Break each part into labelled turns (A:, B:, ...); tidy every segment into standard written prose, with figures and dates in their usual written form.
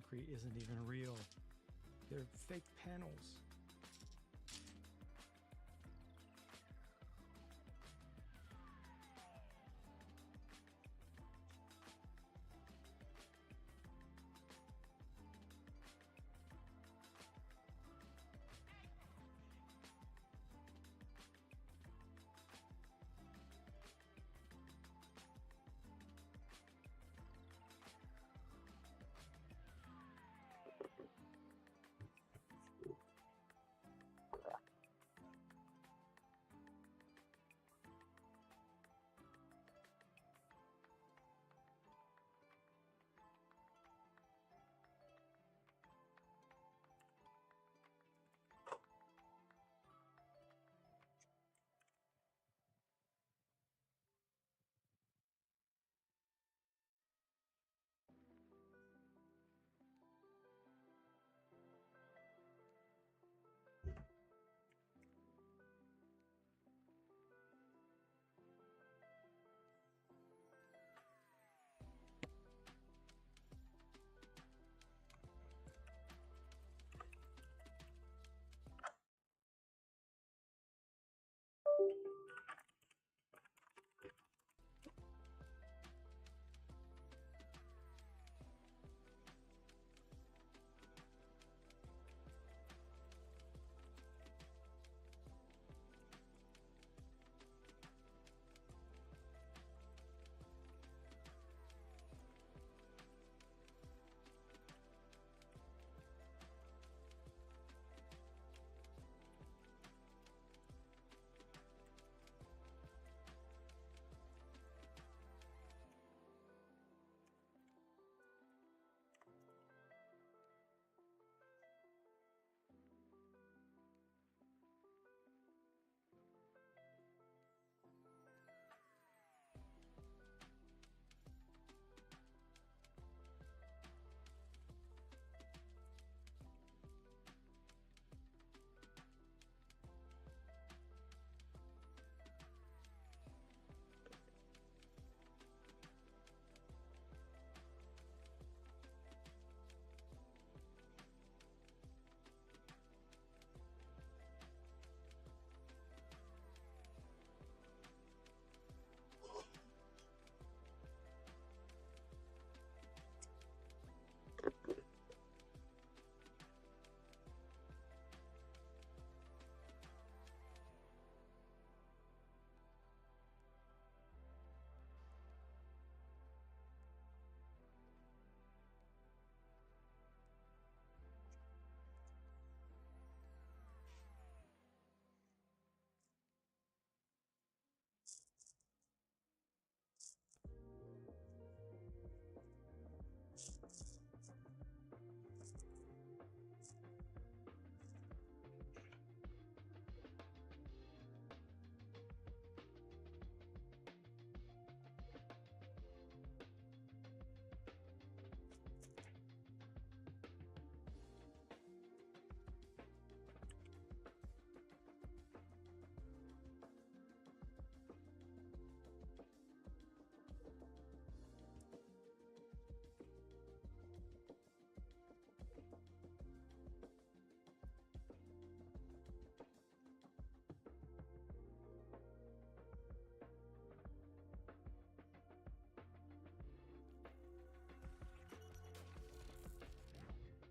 A: concrete isn't even real. They're fake panels.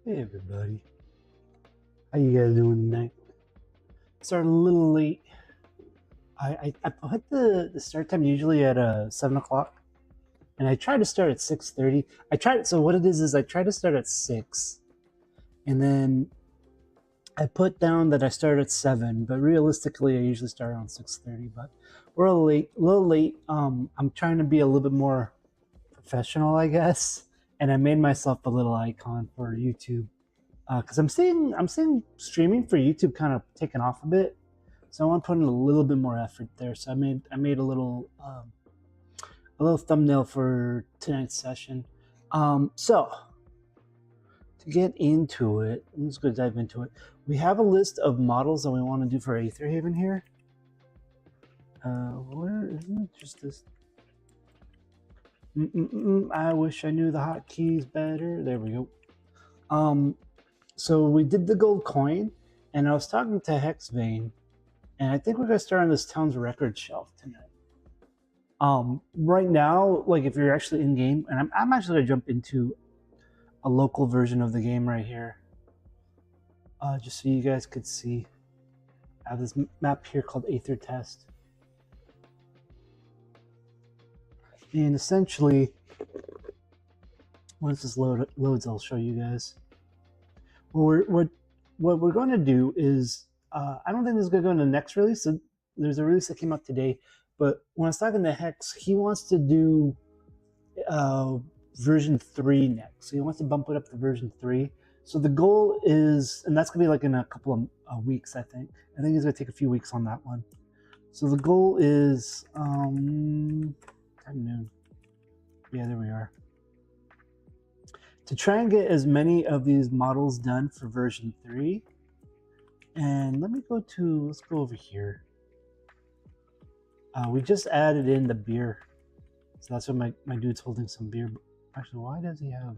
A: Hey everybody, how you guys doing tonight? Started a little late. I put the start time usually at 7 o'clock, and I try to start at 6:30. So what it is I try to start at 6, and then I put down that I start at 7, but realistically I usually start around 6:30. But we're a little late. I'm trying to be a little bit more professional, I guess, and I made myself a little icon for YouTube. Because I'm seeing streaming for YouTube kind of taking off a bit, so I want to put in a little bit more effort there. So I made a little thumbnail for tonight's session. So to get into it, I'm just going to dive into it. We have a list of models that we want to do for Aetherhaven here. Where isn't it just this? I wish I knew the hotkeys better. There we go. So we did the gold coin, and I was talking to Hexvane, and I think we're gonna start on this town's record shelf tonight. Right now, like if you're actually in game, and I'm actually gonna jump into a local version of the game right here, just so you guys could see. I have this map here called Aether Test, and essentially, once this loads, I'll show you guys. What we're going to do is, I don't think this is going to go in the next release. So there's a release that came out today, but when I was talking to Hex, he wants to do version 3 next. So he wants to bump it up to version 3. So the goal is, and that's going to be like in a couple of weeks, I think. I think it's going to take a few weeks on that one. So the goal is, noon. Yeah, there we are. To try and get as many of these models done for version 3. And let's go over here. We just added in the beer. So that's what my dude's holding some beer. Actually, why does he have,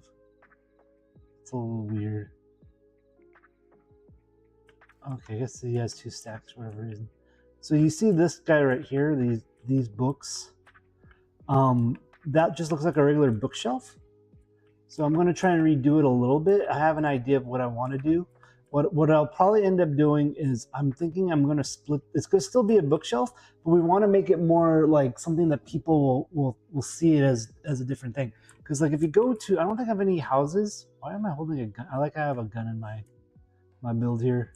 A: it's a little weird. Okay, I guess he has 2 stacks for whatever reason. So you see this guy right here, these books. That just looks like a regular bookshelf. So I'm going to try and redo it a little bit. I have an idea of what I want to do. What I'll probably end up doing is I'm thinking I'm going to split. It's going to still be a bookshelf, but we want to make it more like something that people will see it as a different thing. Because like if you go to, I don't think I have any houses. Why am I holding a gun? I have a gun in my build here.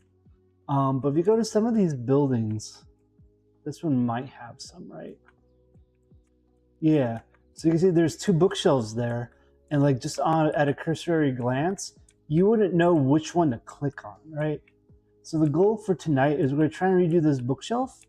A: But if you go to some of these buildings, this one might have some, right? Yeah. So you can see there's 2 bookshelves there. And like just at a cursory glance, you wouldn't know which one to click on, right? So the goal for tonight is we're going to try and redo this bookshelf,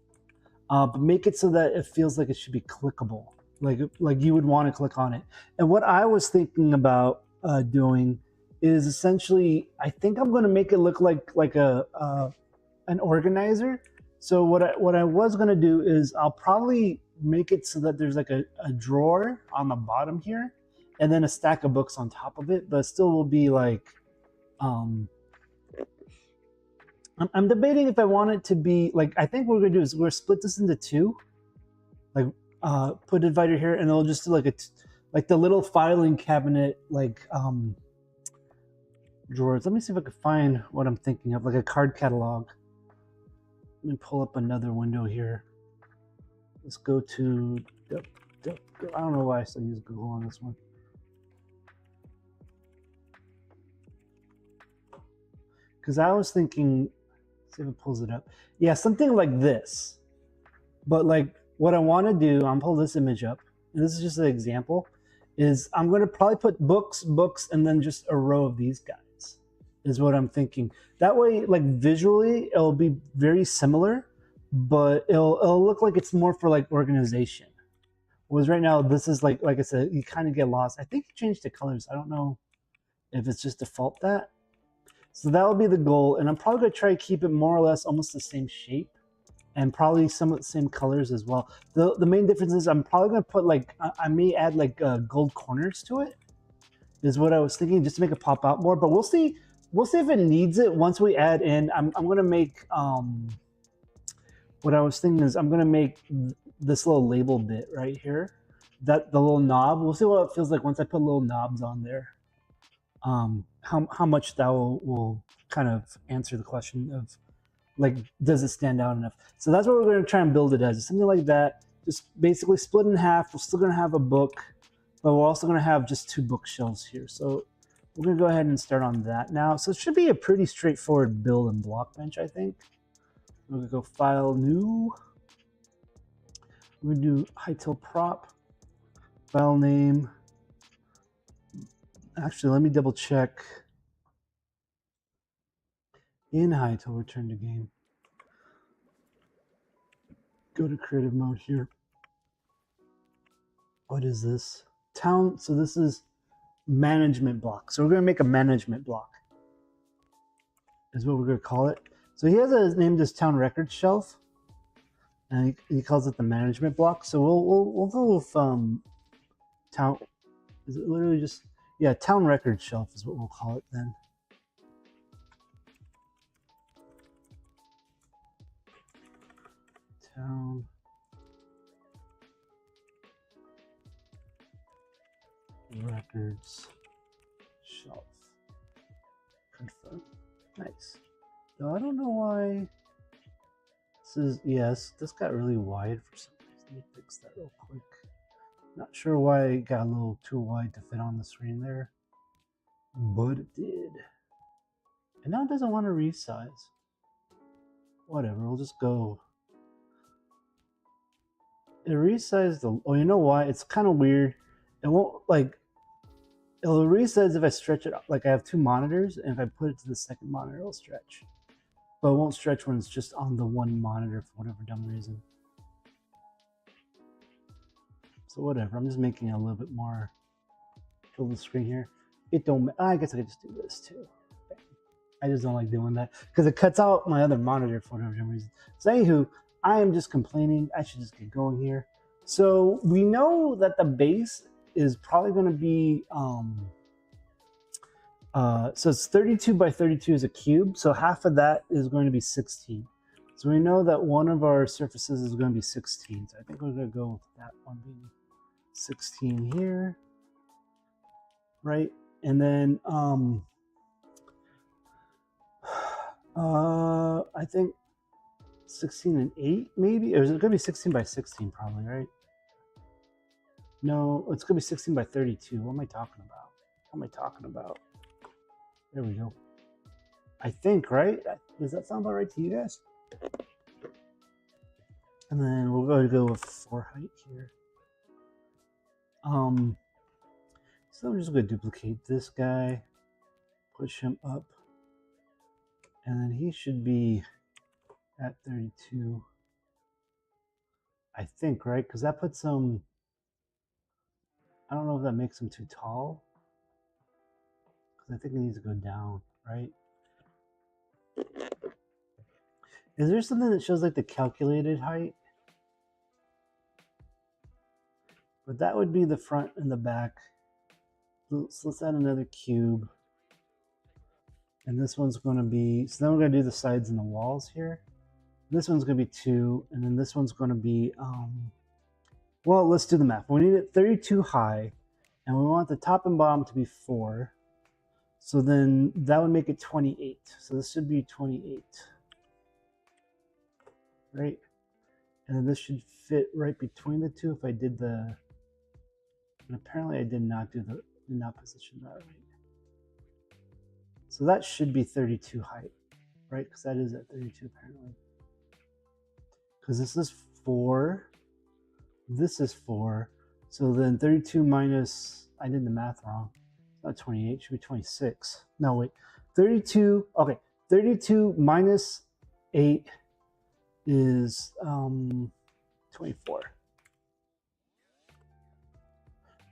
A: but make it so that it feels like it should be clickable, like you would want to click on it. And what I was thinking about doing is essentially, I think I'm going to make it look like an organizer. So what I was going to do is I'll probably make it so that there's like a drawer on the bottom here, and then a stack of books on top of it, but still will be like, I'm debating if I want it to be like, I think what we're gonna do is we're gonna split this into 2, like put a divider here, and it'll just do like the little filing cabinet, like drawers. Let me see if I can find what I'm thinking of, like a card catalog. Let me pull up another window here. Let's go to, I don't know why I still use Google on this one. Because I was thinking, see if it pulls it up. Yeah, something like this. But like what I want to do, I'm pull this image up, and this is just an example, is I'm going to probably put books, and then just a row of these guys, is what I'm thinking. That way, like visually, it'll be very similar, but it'll look like it's more for like organization. Whereas right now, this is like I said, you kind of get lost. I think you changed the colors. I don't know if it's just default that. So that will be the goal, and I'm probably going to try to keep it more or less almost the same shape, and probably some of the same colors as well. The main difference is I'm probably going to put like, I may add like gold corners to it, is what I was thinking, just to make it pop out more, but we'll see if it needs it once we add in. I'm going to make, what I was thinking is I'm going to make this little label bit right here, that the little knob. We'll see what it feels like once I put little knobs on there. How much that will kind of answer the question of like, does it stand out enough? So that's what we're going to try and build it as, something like that. Just basically split in half. We're still going to have a book, but we're also going to have just 2 bookshelves here. So we're going to go ahead and start on that now. So it should be a pretty straightforward build in Blockbench, I think. We're going to go File, New. We're going to do hytale prop, file name. Actually, let me double check. In hytale, return to game. Go to creative mode here. What is this? Town. So this is management block. So we're going to make a management block, is what we're going to call it. So he has named this town record shelf, and he calls it the management block. So we'll go with town. Is it literally just, yeah, town record shelf is what we'll call it then. down. Records shelf. Confirm. Nice. Now I don't know why this is, yes, this got really wide for some reason. Let me fix that real quick. Not sure why it got a little too wide to fit on the screen there, but it did. And now it doesn't want to resize. Whatever, we'll just go. It resized the, oh, you know why? It's kind of weird. It won't, like, it'll resize if I stretch it up. Like I have two monitors, and if I put it to the second monitor, it'll stretch. But it won't stretch when it's just on the one monitor for whatever dumb reason. So whatever, I'm just making it a little bit more, fill the screen here. It don't, I guess I could just do this too. I just don't like doing that because it cuts out my other monitor for whatever reason. So anywho, I am just complaining. I should just get going here. So we know that the base is probably going to be, so it's 32 by 32 is a cube. So half of that is going to be 16. So we know that one of our surfaces is going to be 16. So I think we're going to go with that one being 16 here, right? And then I think 16 and 8 maybe, or is it going to be 16 by 16 probably, right? No, it's going to be 16 by 32. What am I talking about? What am I talking about? There we go. I think, right? Does that sound about right to you guys? And then we're going to go with 4 height here. So I'm just going to duplicate this guy, push him up, and then he should be at 32. I think, right? Because that puts him, I don't know if that makes him too tall. Because I think he needs to go down, right? Is there something that shows like the calculated height? But that would be the front and the back. So let's add another cube. And this one's going to be, so then we're going to do the sides and the walls here. This one's going to be 2, and then this one's going to be, well, let's do the math. We need it 32 high, and we want the top and bottom to be 4. So then that would make it 28. So this should be 28, right? And then this should fit right between the two if I did the, and apparently I did not position that right. So that should be 32 height, right? Because that is at 32 apparently. Because this is 4, this is 4. So then 32 minus, I did the math wrong. It's not 28, it should be 26. No, wait, 32, okay. 32 minus 8 is 24.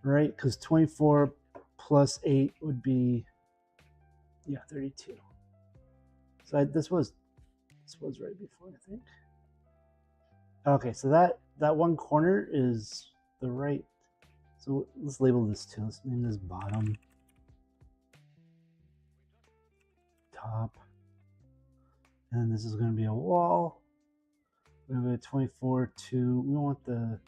A: Right, because 24 plus 8 would be, yeah, 32. So this was right before, I think. Okay, so that one corner is the right. So let's label this too. Let's name this bottom, top, and this is going to be a wall. We're going to go 24 to, we want the,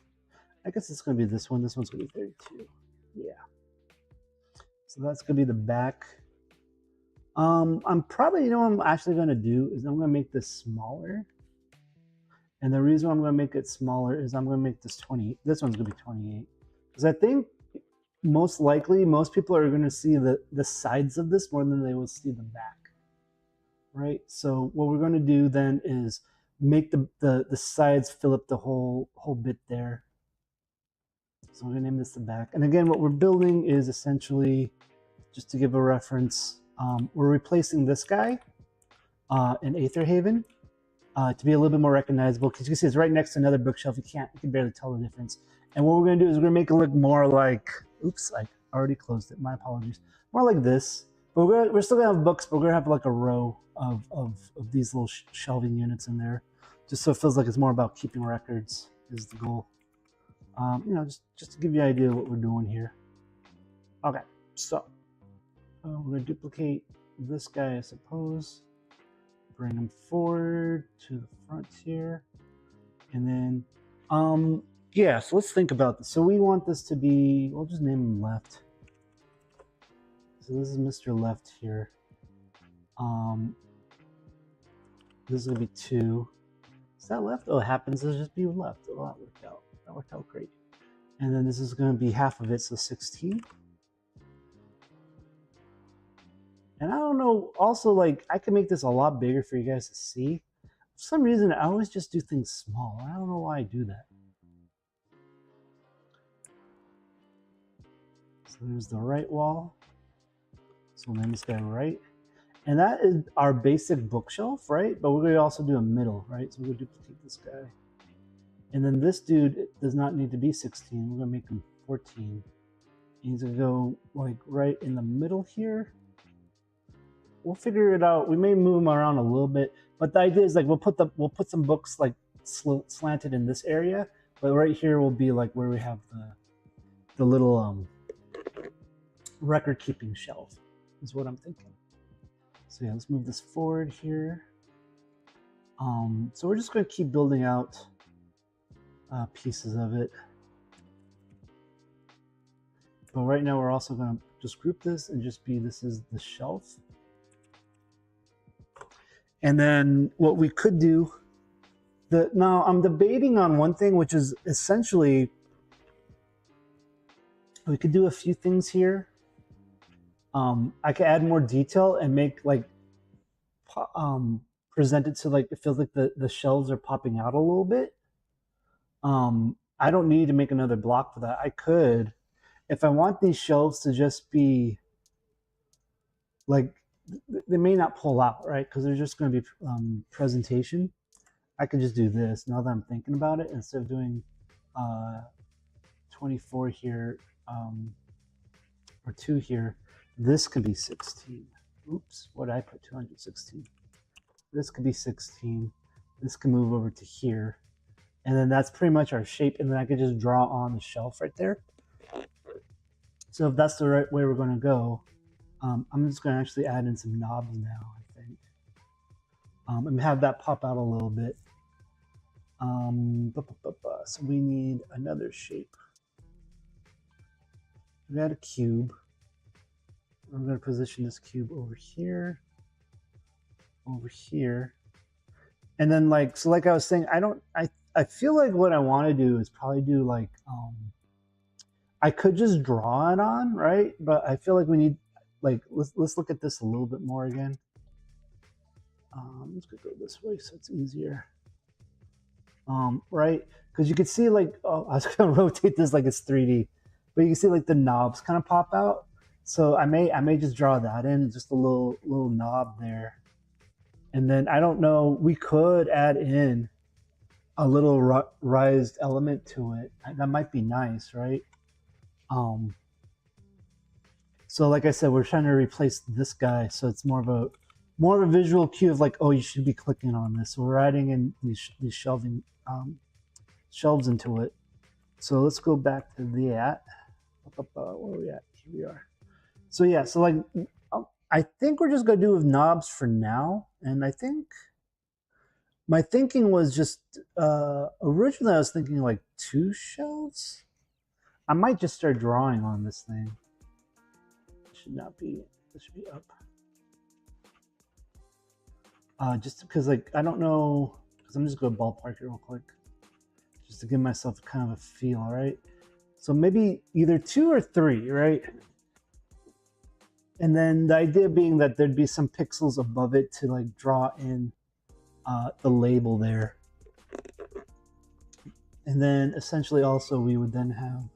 A: I guess it's going to be this one. This one's going to be 32. Yeah. So that's going to be the back. I'm probably, you know what I'm actually going to do is I'm going to make this smaller. And the reason I'm going to make it smaller is I'm going to make this 20. This one's going to be 28. Because I think most likely most people are going to see the sides of this more than they will see the back. Right? So what we're going to do then is make the sides fill up the whole bit there. So I'm going to name this the back. And again, what we're building is essentially, just to give a reference, we're replacing this guy in Aether Haven to be a little bit more recognizable, because you can see it's right next to another bookshelf. You can barely tell the difference. And what we're going to do is we're going to make it look more like, oops, I already closed it. My apologies. More like this. But we're still going to have books, but we're going to have like a row of these little shelving units in there, just so it feels like it's more about keeping records is the goal. You know, just to give you an idea of what we're doing here. Okay, so we're going to duplicate this guy, I suppose. Bring him forward to the front here. And then, yeah, so let's think about this. So we want this to be, we'll just name him Left. So this is Mr. Left here. This is gonna be 2. Is that left? Oh, it happens to just be left. Oh, that worked out. That worked out great. And then this is gonna be half of it, so 16. And I don't know, also, like, I can make this a lot bigger for you guys to see. For some reason, I always just do things small. I don't know why I do that. So there's the right wall. So we'll name this guy right. And that is our basic bookshelf, right? But we're going to also do a middle, right? So we're going to duplicate this guy. And then this dude does not need to be 16. We're going to make him 14. He's going to go like right in the middle here. We'll figure it out. We may move them around a little bit, but the idea is like we'll put some books like slanted in this area, but right here will be like where we have the little record keeping shelf is what I'm thinking. So yeah, let's move this forward here. So we're just going to keep building out pieces of it. But right now we're also going to just group this and just be, this is the shelf. And then what we could do, now I'm debating on one thing, which is essentially, we could do a few things here. I could add more detail and make like, present it so like it feels like the shelves are popping out a little bit. I don't need to make another block for that. I could, if I want these shelves to just be like, they may not pull out, right? Because they're just going to be presentation. I could just do this now that I'm thinking about it. Instead of doing 24 here or 2 here, this could be 16. Oops, what did I put? 216. This could be 16. This can move over to here. And then that's pretty much our shape. And then I could just draw on the shelf right there. So if that's the right way we're going to go, I'm just going to actually add in some knobs now, I think. And have that pop out a little bit. So we need another shape. We got a cube. I'm going to position this cube over here, and then like, so like I was saying, I feel like what I want to do is probably do like, I could just draw it on, right? But I feel like we need, like, let's look at this a little bit more again. Let's go this way so it's easier. Right? Because you can see like, oh, I was gonna rotate this like it's 3D, but you can see like the knobs kind of pop out. So I may just draw that in, just a little knob there. And then I don't know, we could add in a little raised element to it. That might be nice, right? So like I said, we're trying to replace this guy, so it's more of a visual cue of like, oh, you should be clicking on this. So we're adding in these shelving shelves into it. So let's go back to that. Where are we at? Here we are. So yeah, so like, I think we're just gonna do with knobs for now. And I think my thinking was just, originally I was thinking like 2 shelves. I might just start drawing on this thing. It should not be, this should be up. Just because like, I don't know, because I'm just going to ballpark it real quick. Just to give myself kind of a feel, right? So maybe either 2 or 3, right? And then the idea being that there'd be some pixels above it to like draw in the label there. And then essentially also we would then have,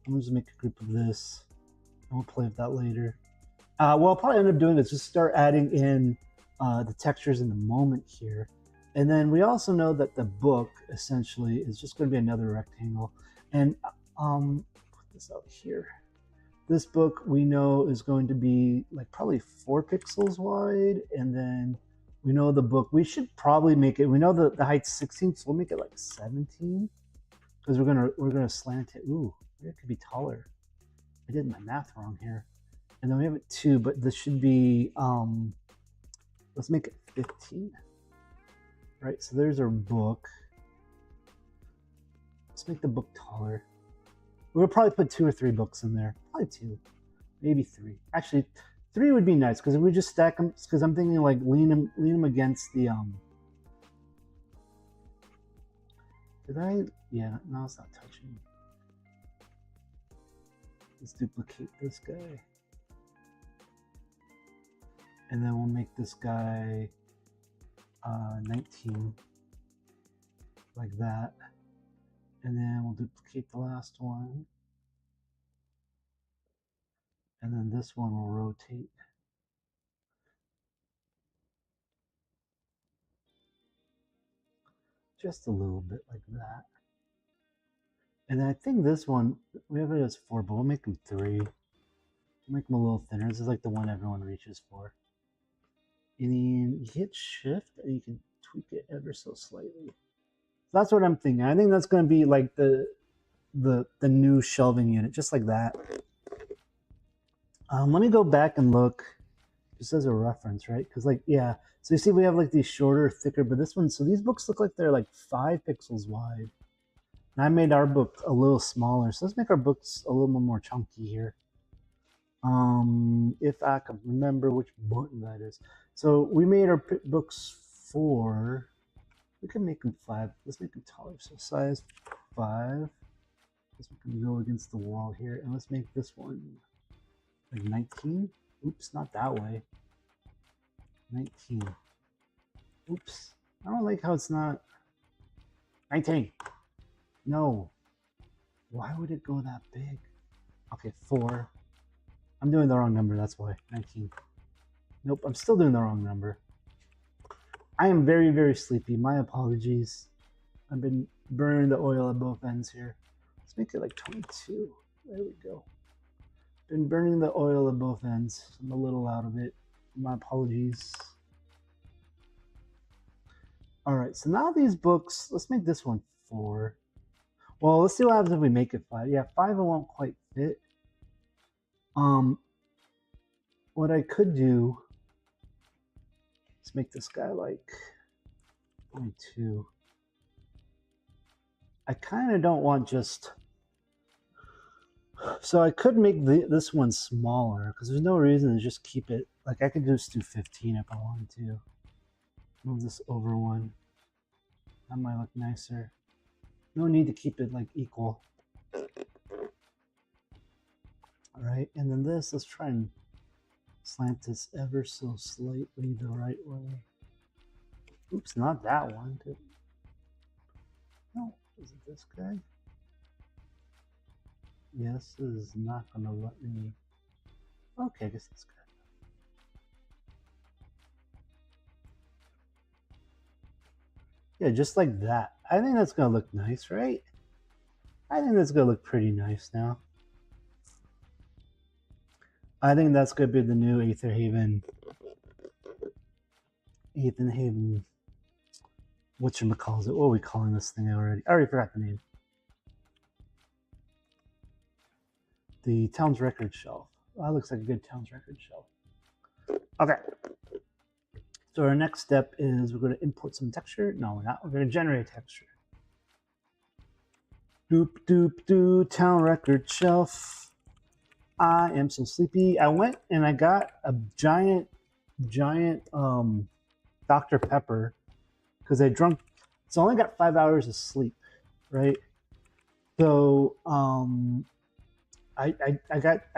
A: I'm gonna just make a group of this and we'll play with that later. What I'll probably end up doing is just start adding in the textures in the moment here. And then we also know that the book essentially is just going to be another rectangle. And put this out here. This book we know is going to be like probably 4 pixels wide. And then we know the book, we should probably make it, we know the height's 16, so we'll make it like 17. Because we're gonna slant it. Ooh, it could be taller. I did my math wrong here. And then we have it 2, but this should be, let's make it 15. Right, so there's our book. Let's make the book taller. We'll probably put 2 or 3 books in there. Probably 2, maybe 3. Actually, 3 would be nice because if we just stack them, because I'm thinking like lean them against the Did I? Yeah, no, it's not touching. Let's duplicate this guy, and then we'll make this guy 19, like that, and then we'll duplicate the last one, and then this one will rotate. Just a little bit like that. And then I think this one, we have it as 4, but we'll make them 3. We'll make them a little thinner. This is like the one everyone reaches for. And then you hit shift and you can tweak it ever so slightly. So that's what I'm thinking. I think that's going to be like the new shelving unit, just like that. Let me go back and look just as a reference, right? Because like, yeah, so you see we have like these shorter, thicker, but this one, so these books look like they're like 5 pixels wide. And I made our book a little smaller, so let's make our books a little more chunky here. If I can remember which button that is. So we made our books 4. We can make them 5. Let's make them taller. So size 5. This one can go against the wall here, and let's make this one like 19. Oops, not that way. 19. Oops. I don't like how it's not 19. No. Why would it go that big? Okay, 4. I'm doing the wrong number, that's why. 19. Nope, I'm still doing the wrong number. I am very, very sleepy. My apologies. I've been burning the oil at both ends here. Let's make it like 22. There we go. Been burning the oil at both ends. I'm a little out of it. My apologies. All right, so now these books, let's make this one 4. Well, let's see what happens if we make it 5. Yeah, 5 it won't quite fit. What I could do is make this guy like 22. I kind of don't want just, so I could make this one smaller because there's no reason to just keep it, like I could just do 15 if I wanted to. Move this over 1. That might look nicer. No need to keep it like equal. All right, and then this, let's try and slant this ever so slightly the right way. Oops, not that one. No, is it this guy? Yes, this is not gonna let me. Okay, I guess this guy. Yeah, just like that. I think that's gonna look nice, right? I think that's gonna look pretty nice now. I think that's gonna be the new Ethan Haven. Whatchamacallit? What are we calling this thing already? I already forgot the name. The Towns Record Shelf. That looks like a good Towns Record Shelf. Okay. So our next step is we're going to import some texture. No, we're not. We're going to generate texture. Doop, doop, doo, Town Record Shelf. I am so sleepy. I went and I got a giant Dr. Pepper because it's only got 5 hours of sleep, right? So I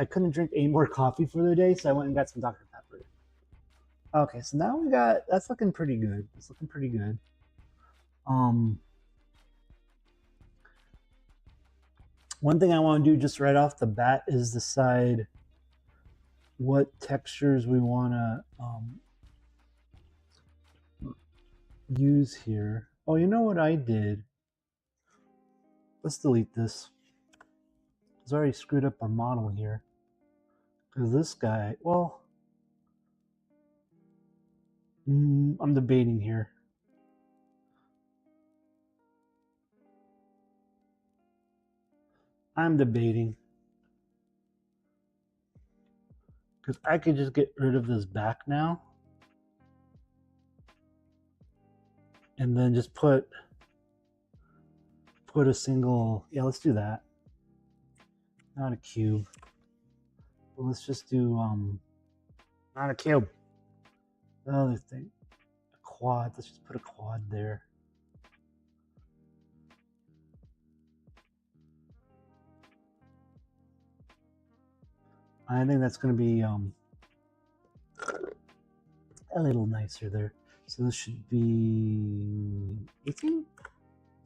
A: couldn't drink any more coffee for the day, so I went and got some Dr. Pepper. Okay, so now that's looking pretty good. It's looking pretty good. One thing I want to do just right off the bat is decide what textures we want to use here. Oh, you know what I did? Let's delete this. It's already screwed up our model here. Because this guy, well, I'm debating here. I'm debating. Because I could just get rid of this back now. And then just put put a single, yeah, let's do that. Not a cube. But let's just do, not a cube. The other thing, a quad. Let's just put a quad there. I think that's going to be a little nicer there. So this should be 18?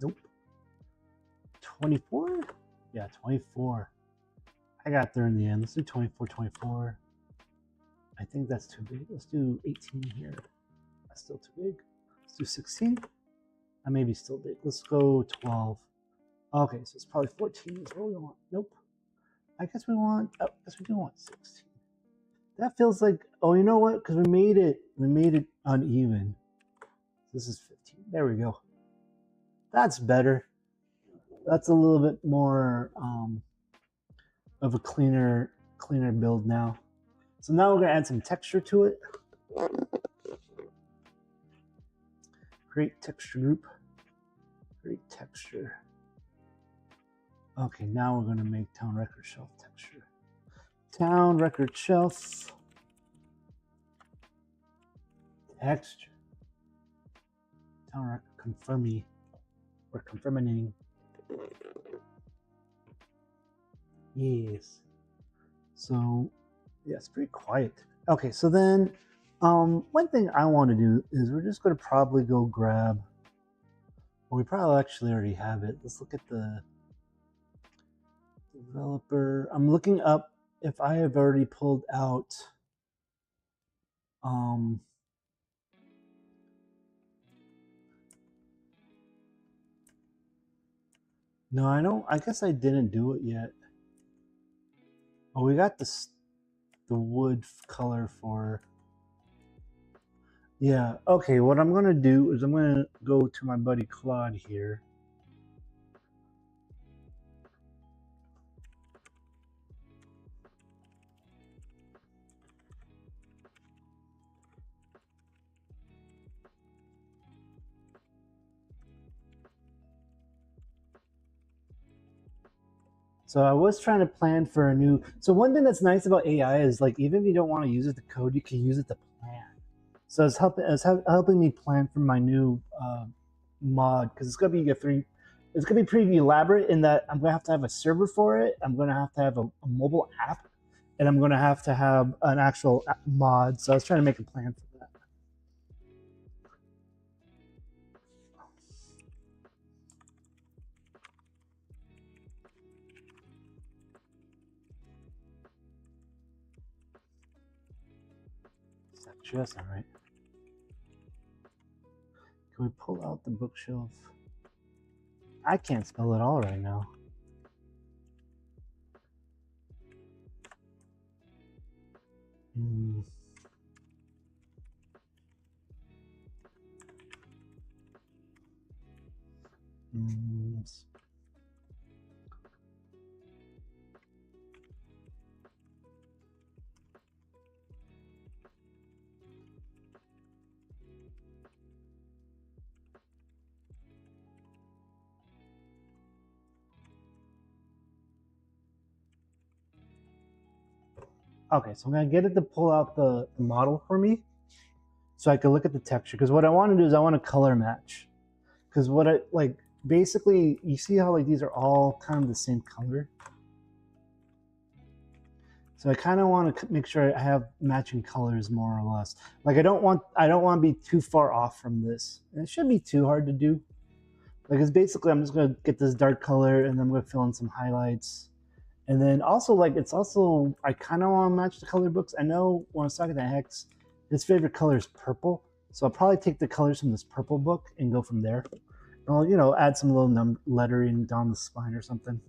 A: Nope. 24? Yeah, 24. I got there in the end. Let's do 24, 24. I think that's too big. Let's do 18 here. That's still too big. Let's do 16. I may be still big. Let's go 12. Okay, so it's probably 14 is what we want. Nope. I guess we want, oh, I guess we do want 16. That feels like, oh, you know what? Because we made it uneven. This is 15. There we go. That's better. That's a little bit more of a cleaner build now. So now we're gonna add some texture to it. Create texture group. Create texture. Okay, now we're gonna make town record shelf texture. Town record shelf texture. Town record confirming. We're confirming. Yes. So yeah, it's pretty quiet. Okay, so then one thing I want to do is we're just gonna probably go grab, well, we probably actually already have it. Let's look at the developer. I'm looking up if I have already pulled out no, I don't. I guess I didn't do it yet. Oh, we got the wood color for, yeah. Okay, what I'm gonna do is I'm gonna go to my buddy Claude here. So I was trying to plan for a new, so one thing that's nice about AI is like, even if you don't want to use it to code, you can use it to plan. So it's helping me plan for my new mod, because it's gonna be it's gonna be pretty elaborate in that I'm gonna have a server for it. I'm gonna have a mobile app, and I'm gonna have an actual mod. So I was trying to make a plan for that. Is that just all right? Can we pull out the bookshelf? I can't spell it all right now. Okay, so I'm gonna get it to pull out the model for me, so I can look at the texture. Because what I want to do is I want to color match. Because what I like, basically, you see how like these are all kind of the same color. So I kind of want to make sure I have matching colors more or less. Like I don't want to be too far off from this. And it shouldn't be too hard to do. Like it's basically I'm just gonna get this dark color and then I'm gonna fill in some highlights. And then also, like, it's also, I kind of want to match the color books. I know when I was talking to Hex, his favorite color is purple. So I'll probably take the colors from this purple book and go from there. And I'll, you know, add some little lettering down the spine or something.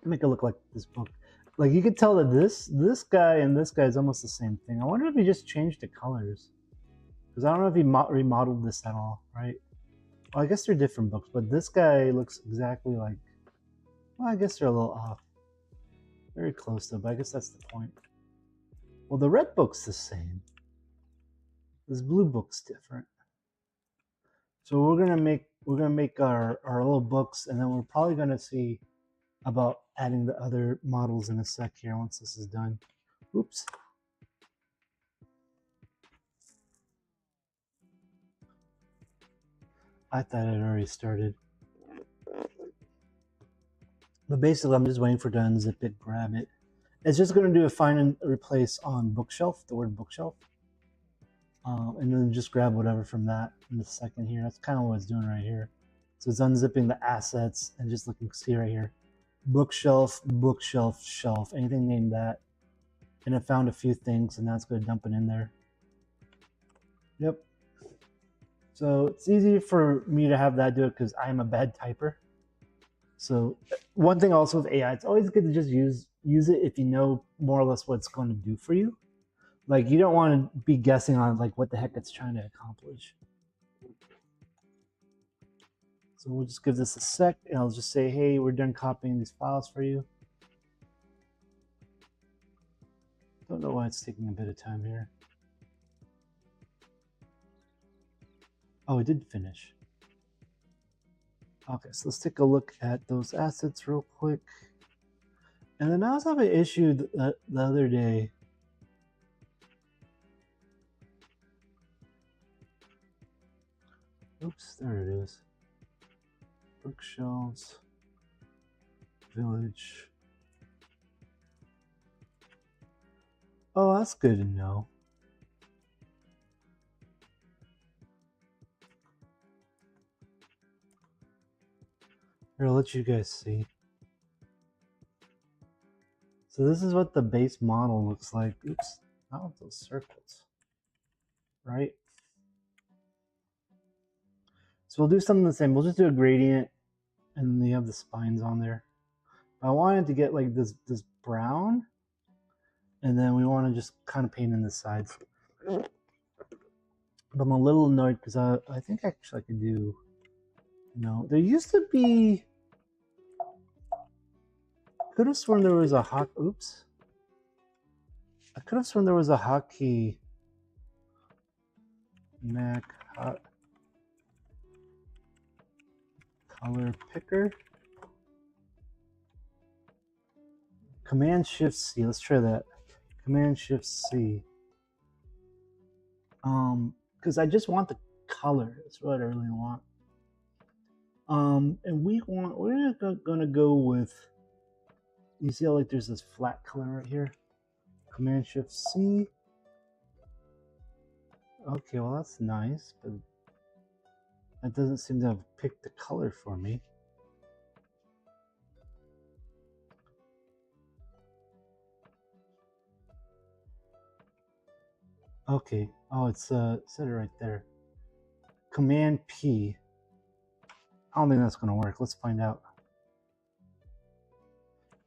A: Make it look like this book. Like, you could tell that this guy and this guy is almost the same thing. I wonder if he just changed the colors. Because I don't know if he remodeled this at all, right? Well, I guess they're different books, but this guy looks exactly like, well, I guess they're a little off. Very close though, but I guess that's the point. Well, the red book's the same. This blue book's different. So we're gonna make our little books, and then we're probably gonna see about adding the other models in a sec here once this is done. Oops. I thought it already started. But basically, I'm just waiting for it to unzip it, grab it. It's just going to do a find and replace on bookshelf, the word bookshelf. And then just grab whatever from that in a second here. That's kind of what it's doing right here. So it's unzipping the assets and just looking, see right here. Bookshelf, bookshelf, shelf, anything named that. And it found a few things, and now it's going to dump it in there. Yep. So it's easy for me to have that do it because I'm a bad typer. So one thing also with AI, it's always good to just use it if you know more or less what it's going to do for you. Like you don't want to be guessing on like what the heck it's trying to accomplish. So we'll just give this a sec, and I'll just say, hey, we're done copying these files for you. Don't know why it's taking a bit of time here. Oh, it did finish. Okay, so let's take a look at those assets real quick. And then I was having an issue the other day. Oops, there it is. Bookshelves, village. Oh, that's good to know. Here, I'll let you guys see. So this is what the base model looks like. Oops, not with those circles, right? So we'll do something the same. We'll just do a gradient, and then you have the spines on there. I wanted to get like this brown, and then we want to just kind of paint in the sides. But I'm a little annoyed because I think actually I could do, there used to be, could have sworn there was a oops. I could have sworn there was a hotkey Mac hot color picker. Command Shift C. Let's try that. Command Shift C. Because I just want the color. That's what I really want. And we're gonna go with. You see how like there's this flat color right here. Command Shift C. Okay, well that's nice, but that doesn't seem to have picked the color for me. Okay. Oh, it's set it right there. Command P. I don't think that's gonna work. Let's find out.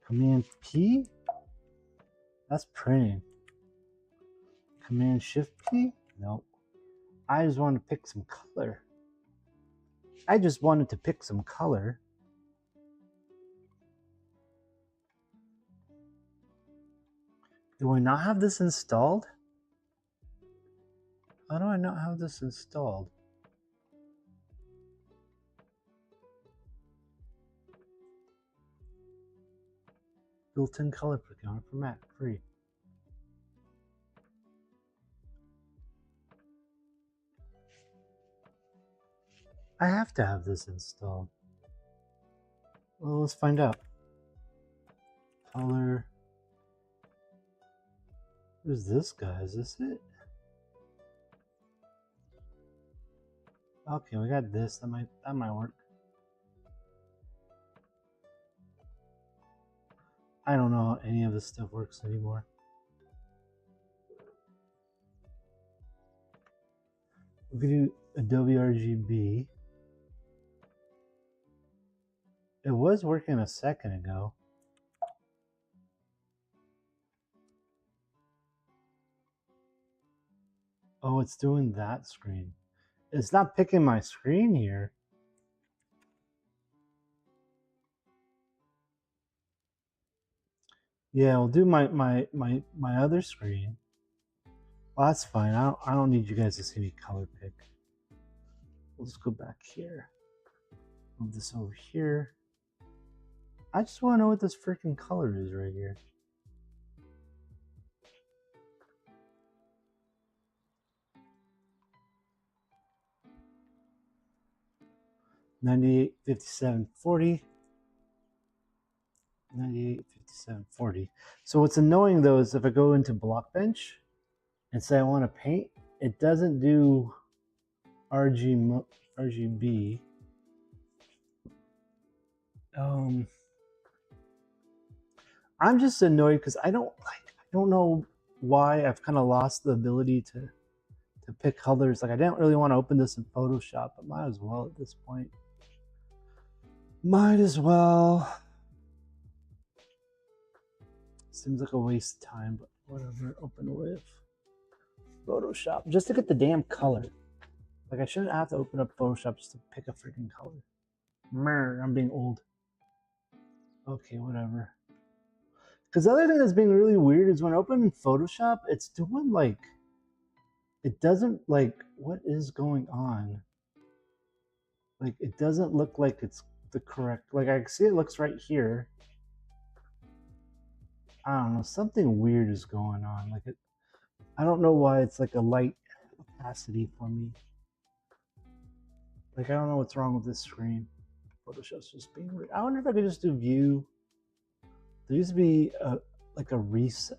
A: Command P. That's printing. Command Shift P. Nope. I just wanted to pick some color. Do I not have this installed? How do I not have this installed? Built-in color picker for Mac, free. I have to have this installed. Well, let's find out. Color. Who's this guy? Is this it? Okay, we got this. That might work. I don't know how any of this stuff works anymore. We could do Adobe RGB. It was working a second ago. Oh, it's doing that screen. It's not picking my screen here. Yeah, we'll do my other screen. Well, that's fine. I don't need you guys to see me color pick. Let's go back here. Move this over here. I just want to know what this freaking color is right here. $98, $57, $40. $98, $57, $40. So what's annoying though is if I go into Blockbench and say I want to paint, it doesn't do RGB. I'm just annoyed because I don't know why I've kind of lost the ability to pick colors. Like I didn't really want to open this in Photoshop, but might as well at this point. Might as well. Seems like a waste of time, but whatever. Open with Photoshop just to get the damn color. Like I shouldn't have to open up Photoshop just to pick a freaking color. I'm being old. Okay, whatever. Because the other thing that's being really weird is when I open Photoshop, it's doing like, it doesn't like, what is going on? Like it doesn't look like it's the correct, like I see it looks right here. I don't know, something weird is going on. Like it, I don't know why it's like a light opacity for me. Like I don't know what's wrong with this screen. Photoshop's just being weird. I wonder if I could just do view. There used to be like a reset.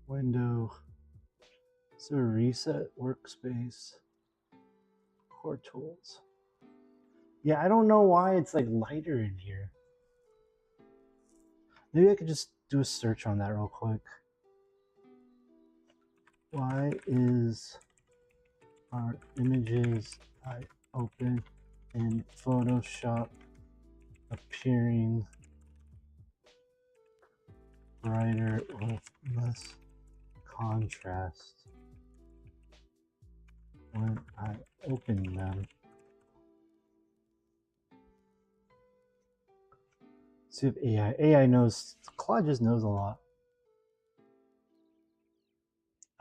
A: Window. So reset workspace. Core tools. Yeah, I don't know why it's like lighter in here. Maybe I could just do a search on that real quick. Why is our images I open in Photoshop appearing brighter with less contrast when I open them? See if AI knows. Claude just knows a lot.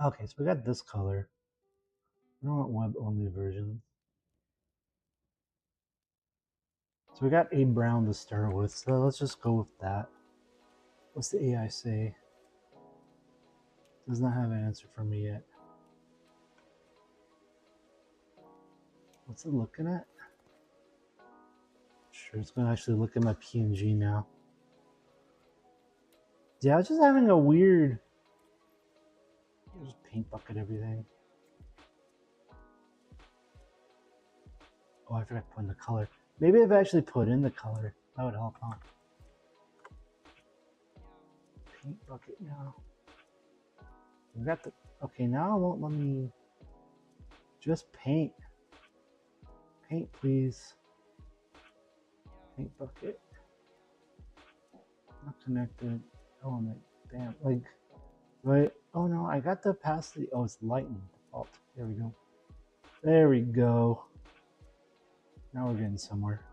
A: Okay, so we got this color. I don't want web only version. So we got a brown to start with, so let's just go with that. What's the AI say? Does not have an answer for me yet. What's it looking at? Sure, it's gonna actually look at my PNG now. Yeah, I was just having a weird, just paint bucket everything. Oh, I forgot to put in the color. Maybe if I actually put in the color, that would help, huh? Paint bucket now. We got the, okay, now it won't let me just paint. Paint, please. Paint bucket. Not connected. Oh my, damn, like, right? Oh no, I got the opacity. Oh, it's lighten default. There we go. There we go. Now we're getting somewhere.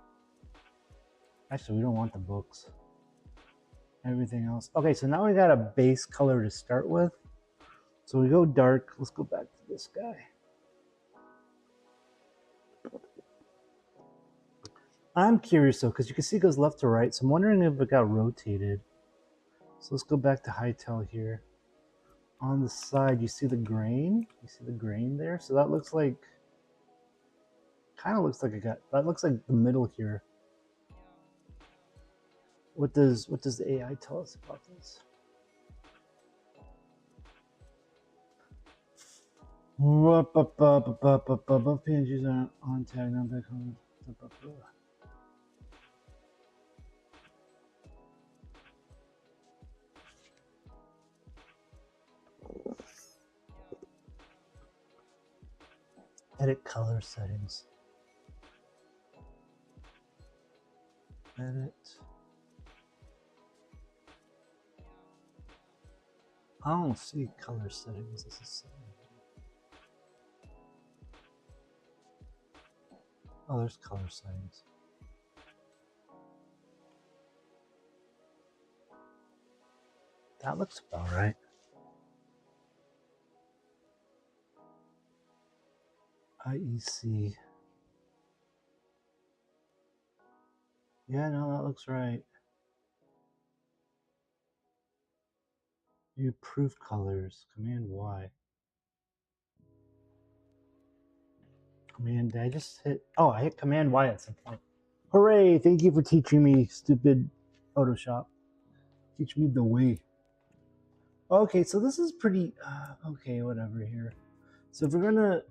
A: Actually, we don't want the books. Everything else. Okay, so now we got a base color to start with. So we go dark. Let's go back to this guy. I'm curious though, because you can see it goes left to right. So I'm wondering if it got rotated. So let's go back to hytale here. On the side, you see the grain? You see the grain there? So that looks like, kind of looks like it got, that looks like the middle here. What does the AI tell us about this? PNGs are on tag, not back home. Edit color settings. Edit. I don't see color settings. This is oh, there's color settings. That looks about right. IEC. Yeah, no, that looks right. You proof colors. Command Y. Command, did I just hit? Oh, I hit Command Y at some point. Hooray! Thank you for teaching me, stupid Photoshop. Teach me the way. Okay, so this is pretty. Okay, whatever here. So if we're gonna,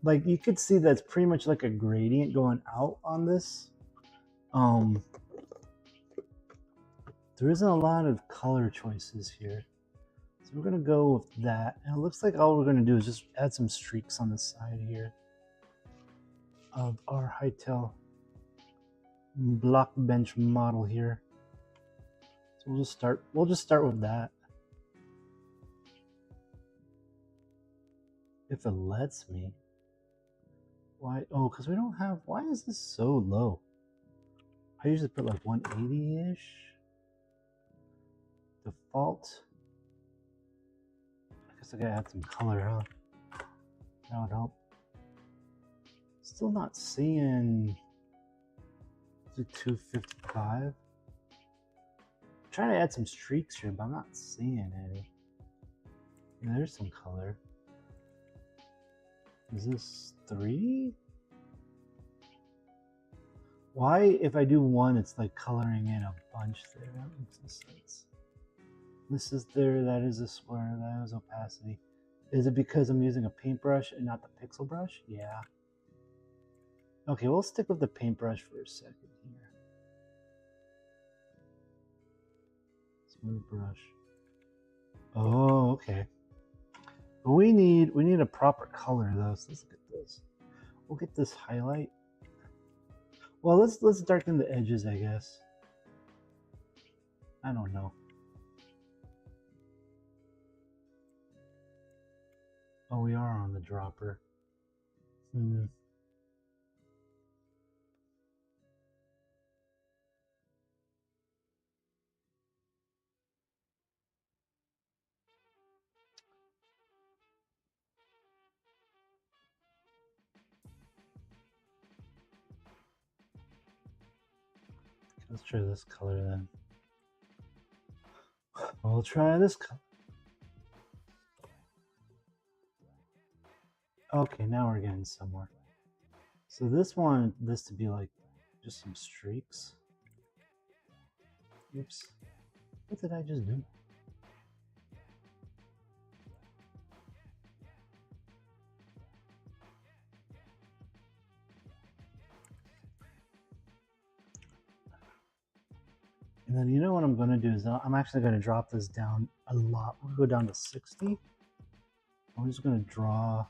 A: like, you could see that's pretty much like a gradient going out on this. There isn't a lot of color choices here. So we're gonna go with that. And it looks like all we're gonna do is just add some streaks on the side here of our hytale block bench model here. So we'll just start with that. If it lets me. Why? Oh, because we don't have, why is this so low? I usually put like 180-ish. Default. I guess I gotta add some color, huh? That would help. Still not seeing, is it 255? I'm trying to add some streaks here, but I'm not seeing any. Yeah, there's some color. Is this 3? Why, if I do 1, it's like coloring in a bunch there? That makes no sense. This is there, that is a square, that is opacity. Is it because I'm using a paintbrush and not the pixel brush? Yeah. Okay, we'll stick with the paintbrush for a second here. Smooth brush. Oh, okay. But we need a proper color though, so let's look at this. We'll get this highlight. Well, let's darken the edges, I guess. I don't know. Oh, we are on the dropper. Let's try this color then. We'll try this color. Okay, now we're getting somewhere. So this one, this to be like just some streaks. Oops. What did I just do? And then you know what I'm going to do is I'm actually going to drop this down a lot. We'll go down to 60. I'm just going to draw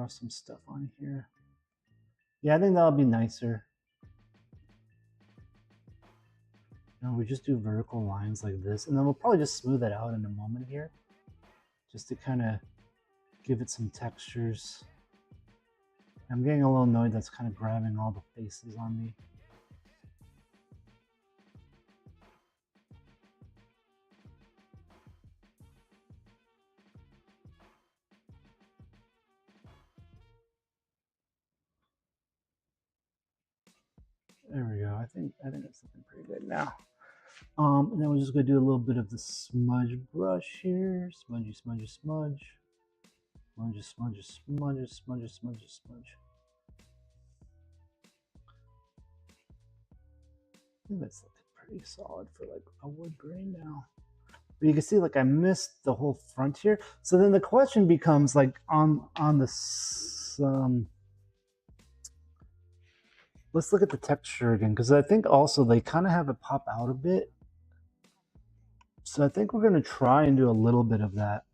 A: some stuff on here. Yeah, I think that'll be nicer. You know, we just do vertical lines like this, and then we'll probably just smooth it out in a moment here, just to kind of give it some textures. I'm getting a little annoyed that's kind of grabbing all the faces on me. There we go. I think it's looking pretty good now. And then we're just gonna do a little bit of the smudge brush here. Smudgy, smudgy, smudge. Smudge, smudge, smudge, smudge, smudge, smudge. I think that's looking pretty solid for like a wood grain now. But you can see like I missed the whole front here. So then the question becomes like on this. Let's look at the texture again, because I think also they kind of have it pop out a bit. So I think we're going to try and do a little bit of that.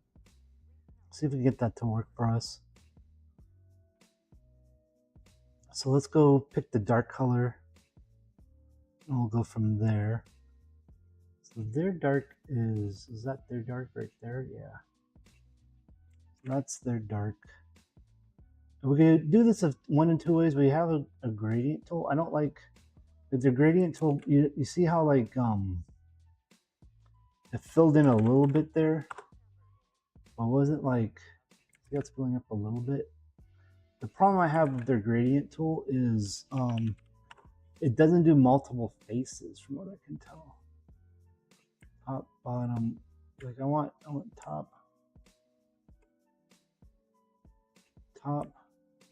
A: See if we can get that to work for us. So let's go pick the dark color. And we'll go from there. So their dark is that their dark right there? Yeah. So that's their dark. We can do this of 1 and 2 ways. We have a gradient tool. I don't like the gradient tool. You see how like It filled in a little bit there, but wasn't like, see, that's filling up a little bit. The problem I have with their gradient tool is it doesn't do multiple faces from what I can tell. Top, bottom, like I want top,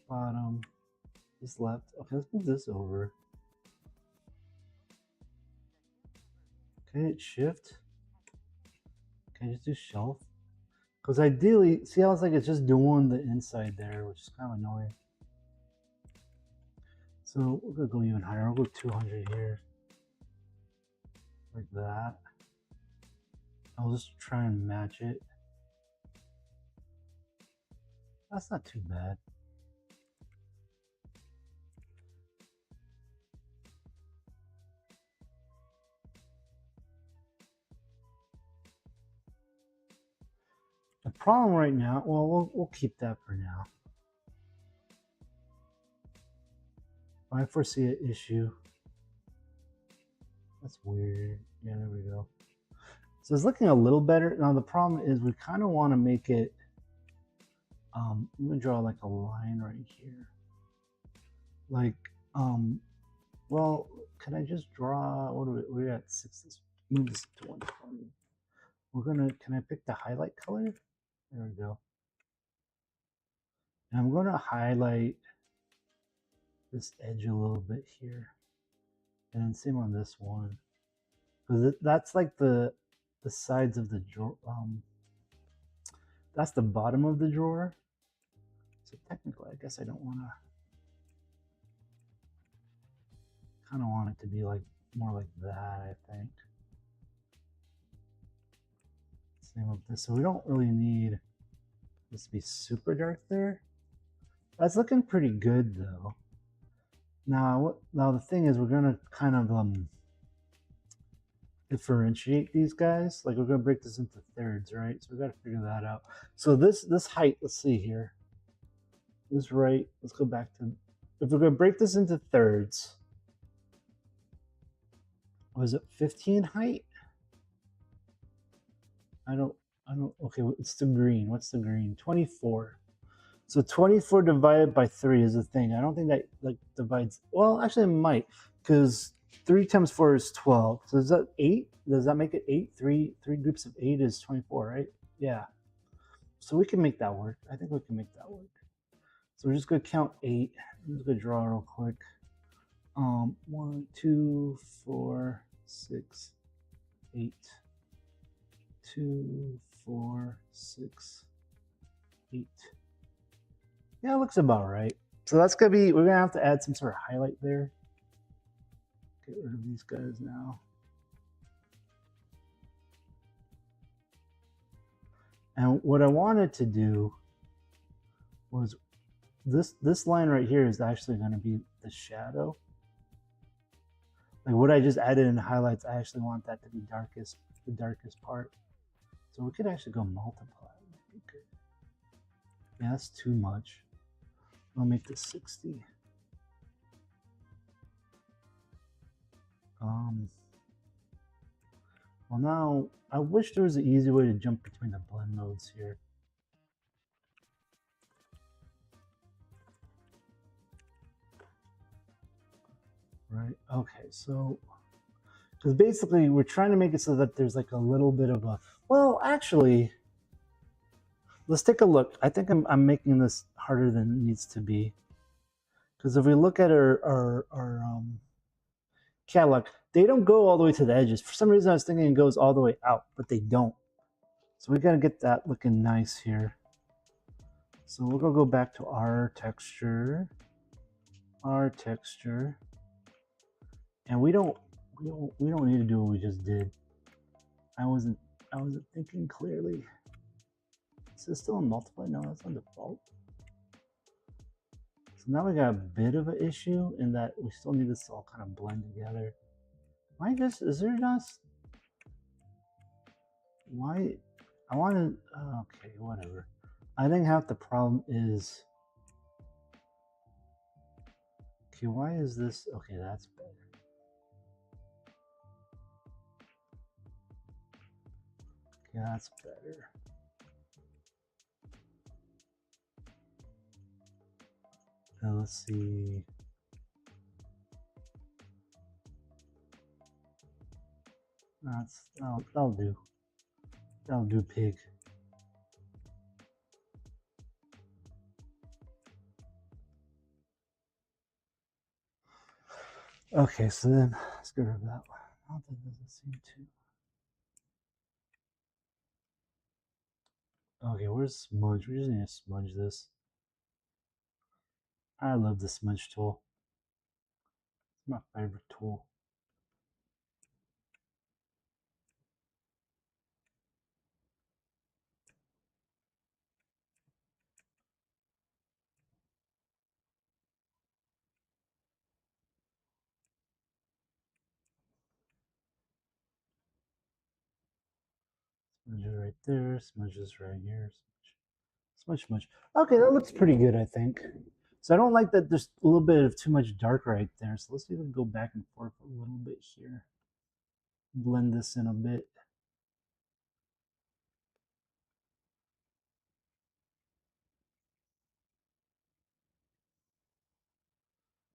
A: bottom, this left. Okay, let's move this over. Okay, shift. Can I just do shelf? Because ideally, see how it's like it's just doing the inside there, which is kind of annoying. So we're gonna go even higher. I'll go 200 here, like that. I'll just try and match it. That's not too bad. The problem right now, well, we'll keep that for now. I foresee an issue. That's weird. Yeah, there we go. So it's looking a little better. Now the problem is we kind of want to make it, I'm gonna draw like a line right here. Like, well, can I just draw, what are we're at 6, let's move this to 120. We're gonna, can I pick the highlight color? There we go. And I'm gonna highlight this edge a little bit here. And then same on this one. Because that's like the sides of the drawer. That's the bottom of the drawer. So technically, I guess I don't want to. Kind of want it to be like more like that, I think. Same with this. So we don't really need this to be super dark there. That's looking pretty good though. Now the thing is, we're gonna kind of differentiate these guys. Like we're gonna break this into thirds, right? So we gotta figure that out. So this height, let's see here. This right, let's go back to, if we're gonna break this into thirds, was it 15 height? I don't, okay, it's the green. What's the green? 24. So 24 divided by 3 is the thing. I don't think that like divides, well, actually it might, because 3 times 4 is 12. So is that 8? Does that make it 8? Three groups of 8 is 24, right? Yeah. So we can make that work. I think we can make that work. So we're just gonna count 8. I'm just gonna draw real quick. 1, 2, 4, 6, 8. 2, 4, 6, 8. Yeah, it looks about right. So that's gonna be, we're gonna have to add some sort of highlight there. Get rid of these guys now. And what I wanted to do was this line right here is actually going to be the shadow. Like what I just added in highlights, I actually want that to be the darkest part. So we could actually go multiply. Yeah, that's too much. I'll make this 60. Well now, I wish there was an easy way to jump between the blend modes here. Right, okay, so, because basically we're trying to make it so that there's like a little bit of a, well, actually, let's take a look. I think I'm making this harder than it needs to be. Because if we look at our catalog, they don't go all the way to the edges. For some reason, I was thinking it goes all the way out, but they don't. So we gotta get that looking nice here. So we're gonna go back to our texture, and we don't need to do what we just did. I wasn't thinking clearly. Is this still on multiply? No, that's on default. So now we got a bit of an issue in that we still need this to all kind of blend together. Why just, is there just, why, I want to, okay, whatever. I think half the problem is, okay, why is this, okay, that's better. Yeah, that's better. Now let's see. That'll do. That'll do, pig. Okay, so then let's get rid of that one. That doesn't seem to. Okay, where's smudge? We just need to smudge this. I love the smudge tool. It's my favorite tool. Smudges right there, smudges right here. Smudge, smudge. Okay, that looks pretty good, I think. So I don't like that there's a little bit of too much dark right there. So let's even go back and forth a little bit here. Blend this in a bit.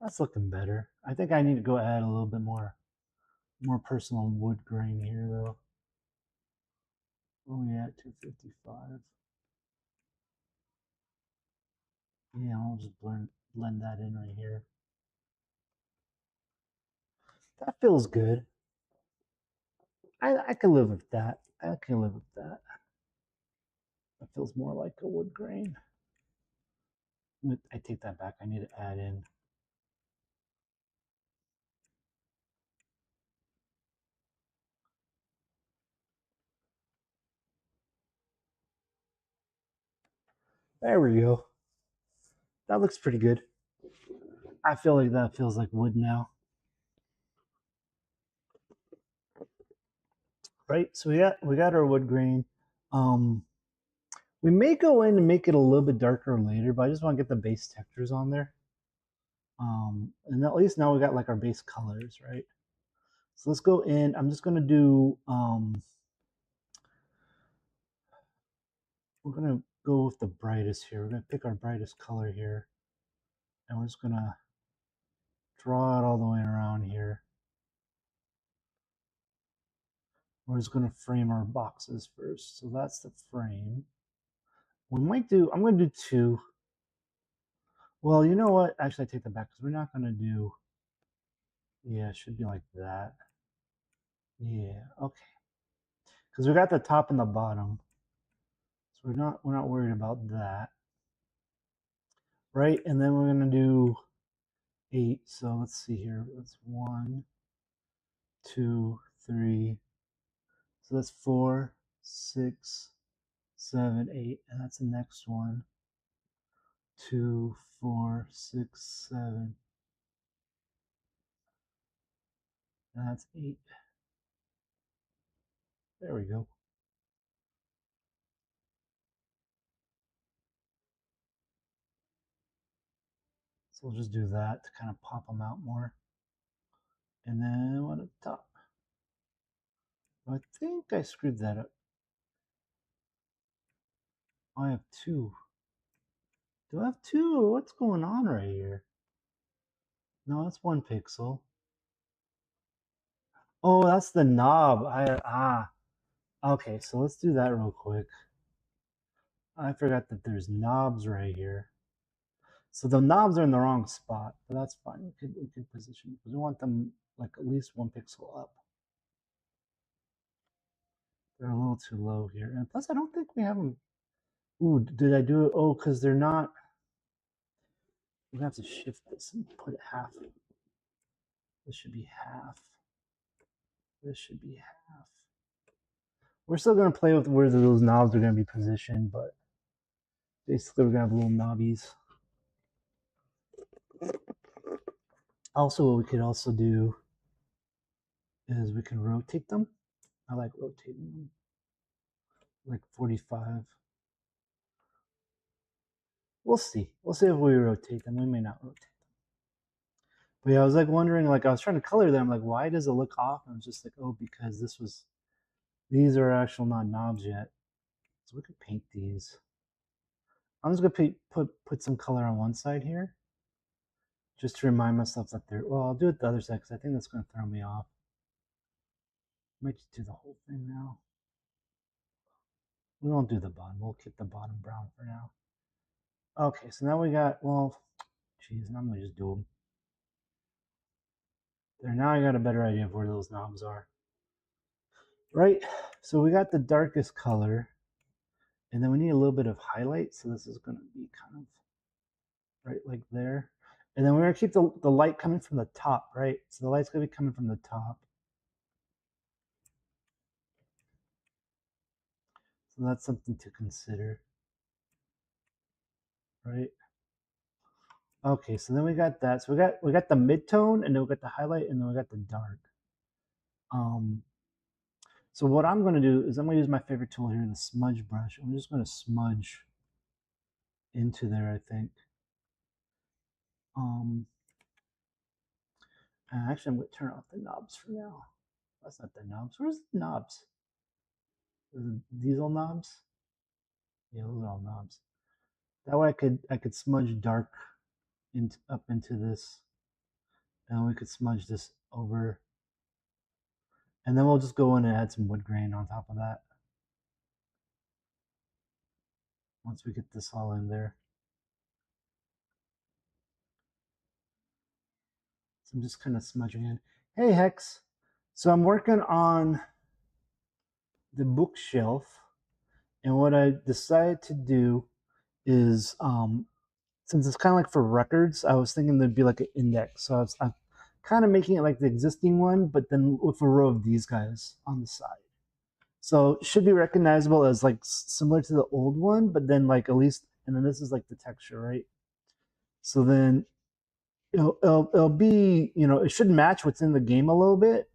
A: That's looking better. I think I need to go add a little bit more personal wood grain here though. Where are we at? 255. Yeah, I'll just blend that in right here. That feels good. I can live with that. I can live with that. That feels more like a wood grain. I take that back. I need to add in. There we go. That looks pretty good. I feel like that feels like wood now. Right? So we got our wood grain. Um, we may go in and make it a little bit darker later, but I just want to get the base textures on there. And at least now we got like our base colors, right? So let's go in. I'm just gonna do we're gonna go with the brightest here. We're gonna pick our brightest color here, and we're just gonna draw it all the way around here. We're just gonna frame our boxes first. So that's the frame. We might do. I'm gonna do two. Well, you know what? Actually, I take that back because we're not gonna do. Yeah, it should be like that. Yeah, okay. Because we got the top and the bottom, so we're not worried about that, right? And then we're gonna do 8. So let's see here. That's 1, 2, 3. So that's 4, 6, 7, 8, and that's the next one. 2, 4, 6, 7, and that's 8. There we go. So we'll just do that to kind of pop them out more. And then one at the top. I think I screwed that up. I have 2. Do I have 2? What's going on right here? No, that's 1 pixel. Oh, that's the knob. Okay, so let's do that real quick. I forgot that there's knobs right here. So the knobs are in the wrong spot, but that's fine. We could position because we want them like at least 1 pixel up. They're a little too low here. And plus I don't think we have them. Ooh, did I do it? Oh, because they're not. We have to shift this and put it half. This should be half. This should be half. We're still gonna play with where those knobs are gonna be positioned, but basically we're gonna have little knobbies. Also, what we could also do is we can rotate them. I like rotating them, like 45. We'll see. We'll see if we rotate them. We may not rotate them. But yeah, I was like wondering, like I was trying to color them, like why does it look off? And I was just like, oh, because this was These are actual not knobs yet. So we could paint these. I'm just gonna put some color on one side here, just to remind myself that they're. Well, I'll do it the other side because I think that's gonna throw me off. I might just do the whole thing now. We won't do the bottom. We'll keep the bottom brown for now. Okay, so now we got. Well, geez, now I'm gonna just do them. There. Now I got a better idea of where those knobs are. Right. So we got the darkest color, and then we need a little bit of highlight. So this is gonna be kind of right like there. And then we're gonna keep the light coming from the top, right? So the light's gonna be coming from the top. So that's something to consider, right? Okay, so then we got that. So we got the mid-tone, and then we got the highlight, and then we got the dark. Um, so what I'm gonna do is I'm gonna use my favorite tool here, the smudge brush. I'm just gonna smudge into there, I think. Actually, I'm gonna turn off the knobs for now. That's not the knobs. Where's the knobs? These all knobs? Yeah, those are all knobs. That way I could smudge dark up into this, and we could smudge this over, and then we'll just go in and add some wood grain on top of that once we get this all in there. So I'm just kind of smudging in. Hey Hex, so I'm working on the bookshelf, and what I decided to do is since it's kind of like for records, I was thinking there'd be like an index. So I'm kind of making it like the existing one, but then with a row of these guys on the side. So it should be recognizable as like similar to the old one, but then like at least, and then this is like the texture, right? So then it'll be, you know, it should match what's in the game a little bit,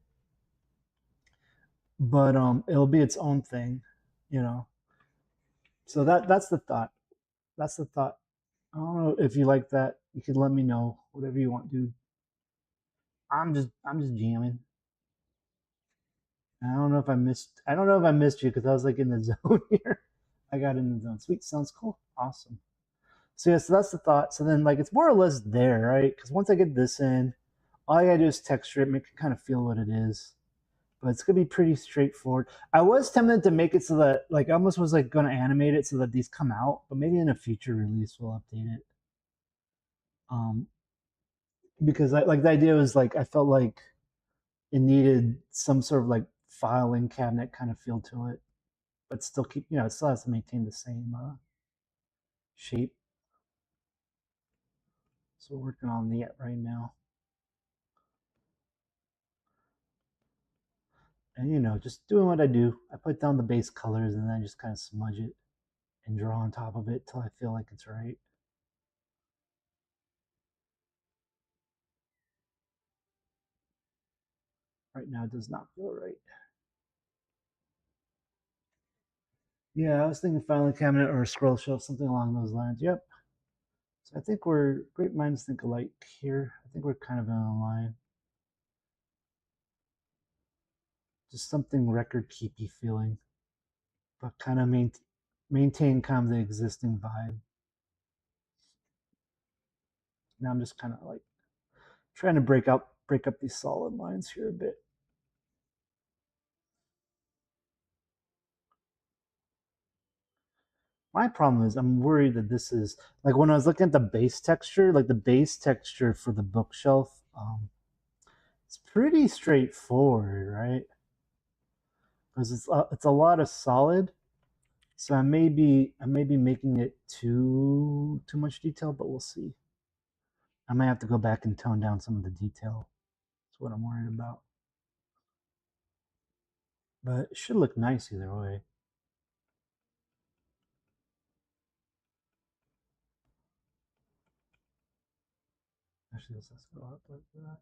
A: but it'll be its own thing, you know. So that's the thought. That's the thought. I don't know if you like that. You can let me know whatever you want, dude. I'm just jamming. I don't know if I missed you because I was like in the zone here. I got in the zone. Sweet, sounds cool. Awesome. So yeah, so that's the thought. So then like it's more or less there, right? Because once I get this in, all I gotta do is texture it, make it kind of feel what it is. But it's gonna be pretty straightforward. I was tempted to make it so that like I almost was like gonna animate it so that these come out, but maybe in a future release we'll update it. Um, because like the idea was like I felt like it needed some sort of like filing cabinet kind of feel to it, but still keep, you know, it still has to maintain the same shape. So we're working on that right now. And you know, just doing what I do. I put down the base colors and then I just kind of smudge it and draw on top of it till I feel like it's right. Right now it does not feel right. Yeah, I was thinking filing cabinet or a scroll shelf, something along those lines. Yep. So I think we're great minds think alike here. I think we're kind of in line. Just something record keepy feeling, but kind of maintain kind of the existing vibe. Now I'm just kind of like trying to break up these solid lines here a bit. My problem is I'm worried that this is like when I was looking at the base texture, like the base texture for the bookshelf, it's pretty straightforward, right? Because it's a lot of solid. So I may be making it too much detail, but we'll see. I might have to go back and tone down some of the detail. That's what I'm worried about. But it should look nice either way. Actually, let's go up like that.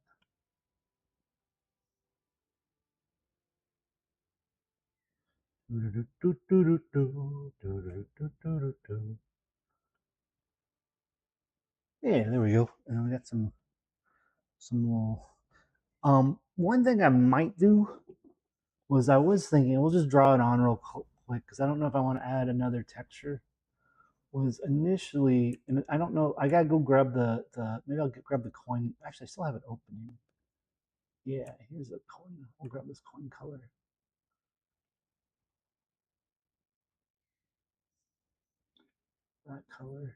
A: Yeah, there we go. And then we got some little. One thing I might do was I was thinking we'll just draw it on real quick because I don't know if I want to add another texture. Was initially, and I don't know. I gotta go grab the maybe I'll grab the coin. Actually, I still have it open. Yeah, here's a coin. We'll grab this coin color. That color.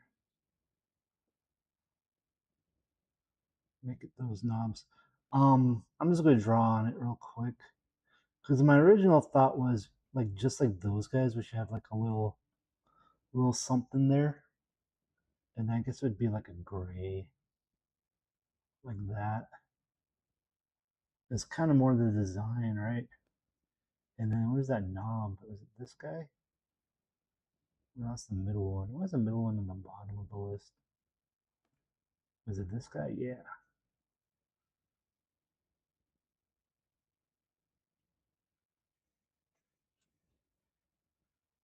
A: Make it those knobs. I'm just gonna draw on it real quick because my original thought was like just like those guys, we should have like a little something there, and I guess it would be like a gray like that. It's kind of more the design, right? And then where's that knob? Was it this guy? No, that's the middle one. Where's the middle one in the bottom of the list? Was it this guy? Yeah.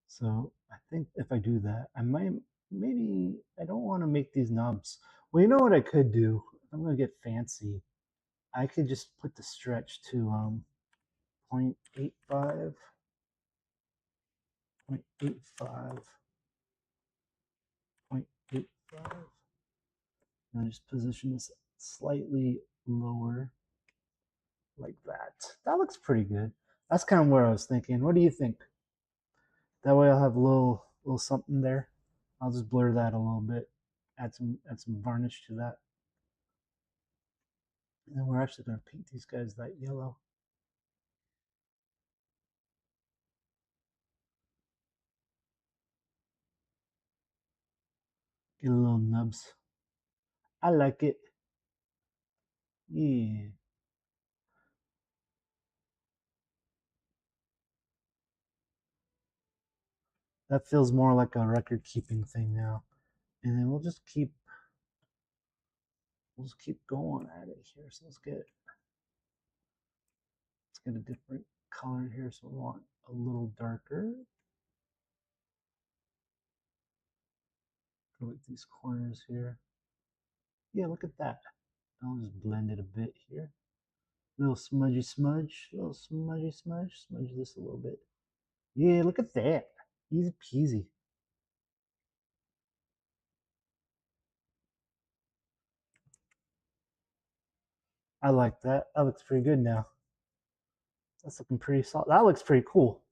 A: So I think if I do that, I might maybe I don't want to make these knobs. Well, you know what I could do? I'm gonna get fancy. I could just put the stretch to 0.85, 0.85, 0.85, and I just position this slightly lower like that. That looks pretty good. That's kind of where I was thinking. What do you think? That way I'll have a little something there. I'll just blur that a little bit, add some varnish to that. And then we're actually going to paint these guys that yellow. Get a little nubs. I like it. Yeah. That feels more like a record keeping thing now. And then we'll just keep going at it here. So let's get a different color here. So we want a little darker. Go with these corners here. Yeah, look at that. I'll just blend it a bit here. Little smudgy smudge, little smudgy smudge. Smudge this a little bit. Yeah, look at that. Easy peasy. I like that. That looks pretty good now. That's looking pretty solid. That looks pretty cool.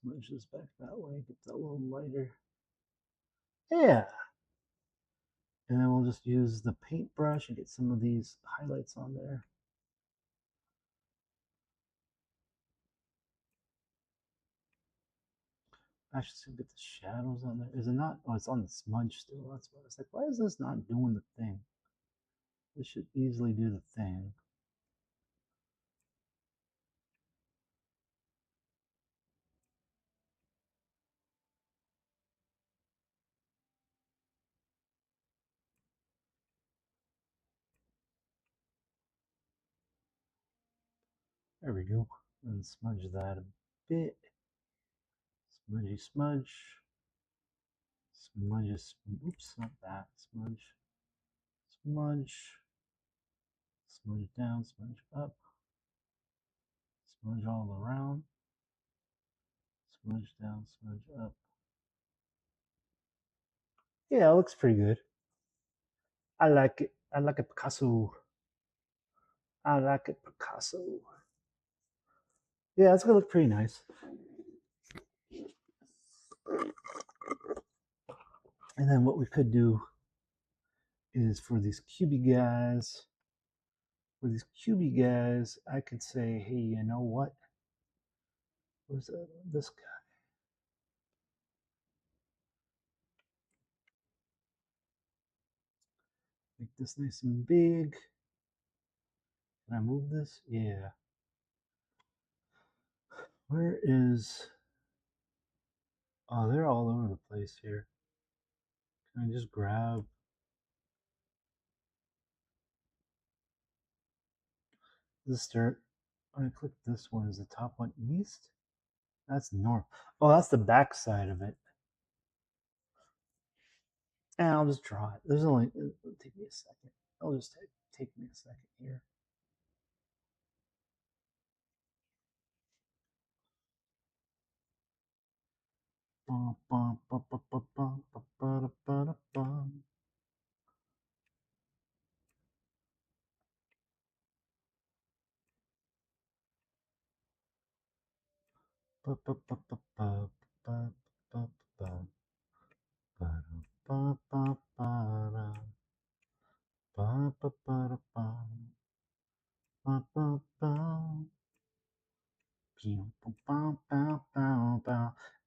A: Smudge this back that way. Get that a little lighter. Yeah. And then we'll just use the paintbrush and get some of these highlights on there. Actually, so get the shadows on there. Is it not? Oh, it's on the smudge still. That's why I was like, why is this not doing the thing? This should easily do the thing. There we go. And smudge that a bit. Smudgy smudge. Smudges. Oops, not that. Smudge. Smudge. Smudge down, smudge up. Smudge all around. Smudge down, smudge up. Yeah, it looks pretty good. I like it. I like it, Picasso. I like it, Picasso. Yeah, it's gonna look pretty nice. And then what we could do is for these cubey guys, I could say, hey, you know what? Where's this guy? Make this nice and big. Can I move this? Yeah. Where is? Oh, they're all over the place here. Can I just grab? This start. When I click this one, is the top one east? That's north. Oh, that's the back side of it. And I'll just draw it. It'll take me a second. It'll just take me a second here.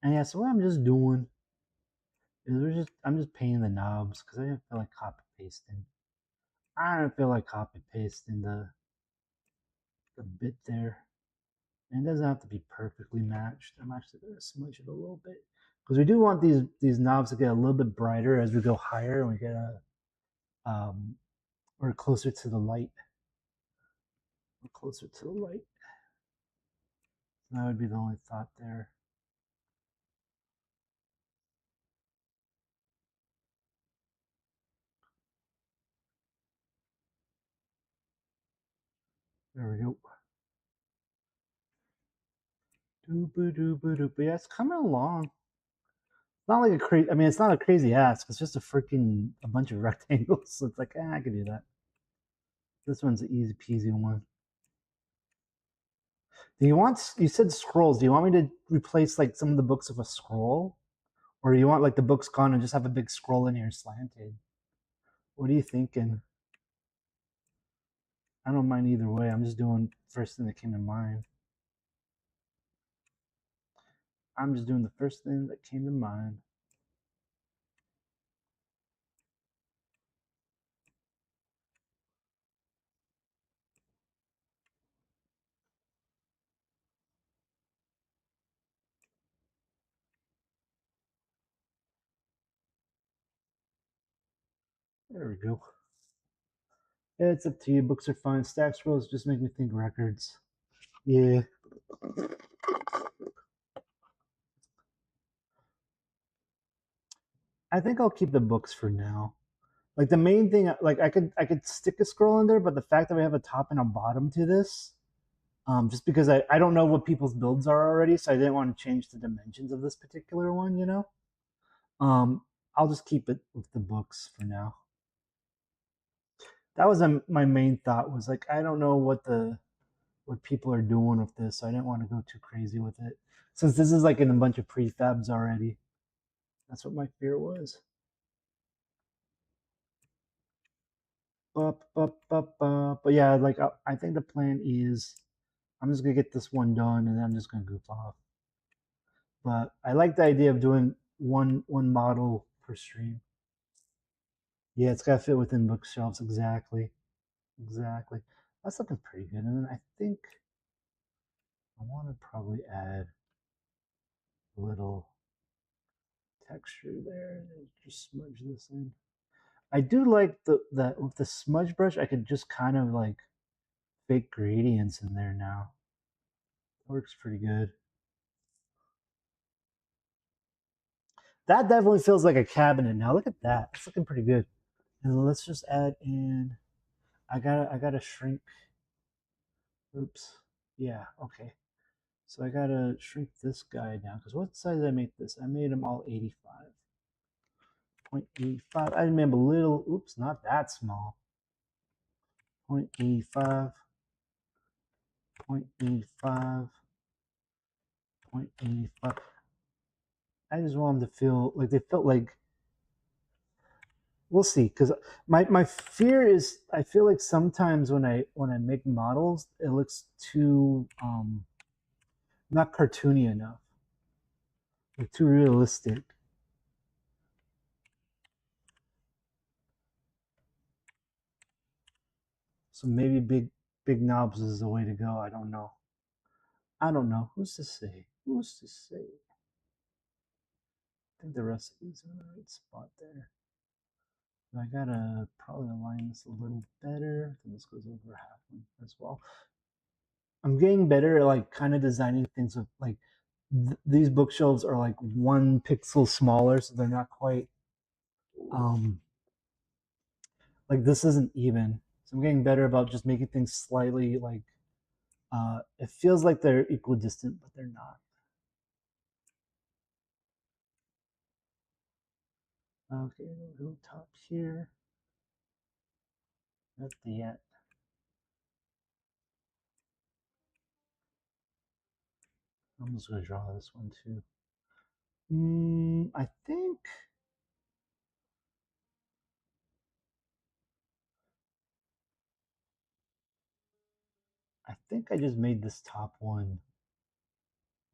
A: And yeah, so what I'm just doing is I'm just painting the knobs because I didn't feel like copy pasting. I don't feel like copy pasting the bit there. And it doesn't have to be perfectly matched. I'm actually gonna smudge it a little bit because we do want these knobs to get a little bit brighter as we go higher and we get a we're closer to the light. We're closer to the light. That would be the only thought there. There we go. But yeah, it's coming along. It's not like a crazy. I mean, it's not a crazy ask. It's just a bunch of rectangles. So it's like, I can do that. This one's an easy peasy one. Do you want? You said scrolls. Do you want me to replace like some of the books with a scroll, or do you want like the books gone and just have a big scroll in here slanted? What are you thinking? I don't mind either way. I'm just doing first thing that came to mind. I'm just doing the first thing that came to mind. There we go. Yeah, it's up to you. Books are fine. Stack scrolls just make me think records. Yeah. I think I'll keep the books for now. Like the main thing, like I could stick a scroll in there, but the fact that we have a top and a bottom to this, just because I don't know what people's builds are already, so I didn't want to change the dimensions of this particular one. Um, I'll just keep it with the books for now. That was my main thought was like I don't know what people are doing with this, so I didn't want to go too crazy with it. Since this is like in a bunch of prefabs already, that's what my fear was. But yeah, like I think the plan is I'm just gonna get this one done and then I'm just gonna goof off. But I like the idea of doing one model per stream. Yeah, it's gotta fit within bookshelves exactly. Exactly. That's looking pretty good. And then I think I want to probably add a little texture there and just smudge this in. I do like that with the smudge brush I could just kind of like fake gradients in there now. It works pretty good. That definitely feels like a cabinet now. Look at that. It's looking pretty good. And let's just add in I gotta shrink. Oops. Yeah, okay. So I gotta shrink this guy down because what size did I make this? I made them all 85.85. I made them a little, oops, not that small. 0.85, 0.85, 0.85. I just want them to feel like they felt like we'll see because my fear is I feel like sometimes when I make models it looks too not cartoony enough, like too realistic. So maybe big knobs is the way to go. I don't know. I don't know. Who's to say? Who's to say? I think the recipe's in the right spot there. I gotta probably align this a little better. This goes over half as well. I'm getting better at like kind of designing things with like these bookshelves are like 1 pixel smaller, so they're not quite um like this isn't even. So I'm getting better about just making things slightly like it feels like they're equidistant, but they're not. Okay, go top here. That's the end. I'm just gonna draw this one too. I think I just made this top one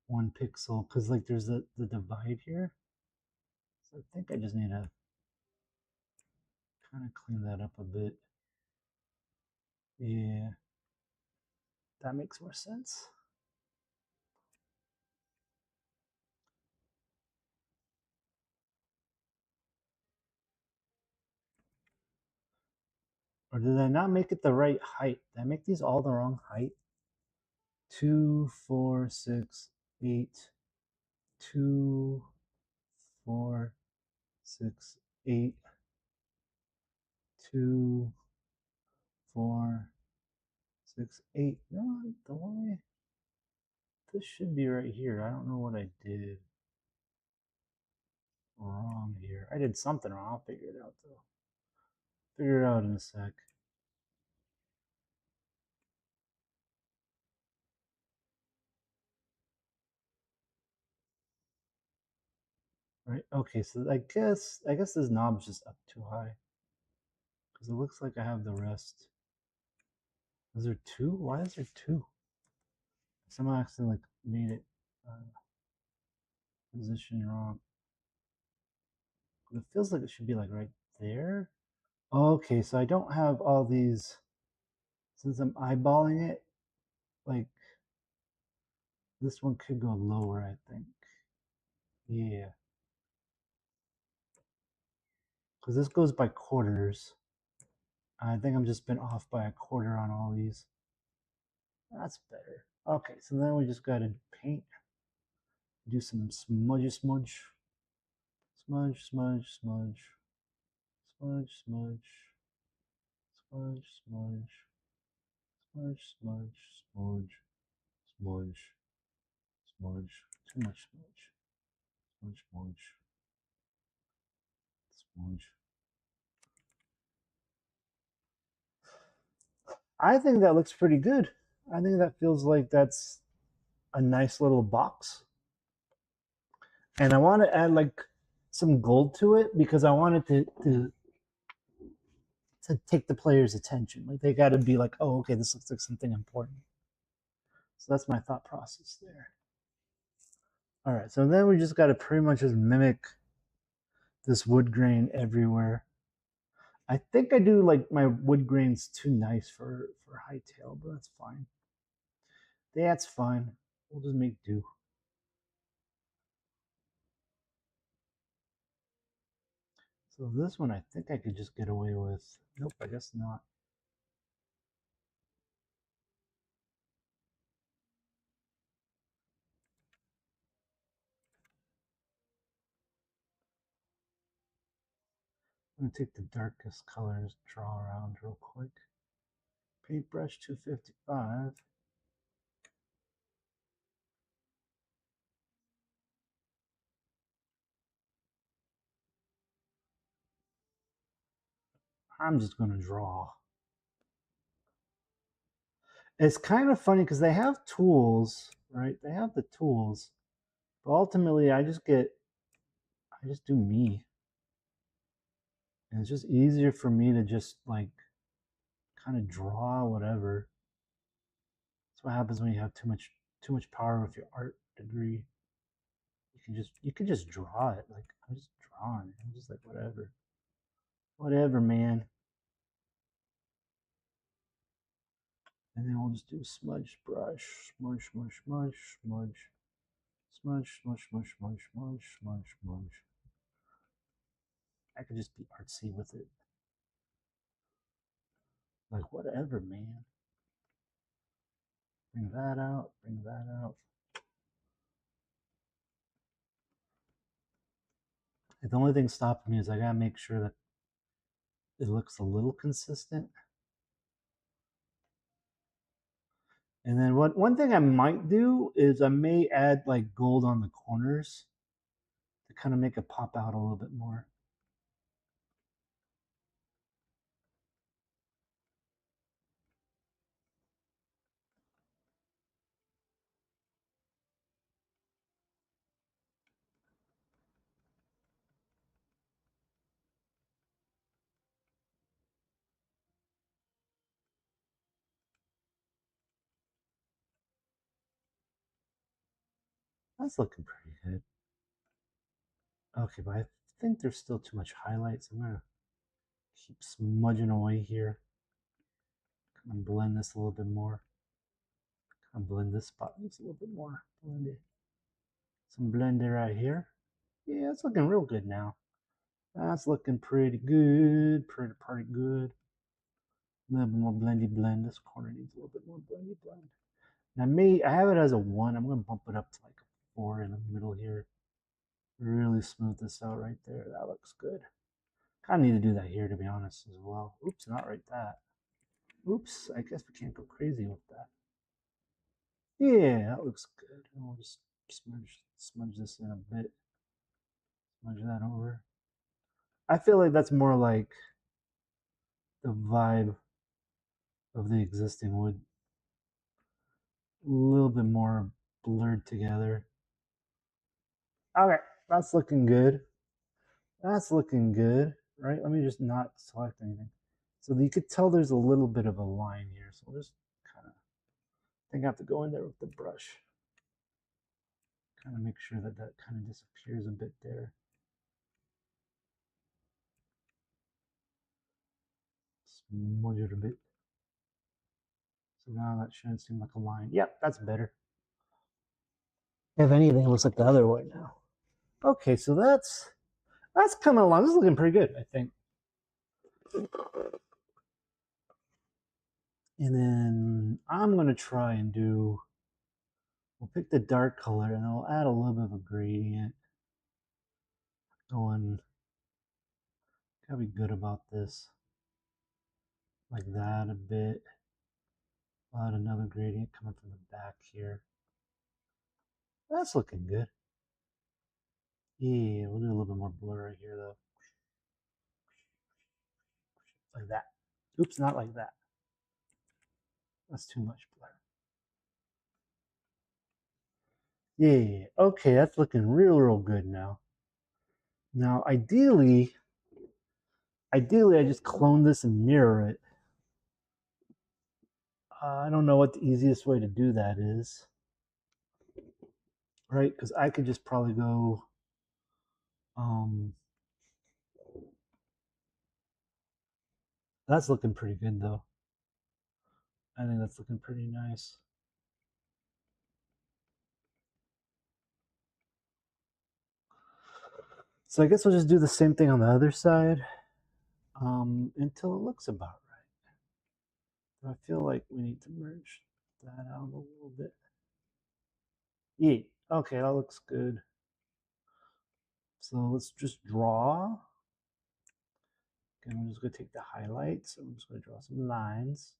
A: 1 pixel because like there's the divide here. So I think I just need to kind of clean that up a bit. Yeah, that makes more sense. Or did I not make it the right height? Did I make these all the wrong height? 2, 4, 6, 8, 2, 4, 6, 8, 2, 4, 6, 8. No, the way this should be right here. I don't know what I did wrong here. I did something wrong. I'll figure it out though. Figure it out in a sec. Right? Okay, so I guess this knob's just up too high. Because it looks like I have the rest. Is there two? Why is there two? Somehow accidentally made it position wrong. It feels like it should be like right there. Okay, so I don't have all these, since I'm eyeballing it, like this one could go lower, I think. Yeah. Because this goes by quarters. I think I'm just been off by a quarter on all these. That's better. Okay, so then we just gotta paint. Do some smudge, smudge. Smudge, smudge, smudge. Smudge, smudge. Smudge, smudge. Smudge, smudge, smudge. Smudge. Smudge. Too much smudge. Smudge, smudge. Smudge. I think that looks pretty good. I think that feels like that's a nice little box. And I want to add like some gold to it because I want it to take the player's attention. Like they got to be like, oh, okay, this looks like something important. So that's my thought process there. All right, so then we just got to pretty much just mimic this wood grain everywhere. I think I do like my wood grains too nice for hytale, but that's fine. That's fine. We'll just make do. So this one I think I could just get away with. Nope, I guess not. I'm gonna take the darkest colors, draw around real quick. Paintbrush 255. I'm just gonna draw. It's kind of funny because they have tools, right? They have the tools, but ultimately I just do me. And it's just easier for me to just like kind of draw whatever. That's what happens when you have too much power with your art degree. You can just draw it. Like I'm just drawing. I'm just like whatever. Whatever, man. And then we'll just do smudge brush. Smudge, smudge, smudge, smudge. Smudge, smudge, smudge, smudge, smudge, smudge, smudge. I could just be artsy with it. Like whatever, man. Bring that out, bring that out. The only thing stopping me is I gotta make sure that it looks a little consistent. And then one thing I might do is I may add like gold on the corners to kind of make it pop out a little bit more. That's looking pretty good. Okay, but I think there's still too much highlights. I'm gonna keep smudging away here. Kind of blend this a little bit more. Kind of blend this spot just a little bit more. Blend it. Some blender right here. Yeah, it's looking real good now. That's looking pretty good. Pretty good. A little bit more blendy blend. This corner needs a little bit more blendy blend. Now I have it as a 1. I'm gonna bump it up to like a 4 in the middle here. Really smooth this out right there. That looks good. Kind of need to do that here to be honest as well. Oops, not right that. Oops, I guess we can't go crazy with that. Yeah, that looks good. And we'll just smudge this in a bit. Smudge that over. I feel like that's more like the vibe of the existing wood. A little bit more blurred together. Okay, that's looking good. That's looking good, right? Let me just not select anything. So you could tell there's a little bit of a line here. So we'll just kind of, I think I have to go in there with the brush. Kind of make sure that that kind of disappears a bit there. Smudge it a bit. So now that shouldn't seem like a line. Yep, that's better. If anything, it looks like the other way now. Okay, so that's coming along. This is looking pretty good, I think. And then I'm gonna try and do. We'll pick the dark color and I'll add a little bit of a gradient. Going. Gotta be good about this. Like that a bit. I'll add another gradient coming from the back here. That's looking good. Yeah, we'll do a little bit more blur right here though. Like that. Oops, not like that. That's too much blur. Yeah, okay, that's looking real good now. Now, ideally, I just clone this and mirror it. I don't know what the easiest way to do that is, right? Because I could just probably go, that's looking pretty good though. I think that's looking pretty nice. So I guess we'll just do the same thing on the other side until it looks about right. I feel like we need to merge that out a little bit. Yeah, okay, that looks good. So let's just draw. Okay, I'm just going to take the highlights. I'm just going to draw some lines.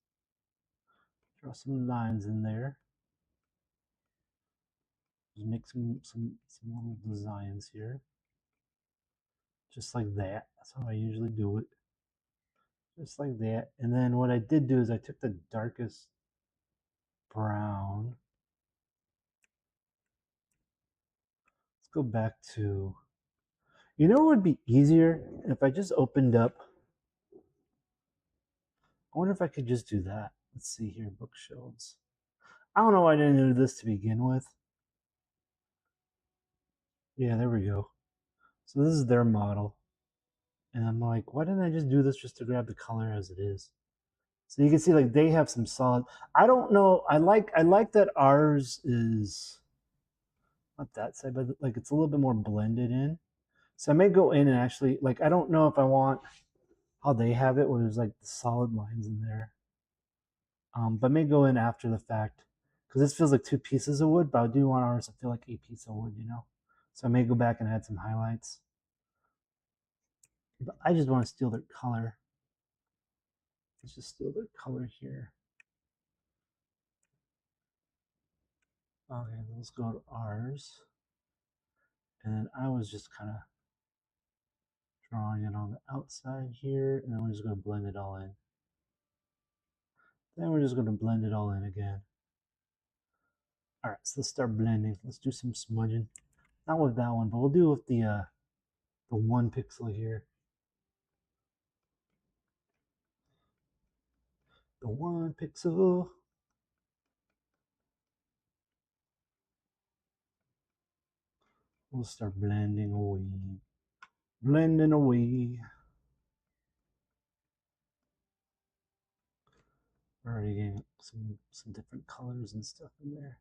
A: Draw some lines in there. Just make some little designs here. Just like that. That's how I usually do it. Just like that. And then what I did do is I took the darkest brown. Let's go back to, you know what would be easier if I just opened up. I wonder if I could just do that. Let's see here, bookshelves. I don't know why I didn't do this to begin with. Yeah, there we go. So this is their model. And I'm like, why didn't I just do this just to grab the color as it is? So you can see like they have some solid. I don't know. I like that ours is not that side, but like it's a little bit more blended in. So I may go in and actually like I don't know if I want how they have it where there's like the solid lines in there. But I may go in after the fact because this feels like 2 pieces of wood, but I do want ours to feel like a piece of wood, you know. So I may go back and add some highlights. But I just want to steal their color. Let's just steal their color here. Okay, let's go to ours. And then I was just kind of drawing it on the outside here, and then we're just going to blend it all in. Then we're just going to blend it all in again. All right, so let's start blending. Let's do some smudging. Not with that one, but we'll do with the 1 pixel here. The 1 pixel. We'll start blending away. Blending away. We're already getting some different colors and stuff in there.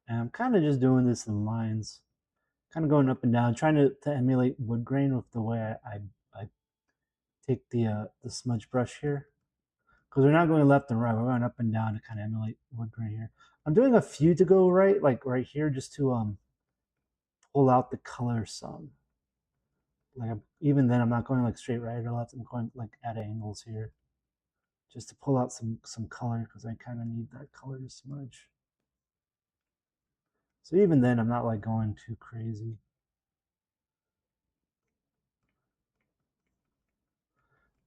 A: And I'm kind of just doing this in lines, kind of going up and down, trying to emulate wood grain with the way I take the smudge brush here. Because we're not going left and right, we're going up and down to kind of emulate wood grain here. I'm doing a few to go right, like right here, just to pull out the color some. Like even then, I'm not going like straight right or left. I'm going like at angles here, just to pull out some color because I kind of need that color to smudge. So even then, I'm not like going too crazy.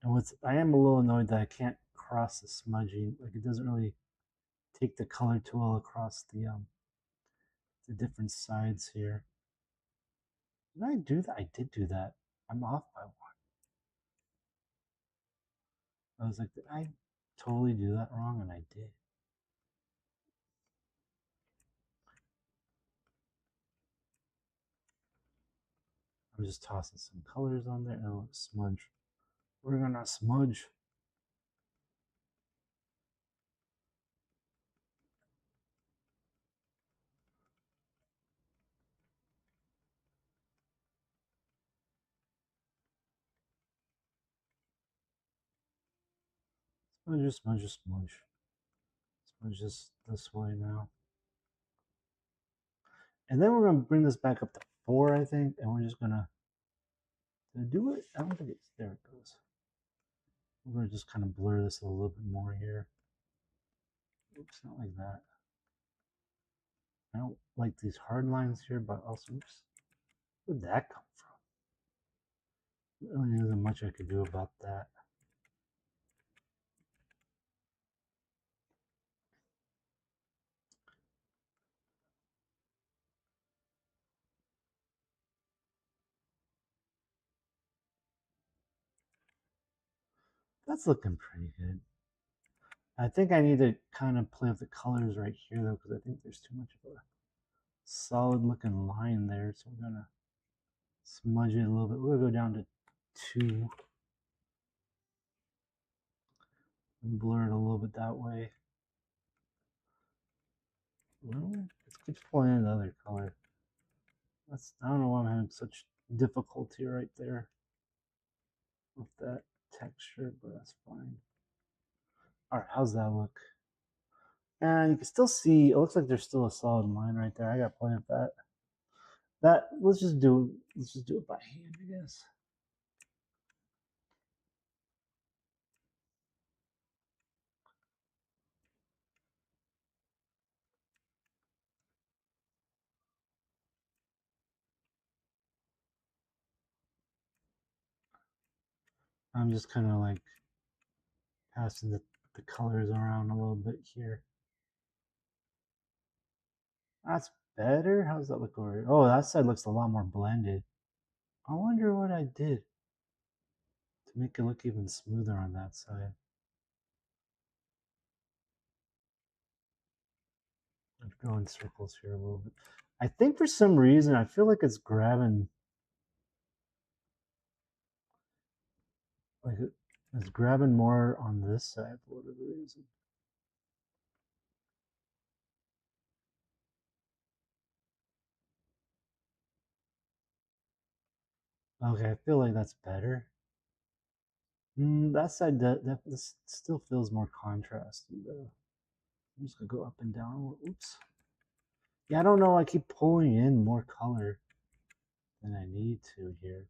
A: And I am a little annoyed that I can't cross the smudging. Like it doesn't really take the color tool across the different sides here. Did I do that? I did do that. I'm off by one. I was like, did I totally do that wrong? And I did. I'm just tossing some colors on there and I'll smudge. We're gonna smudge. Smudge, smudge, smudge. Smudge this way now. And then we're gonna bring this back up to 4, I think, and we're just gonna do it. I don't think it's there. It goes. We're gonna just kind of blur this a little bit more here. Oops, not like that. I don't like these hard lines here, but also, oops, where did that come from? There really isn't much I could do about that. That's looking pretty good. I think I need to kind of play with the colors right here though, because I think there's too much of a solid looking line there. So we're gonna smudge it a little bit. We're gonna go down to 2 and blur it a little bit that way. Well, let's keep pulling in the other color. I don't know why I'm having such difficulty right there with that texture, but that's fine. All right, how's that look? And you can still see, it looks like there's still a solid line right there. I got plenty of that. Let's just do it by hand, I guess. I'm just kind of like passing the colors around a little bit here. That's better. How's that look over here? Oh, that side looks a lot more blended. I wonder what I did to make it look even smoother on that side. I'm going circles here a little bit. I think for some reason I feel like it's grabbing, like it's grabbing more on this side for whatever reason. Okay, I feel like that's better. That side this still feels more contrasty though. I'm just gonna go up and down. Oops. Yeah, I don't know. I keep pulling in more color than I need to here.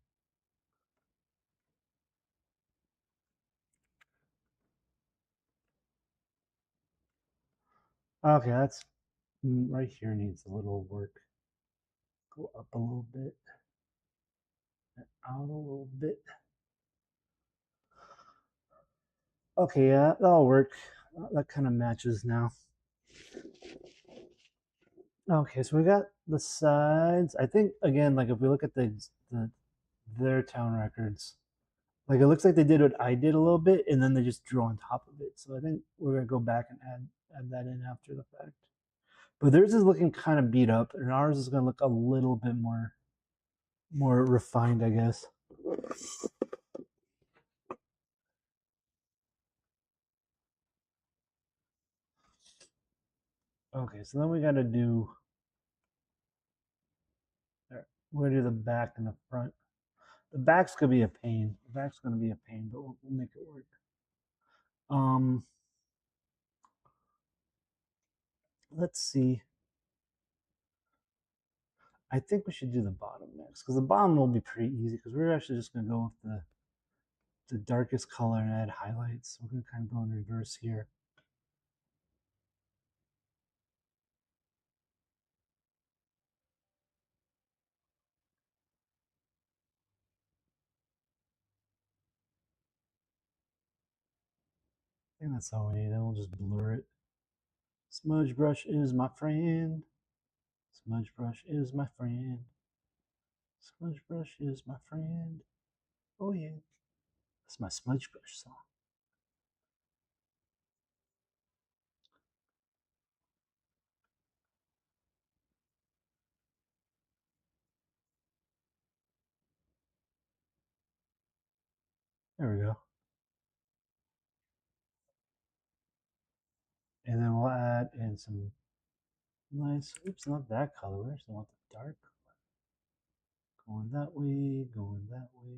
A: Okay, that's right here needs a little work. Go up a little bit, and out a little bit. Okay, yeah, that'll work. That kind of matches now. Okay, so we got the sides. I think again, like if we look at their town records, like it looks like they did what I did a little bit, and then they just drew on top of it. So I think we're gonna go back and add that in after the fact. But theirs is looking kind of beat up, and ours is going to look a little bit more refined, I guess. Okay, so then we got to do. We're gonna do the back and the front. The back's gonna be a pain. The back's gonna be a pain, but we'll make it work. Um, let's see. I think we should do the bottom next because the bottom will be pretty easy because we're actually just gonna go with the darkest color and add highlights. We're gonna kind of go in reverse here. I think that's all we need. Then we'll just blur it. Smudge brush is my friend. Smudge brush is my friend. Smudge brush is my friend. Oh yeah, that's my smudge brush song. There we go. And then we'll add in some nice. Oops, not that color. We actually want the dark color. Going that way, going that way.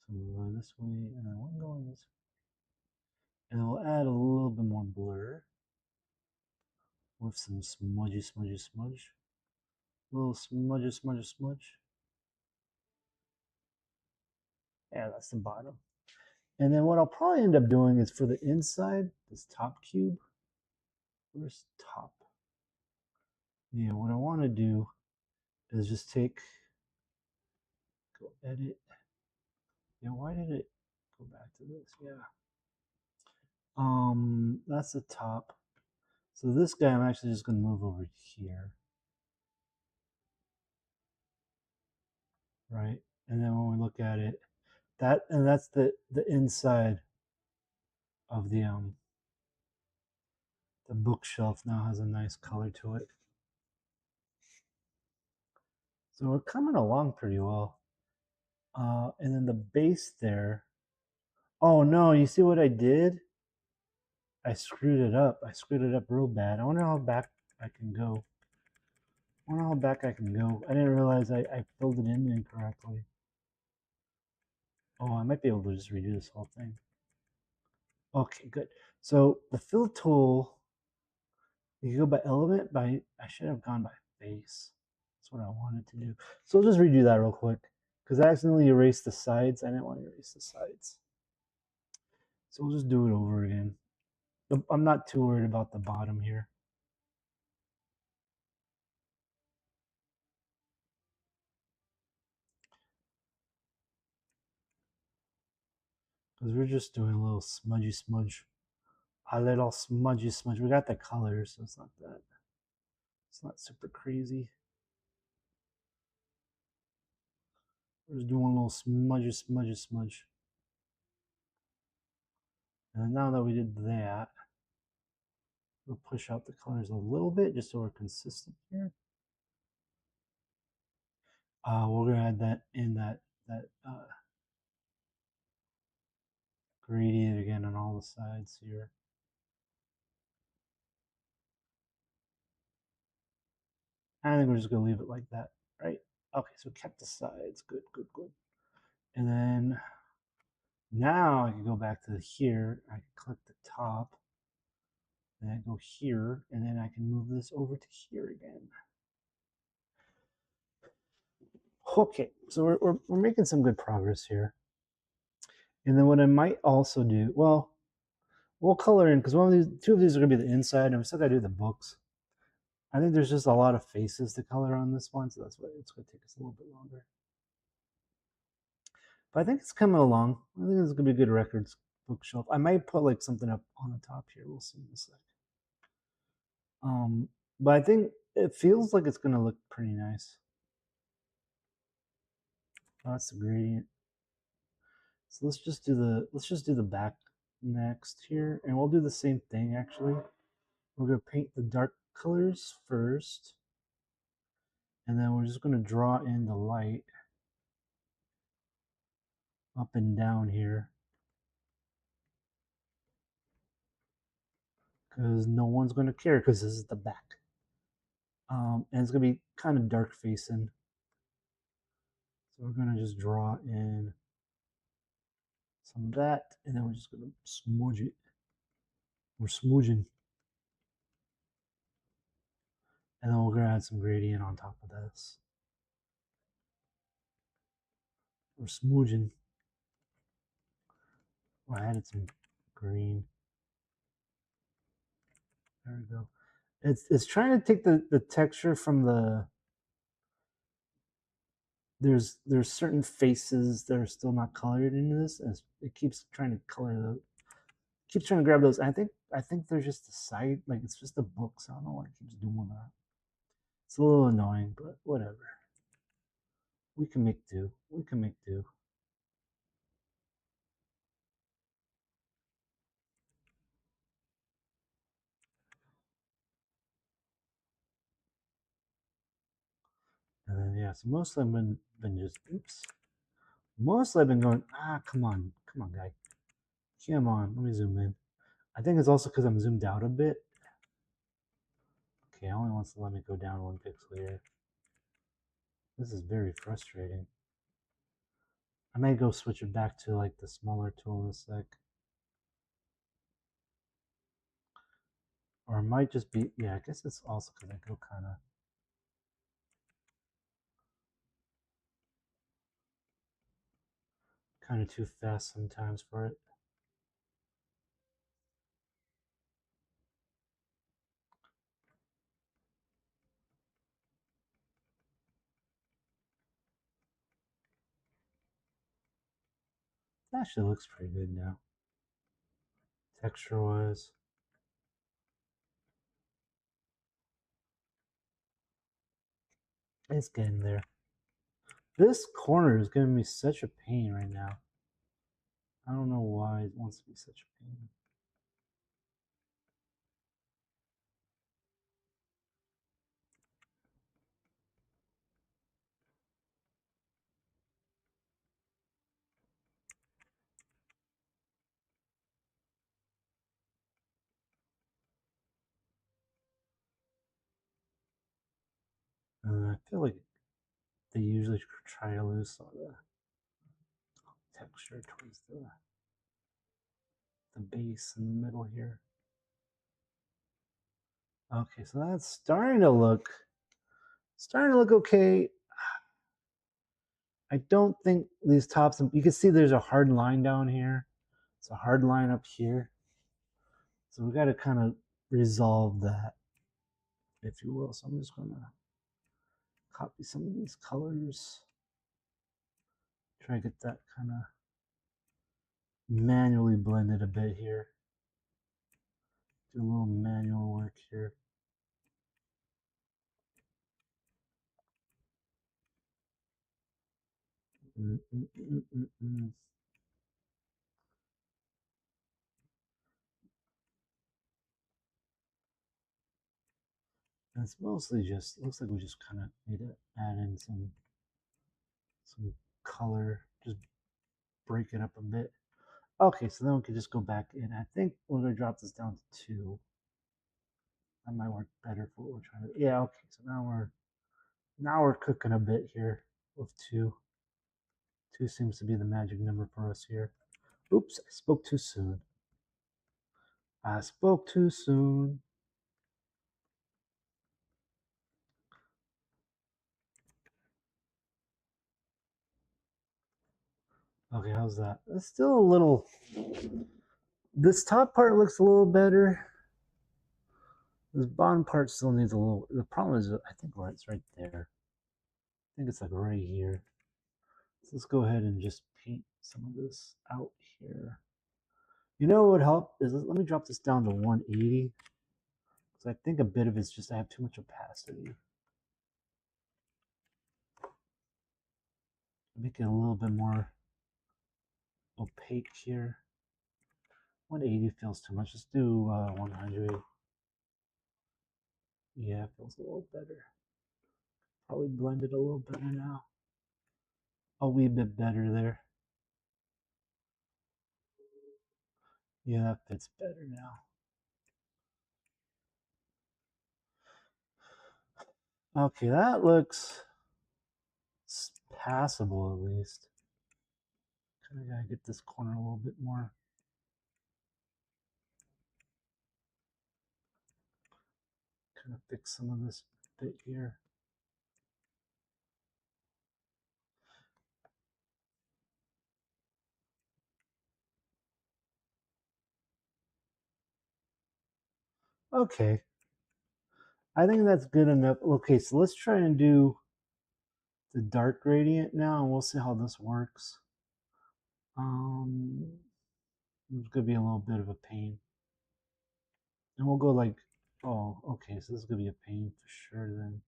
A: So we're going this way, and then one going this way. And we'll add a little bit more blur with some smudgy, smudgy, smudge. A little smudgy, smudgy, smudge. Yeah, that's the bottom. And then what I'll probably end up doing is for the inside, this top cube. Where's top? Yeah, what I want to do is just take, go edit. Yeah, why did it go back to this? Yeah. That's the top. So this guy, I'm actually just going to move over here. Right? And then when we look at it, that's the inside of the bookshelf now has a nice color to it. So we're coming along pretty well. And then the base there. Oh no, you see what I did? I screwed it up. I screwed it up real bad. I wonder how back I can go. I wonder how back I can go. I didn't realize I filled it in incorrectly. Oh, I might be able to just redo this whole thing. Okay, good. So the fill tool, you can go by element, I should have gone by face. That's what I wanted to do. So we'll just redo that real quick because I accidentally erased the sides. I didn't want to erase the sides. So we'll just do it over again. I'm not too worried about the bottom here. Because we're just doing a little smudgy smudge. A little smudgy smudge. We got the color, so it's not that. It's not super crazy. We're just doing a little smudgy smudgy smudge. And now that we did that, we'll push out the colors a little bit just so we're consistent here. We're gonna add that in that gradient again on all the sides here. I think we're just gonna leave it like that, right? Okay, so we kept the sides. Good, good, good. And then now I can go back to here. I can click the top, and I go here, and then I can move this over to here again. Okay, so we're making some good progress here. And then what I might also do, well, we'll color in because two of these are gonna be the inside, and we still gotta do the books. I think there's just a lot of faces to color on this one, so that's why it's gonna take us a little bit longer. But I think it's coming along. I think it's gonna be a good records bookshelf. I might put like something up on the top here. We'll see in a sec. But I think it feels like it's gonna look pretty nice. Oh, that's the gradient. So let's just do the back next here, and we'll do the same thing actually. we're going to paint the dark colors first, and then we're just going to draw in the light up and down here, because no one's going to care because this is the back. And it's going to be kind of dark facing. So we're going to just draw in some of that, and then we're just going to smudge it. We're smudging. And then we're going to add some gradient on top of this. We're smudging. I added some green. There we go. It's trying to take the texture from the. There's certain faces that are still not colored in this, and it keeps trying to color those. Keeps trying to grab those. I think they're just the side, like it's just the books. I don't know why it keeps doing that. It's a little annoying, but whatever. We can make do. We can make do. And then yeah, so mostly I've been just oops. Mostly I've been going, come on, guy. Come on, let me zoom in. I think it's also because I'm zoomed out a bit. Okay, it only wants to let me go down 1 pixel here. This is very frustrating. I may go switch it back to like the smaller tool in a sec. Or it might just be, yeah, I guess it's also because I go kind of too fast sometimes for it. That actually looks pretty good now. Texture wise. It's getting there. This corner is giving me such a pain right now. I don't know why it wants to be such a pain. I feel like they usually try to lose some of the texture towards the base in the middle here. Okay, so that's starting to look okay. I don't think these tops, you can see there's a hard line down here. It's a hard line up here. So we got to kind of resolve that, if you will. So I'm just going to copy some of these colors. Try to get that kind of manually blended a bit here. Do a little manual work here. And it's mostly just, looks like we just kind of need to add in some color, just break it up a bit. Okay, so then we can just go back in. I think we're going to drop this down to 2. That might work better for what we're trying to. Yeah, okay. So now we're cooking a bit here with 2. 2 seems to be the magic number for us here. Oops, I spoke too soon. I spoke too soon. Okay, how's that? It's still a little. This top part looks a little better. This bottom part still needs a little. The problem is, I think it's right there. I think it's like right here. So let's go ahead and just paint some of this out here. You know what would help is let me drop this down to 180. Because I think a bit of it's just I have too much opacity. Make it a little bit more opaque here. 180 feels too much. Let's do 100. Yeah, it feels a little better. Probably blend it a little better now. A wee bit better there. Yeah, that fits better now. Okay, that looks passable at least. Kind of gotta get this corner a little bit more. Kind of fix some of this bit here. Okay, I think that's good enough. Okay, so let's try and do the dark gradient now, and we'll see how this works. It's gonna be a little bit of a pain, and we'll go like, oh, okay, so this is gonna be a pain for sure then.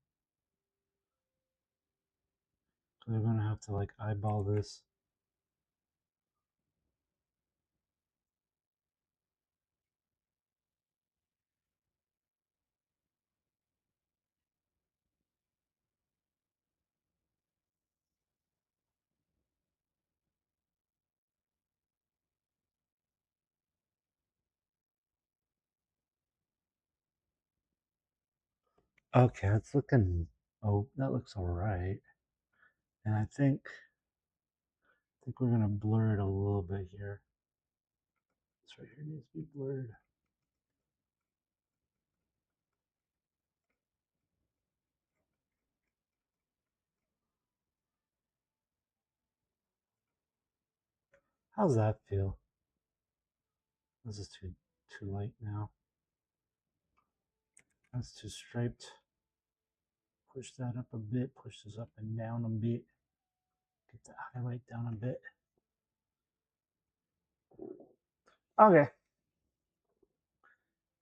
A: So we're gonna have to like eyeball this. Okay, that's looking. Oh, that looks all right. And I think we're gonna blur it a little bit here. This right here needs to be blurred. How's that feel? This is too light now. That's too striped. Push that up a bit. Push this up and down a bit. Get the highlight down a bit. Okay.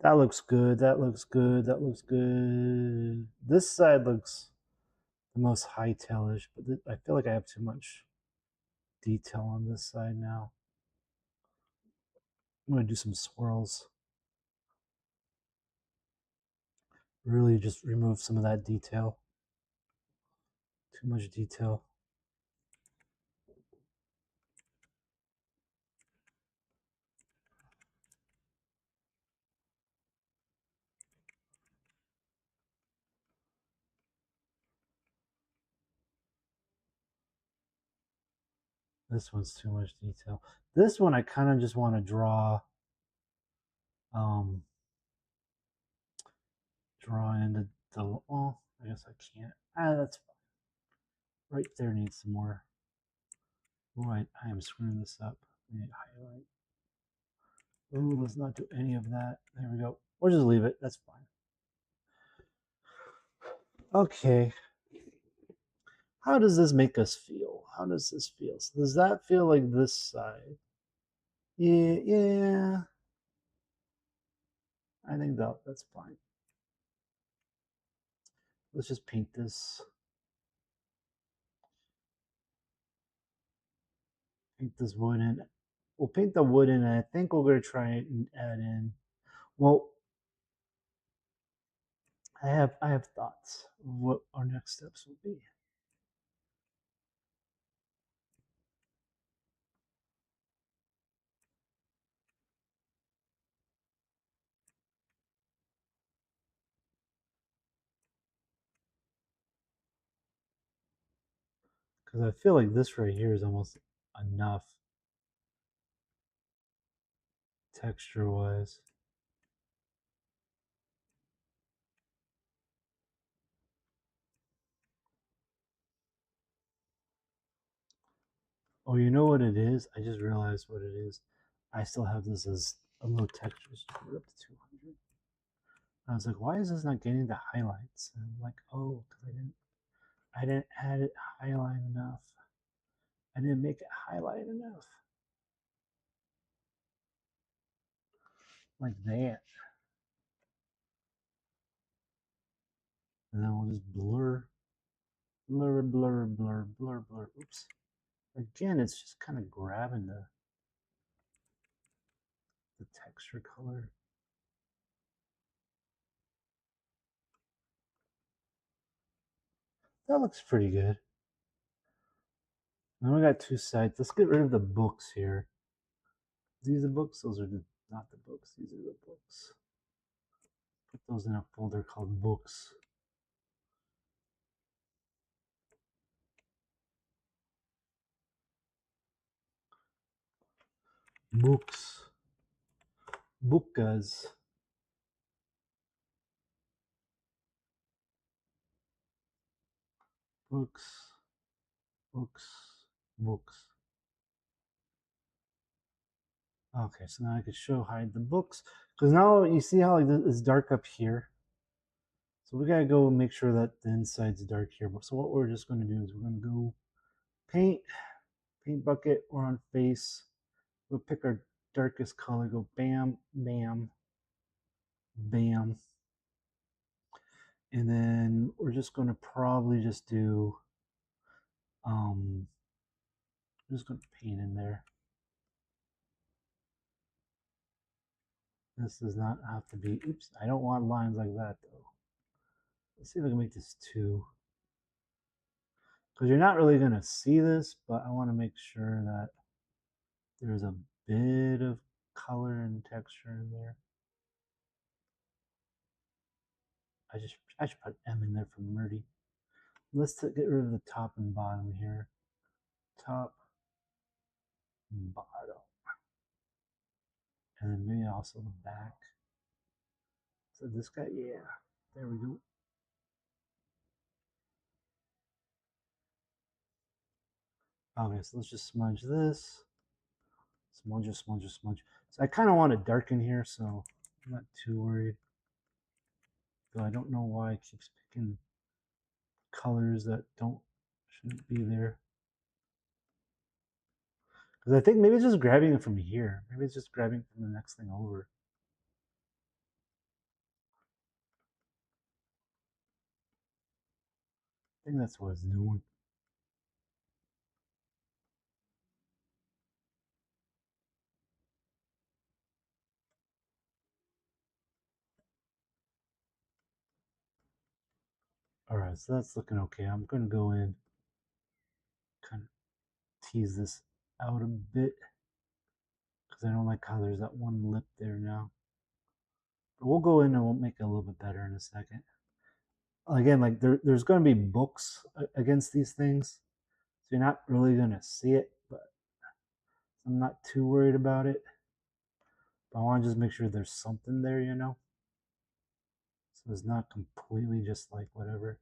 A: That looks good. That looks good. That looks good. This side looks the most hytale-ish, but I feel like I have too much detail on this side now. I'm gonna do some swirls. Really just remove some of that detail. Too much detail. This one's too much detail. This one I kind of just want to um, draw into the, well, I guess I can't. That's fine. Right there needs some more. Oh, I am screwing this up. I need highlight. Ooh, let's not do any of that. There we go. Or just leave it. That's fine. Okay. How does this make us feel? How does this feel? So does that feel like this side? Yeah, yeah. I think that's fine. Let's just paint this. Paint this wood in. We'll paint the wood in, and I think we're gonna try and add in. Well, I have thoughts of what our next steps will be. Because I feel like this right here is almost enough texture wise. Oh, you know what it is? I just realized what it is. I still have this as a low texture, so put it up to 200. I was like, why is this not getting the highlights? And I'm like, oh, because I didn't add it highlight enough. I didn't make it highlight enough. Like that. And then we'll just blur, blur, blur, blur, blur, blur. Oops. Again, it's just kind of grabbing the texture color. That looks pretty good. Now we got two sides. Let's get rid of the books here. These are the books. Those are not the books. These are the books. Put those in a folder called books. Books. Bookas. Books. Books. Books. Okay, so now I could hide the books. Because now you see how it's dark up here? So we gotta go make sure that the inside's dark here. So what we're just gonna do is we're gonna go paint bucket, or on face. We'll pick our darkest color, go bam, bam, bam. And then we're just gonna probably just do, I'm just gonna paint in there. This does not have to be, oops, I don't want lines like that though. Let's see if I can make this 2. Because you're not really gonna see this, but I wanna make sure that there's a bit of color and texture in there. I should put M in there for Murdy. Let's get rid of the top and bottom here. Top, bottom. And then maybe also the back. So this guy, yeah. There we go. Okay, so let's just smudge this. Smudge, smudge, smudge. So I kind of want to darken here, so I'm not too worried. Though I don't know why it keeps picking colors that shouldn't be there. Because I think maybe it's just grabbing it from here. Maybe it's just grabbing from the next thing over. I think that's what it's doing. All right, so that's looking okay. I'm going to go in, kind of tease this out a bit, because I don't like how there's that one lip there now. But we'll go in and we'll make it a little bit better in a second. Again, like there's going to be books against these things, so you're not really going to see it, but I'm not too worried about it. But I want to just make sure there's something there, you know? So it's not completely just like whatever.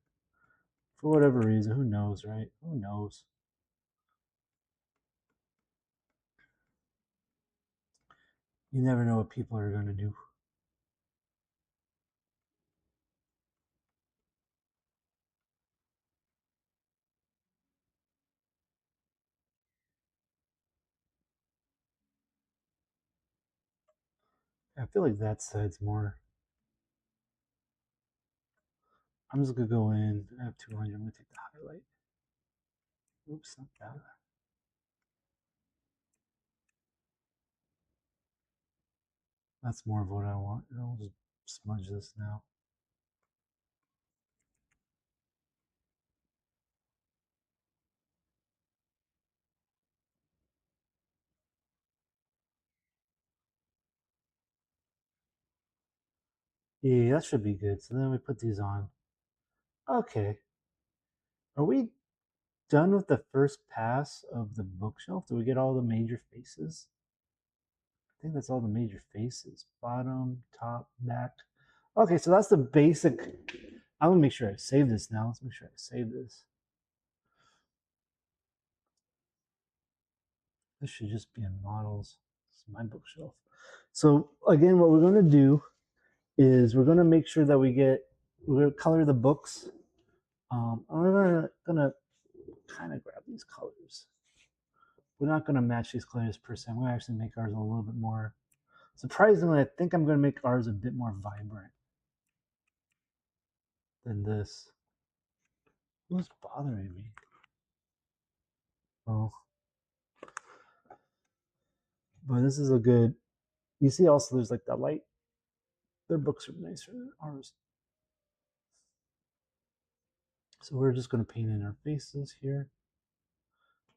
A: For whatever reason, who knows, right? Who knows? You never know what people are going to do. I feel like that side's more. I'm just going to go in. I have 200. I'm going to take the highlight. Oops, not that. That's more of what I want. I'll just smudge this now. Yeah, that should be good. So then we put these on. Okay. Are we done with the first pass of the bookshelf? Do we get all the major faces? I think that's all the major faces. Bottom, top, back. Okay, so that's the basic. I'm gonna make sure I save this now. Let's make sure I save this. This should just be in models. This is my bookshelf. So again, what we're gonna do is we're gonna make sure that we're gonna color the books. We're gonna kind of grab these colors. We're not gonna match these colors per se. I'm gonna actually make ours a little bit more. Surprisingly, I think I'm gonna make ours a bit more vibrant than this. Who's bothering me? Oh, but this is a good. You see, also there's like that light. Their books are nicer than ours. So we're just going to paint in our faces here.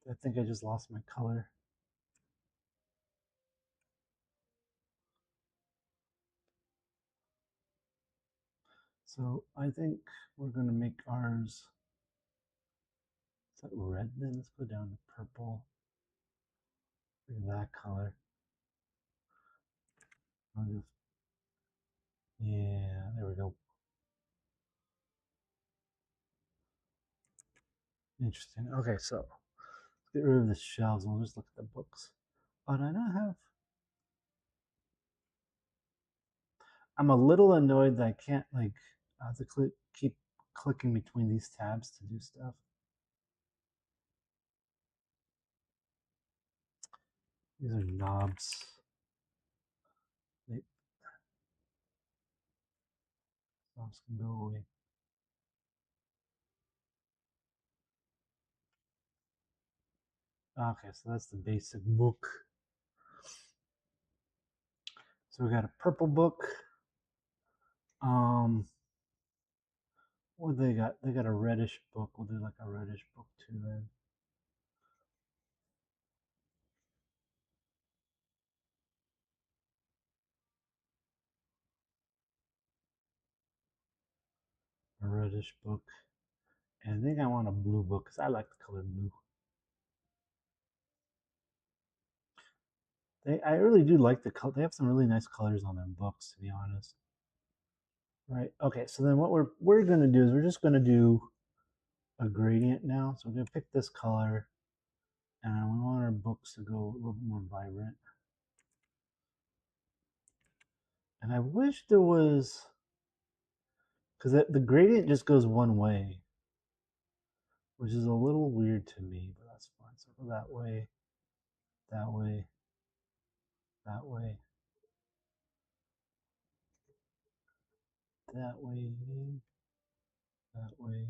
A: I think I just lost my color. So I think we're going to make ours, is that red then? Let's go down to purple. That color. Yeah, there we go. Interesting. Okay, so let's get rid of the shelves and we'll just look at the books. But I don't have. I'm a little annoyed that I can't like I have to keep clicking between these tabs to do stuff. These are knobs. Knobs can go away. Okay, so that's the basic book. So we got a purple book. What they got? They got a reddish book. We'll do like a reddish book too then. A reddish book. And I think I want a blue book because I like the color blue. I really do like the color. They have some really nice colors on their books, to be honest. Right. Okay. So then what we're gonna do is we're just gonna do a gradient now. So we're gonna pick this color, and we want our books to go a little more vibrant. And I wish there was, because the gradient just goes one way, which is a little weird to me, but that's fine. So go that way, that way, that way, that way, that way,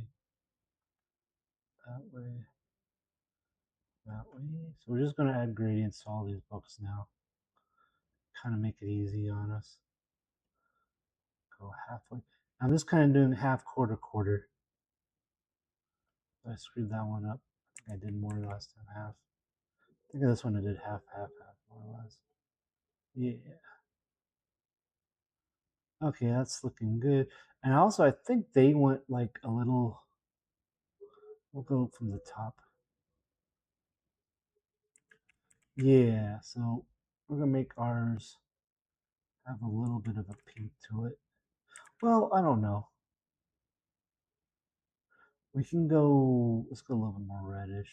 A: that way, that way. So we're just going to add gradients to all these books now. Kind of make it easy on us. Go halfway. I'm just kind of doing half, quarter, quarter. I screwed that one up. I think I did more last time, half. I think this one I did half, half, half, more or less. Yeah. Okay, that's looking good. And also, I think they went like a little. We'll go from the top. Yeah, so we're gonna make ours have a little bit of a pink to it. Well, I don't know. We can go. Let's go a little bit more reddish.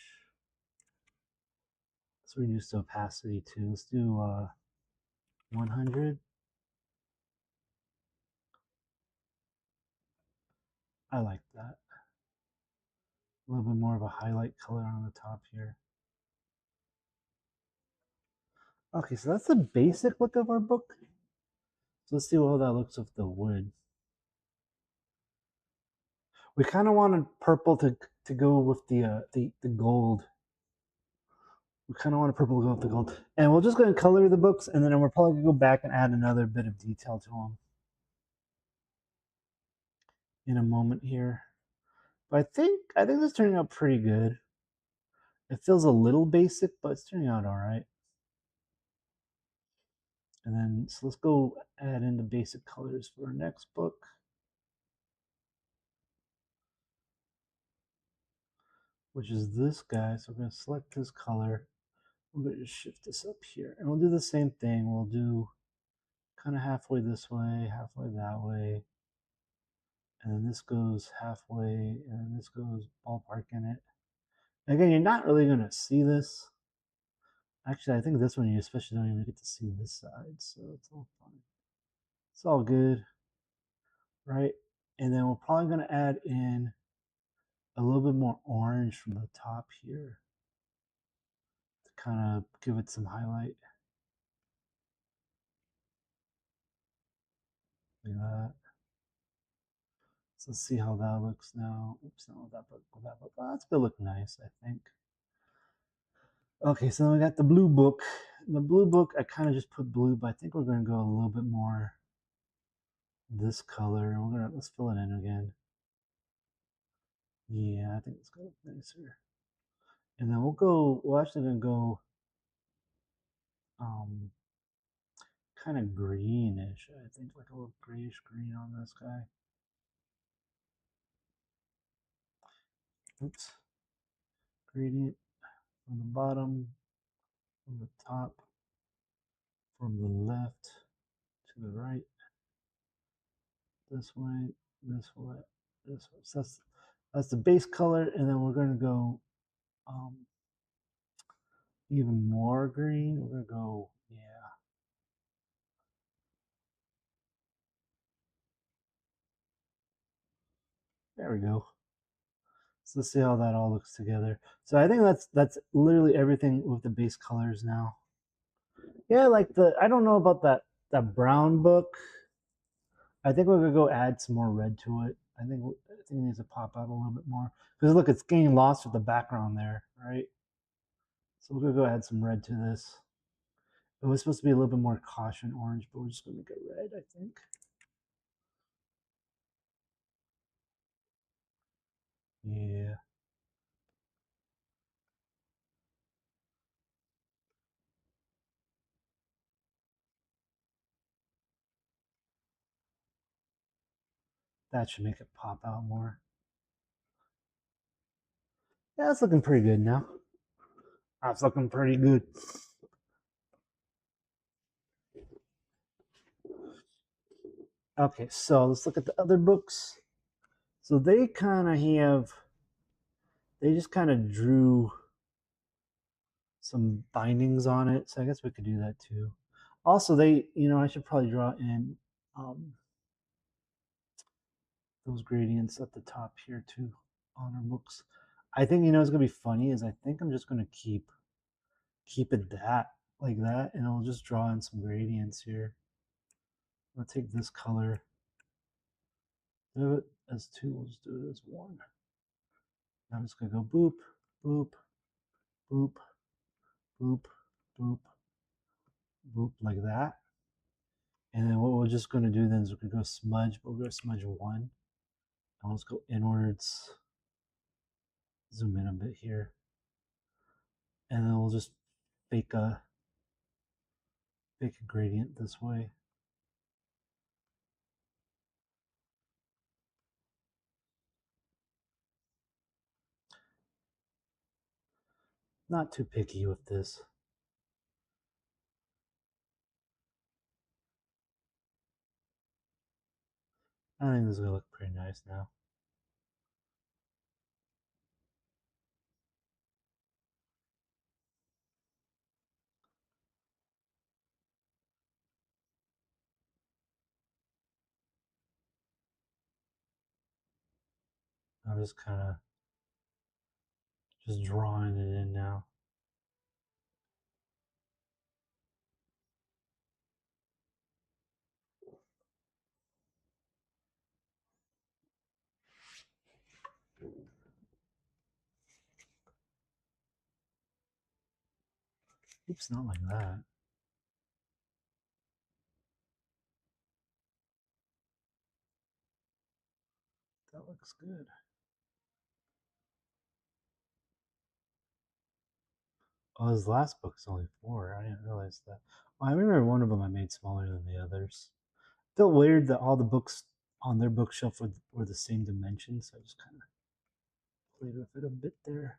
A: Let's reduce the opacity too. Let's do 100. I like that. A little bit more of a highlight color on the top here. Okay, so that's the basic look of our book. So let's see how that looks with the wood. We kind of wanted purple to go with the gold. We kind of want purple to go with the gold. And we're just going to color the books, and then we're probably going to go back and add another bit of detail to them in a moment here. But I think this is turning out pretty good. It feels a little basic, but it's turning out all right. And then, so let's go add in the basic colors for our next book. Which is this guy. So we're going to select this color. We're going to shift this up here. And we'll do the same thing. We'll do kind of halfway this way, halfway that way. And then this goes halfway, and then this goes ballpark in it. Again, you're not really going to see this. Actually, I think this one you especially don't even get to see this side, so it's all fine. It's all good, right? And then we're probably going to add in a little bit more orange from the top here to kind of give it some highlight. Like that. So let's see how that looks now. Oops, not with that book, with that book. Oh, that's gonna look nice, I think. Okay, so then we got the blue book. The blue book, I kind of just put blue, but I think we're gonna go a little bit more this color. Let's fill it in again. Yeah, I think it's gonna look nicer. And then we're actually gonna go um kind of greenish, I think, like a little grayish green on this guy. Oops. Gradient from the bottom, from the top, from the left to the right, this way, this way, this way. So that's the base color, and then we're gonna go um, even more green. We're gonna go, yeah, there we go. So let's see how that all looks together. So I think that's literally everything with the base colors now. Yeah, like I don't know about that brown book. I think we're gonna go add some more red to it. I think it needs to pop out a little bit more because look, it's getting lost with the background there, right? So we're gonna go add some red to this. It was supposed to be a little bit more caution orange, but we're just gonna make it red, I think. Yeah, that should make it pop out more. Yeah, it's looking pretty good now. That's looking pretty good. Okay, so let's look at the other books. So they just kind of drew some bindings on it. So I guess we could do that too. Also, I should probably draw in um, those gradients at the top here too on our books. I think it's gonna be funny is I think I'm just gonna keep it that like that, and I'll just draw in some gradients here. I'll take this color, do it as two. We'll just do it as one. I'm just gonna go boop, boop, boop, boop, boop, boop like that. And then what we're just gonna do then is we're gonna go smudge, but we're gonna smudge one. And let's go inwards, zoom in a bit here, and then we'll just fake a gradient this way. Not too picky with this. I think this is gonna look pretty nice now. I'm just kind of just drawing it in now. Oops, not like that. That looks good. Oh, his last book's only 4. I didn't realize that. Well, I remember one of them I made smaller than the others. Felt weird that all the books on their bookshelf were the same dimension, so I just kind of played with it a bit there.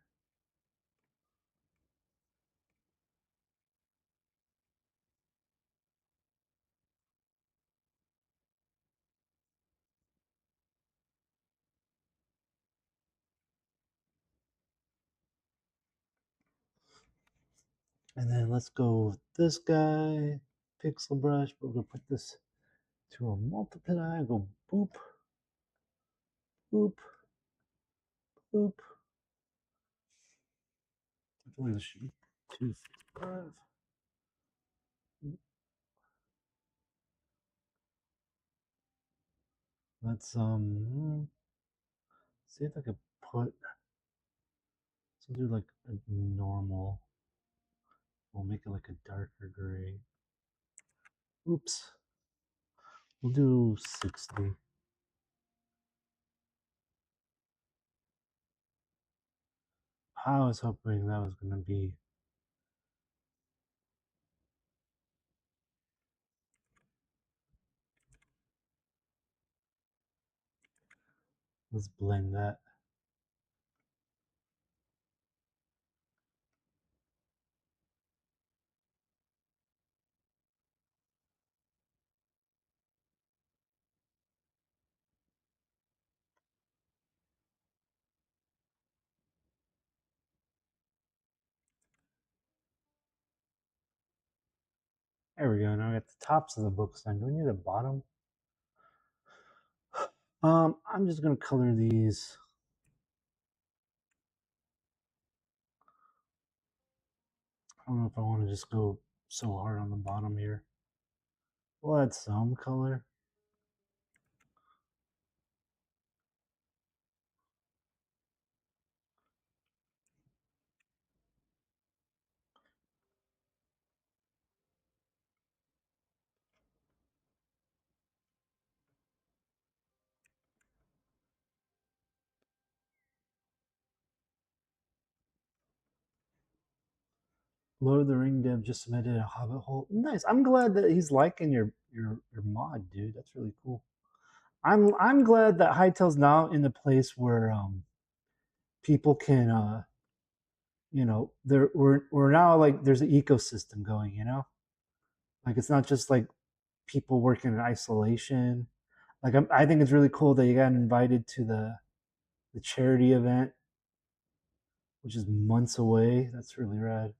A: And then let's go with this guy, pixel brush. We're gonna put this to a multiply. Go boop, boop, boop. I feel like this should be 255. Let's see if I could put. Let's do like a normal. We'll make it like a darker gray. Oops. We'll do 60. I was hoping that was gonna be. Let's blend that. There we go. Now we got the tops of the books done. Do we need a bottom? I'm just gonna color these. I don't know if I want to just go so hard on the bottom here. We'll add some color. Lord of the Ring dev just submitted a Hobbit hole. Nice. I'm glad that he's liking your mod, dude. That's really cool. I'm glad that Hytale's now in the place where people can there we're now like there's an ecosystem going, like it's not just like people working in isolation. Like I think it's really cool that you got invited to the charity event, which is months away. That's really rad.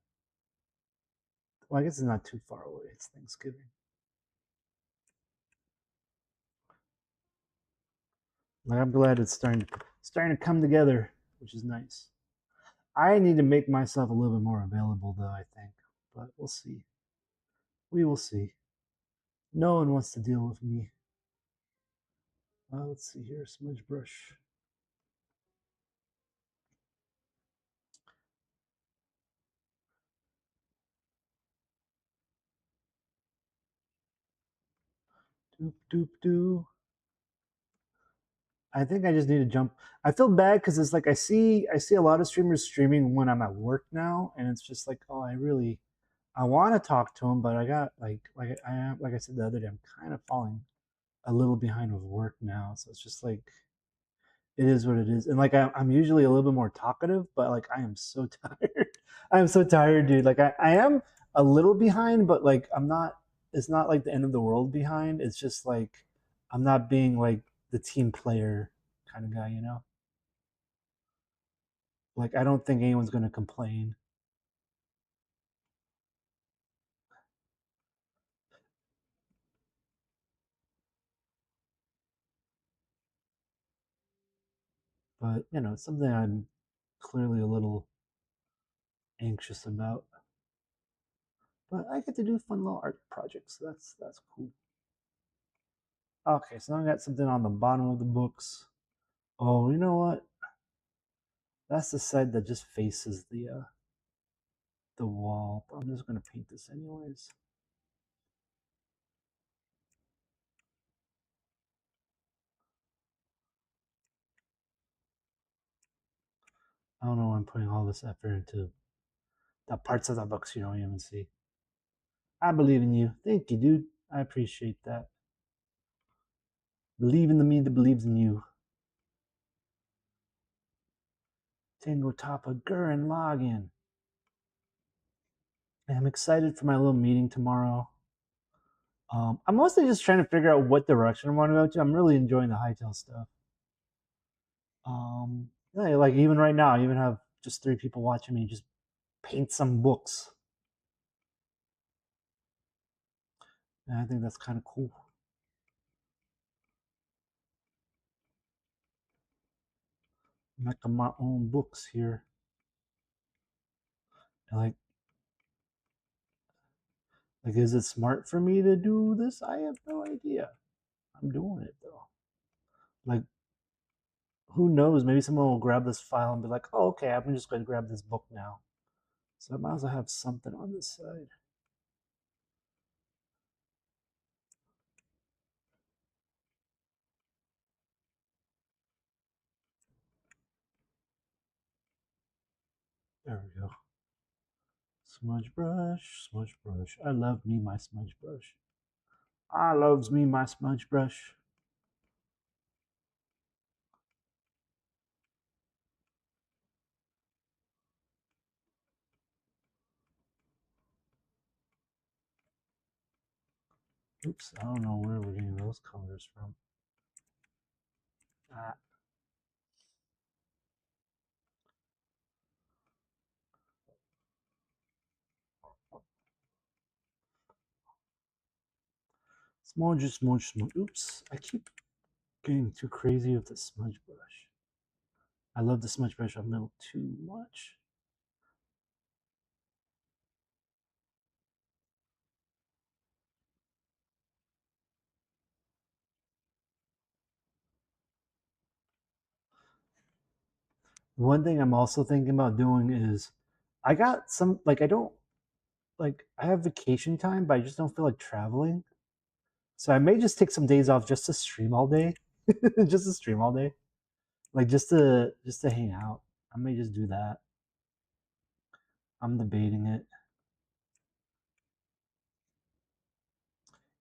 A: Well, I guess it's not too far away. It's Thanksgiving. Like I'm glad it's starting to come together, which is nice. I need to make myself a little bit more available, though. I think, but we'll see. We will see. No one wants to deal with me. Let's see here. Smudge brush. Doop doop doo. I think I just need to jump. I feel bad because it's like I see a lot of streamers streaming when I'm at work now, and it's just like, oh, I want to talk to them, but I got like I said the other day, I'm kind of falling a little behind with work now, so it's just like it is what it is. And like I'm usually a little bit more talkative, but like I am so tired. I am so tired, dude. Like I am a little behind, but like I'm not. It's not like the end of the world behind. It's just like I'm not being like the team player kind of guy, Like I don't think anyone's gonna complain. But it's something I'm clearly a little anxious about. But I get to do fun little art projects. So that's cool. Okay, so now I got something on the bottom of the books. Oh, you know what? That's the side that just faces the wall. I'm just gonna paint this anyways. I don't know why I'm putting all this effort into the parts of the books you don't even see. I believe in you. Thank you, dude. I appreciate that. Believe in the me that believes in you. Tango Tapa Gurren Login. I'm excited for my little meeting tomorrow. I'm mostly just trying to figure out what direction I want to go to. I'm really enjoying the hightail stuff. Yeah, like even right now, I even have just 3 people watching me just paint some books. And I think that's kind of cool. Making my own books here. And like, is it smart for me to do this? I have no idea. I'm doing it though. Like, who knows? Maybe someone will grab this file and be like, "Oh, okay, I'm just going to grab this book now." So I might as well have something on this side. There we go. Smudge brush, smudge brush. I love me my smudge brush. I loves me my smudge brush. Oops, I don't know where we're getting those colors from. Ah. Smudge, smudge, smudge. Oops, I keep getting too crazy with the smudge brush. I love the smudge brush a little too much. One thing I'm also thinking about doing is I got some, like, I don't, like, I have vacation time, but I just don't feel like traveling. So I may just take some days off just to stream all day. Just to stream all day. Like just to hang out. I may just do that. I'm debating it.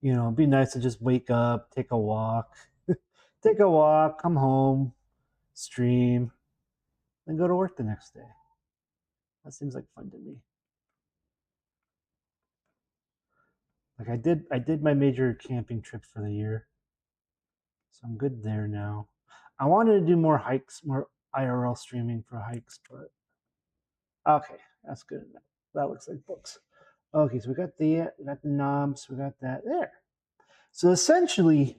A: You know, it'd be nice to just wake up, take a walk, come home, stream, then go to work the next day. That seems like fun to me. Like I did my major camping trips for the year. So I'm good there now. I wanted to do more hikes, more IRL streaming for hikes, but okay, that's good enough. That looks like books. Okay, so we got the knobs, we got that there. So essentially,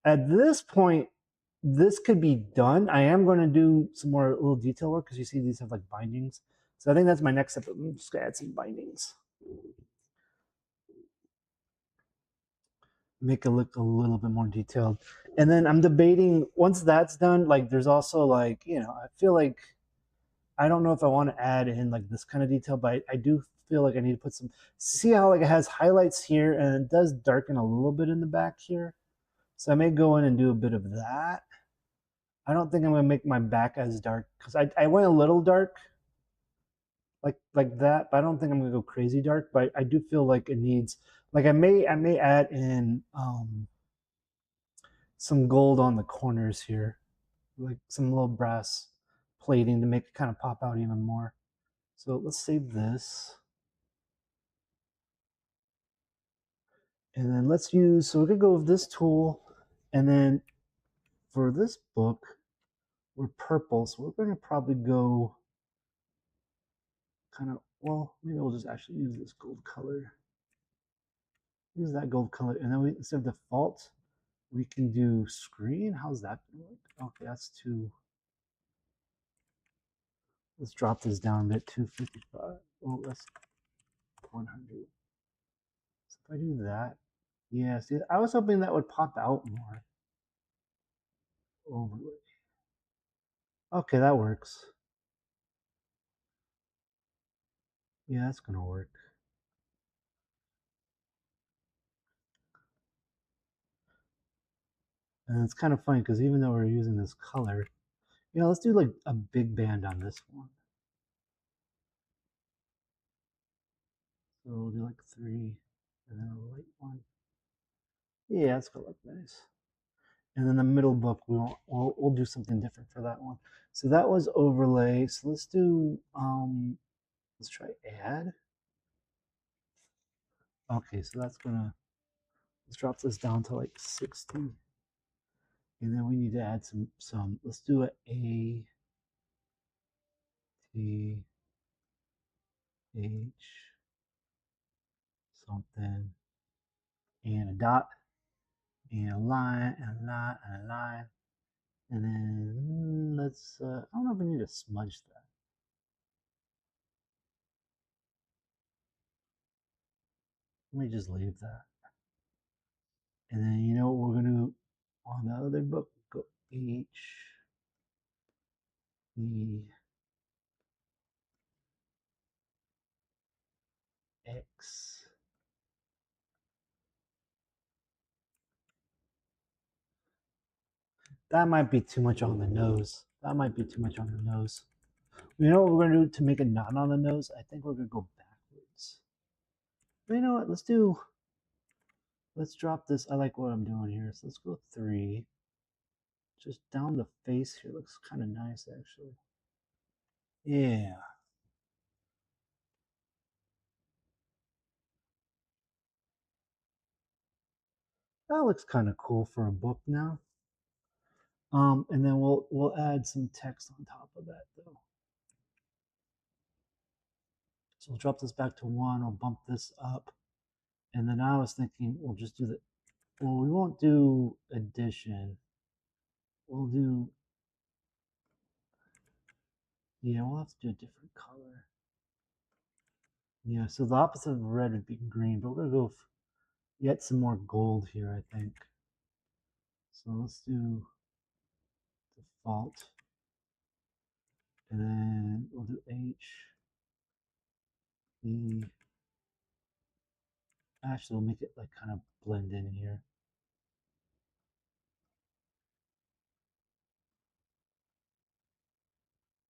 A: at this point, this could be done. I am going to do some more little detail work because you see these have like bindings. So I think that's my next step. I'm just gonna add some bindings, make it look a little bit more detailed. And then I'm debating once that's done. Like, there's also like I feel like I don't know if I want to add in like this kind of detail, but I do feel like I need to put some. See how like it has highlights here and it does darken a little bit in the back here. So I may go in and do a bit of that. I don't think I'm gonna make my back as dark because I went a little dark like that, but I don't think I'm gonna go crazy dark. But I do feel like it needs like I may add in some gold on the corners here, like some little brass plating to make it kind of pop out even more. So let's save this. And then let's use, so we're gonna go with this tool. And then for this book, we're purple. So we're gonna probably go kind of, well, maybe we'll just actually use this gold color. Use that gold color. And then we, instead of default, we can do screen. How's that gonna look? Okay, that's too, let's drop this down a bit, 255. Oh, that's 100. So if I do that, yeah, see, I was hoping that would pop out more. Overlay. Okay, that works. Yeah, that's gonna work. And it's kind of funny because even though we're using this color, let's do like a big band on this one. So we'll do like 3 and then a light one. Yeah, it's gonna look nice. And then the middle book, we'll do something different for that one. So that was overlay. So let's do let's try add. Okay, so that's gonna, let's drop this down to like 60. And then we need to add some let's do A T H something and a dot and a line and a line and a line. And then let's I don't know if we need to smudge that. Let me just leave that. And then you know what we're gonna do on the other book? Go H E X. That might be too much on the nose. That might be too much on the nose. You know what we're gonna do to make a knot on the nose? I think we're gonna go backwards. But you know what? Let's drop this. I like what I'm doing here. So let's go 3. Just down the face here. Looks kind of nice actually. Yeah. That looks kind of cool for a book now. And then we'll add some text on top of that though. So we'll drop this back to 1. I'll bump this up. And then I was thinking we'll just do the, well, we won't do addition. We'll do, yeah, we'll have to do a different color. Yeah, so the opposite of red would be green, but we're gonna go get some more gold here, I think. So let's do default. And then we'll do H, E. Actually, we'll make it like kind of blend in here.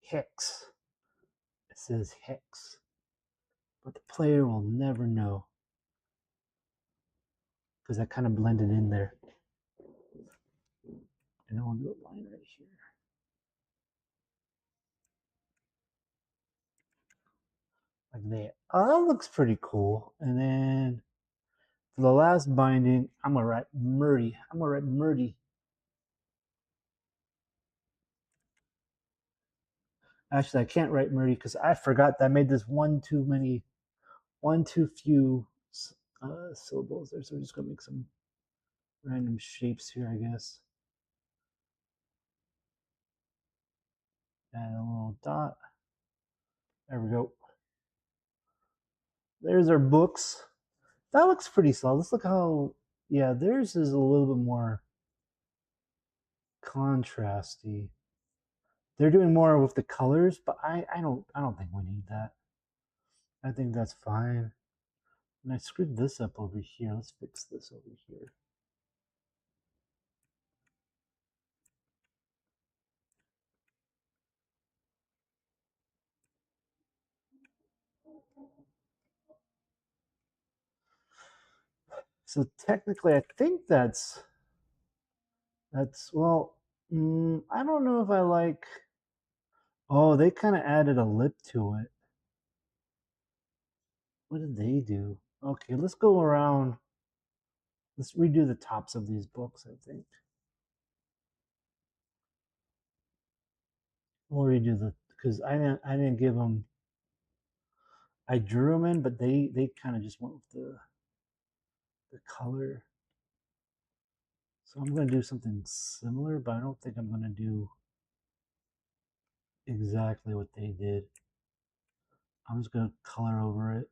A: Hex. It says hex. But the player will never know because I kind of blended in there. And then we'll do a line right here. Like that. Oh, that looks pretty cool. And then for the last binding, I'm gonna write Murdy. I'm gonna write Murdy. Actually, I can't write Murdy because I forgot that I made this one too few syllables there. So we're just gonna make some random shapes here, I guess. Add a little dot. There we go. There's our books. That looks pretty solid. Let's look how, yeah, theirs is a little bit more contrasty. They're doing more with the colors, but I don't think we need that. I think that's fine. And I screwed this up over here. Let's fix this over here. So technically, I think that's well. I don't know if I like. Oh, they kind of added a lip to it. What did they do? Okay, let's go around. Let's redo the tops of these books. I think we'll redo the because I didn't give them. I drew them in, but they kind of just went with the color. So I'm gonna do something similar, but I don't think I'm gonna do exactly what they did. I'm just gonna color over it.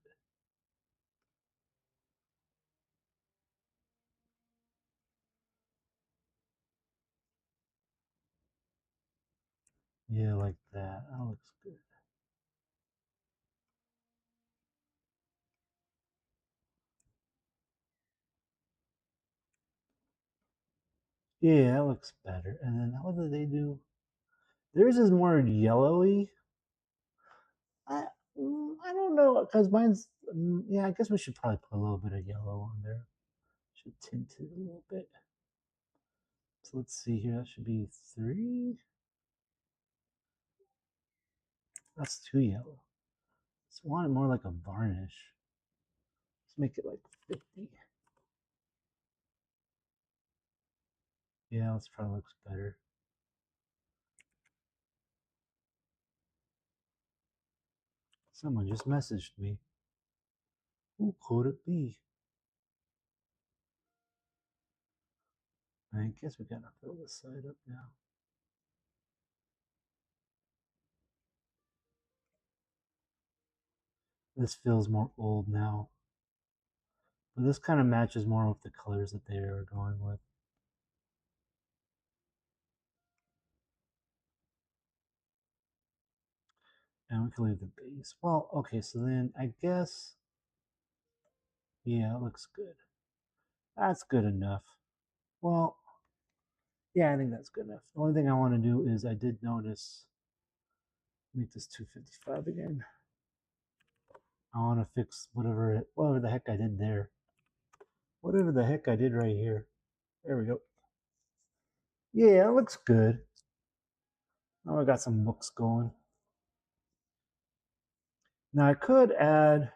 A: Yeah, like that. That looks good. Yeah, that looks better. And then what do they do? Theirs is more yellowy. I I don't know because mine's yeah. I guess we should probably put a little bit of yellow on there. Should tint it a little bit. So let's see here. That should be 3. That's too yellow. Let's want it more like a varnish. Let's make it like 50. Yeah, this probably looks better. Someone just messaged me. Who could it be? I guess we gotta fill this side up now. This feels more old now. But this kind of matches more with the colors that they are going with. And we can leave the base. Well, okay, so then I guess, yeah, it looks good. That's good enough. Well, yeah, I think that's good enough. The only thing I want to do is I did notice Make this 255 again. I want to fix whatever the heck I did there. Whatever the heck I did right here. There we go. Yeah, it looks good. Now I got some books going. Now I could add,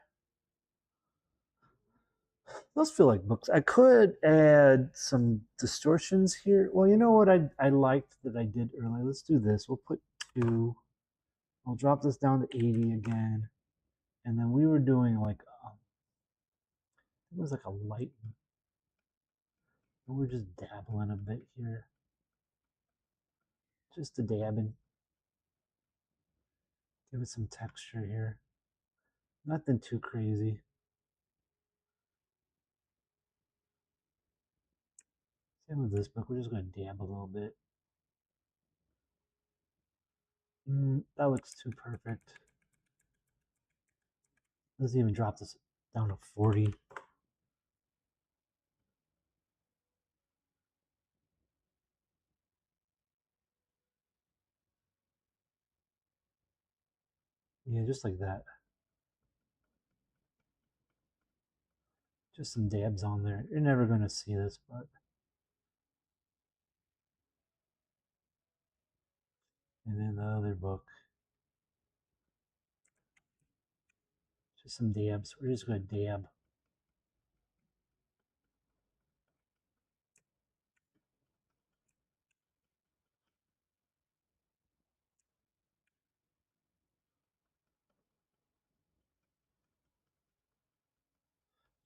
A: those feel like books. I could add some distortions here. Well, you know what I liked that I did earlier? Let's do this. We'll put 2. I'll drop this down to 80 again. And then we were doing like, it was like a light. And we're just dabbling a bit here. Just a dabbing. Give it some texture here. Nothing too crazy. Same with this book. We're just going to dab a little bit. That looks too perfect. Let's even drop this down to 40. Yeah, just like that. Just some dabs on there. You're never going to see this, but. And then the other book. Just some dabs. We're just going to dab.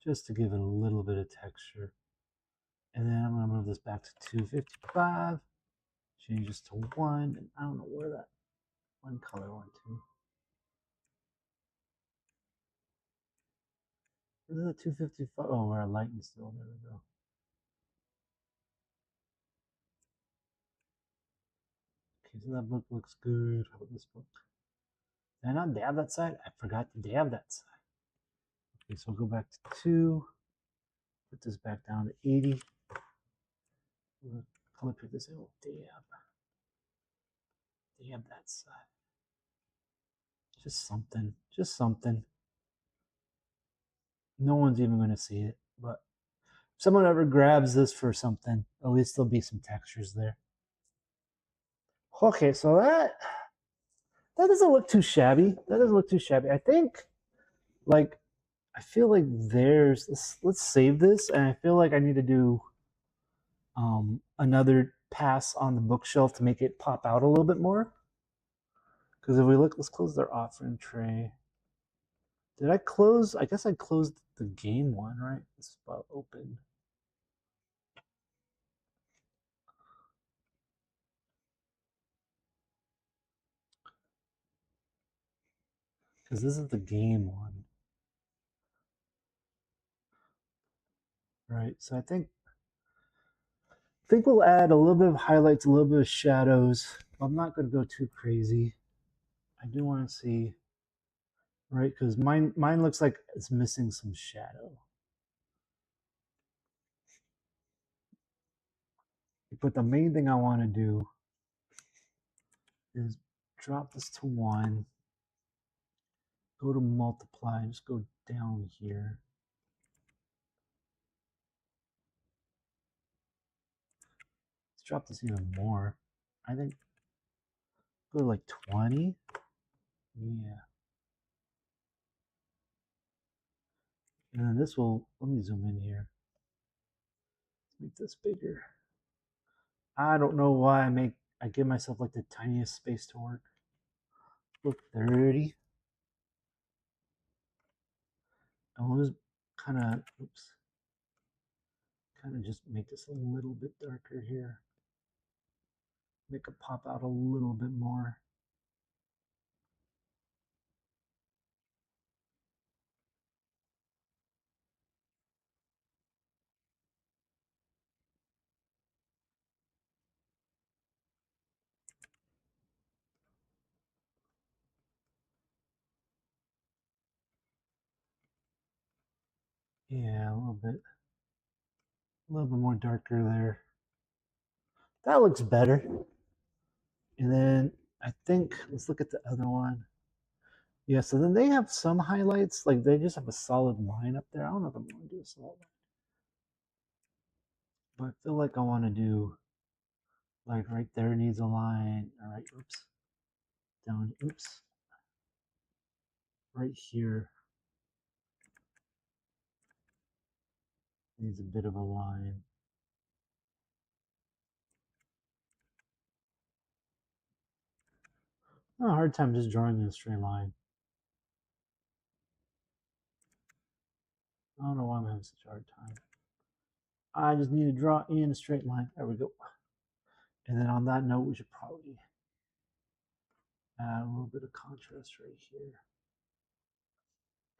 A: Just to give it a little bit of texture. And then I'm going to move this back to 255. Change this to 1. And I don't know where that one color went to. Is it 255? Oh, we're lighting still. There we go. Okay, so that book looks good. How about this book? Did I not dab that side? I forgot to dab that side. Okay, so we'll go back to 2. Put this back down to 80. We'll color pick this out. Dab. Dab that side. Just something. Just something. No one's even going to see it, but if someone ever grabs this for something, at least there'll be some textures there. Okay, so that doesn't look too shabby. That doesn't look too shabby. I think, like, I feel like let's save this, and I feel like I need to do another pass on the bookshelf to make it pop out a little bit more. Because if we look, let's close their offering tray. Did I close? I guess I closed the game one, right? This spot open. Because this is the game one. Right, so I think we'll add a little bit of highlights, a little bit of shadows. I'm not going to go too crazy. I do want to see, right? Because mine looks like it's missing some shadow. But the main thing I want to do is drop this to 1. Go to multiply, just go down here. Let's drop this even more. I think go to like 20. Yeah. And then this will, let me zoom in here. Let's make this bigger. I don't know why I give myself like the tiniest space to work. Look, 30. And we'll just kind of just make this a little bit darker here. Make it pop out a little bit more. Yeah, a little bit more darker there. That looks better. And then I think, let's look at the other one. Yeah, so then they have some highlights, like they just have a solid line up there. I don't know if I'm going to do a solid line, but I feel like I want to do, like right there needs a line. All right, oops, down, oops, right here needs a bit of a line. I have a hard time just drawing in a straight line. I don't know why I'm having such a hard time. I just need to draw in a straight line. There we go. And then on that note, we should probably add a little bit of contrast right here.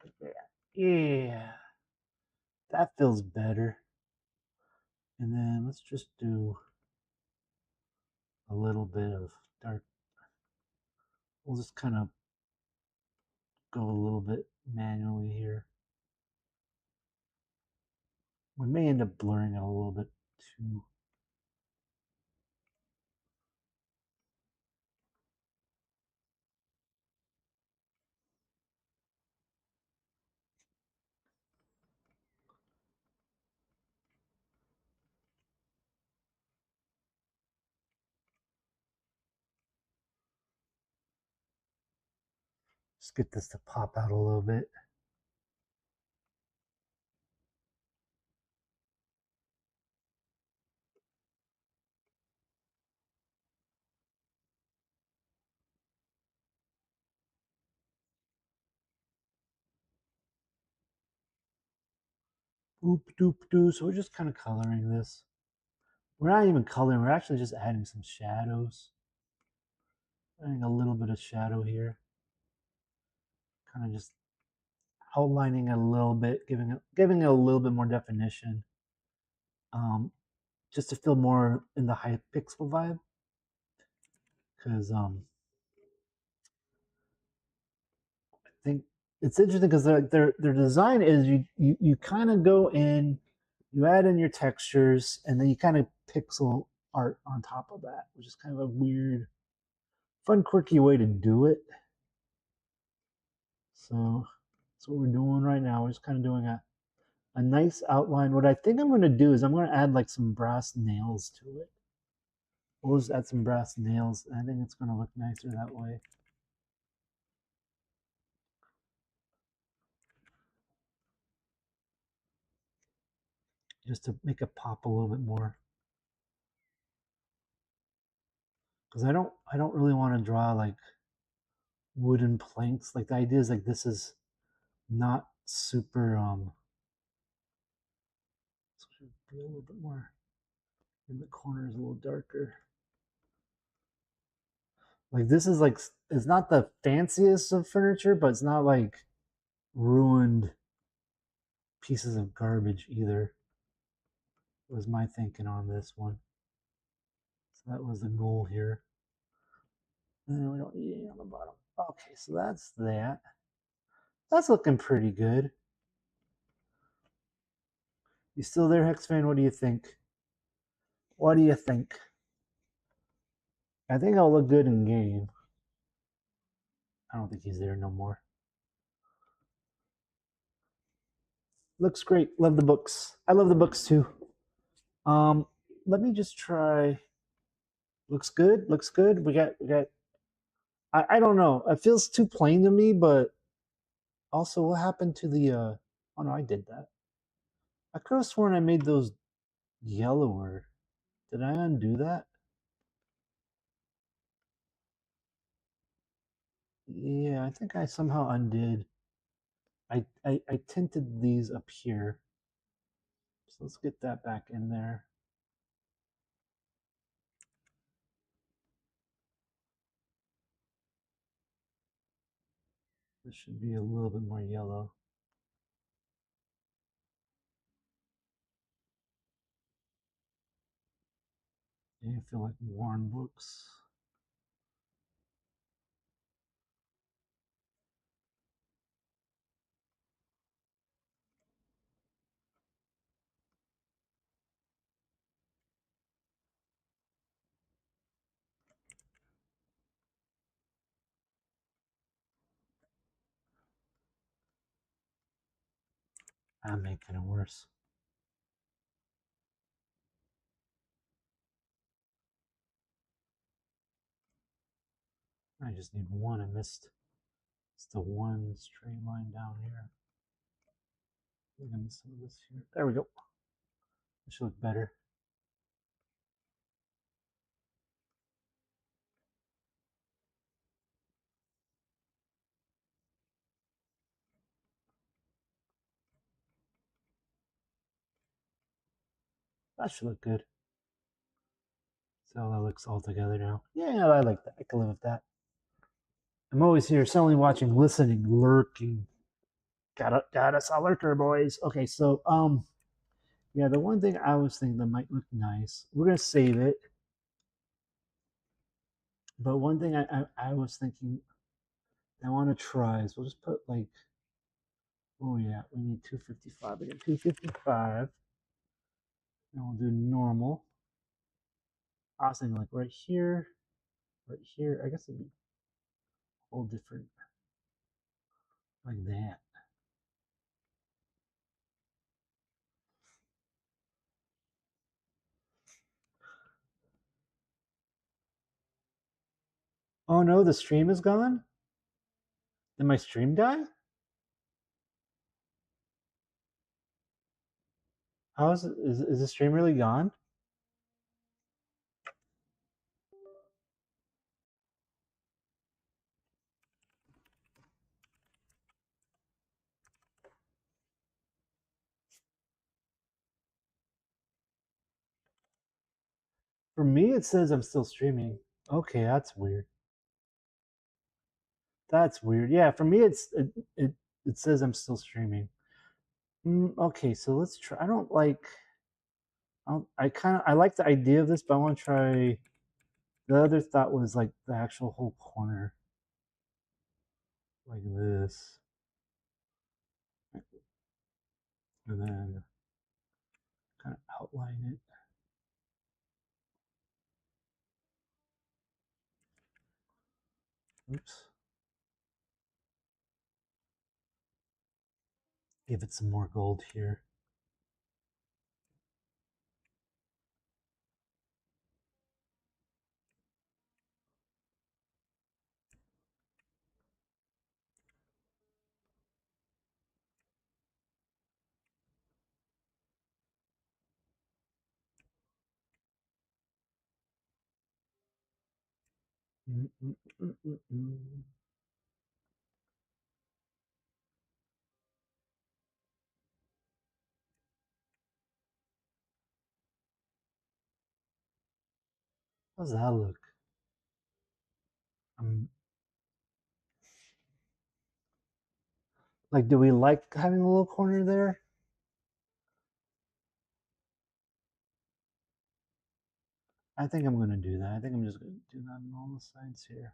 A: Like that. Yeah, that feels better. And then let's just do a little bit of dark. We'll just kind of go a little bit manually here. We may end up blurring it a little bit too. Just get this to pop out a little bit. Boop doop doo. So we're just kind of coloring this. We're not even coloring, we're actually just adding some shadows. Adding a little bit of shadow here. Kind of just outlining it a little bit, giving it a little bit more definition. Just to feel more in the high pixel vibe. Because I think it's interesting because their design is you kind of go in, you add in your textures, and then you kind of pixel art on top of that, which is kind of a weird, fun, quirky way to do it. So that's what we're doing right now. We're just kind of doing a nice outline. What I think I'm going to do is I'm going to add like some brass nails to it. We'll just add some brass nails. I think it's going to look nicer that way. Just to make it pop a little bit more. Because I don't really want to draw like wooden planks. Like the idea is like this is not super so it should be a little bit more in the corners, a little darker. Like this is like it's not the fanciest of furniture, but it's not like ruined pieces of garbage either. Was my thinking on this one. So that was the goal here. And we don't need any on the bottom. Okay, so that's that. That's looking pretty good. You still there, Hex fan? What do you think? What do you think? I think I'll look good in game. I don't think he's there no more. Looks great. Love the books. I love the books too. Let me just try. Looks good. Looks good. We got. I don't know. It feels too plain to me, but also what happened to the? Oh no, I did that. I could have sworn I made those yellower. Did I undo that? Yeah, I think I somehow undid. I tinted these up here. So let's get that back in there. This should be a little bit more yellow. Yeah, I feel like worn books. That making it worse. I just need one. I missed. It's the one straight line down here. I'm gonna miss some of this here. There we go. It should look better. That should look good. So that looks all together now. Yeah, I like that. I can live with that. I'm always here, selling, watching, listening, lurking. Got us a lurker, boys. Okay, so yeah, the one thing I was thinking that might look nice. We're gonna save it. But one thing I was thinking I want to try is we'll just put like, oh yeah, we need 255 again. 255. And we'll do normal. I was thinking like right here, right here. I guess it'd be a whole different like that. Oh no, the stream is gone? Did my stream die? How is it? Is the stream really gone? For me, it says I'm still streaming. Okay, that's weird. That's weird. Yeah, for me, it says I'm still streaming. Okay, so let's try. I don't like. I like the idea of this, but I want to try. The other thought was like the actual whole corner, like this, and then kind of outline it. Oops. Give it some more gold here. Mm-mm-mm-mm-mm. How's that look? Um, like, do we like having a little corner there? I think I'm gonna do that. I think I'm just gonna do that on all the sides here.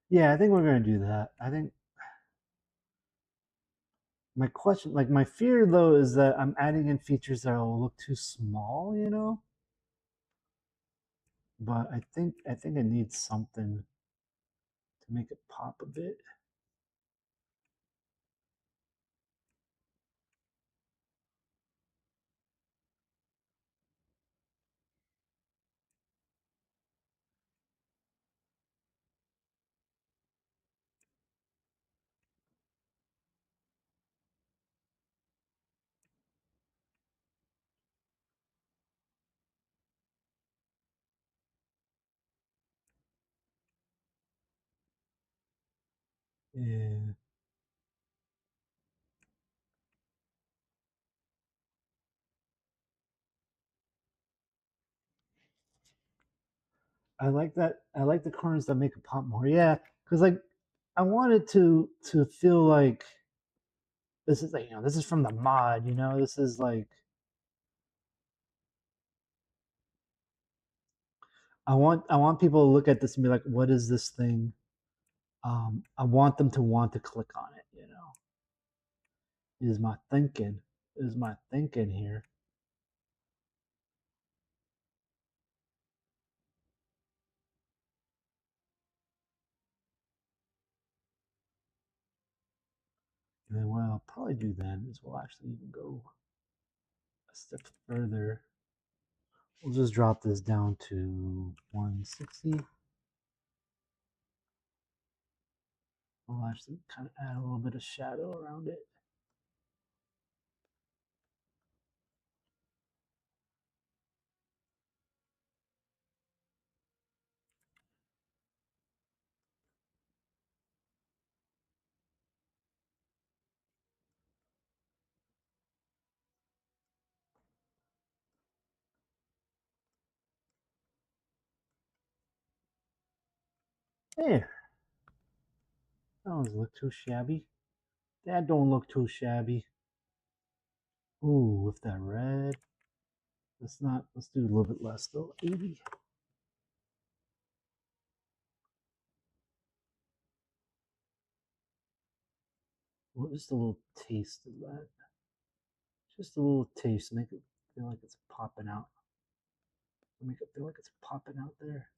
A: Yeah, I think we're gonna do that. I think my question, like my fear though, is that I'm adding in features that will look too small, you know? But I think it needs something to make it pop a bit. Yeah. I like that. I like the corners that make it pop more. Yeah, because like I wanted to feel like this is like, this is from the mod. This is like I want people to look at this and be like, what is this thing? I want them to want to click on it, Is my thinking. Is my thinking here. And then what I'll probably do then is we'll actually even go a step further. We'll just drop this down to 160. We'll actually kind of add a little bit of shadow around it. There. That doesn't look too shabby. That don't look too shabby. Ooh, with that red. Let's do a little bit less though. 80. Well, just a little taste of that. Just a little taste to make it feel like it's popping out. Make it feel like it's popping out there.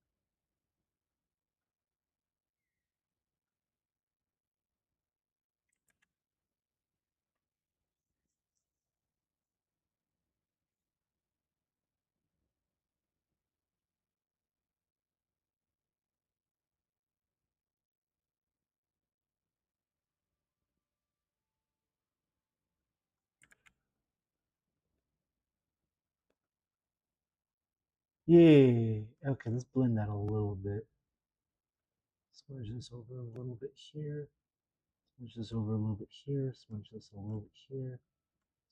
A: Yay. Okay, let's blend that a little bit. Smudge this over a little bit here. Smudge this over a little bit here. Smudge this a little bit here.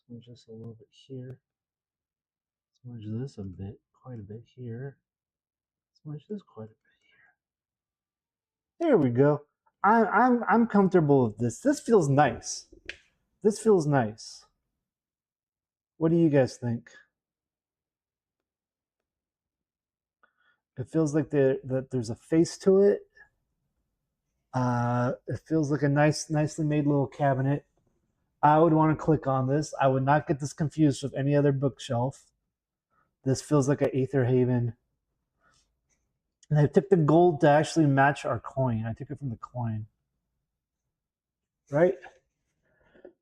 A: Smudge this a little bit here. Smudge this a bit, quite a bit here. Smudge this quite a bit here. There we go. I'm comfortable with this. This feels nice. This feels nice. What do you guys think? It feels like that there's a face to it. It feels like a nicely made little cabinet. I would want to click on this. I would not get this confused with any other bookshelf. This feels like an Aether Haven. And I took the gold to actually match our coin. I took it from the coin. Right?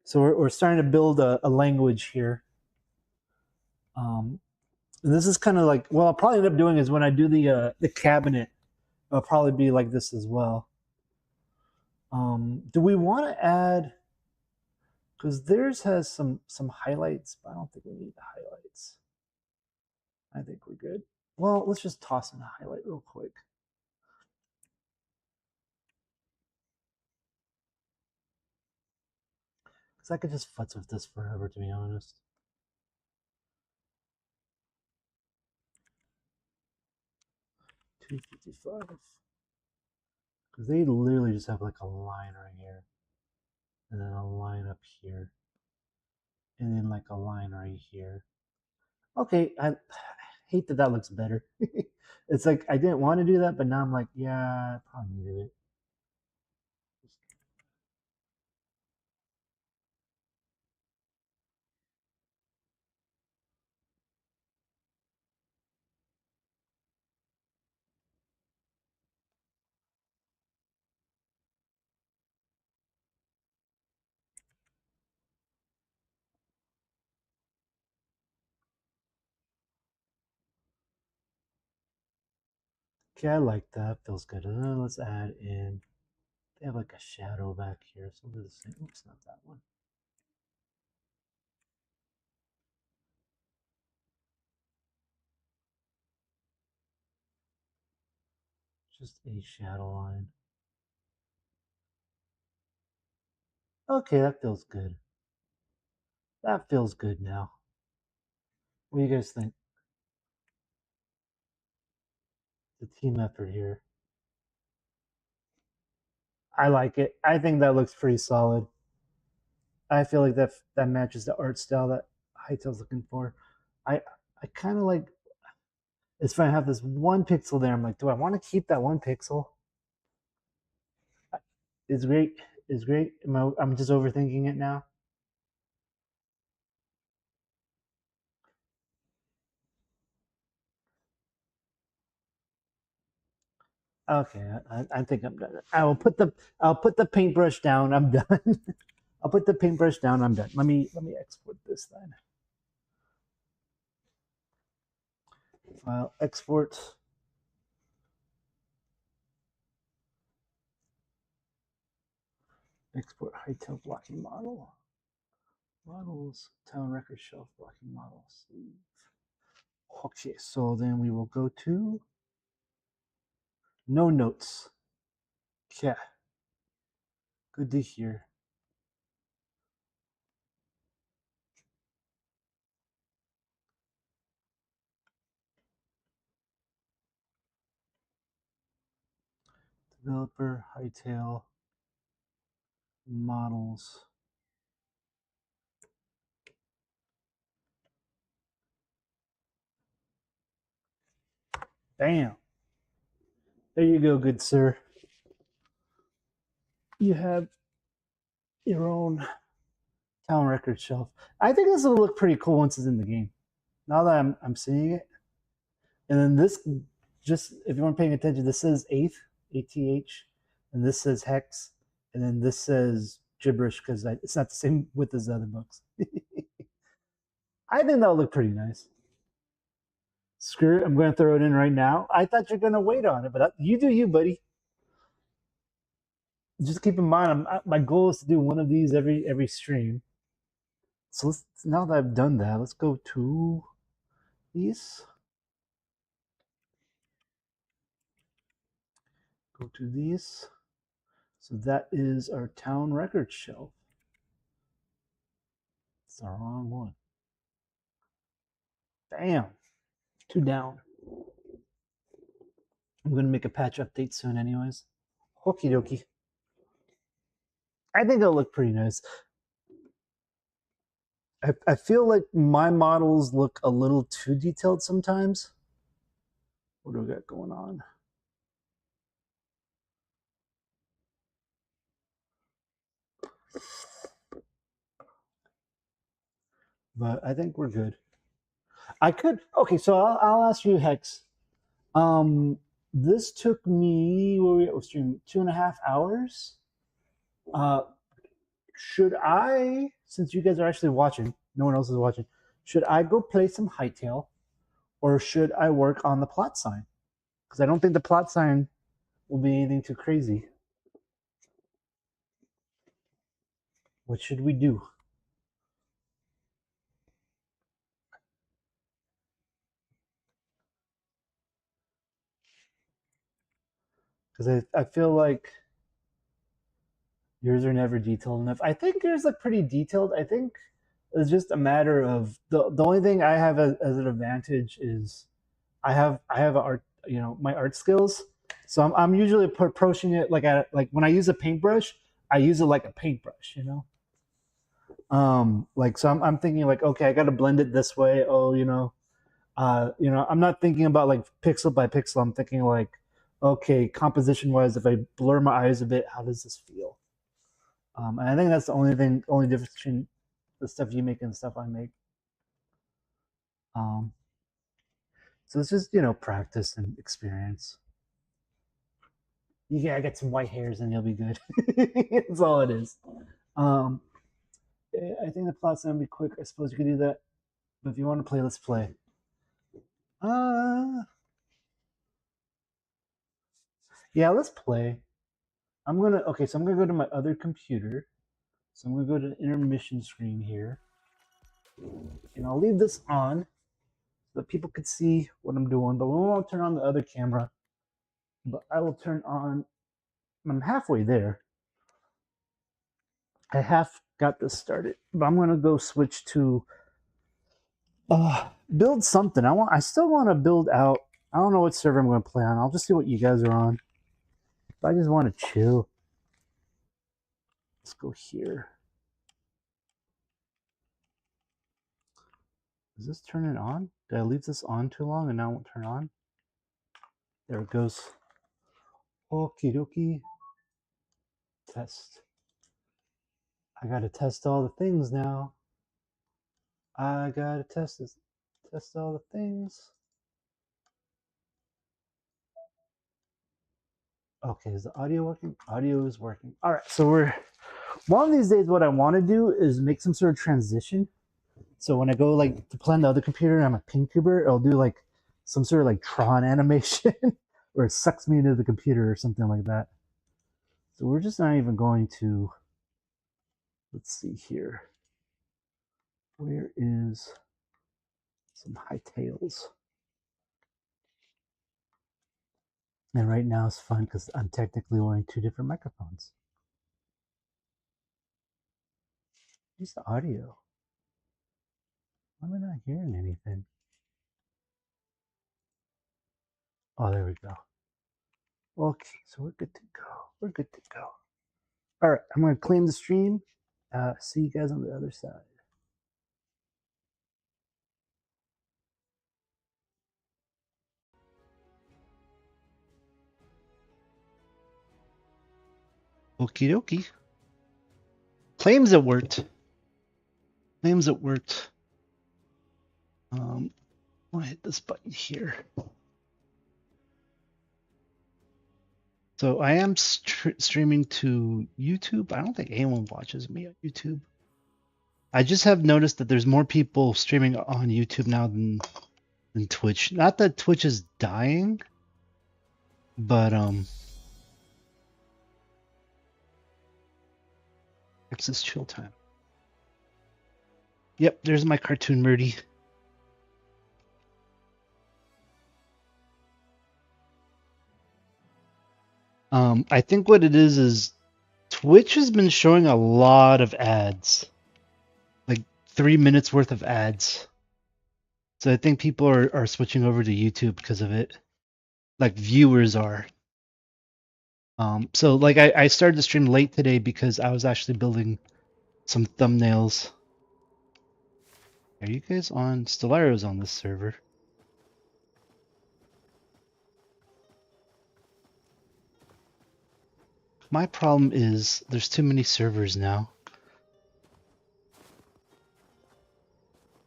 A: So we're starting to build a language here. This is kind of like, what I'll probably end up doing is when I do the cabinet, it'll probably be like this as well. Do we want to add, because theirs has some highlights, but I don't think we need the highlights. I think we're good. Well, let's just toss in a highlight real quick. Because I could just futz with this forever, to be honest. $255. Because they literally just have like a line right here. And then a line up here. And then like a line right here. Okay, I hate that looks better. It's like I didn't want to do that, but now I'm like, yeah, I probably needed it. Okay, I like that. Feels good. Let's add in. They have like a shadow back here, so we'll do the same. Oops, not that one. Just a shadow line. Okay, that feels good. That feels good now. What do you guys think? The team effort here. I like it. I think that looks pretty solid. I feel like that matches the art style that Hytale's looking for. I I kind of like. It's fine. I have this one pixel there. I'm like, do I want to keep that one pixel? It's great. It's great. I'm just overthinking it now. Okay, I think I'm done. I'll put the paintbrush down. I'm done. I'll put the paintbrush down. I'm done. Let me export this then. File export. Export hytale blocking model. Models, town record shelf blocking model. Save. Okay, so then we will go to no notes. Yeah, good to hear. Developer, hytale, models. Bam. There you go, good sir. You have your own town record shelf. I think this will look pretty cool once it's in the game. Now that I'm seeing it, and then this, just if you weren't paying attention, this says eighth, ATH, and this says hex, and then this says gibberish because it's not the same width as the other books. I think that'll look pretty nice. Screw it, I'm going to throw it in right now. I thought you're going to wait on it, but you do you, buddy. Just keep in mind, my goal is to do one of these every stream. So now that I've done that, let's go to these. Go to these. So that is our town record shelf. It's the wrong one. Bam. 2 down. I'm going to make a patch update soon anyways. Okie dokie. I think it'll look pretty nice. I feel like my models look a little too detailed sometimes. What do we got going on? But I think we're good. I could, okay, so I'll ask you, Hex. This took me, what were we at stream, 2.5 hours. Should I, since you guys are actually watching, no one else is watching, should I go play some hytale, or should I work on the plot sign? Because I don't think the plot sign will be anything too crazy. What should we do? Because I feel like yours are never detailed enough. I think yours look pretty detailed. I think it's just a matter of the only thing I have as an advantage is I have art, my art skills. So I'm usually approaching it like when I use a paintbrush, I use it like a paintbrush. Like so I'm thinking like, okay, I got to blend it this way. Oh, I'm not thinking about like pixel by pixel. I'm thinking like, okay, composition wise, if I blur my eyes a bit, how does this feel? And I think that's the only difference between the stuff you make and the stuff I make. Um, so it's just practice and experience. You gotta get some white hairs and you'll be good. That's all it is. Um, I think the plot's gonna be quick. I suppose you could do that. But if you want to play, let's play. Yeah, let's play. So I'm gonna go to my other computer. So I'm gonna go to the intermission screen here. And I'll leave this on so that people could see what I'm doing, but we won't turn on the other camera. But I will turn on, I'm halfway there. I half got this started, but I'm gonna go switch to build something. I still want to build out. I don't know what server I'm gonna play on. I'll just see what you guys are on. But I just want to chill. Let's go here. Does this turn it on? Did I leave this on too long and now it won't turn on? There it goes. Okie dokie. Test. I gotta test all the things now. I gotta test this. Test all the things. Okay, is the audio working? Audio is working. All right, so we're one of these days. What I want to do is make some sort of transition. So when I go like to play on the other computer and I'm a pin cuber, it'll do like some sort of like Tron animation, or it sucks me into the computer or something like that. So we're just not even going to. Let's see here. Where is some hytales? And right now it's fun because I'm technically wearing two different microphones. Where's the audio? Why am I not hearing anything? Oh, there we go. Okay, so we're good to go. We're good to go. All right, I'm going to clean the stream. See you guys on the other side. Okie dokie. Claims it worked. Claims it worked. I'll hit this button here. So I am streaming to YouTube. I don't think anyone watches me on YouTube. I just have noticed that there's more people streaming on YouTube now than Twitch. Not that Twitch is dying, but Texas chill time. Yep, there's my cartoon Murdy. I think what it is Twitch has been showing a lot of ads. Like 3 minutes worth of ads. So I think people are switching over to YouTube because of it. Like viewers are. So like I started the stream late today because I was actually building some thumbnails. Are you guys on? Stellaro's on this server. My problem is there's too many servers now.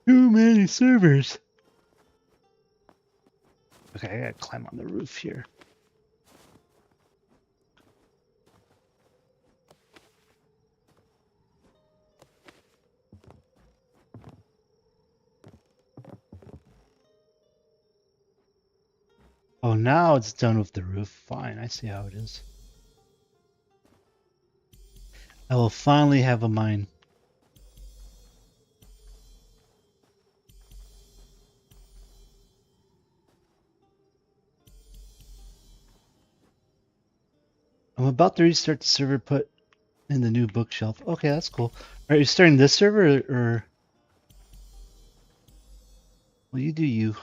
A: Too many servers. Okay, I gotta climb on the roof here. Oh, now it's done with the roof. Fine, I see how it is. I will finally have a mine. I'm about to restart the server put in the new bookshelf. Okay, that's cool. Are you starting this server or? Well, you do you.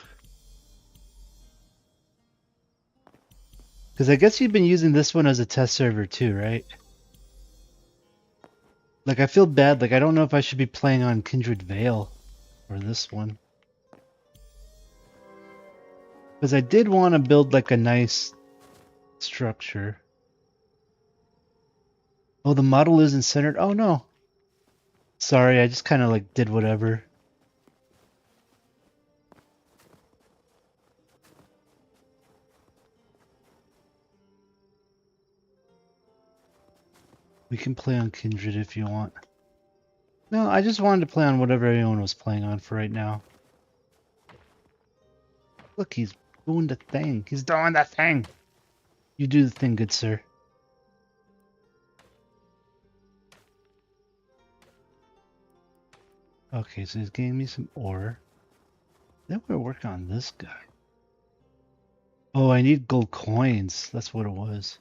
A: Because I guess you've been using this one as a test server too, right? Like, I feel bad. Like, I don't know if I should be playing on Kindred Vale or this one. Because I did want to build, like, a nice structure. Oh, the model isn't centered? Oh, no. Sorry, I just kind of, like, did whatever. We can play on Kindred if you want. No, I just wanted to play on whatever anyone was playing on for right now. Look, he's doing the thing. He's doing the thing. You do the thing, good sir. Okay, so he's getting me some ore. Then we're working on this guy. Oh, I need gold coins. That's what it was.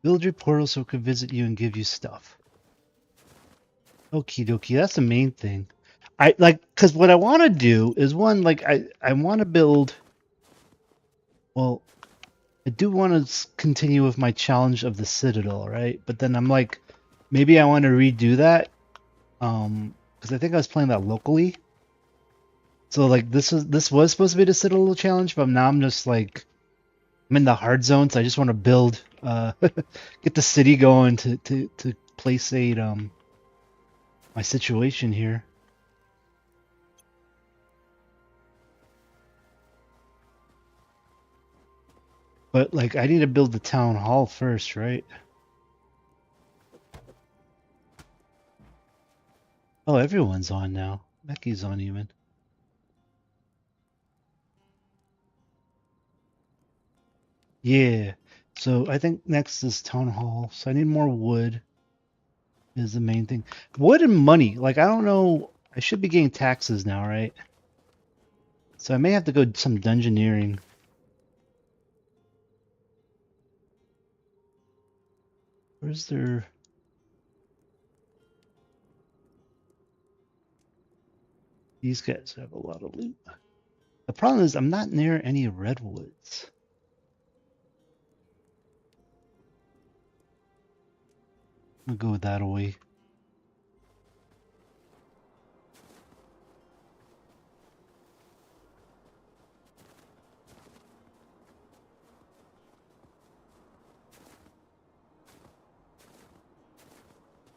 A: Build your portal so it can visit you and give you stuff. Okie dokie, that's the main thing. I like, because what I want to do is one, like, I want to build, well, I do want to continue with my challenge of the Citadel, right? But then I'm like, maybe I want to redo that, because I think I was playing that locally. So like this was supposed to be the Citadel challenge, but now I'm just like, I'm in the hard zone, so I just want to build, get the city going to placate my situation here. But like, I need to build the town hall first, right? Oh, everyone's on now. Becky's on even. Yeah. So I think next is town hall. So I need more wood is the main thing. Wood and money. Like, I don't know. I should be getting taxes now, right? So I may have to go some dungeoneering. Where's their... These guys have a lot of loot. The problem is I'm not near any redwoods. I'm gonna go that way.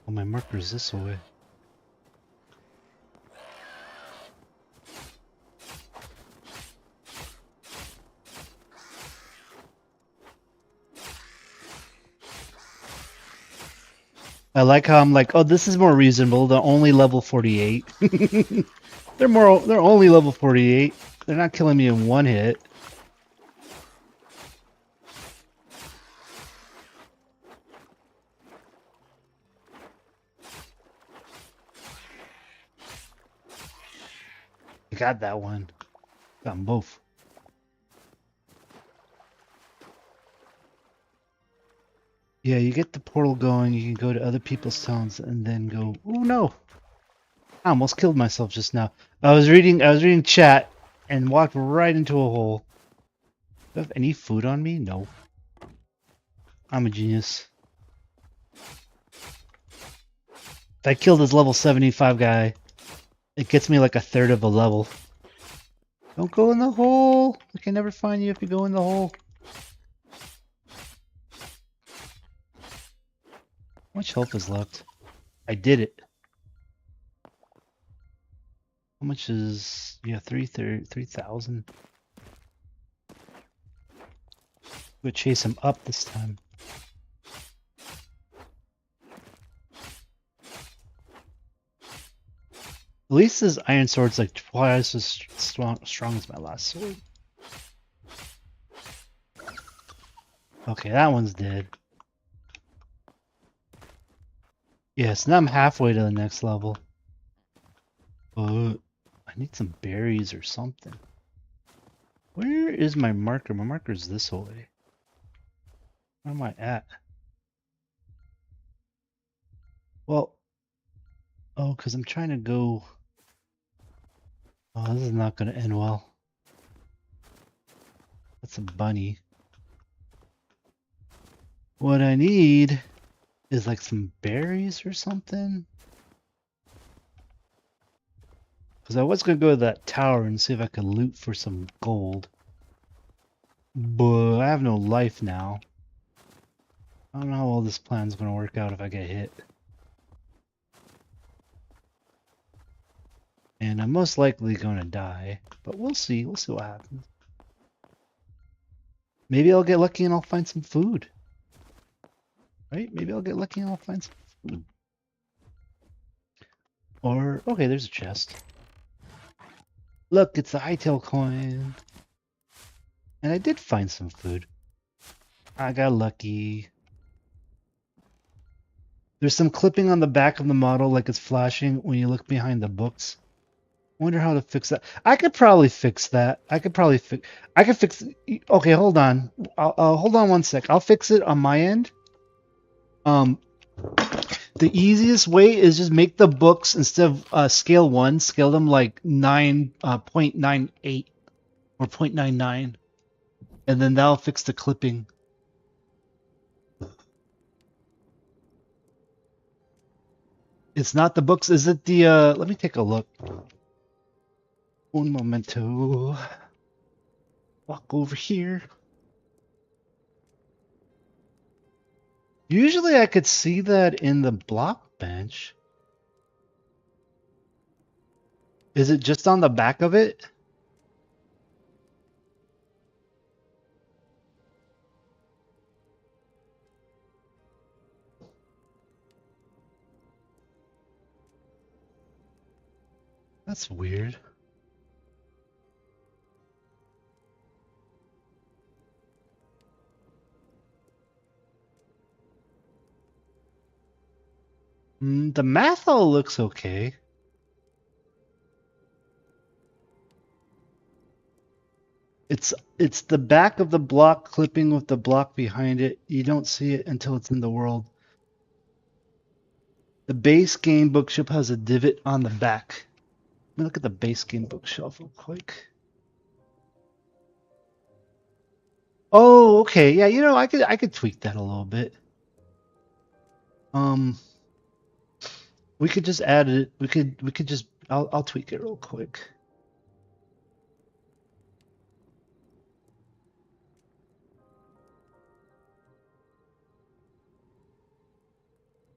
A: Oh, my marker's this way. I like how I'm like, oh, this is more reasonable. They're only level 48. They're only level 48. They're not killing me in one hit. I got that one. Got them both. Yeah, you get the portal going, you can go to other people's towns and then go, oh no. I almost killed myself just now. I was reading chat and walked right into a hole. Do I have any food on me? No. I'm a genius. If I kill this level 75 guy, it gets me like a third of a level. Don't go in the hole. I can never find you if you go in the hole. How much health is left? I did it. How much is... Yeah, 3,000. We'll chase him up this time. At least his iron sword's like twice as strong as my last sword. Okay, that one's dead. Yes, now I'm halfway to the next level. But I need some berries or something. Where is my marker? My marker's this way. Where am I at? Well, oh, because I'm trying to go... Oh, this is not going to end well. That's a bunny. What I need is like some berries or something. Because I was going to go to that tower and see if I could loot for some gold. But I have no life now. I don't know how well this plan's going to work out if I get hit. And I'm most likely going to die. But we'll see. We'll see what happens. Maybe I'll get lucky and I'll find some food. Right? Maybe I'll get lucky and I'll find some food. Or, okay, there's a chest. Look, it's the hytale coin. And I did find some food. I got lucky. There's some clipping on the back of the model like it's flashing when you look behind the books. I wonder how to fix that. I could probably fix that. I could fix... Okay, hold on. Hold on one sec. I'll fix it on my end. Um, the easiest way is just make the books instead of scale 1, scale them like 9.98 or 0.99, and then that'll fix the clipping. It's not the books, is it the let me take a look. Un momento. Walk over here. Usually I could see that in the block bench. Is it just on the back of it? That's weird. The math all looks okay. It's the back of the block clipping with the block behind it. You don't see it until it's in the world. The base game bookshelf has a divot on the back. Let me look at the base game bookshelf real quick. Oh, okay. Yeah, you know, I could tweak that a little bit. Um, we could just add it. We could just I'll tweak it real quick.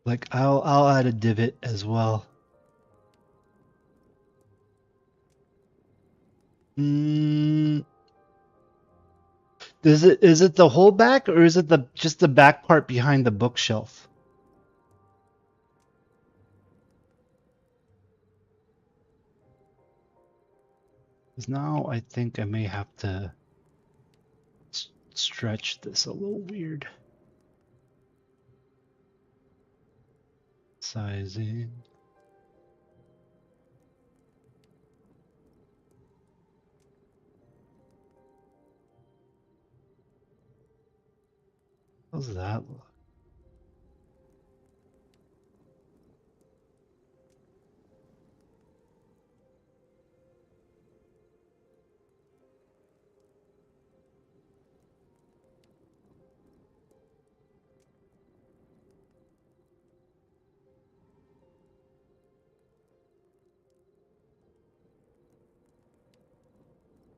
A: Like I'll add a divot as well. Mm, is it the whole back or is it the just the back part behind the bookshelf? 'Cause now I think I may have to stretch this a little weird. Sizing. How's that look?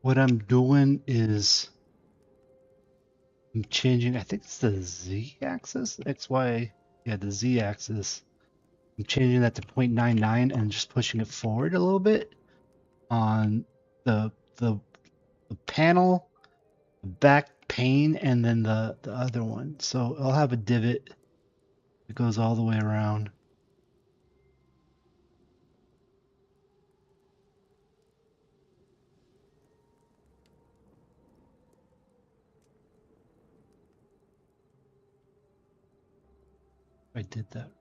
A: What I'm doing is I'm changing, I think it's the z-axis, XY, yeah, the z-axis. I'm changing that to 0.99 and just pushing it forward a little bit on the panel, the back pane, and then the other one. So I'll have a divot that goes all the way around. I did that.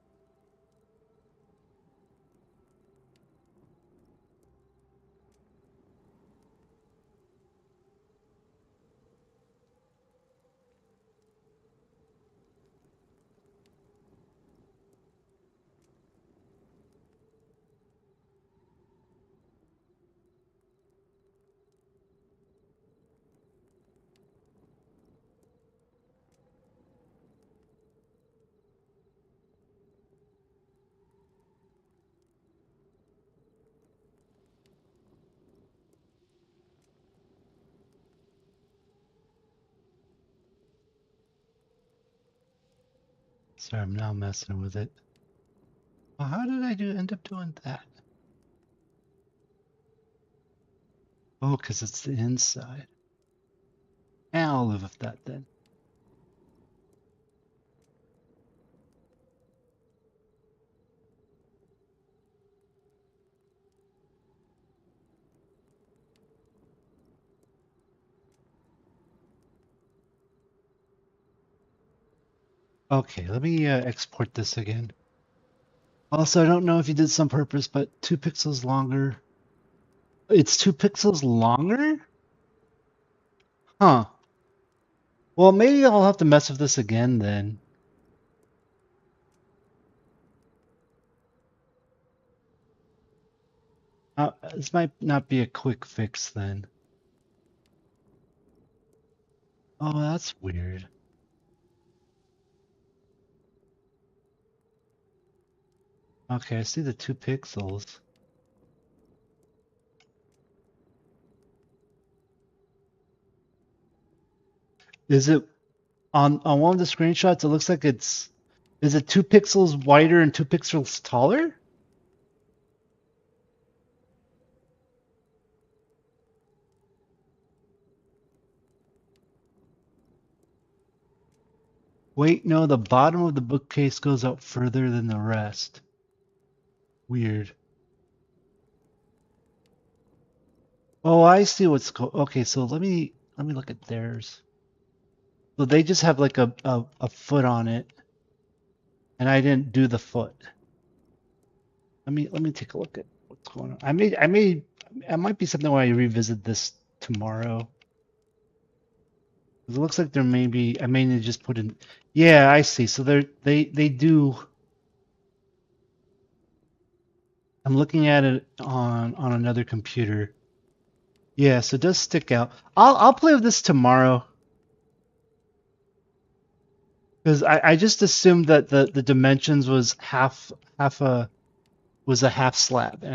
A: Sorry, I'm now messing with it. Well, how did I end up doing that? Oh, because it's the inside. I'll live with that then. Okay, let me export this again. Also, I don't know if you did this on purpose, but 2 pixels longer. It's 2 pixels longer? Huh. Well, maybe I'll have to mess with this again then. This might not be a quick fix then. Oh, that's weird. Okay, I see the 2 pixels. Is it on one of the screenshots? It looks like is it 2 pixels wider and 2 pixels taller? Wait, no, the bottom of the bookcase goes out further than the rest. Weird. Oh, I see what's okay, so let me look at theirs. So they just have like a foot on it, and I didn't do the foot. Let me take a look at what's going on. It might be something where I revisit this tomorrow. It looks like there may be I may need to just put in. Yeah, I see. So they do. I'm looking at it on another computer. Yeah, so it does stick out. I'll play with this tomorrow. Because I just assumed that the dimensions was a half slab, and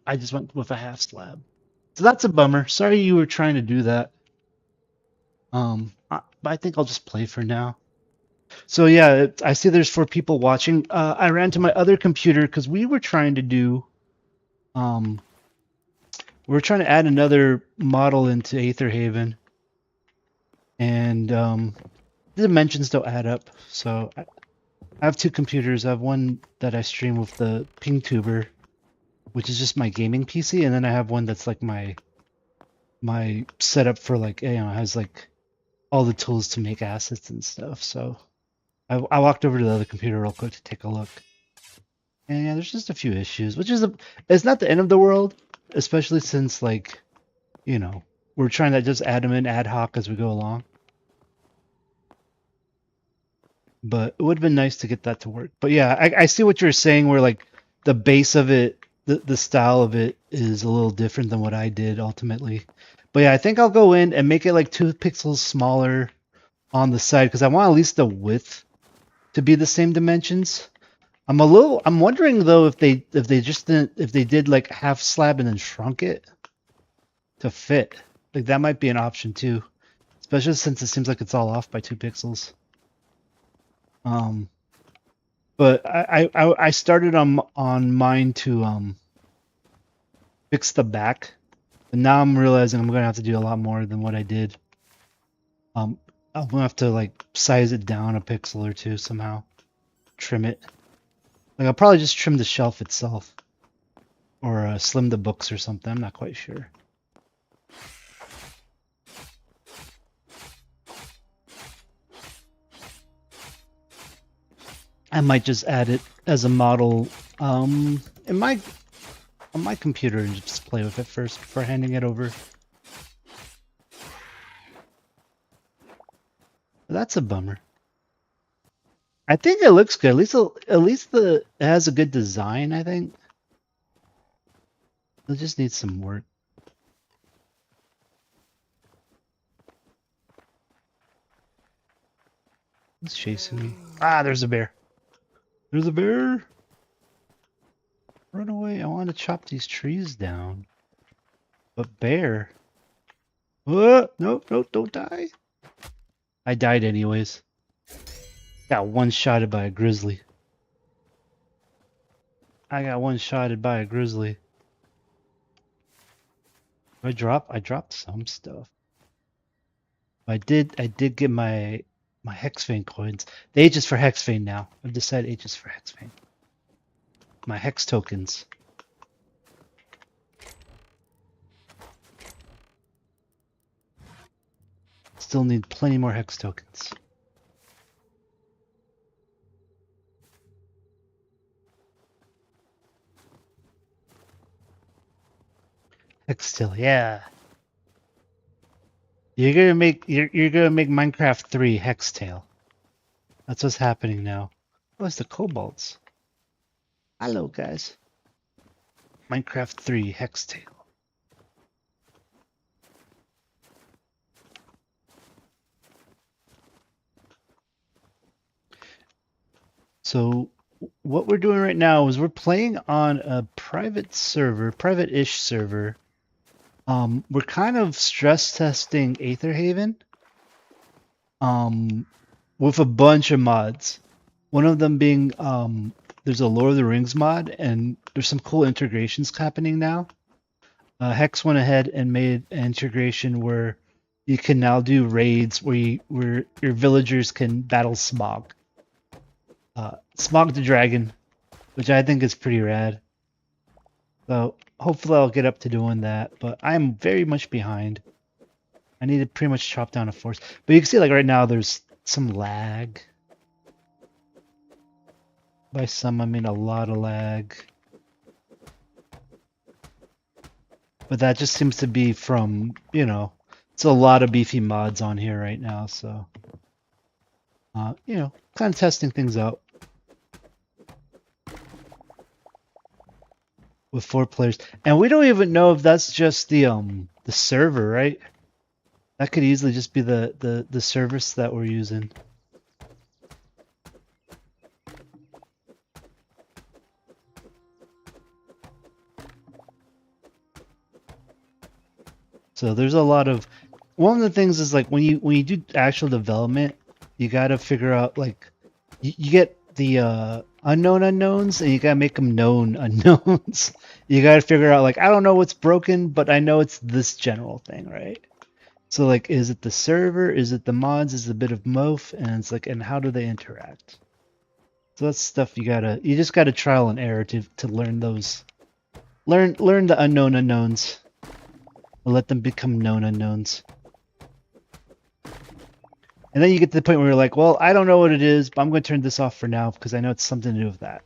A: I just went with a half slab. So that's a bummer. Sorry you were trying to do that. But I think I'll just play for now. So yeah, I see there's 4 people watching. I ran to my other computer because we're trying to add another model into Aetherhaven, and the dimensions don't add up. So I have 2 computers. I have one that I stream with the PingTuber, which is just my gaming PC, and then I have one that's like my setup for like has like all the tools to make assets and stuff. So I walked over to the other computer real quick to take a look. And yeah, there's just a few issues, which is it's not the end of the world, especially since like, we're trying to just add them in ad hoc as we go along. But it would have been nice to get that to work. But yeah, I see what you're saying where like the base of it, the style of it is a little different than what I did ultimately. But yeah, I think I'll go in and make it like 2 pixels smaller on the side because I want at least the width to be the same dimensions. I'm wondering though if they did like half slab and then shrunk it to fit. Like that might be an option too, especially since it seems like it's all off by 2 pixels. But I started on mine to fix the back, but now I'm realizing I'm gonna have to do a lot more than what I did. I'm gonna have to like size it down a pixel or 2 somehow, trim it. Like I'll probably just trim the shelf itself, or slim the books or something. I'm not quite sure. I might just add it as a model on my computer and just play with it first before handing it over. That's a bummer. I think it looks good. At least it has a good design, I think. It just needs some work. It's chasing me. Ah, there's a bear. There's a bear. Run away. I want to chop these trees down. But bear. Oh, no, don't die. I died anyways. Got one-shotted by a grizzly. I got one-shotted by a grizzly. I dropped some stuff. I did get my Hexfane coins. The H is for Hexfane now. I've decided H is for Hexfane. My Hex tokens. Still need plenty more Hex tokens. Hextale, yeah. You're gonna make Minecraft 3 Hextale. That's what's happening now. Oh, it's the kobolds. Hello, guys. Minecraft 3 Hextale. So what we're doing right now is we're playing on a private server, private-ish server. We're kind of stress testing Aetherhaven with a bunch of mods. One of them being there's a Lord of the Rings mod, and there's some cool integrations happening now. Hex went ahead and made an integration where you can now do raids where your villagers can battle Smog. Smog the Dragon, which I think is pretty rad. So hopefully I'll get up to doing that, but I'm very much behind. I need to pretty much chop down a forest. But you can see like right now there's some lag. By some I mean a lot of lag. But that just seems to be from, you know, it's a lot of beefy mods on here right now, so you know, kind of testing things out. With 4 players. And we don't even know if that's just the server, right? That could easily just be the service that we're using. So there's a lot of one of the things is like when you do actual development, you gotta figure out like you get the unknown unknowns and you gotta make them known unknowns. You gotta figure out like I don't know what's broken, but I know it's this general thing, right? So like is it the server, is it the mods, is it a bit of both, and it's like and how do they interact? So that's stuff you just gotta trial and error to learn those. Learn the unknown unknowns. Or let them become known unknowns. And then you get to the point where you're like, well, I don't know what it is, but I'm going to turn this off for now because I know it's something to do with that.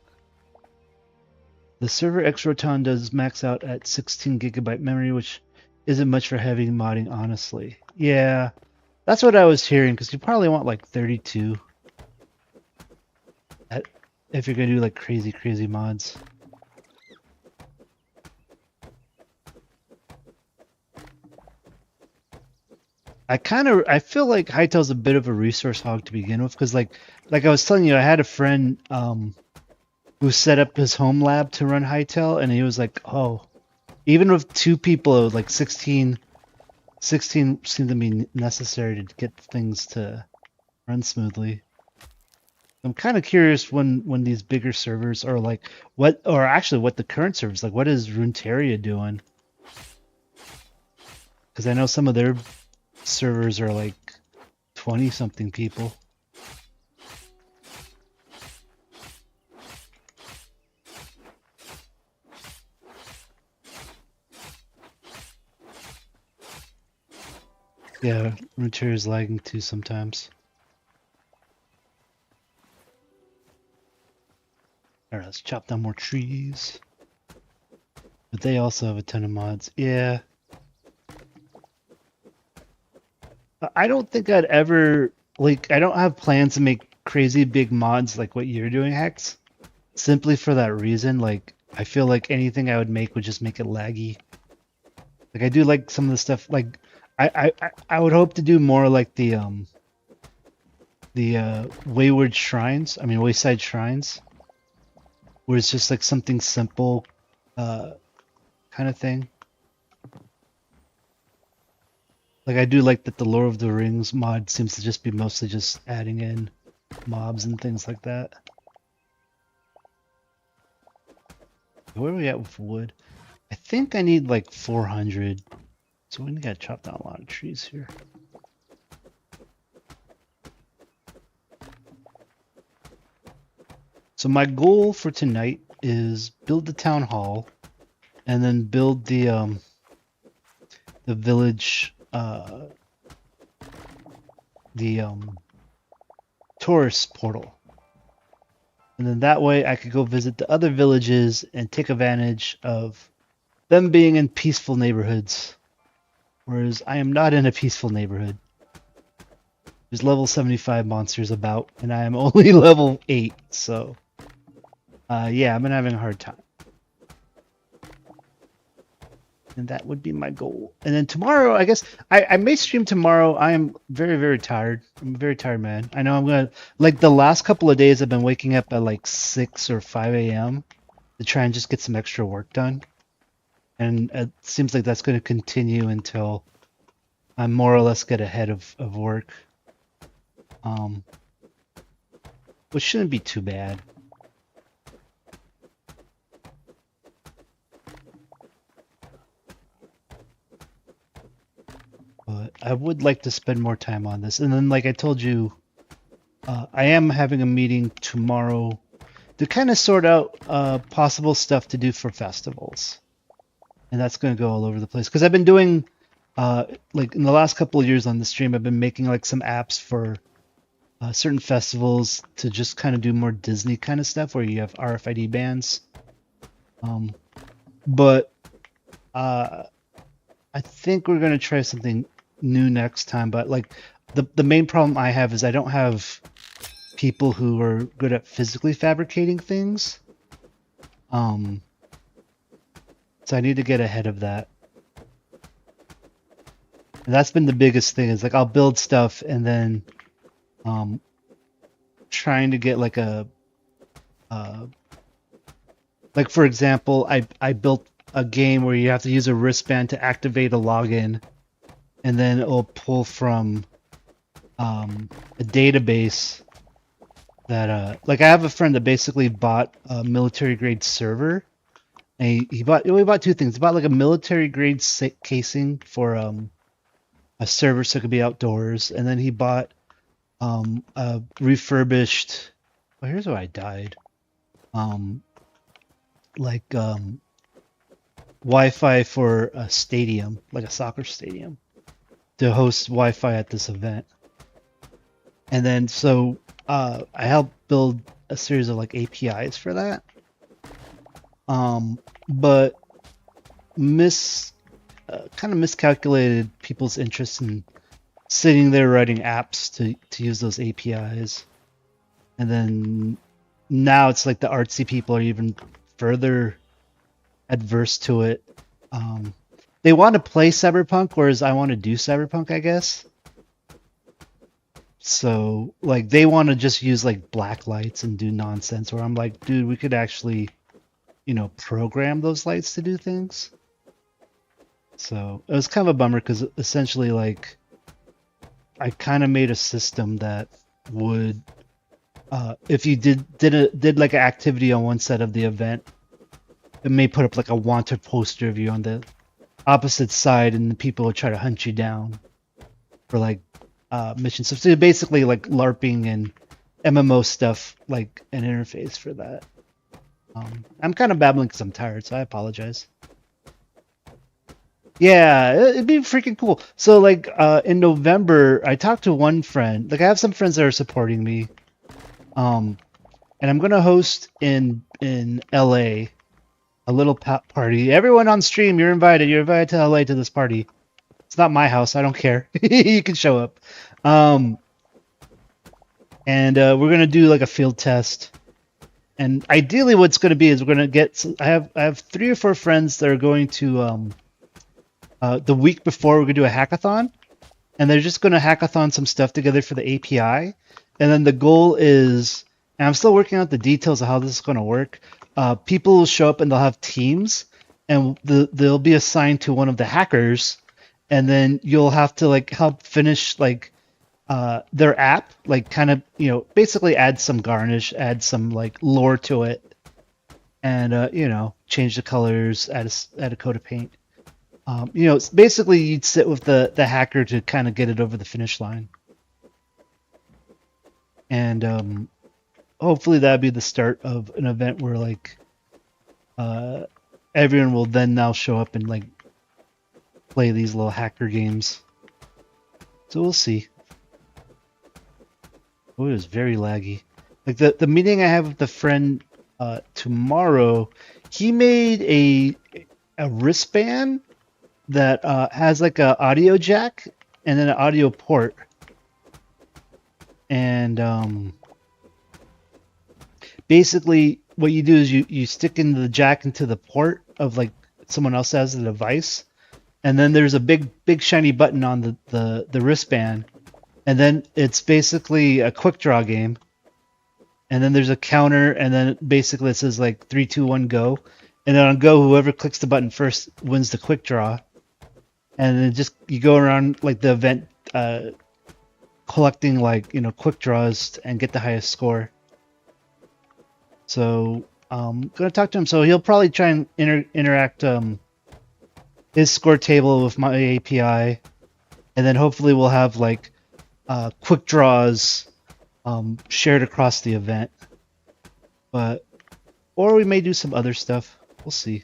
A: The server X-Roton does max out at 16 gigabyte memory, which isn't much for heavy modding, honestly. Yeah, that's what I was hearing because you probably want like 32 if you're going to do like crazy mods. I feel like Hytale's a bit of a resource hog to begin with, because like I was telling you, I had a friend who set up his home lab to run Hytale, and he was like, oh, even with 2 people, like 16 seemed to be necessary to get things to run smoothly. I'm kind of curious when these bigger servers are like what the current servers like. What is Runeterra doing? Because I know some of their servers are like 20 something people. Yeah, Runeterra is lagging too sometimes. Alright, let's chop down more trees. But they also have a ton of mods. Yeah. I don't think I'd ever, like, I don't have plans to make crazy big mods like what you're doing, Hex. Simply for that reason, like, I feel like anything I would make would just make it laggy. Like, I do like some of the stuff, like, I would hope to do more like the Wayside Shrines, where it's just like something simple, kind of thing. Like I do like that the Lord of the Rings mod seems to just be mostly just adding in mobs and things like that. Where are we at with wood? I think I need like 400. So we gotta chop down a lot of trees here. So my goal for tonight is build the town hall and then build the village tourist portal, and then that way I could go visit the other villages and take advantage of them being in peaceful neighborhoods, whereas I am not in a peaceful neighborhood. There's level 75 monsters about, and I am only level 8, so yeah, I've been having a hard time. And that would be my goal. And then tomorrow, I guess I may stream tomorrow. I am very, very tired. I'm a very tired man. I know I'm gonna like the last couple of days I've been waking up at like 6 or 5 a.m. to try and just get some extra work done. And it seems like that's going to continue until I more or less get ahead of work. Um, which shouldn't be too bad. But I would like to spend more time on this. And then, like I told you, I am having a meeting tomorrow to kind of sort out possible stuff to do for festivals. And that's going to go all over the place. Because I've been doing, like in the last couple of years on the stream, I've been making like some apps for certain festivals to just kind of do more Disney kind of stuff where you have RFID bands. But I think we're going to try something new next time. But like the main problem I have is I don't have people who are good at physically fabricating things. So I need to get ahead of that. And that's been the biggest thing is like I'll build stuff and then trying to get like a like for example, I built a game where you have to use a wristband to activate a login, and then it'll pull from a database that like I have a friend that basically bought a military grade server, and he bought two things. He bought like a military grade casing for a server so it could be outdoors, and then he bought a refurbished. Well, here's where I died. Like Wi-Fi for a stadium, like a soccer stadium, to host Wi-Fi at this event. And then so I helped build a series of like APIs for that. But kind of miscalculated people's interest in sitting there writing apps to use those APIs. And then now it's like the artsy people are even further adverse to it. They want to play Cyberpunk, whereas I want to do Cyberpunk, I guess. So, like, they want to just use, like, black lights and do nonsense, where I'm like, dude, we could actually, program those lights to do things. So, it was kind of a bummer, because essentially, like, I kind of made a system that would, if you did like an activity on one side of the event, it may put up like a wanted poster of you on the opposite side, and the people will try to hunt you down for like missions. So basically, like LARPing and MMO stuff, like an interface for that. I'm kind of babbling because I'm tired, so I apologize. Yeah, it'd be freaking cool. So like in November, I talked to one friend. Like I have some friends that are supporting me. And I'm gonna host in LA a little party. Everyone on stream, you're invited. You're invited to LA to this party. It's not my house. I don't care. You can show up. And we're gonna do like a field test. And ideally, what's gonna be is we're gonna get. I have 3 or 4 friends that are going to the week before we're gonna do a hackathon, and they're just gonna hackathon some stuff together for the API. And then the goal is, and I'm still working out the details of how this is going to work. People will show up and they'll have teams, and they'll be assigned to one of the hackers, and then you'll have to like help finish like their app, like kind of basically add some garnish, add some like lore to it, and change the colors, add a coat of paint. Basically you'd sit with the hacker to kind of get it over the finish line. And hopefully that'll be the start of an event where like everyone will then now show up and like play these little hacker games. So we'll see. Oh, it was very laggy. Like the meeting I have with the friend tomorrow, he made a wristband that has like a audio jack and then an audio port. And basically what you do is you stick in the jack into the port of like someone else has the device, and then there's a big shiny button on the wristband, and then it's basically a quick draw game, and then there's a counter, and then basically it says like 3, 2, 1, go, and then on go, whoever clicks the button first wins the quick draw, and then just you go around like the event, collecting like quick draws and get the highest score. So I'm gonna talk to him. So he'll probably try and interact his score table with my API, and then hopefully we'll have like quick draws shared across the event. Or we may do some other stuff. We'll see.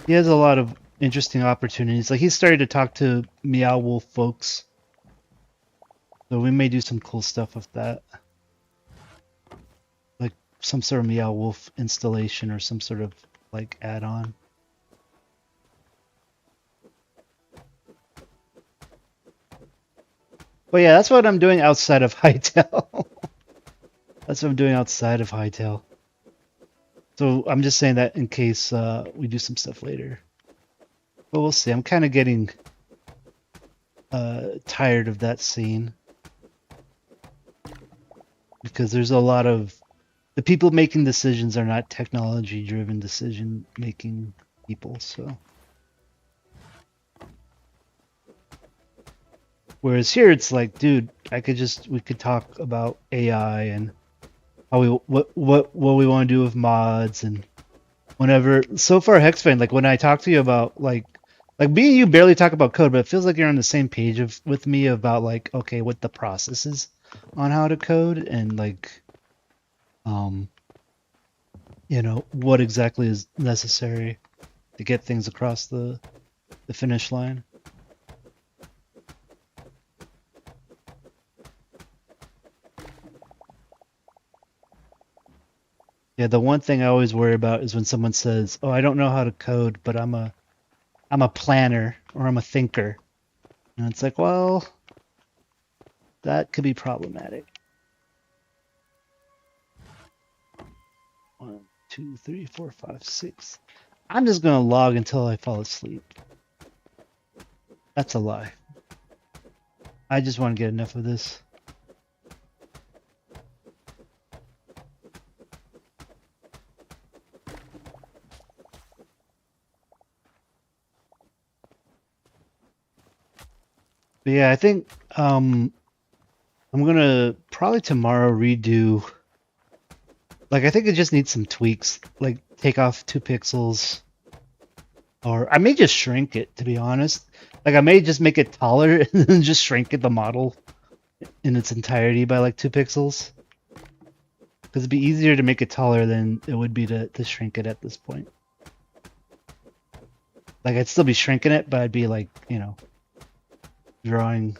A: He has a lot of interesting opportunities. Like he's started to talk to Meow Wolf folks, so we may do some cool stuff with that. Like some sort of Meow Wolf installation or some sort of like add-on. But yeah, that's what I'm doing outside of hytale. That's what I'm doing outside of hytale. So I'm just saying that in case we do some stuff later. But we'll see. I'm kind of getting tired of that scene. Because there's a lot of... The people making decisions are not technology-driven decision-making people, so... Whereas here it's like, dude, we could talk about AI and how what we want to do with mods and whenever. So far, Hexfan, like when I talk to you about like me and you barely talk about code, but it feels like you're on the same page with me about like, okay, what the process is on how to code and like, what exactly is necessary to get things across the finish line. Yeah, the one thing I always worry about is when someone says, "Oh, I don't know how to code, but I'm a planner or I'm a thinker." And it's like, well, that could be problematic. 1, 2, 3, 4, 5, 6. I'm just gonna log until I fall asleep. That's a lie. I just want to get enough of this. But yeah, I think I'm gonna probably tomorrow redo. Like I think it just needs some tweaks, like take off 2 pixels, or I may just shrink it. To be honest, like I may just make it taller and then just shrink it, the model in its entirety by like 2 pixels. Because it'd be easier to make it taller than it would be to shrink it at this point. Like I'd still be shrinking it, but I'd be like, drawing.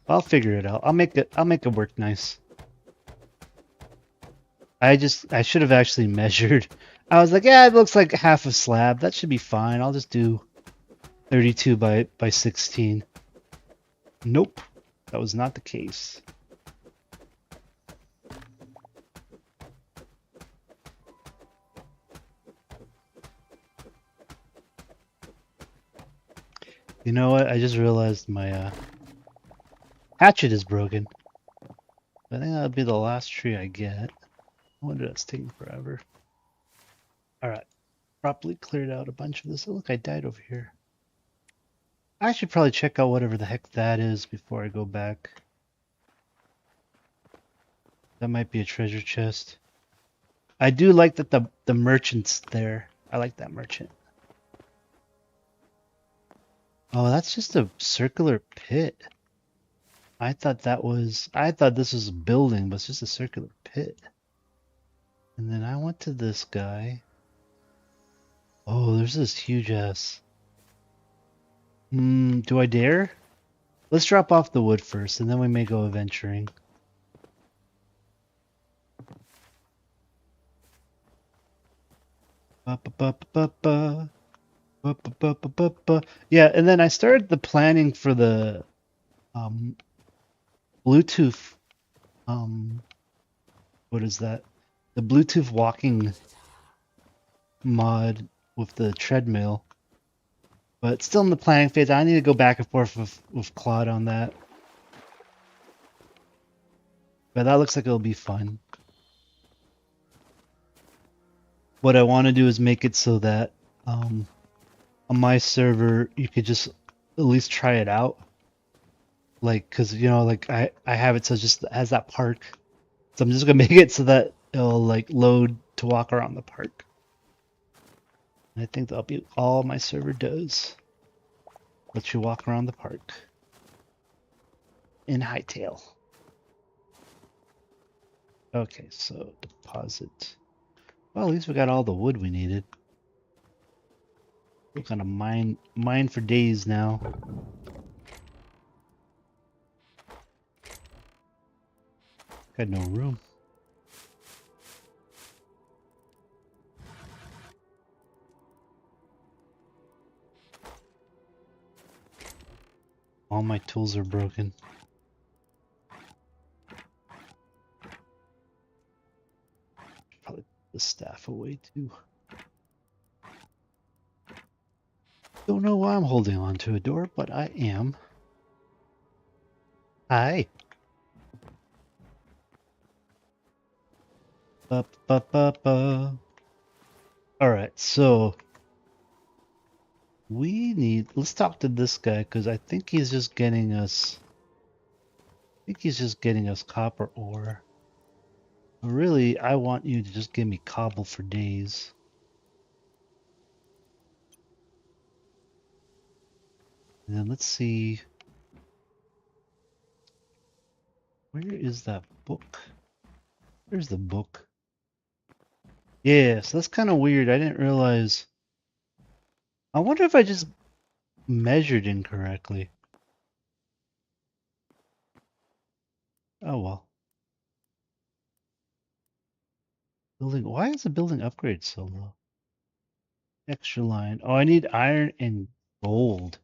A: I'll figure it out. I'll make it work nice. I should have actually measured. I was like, yeah, it looks like half a slab. That should be fine. I'll just do 32 by 16. Nope. That was not the case. You know what? I just realized my hatchet is broken. I think that'll be the last tree I get. I wonder that's taking forever. Alright. Properly cleared out a bunch of this. Oh, look, I died over here. I should probably check out whatever the heck that is before I go back. That might be a treasure chest. I do like that the merchant's there. I like that merchant. Oh, that's just a circular pit. I thought this was a building, but it's just a circular pit. And then I went to this guy. Oh, there's this huge ass. Do I dare? Let's drop off the wood first, and then we may go adventuring. Ba, ba, ba, ba, ba. Yeah, and then I started the planning for the um, Bluetooth. Um, what is that? The Bluetooth walking mod with the treadmill, but it's still in the planning phase. I need to go back and forth with Claude on that. But that looks like it'll be fun. What I want to do is make it so that on my server you could just at least try it out. Like, cause you know, like I have it so it just has that park. So I'm just gonna make it so that it'll like load to walk around the park. And I think that'll be all my server does. Let you walk around the park in hytale. Okay, so deposit. Well, at least we got all the wood we needed. We're gonna mine for days now. Got no room. All my tools are broken. Probably put the staff away too. Don't know why I'm holding on to a door, but I am. Hi. Ba, ba, ba, ba. All right, so let's talk to this guy because I think he's just getting us. I think he's just getting us copper ore. But really, I want you to just give me cobble for days. And then let's see. Where is that book? Where's the book? Yeah, so that's kind of weird. I didn't realize. I wonder if I just measured incorrectly. Oh well. Building. Why is the building upgrade so low? Extra line. Oh, I need iron and gold.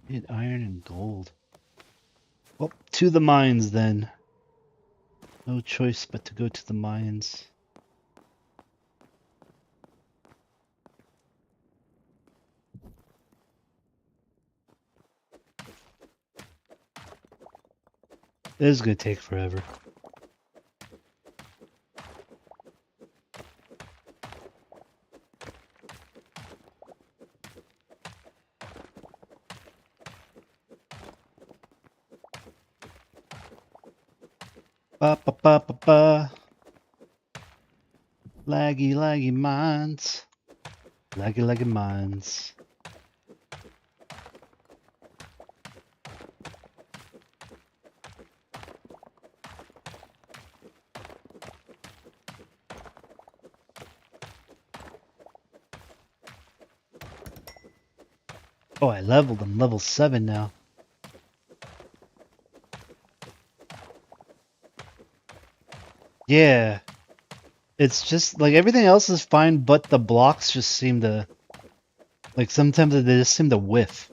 A: I need iron and gold. Well, to the mines then. No choice but to go to the mines. This is gonna take forever. Ba ba ba ba ba. Laggy, laggy mines. Laggy, laggy mines. Oh, I leveled. I'm level 7 now. Yeah. It's just like everything else is fine, but the blocks just seem to like sometimes they just seem to whiff.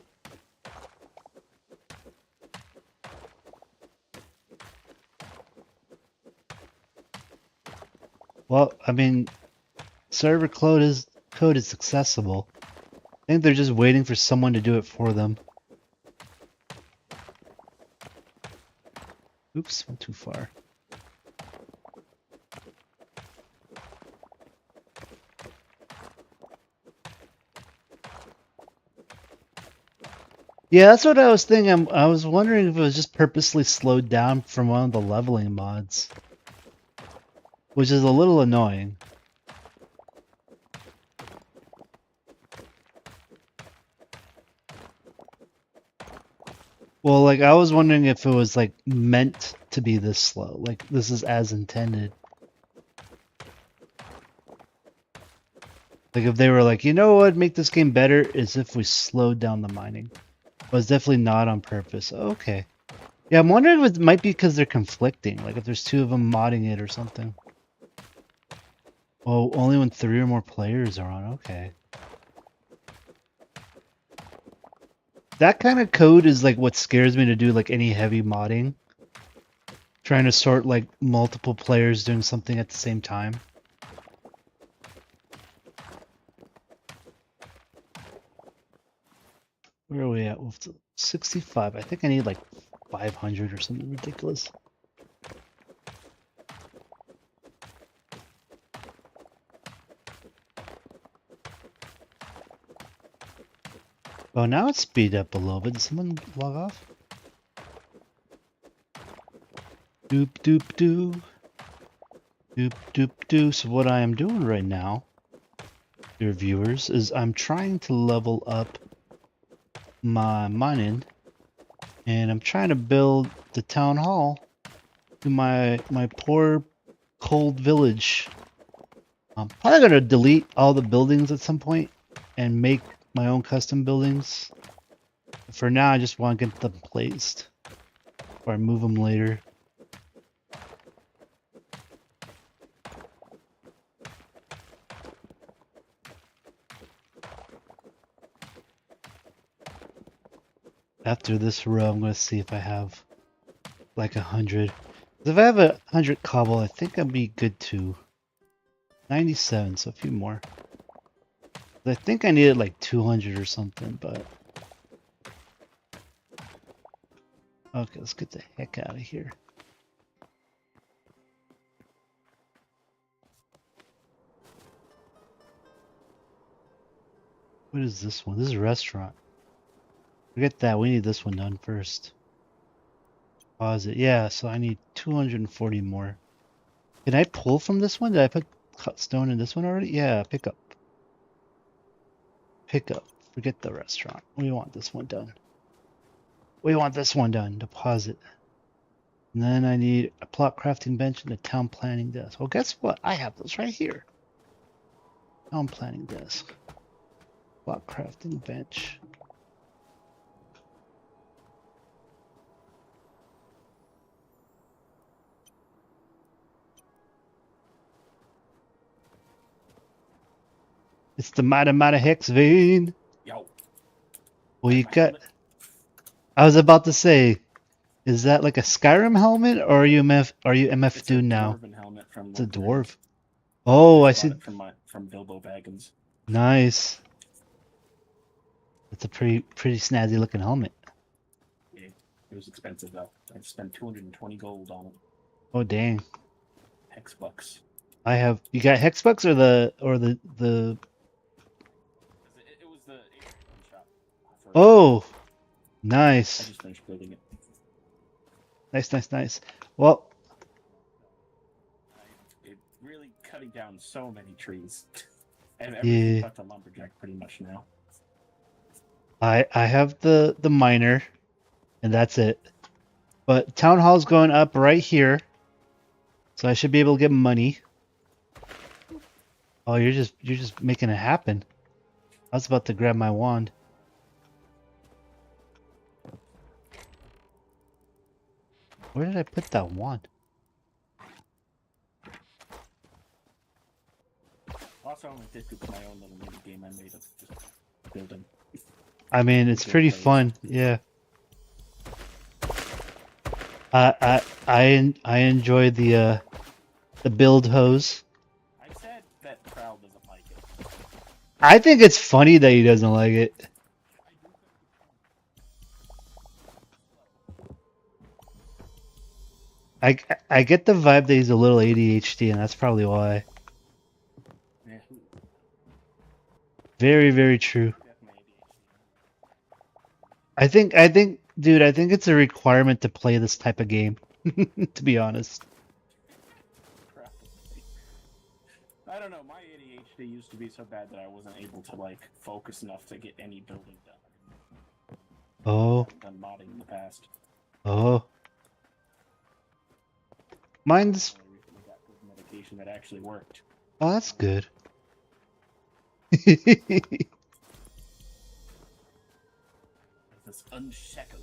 A: Well, I mean, server code is accessible. I think they're just waiting for someone to do it for them. Oops, went too far. Yeah, that's what I was thinking. I was wondering if it was just purposely slowed down from one of the leveling mods, which is a little annoying. Well, like I was wondering if it was like meant to be this slow, like this is as intended. Like if they were like, you know what, make this game better is if we slowed down the mining. But it's definitely not on purpose. Okay. Yeah, I'm wondering if it might be because they're conflicting, like if there's two of them modding it or something. Oh, only when 3 or more players are on. Okay. That kind of code is like what scares me to do like any heavy modding. Trying to sort like multiple players doing something at the same time. Where are we at? 65. I think I need like 500 or something ridiculous. Oh, now it's speed up a little bit. Did someone log off? Doop doop doo. Doop doop doo. So what I am doing right now, dear viewers, is I'm trying to level up my mining, and I'm trying to build the town hall to my poor cold village. I'm probably gonna delete all the buildings at some point and make my own custom buildings. For now, I just want to get them placed, or I move them later. After this row, I'm going to see if I have like 100. If I have 100 cobble, I think I'd be good too. 97, so a few more. I think I needed like 200 or something, but... Okay, let's get the heck out of here. What is this one? This is a restaurant. Forget that, we need this one done first. Pause it. Yeah, so I need 240 more. Can I pull from this one? Did I put cut stone in this one already? Yeah, pick up. Pick up. Forget the restaurant. We want this one done. We want this one done. Deposit. And then I need a plot crafting bench and a town planning desk. Well, guess what? I have those right here. Town planning desk. Plot crafting bench. It's the Mata Hex vein.
B: Yo.
A: Well, you got... I was about to say, is that like a Skyrim helmet, or are you MF Dune now?
B: Helmet from
A: It's a dwarf. Oh, I see.
B: It from Bilbo Baggins.
A: Nice. It's a pretty snazzy looking helmet.
B: Yeah, it was expensive though. I spent 220 gold on it.
A: Oh dang.
B: Hex bucks.
A: I have. You got hex bucks or the
B: It was the shop.
A: Oh, nice.
B: I just finished building it.
A: Nice. Well,
B: It really cutting down so many trees. And everything
A: yeah.
B: but the lumberjack pretty much now.
A: I have the miner, and that's it. But town hall's going up right here, so I should be able to get money. Oh, you're just making it happen. I was about to grab my wand. Where did I put that wand?
B: Also, I did my own little mini game I made of just building.
A: I mean, it's pretty fun. Yeah. I enjoy the build hose.
B: I said that Prowl doesn't like it.
A: I think it's funny that he doesn't like it. I get the vibe that he's a little ADHD, and that's probably why.
B: Yeah.
A: Very true. I think, dude, I think it's a requirement to play this type of game. To be honest.
B: I don't know. My ADHD used to be so bad that I wasn't able to like focus enough to get any building done.
A: Oh.
B: I've done modding in the past.
A: Oh. Mine's.
B: I recently got good medication that actually worked.
A: Oh, that's good.
B: This unshackled.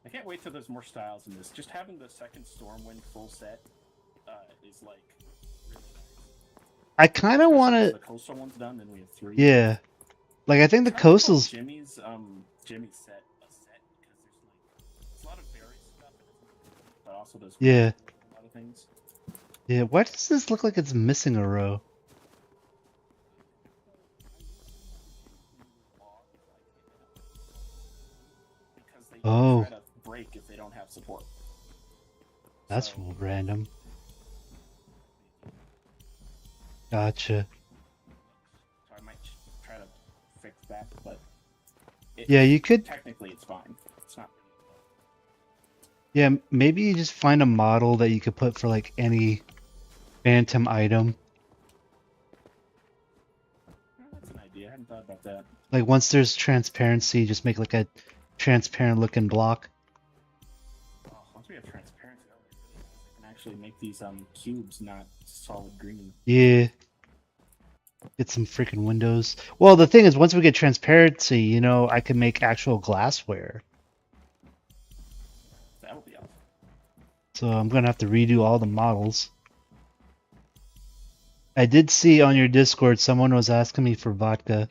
B: I can't wait till there's more styles in this. Just having the second Stormwind full set is like really nice.
A: I kind of want
B: Especially
A: to.
B: the coastal one's done, then we have 3.
A: Yeah, like I think the
B: Trying to call
A: coastals.
B: Jimmy's set a set because there's a lot of berry stuff, but also there's
A: Yeah,
B: a lot of things.
A: yeah. Why does this look like it's missing a row?
B: Because they
A: Oh,
B: try to break if they don't have support.
A: that's
B: So
A: random. Gotcha.
B: so I might try to fix that, but
A: Yeah, you could.
B: technically it's fine. It's not.
A: Yeah, maybe you just find a model that you could put for like any phantom item.
B: That's an idea. I hadn't thought about that.
A: Like once there's transparency, just make like a transparent looking block.
B: Oh, once we have transparency, that would be really nice. I can actually make these cubes not solid green.
A: Yeah. Get some freaking windows. Well, the thing is, once we get transparency, you know, I can make actual glassware.
B: That would be awesome.
A: So I'm gonna have to redo all the models. I did see on your Discord someone was asking me for vodka.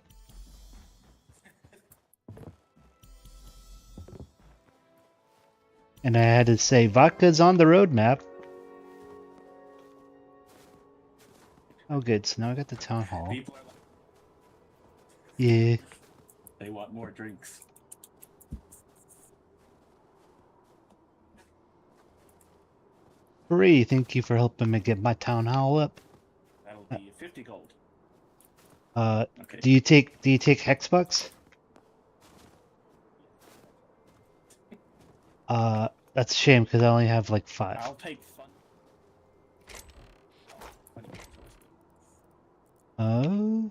A: And I had to say, vodka's on the roadmap. Oh, good. So now I got the town hall.
B: People are like,
A: Yeah.
B: they want more drinks.
A: Hooray, thank you for helping me get my town hall up.
B: That'll be 50 gold. Okay.
A: Do you take Hexbucks? That's a shame because I only have like 5.
B: I'll take fun.
A: Oh.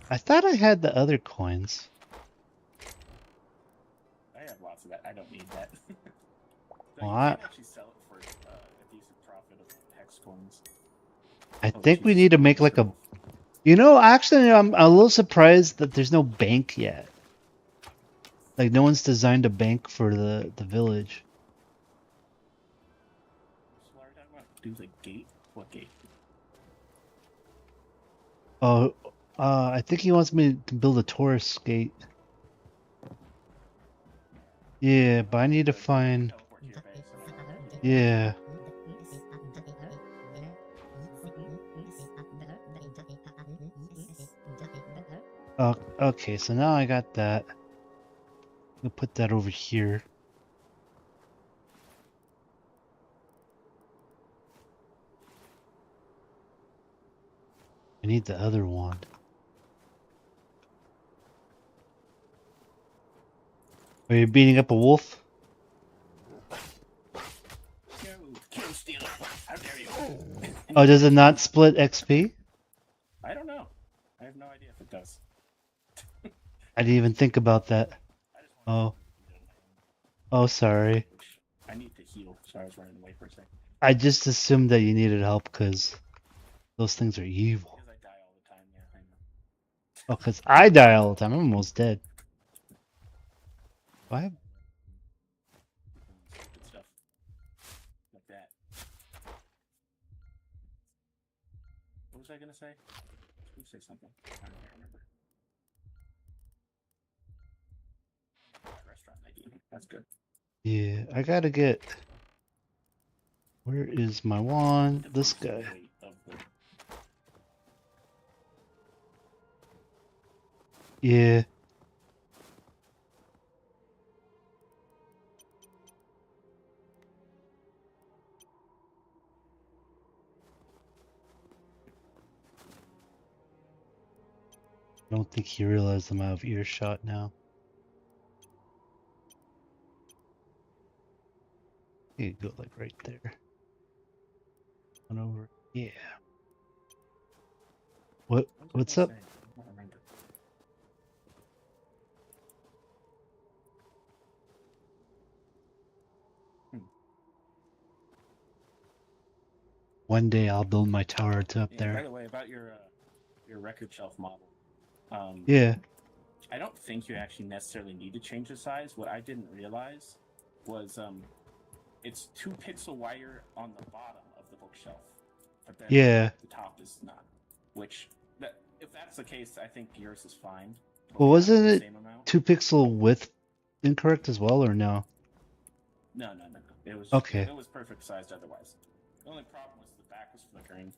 A: I thought I had the other coins.
B: I have lots of that. I don't need that.
A: Well,
B: You can actually sell it for a decent profit of hex coins.
A: I think we need to make like a... You know, actually, I'm a little surprised that there's no bank yet. Like, no one's designed a bank for the village.
B: What are you talking about? Do the gate? What gate?
A: Oh, I think he wants me to build a tourist gate. Yeah, but I need to find... Yeah. Oh, okay, so now I got that. We'll put that over here. I need the other one. Are you beating up a wolf?
B: Kill stealer. How dare you?
A: Oh, does it not split XP?
B: I don't know. I have no idea if it does.
A: I didn't even think about that. Oh. Oh, sorry.
B: I need to heal, so I was running away for a second.
A: I just assumed that you needed help because those things are evil.
B: Because I die all the time, yeah, I know.
A: Oh, because I die all the time. I'm almost dead. Why?
B: Stupid stuff. Like that. What was I gonna say? I was gonna say something. I don't remember. Restaurant ID. That's good.
A: Yeah, I gotta get... Where is my wand? This guy. Yeah. I don't think he realized I'm out of earshot now. You go like right there. One over. Yeah. What's up? One day I'll build my tower to up there.
B: By the way, about your record shelf model.
A: Yeah.
B: I don't think you actually necessarily need to change the size. What I didn't realize was it's 2 pixel wider on the bottom of the bookshelf, but then
A: Yeah.
B: the top is not. Which, if that's the case, I think yours is fine.
A: Well,
B: Hopefully not
A: wasn't
B: the
A: it
B: same amount.
A: 2 pixel width incorrect as well, or no?
B: No. It was
A: Okay.
B: it was perfect sized otherwise. The only problem was the back was flickering.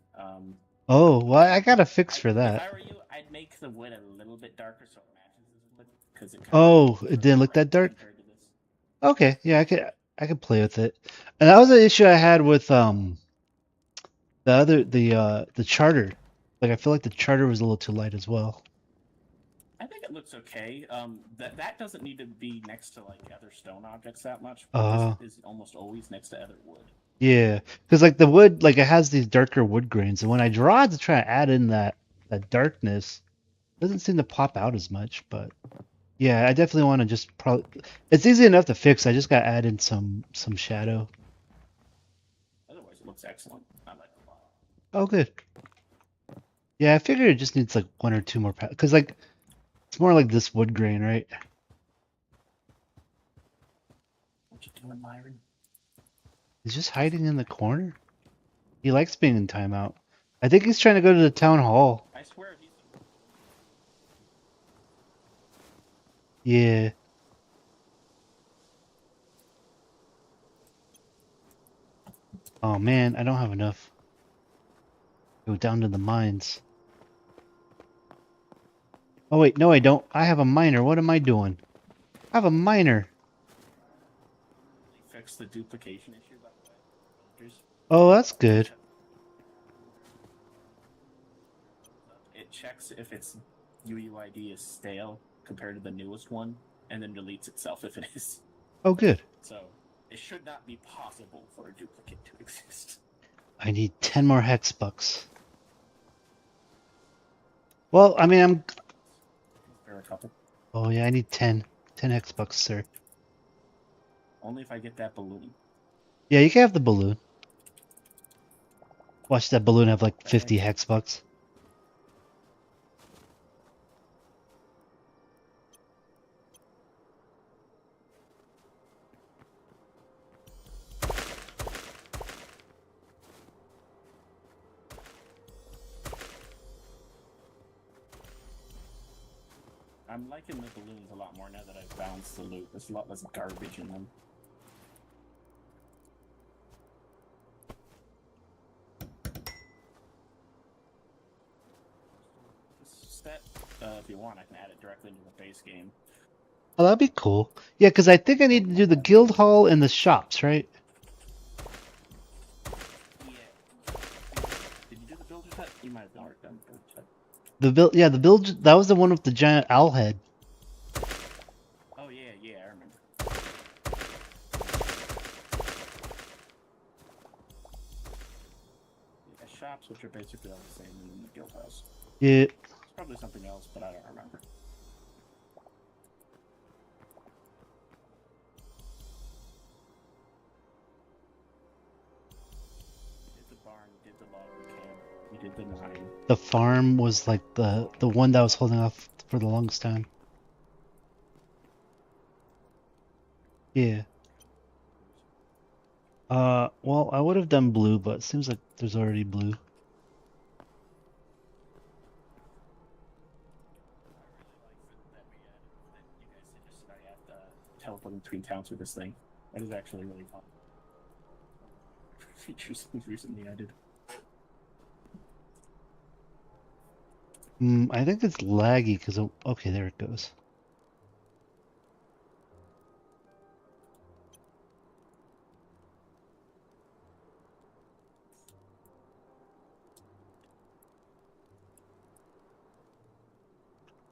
A: Oh, well, I got a fix for
B: If
A: that.
B: I were you, I'd make the wood a little bit darker so it matches this wood, because it kind
A: Oh,
B: of
A: it didn't look that dark?
B: compared to this.
A: Okay, yeah, I could play with it. And that was an issue I had with the charter. Like I feel like the charter was a little too light as well.
B: I think it looks okay. That doesn't need to be next to like other stone objects that much.
A: Uh,
B: This is almost always next to other wood.
A: yeah, because like the wood, like it has these darker wood grains, and when I draw to try to add in that darkness, it doesn't seem to pop out as much. But yeah, I definitely want to just probably. It's easy enough to fix. I just got to add in some shadow.
B: Otherwise, it looks excellent. I like it a lot.
A: Oh, good. Yeah, I figured it just needs like 1 or 2 more because like it's more like this wood grain, right?
B: What you doing, Myron?
A: He's just hiding in the corner. He likes being in timeout. I think he's trying to go to the town hall.
B: I swear he's.
A: Yeah. Oh man, I don't have enough. Go down to the mines. Oh wait, no I don't. I have a miner. What am I doing? I have a miner.
B: Fix the duplication issue, by the way.
A: Oh, that's good.
B: It checks if its UUID is stale compared to the newest one, and then deletes itself if it is.
A: Oh, good.
B: So it should not be possible for a duplicate to exist.
A: I need 10 more hex bucks. Well, I mean,
B: There are a couple.
A: Oh yeah, I need 10 hex bucks, sir.
B: Only if I get that balloon.
A: Yeah, you can have the balloon. Watch that balloon have like 50 hex bucks.
B: I'm liking the balloons a lot more now that I've balanced the loot. There's a lot less garbage in them. Stat, if you want, I can add it directly into the base game.
A: Oh, that'd be cool. Yeah, because I think I need to do the guild hall and the shops, right?
B: Yeah. Did you do the builder's hut? You might have already done the builder's hut.
A: The build. That was the one with the giant owl head.
B: Oh yeah, I remember. Yeah, shops, which are basically all the same in the guild house.
A: Yeah.
B: It's probably something else, but I don't remember. You did the barn, you did the logging camp, you did the mine.
A: The farm was like the one that was holding off for the longest time. Yeah. Well, I would have done blue, but it seems like there's already blue.
B: Teleporting between towns with this thing. That is actually really fun. Features recently added.
A: I think it's laggy because okay, there it goes.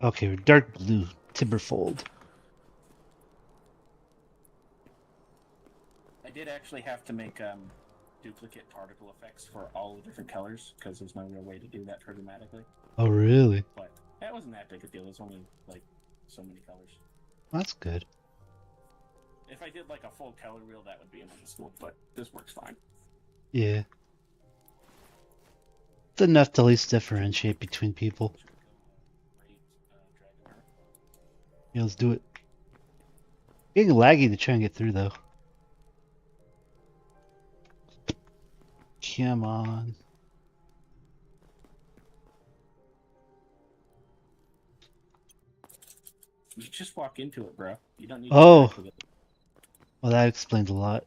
A: Okay, dark blue, Timberfold.
B: I did actually have to make duplicate particle effects for all the different colors because there's no real way to do that programmatically.
A: Oh, really?
B: But that wasn't that big a deal. There's only like so many colors.
A: That's good.
B: If I did like a full color wheel, that would be another school, but this works fine.
A: Yeah. It's enough to at least differentiate between people. Yeah, let's do it. Getting laggy to try and get through though. Come on.
B: You just walk into it, bro. You don't need to
A: Oh,
B: interact with it.
A: well that explains a lot.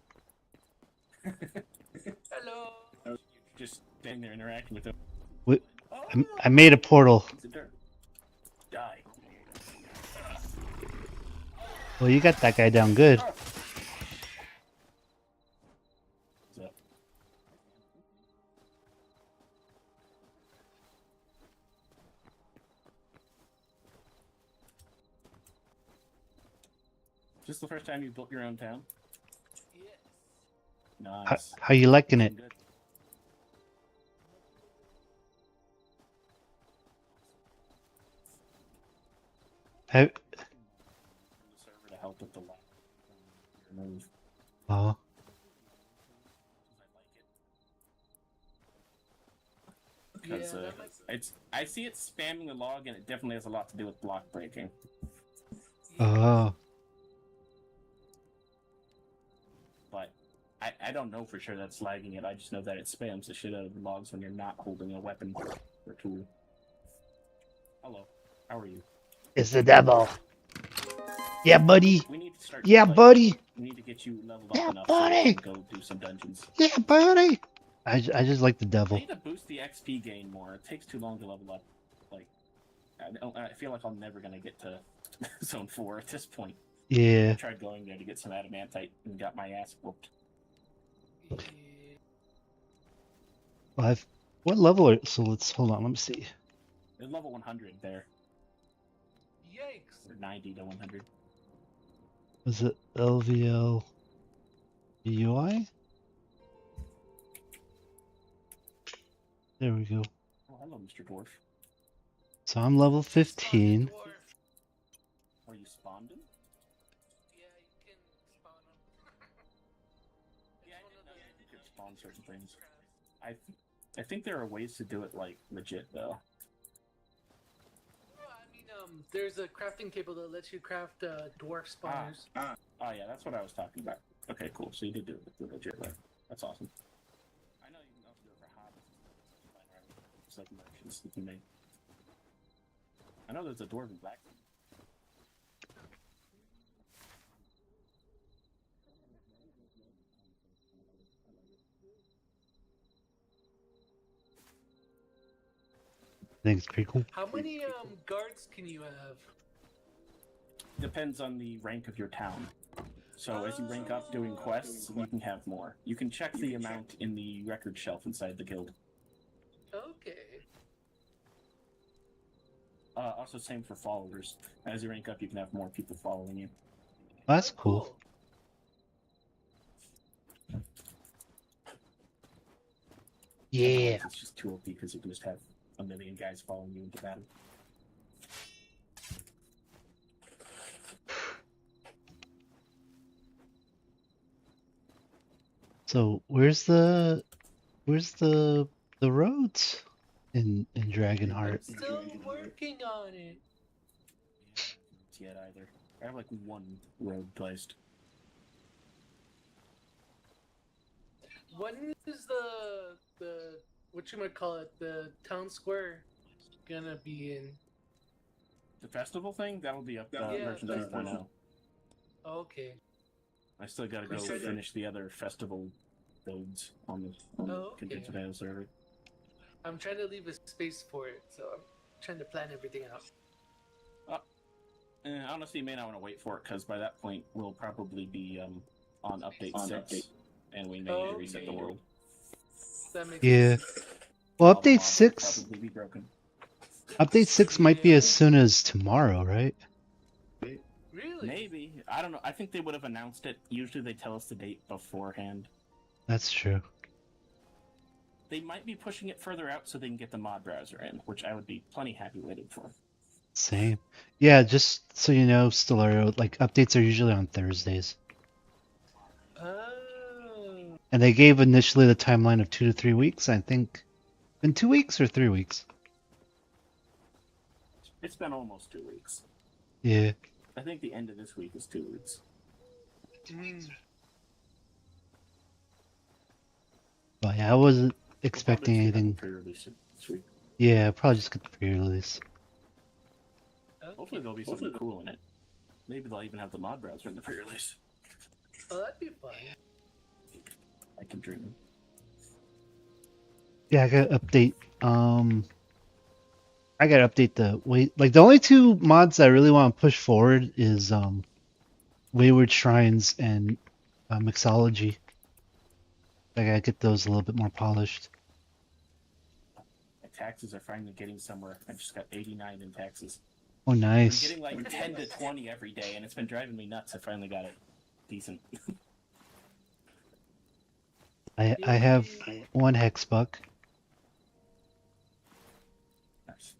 B: Hello. You're just standing there interacting with it.
A: Wait,
B: Oh,
A: I made a portal.
B: it's a dirt. Die.
A: Well, you got that guy down good.
B: Oh. So, is this the first time you built your own town?
C: Yes.
B: Nice.
A: How you liking it?
B: Good.
A: How,
B: The server to help with the lag move.
A: oh,
B: Because I see it spamming the log, and it definitely has a lot to do with block breaking.
A: oh.
B: But I don't know for sure that's lagging it. I just know that it spams the shit out of the logs when you're not holding a weapon or tool. Hello, how are you?
A: It's the devil. Yeah, buddy.
B: We need to start.
A: Yeah, buddy.
B: We need to get you leveled
A: Yeah,
B: up enough so
A: buddy.
B: we can go do some dungeons.
A: Yeah, buddy. I just like the
B: I
A: devil.
B: need to boost the XP gain more. It takes too long to level up. Like, I feel like I'm never gonna get to Zone 4 at this point. I
A: Yeah.
B: tried going there to get some adamantite and got my ass whooped.
A: What level are? So let's hold on. Let me see.
B: There's level 100 there,
C: Yikes.
B: or 90 to 100.
A: Was it LVL UI? There we go.
B: Oh, hello, Mr. Dwarf.
A: So I'm level 15.
B: Are you spawned him?
C: Yeah, you can spawn them.
B: Yeah, I didn't know you could spawn certain things. I think there are ways to do it like legit though.
C: Well, I mean, there's a crafting table that lets you craft dwarf spawners.
B: Oh yeah, that's what I was talking about. Okay, cool. So you did do it the legit way. That's awesome. I know you can also do it for hobbits. It's like merchants that you make. I know there's a dwarven black.
A: I think it's pretty cool.
C: How many guards can you have?
B: Depends on the rank of your town. So as you rank up doing quests, you can have more. You can check the amount in the record shelf inside the guild.
C: Okay.
B: Also, same for followers. As you rank up, you can have more people following you.
A: That's cool. Yeah.
B: Sometimes it's just too OP because you can just have a million guys following you into battle.
A: So where's the roads in Dragonheart?
C: I'm still working on it.
B: Not yet either. I have like one road placed.
C: When is the what you might call it, the town square gonna be in?
B: The festival thing, that'll be up
C: Yeah,
B: version
C: festival.
B: 3.0.
C: Okay.
B: I still gotta go finish the other festival builds on the
C: Okay.
B: Contingent Battle server.
C: I'm trying to leave a space for it, so I'm trying to plan everything out.
B: Honestly, you may not want to wait for it because by that point we'll probably be on update 6, and we may need to reset the world.
C: That makes
A: Yeah.
C: sense.
A: Well,
B: All the
A: update
B: mods will
A: 6.
B: probably be broken.
A: Update 6 might be as soon as tomorrow, right?
C: Really?
B: Maybe. I don't know. I think they would have announced it. Usually they tell us the date beforehand.
A: That's true.
B: They might be pushing it further out so they can get the mod browser in, which I would be plenty happy waiting for.
A: Same. Yeah, just so you know, Stellario, like updates are usually on Thursdays.
C: Oh.
A: And they gave initially the timeline of 2 to 3 weeks. I think been 2 weeks or 3 weeks.
B: It's been almost 2 weeks.
A: Yeah.
B: I think the end of this week is 2 weeks.
A: But yeah, I wasn't
B: We'll
A: expecting
B: probably just have
A: anything.
B: the pre-release this week.
A: Yeah, probably just get the pre-release.
B: Hopefully there'll be something cool in it. Maybe they'll even have the mod browser in the pre-release.
C: Oh, that'd be fun.
B: I can dream.
A: Yeah, I gotta update. I gotta update the like the only two mods I really want to push forward is Wayward Shrines and Mixology. I gotta get those a little bit more polished.
B: My taxes are finally getting somewhere. I just got 89 in taxes.
A: Oh, nice.
B: I'm getting like 10 to 20 every day, and it's been driving me nuts. I finally got it decent.
A: I have one hexbuck.
B: Nice.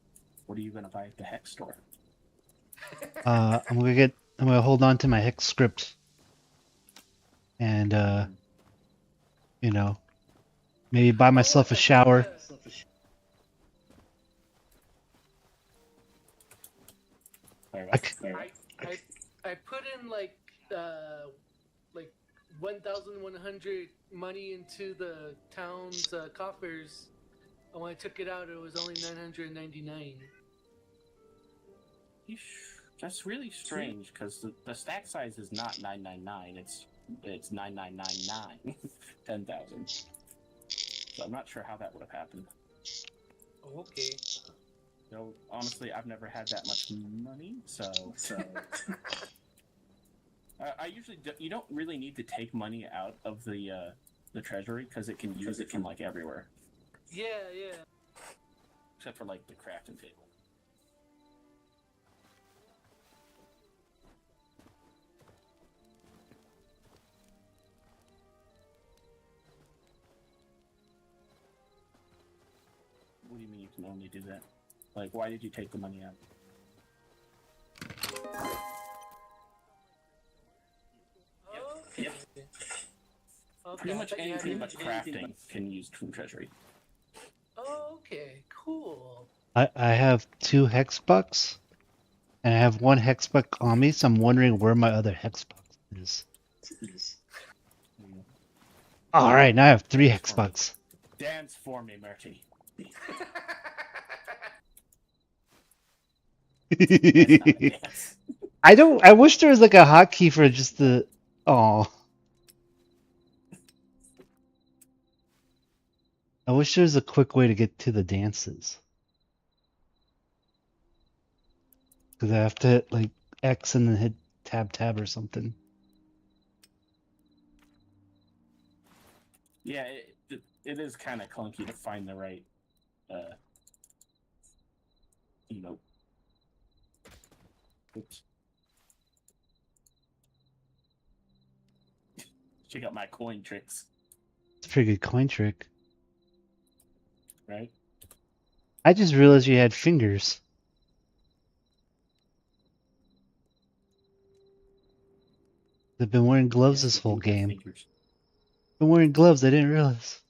B: What are you gonna buy at the hex store?
A: I'm gonna hold on to my hex script. And you know, maybe buy myself a shower.
C: I put in like 1,100 money into the town's coffers, and when I took it out, it was only 999.
B: That's really strange because the stack size is not 999. It's 9999. 10,000. So I'm not sure how that would have happened.
C: Okay.
B: So honestly, I've never had that much money, so. I usually you don't really need to take money out of the treasury because it can use it from like everywhere.
C: Yeah.
B: Except for like the crafting table. What do you mean you can only do that? Like, why did you take the money out?
C: Yep. Okay.
B: Pretty much anything but crafting can use from treasury.
C: Oh, okay, cool.
A: I have 2 hexbucks, and I have 1 hexbuck on me, so I'm wondering where my other hexbuck is. All right, now I have 3 hexbucks.
B: Dance for me, Murty.
A: I wish there was like a hotkey for just the. Oh. I wish there was a quick way to get to the dances. Because I have to hit like X and then hit tab or something.
B: Yeah, it is kind of clunky to find the right, emote. Oops. Check out my coin tricks.
A: It's a pretty good coin trick.
B: Right?
A: I just realized you had fingers. I've been wearing gloves this whole game.
B: Fingers.
A: Been wearing gloves, I didn't realize.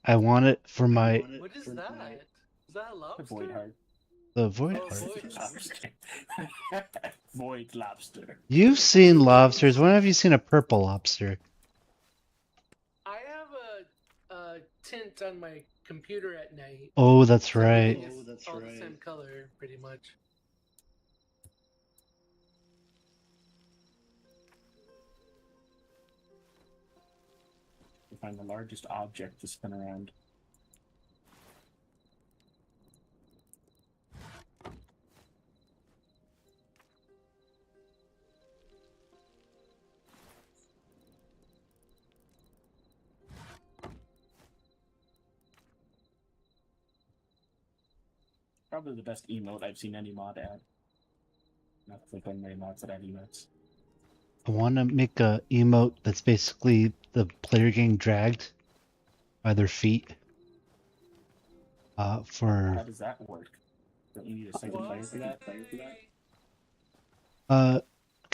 A: I want it for my
C: What is that? Is that a lobster?
B: Void heart.
A: the void
C: Oh,
A: heart.
C: void
B: Lobster. Void lobster.
A: You've seen lobsters. When have you seen a purple lobster?
C: I have a tint on my computer at night.
A: Oh, that's right.
C: Everything is all the same color, pretty much.
B: To find the largest object to spin around. Probably the best emote I've seen any mod add. Not to think on many mods that add emotes.
A: I want to make a emote that's basically the player getting dragged by their feet.
B: How does that work? Don't you need a single player for that?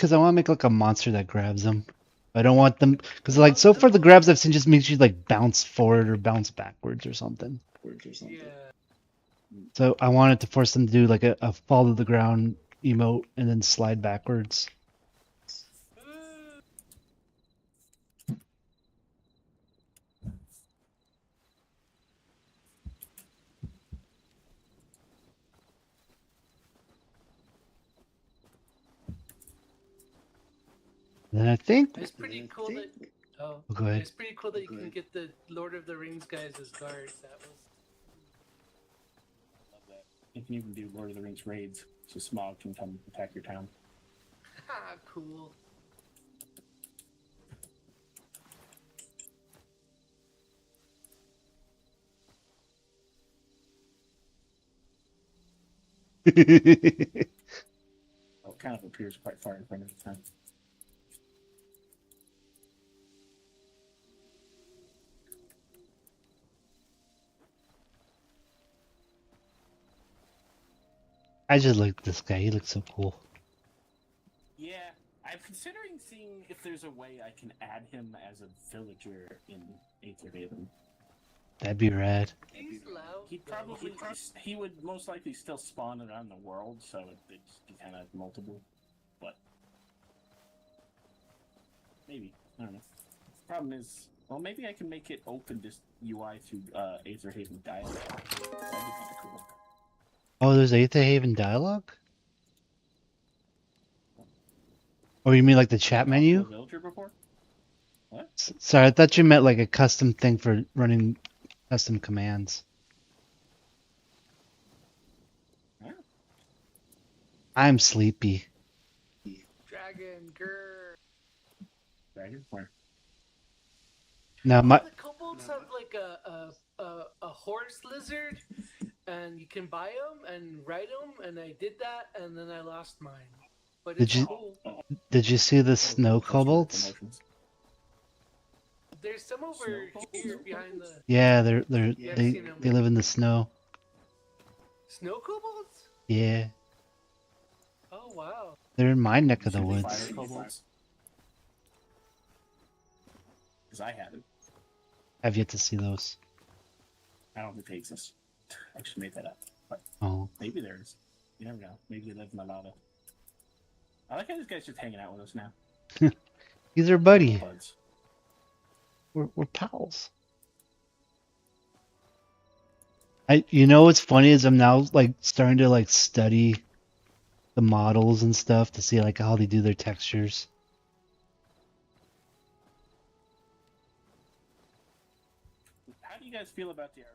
A: because I want to make like a monster that grabs them. I don't want them because like so far the grabs I've seen just makes you like bounce forward or bounce backwards or something.
C: Yeah.
A: So I wanted to force them to do like a fall to the ground emote and then slide backwards. And I think.
C: It's pretty cool that. Oh,
A: Go ahead.
C: it's pretty cool that you can get the Lord of the Rings guys as guards. That was.
B: I love that. You can even do Lord of the Rings raids, so Smog can come attack your town.
C: Ha! Cool.
B: Oh, it kind of appears quite far in front of the town.
A: I just like this guy. He looks so cool.
B: Yeah, I'm considering seeing if there's a way I can add him as a villager in Aetherhaven.
A: That'd be rad.
C: He's loud.
B: He would most likely still spawn around the world, so it'd just be kind of multiple. But maybe, I don't know. Problem is, well, maybe I can make it open this UI through Aetherhaven dialogue. That'd be kind of cool.
A: Oh, there's Aetherhaven dialogue? Oh, you mean like the chat menu?
B: Villager before? What?
A: Sorry, I thought you meant like a custom thing for running custom commands.
B: Huh?
A: I'm sleepy.
C: Dragon, grrr.
B: Dragon? Where?
A: Now my
C: The kobolds have like a horse lizard, and you can buy them and ride them, and I did that, and then I lost mine. But
A: Did
C: it's
A: you-
C: cool.
A: did you see the snow kobolds?
C: There's some over here behind the
A: Yeah,
C: Yeah, I've
A: they
C: seen 'em.
A: they live in the snow.
C: snow kobolds.
A: Yeah,
C: Oh wow.
A: they're in my neck of the
B: Fire
A: woods.
B: kobolds? Because I haven't.
A: I've yet to see those.
B: I don't think they exist. I just made that up. But
A: Oh,
B: maybe there is. You never know. Maybe they live in the lava. I like how this guy's just hanging out with us now.
A: he's our buddy.
B: Buds.
A: We're pals. You know what's funny is I'm now like starting to like study the models and stuff to see like how they do their textures.
B: How do you guys feel about the RPG?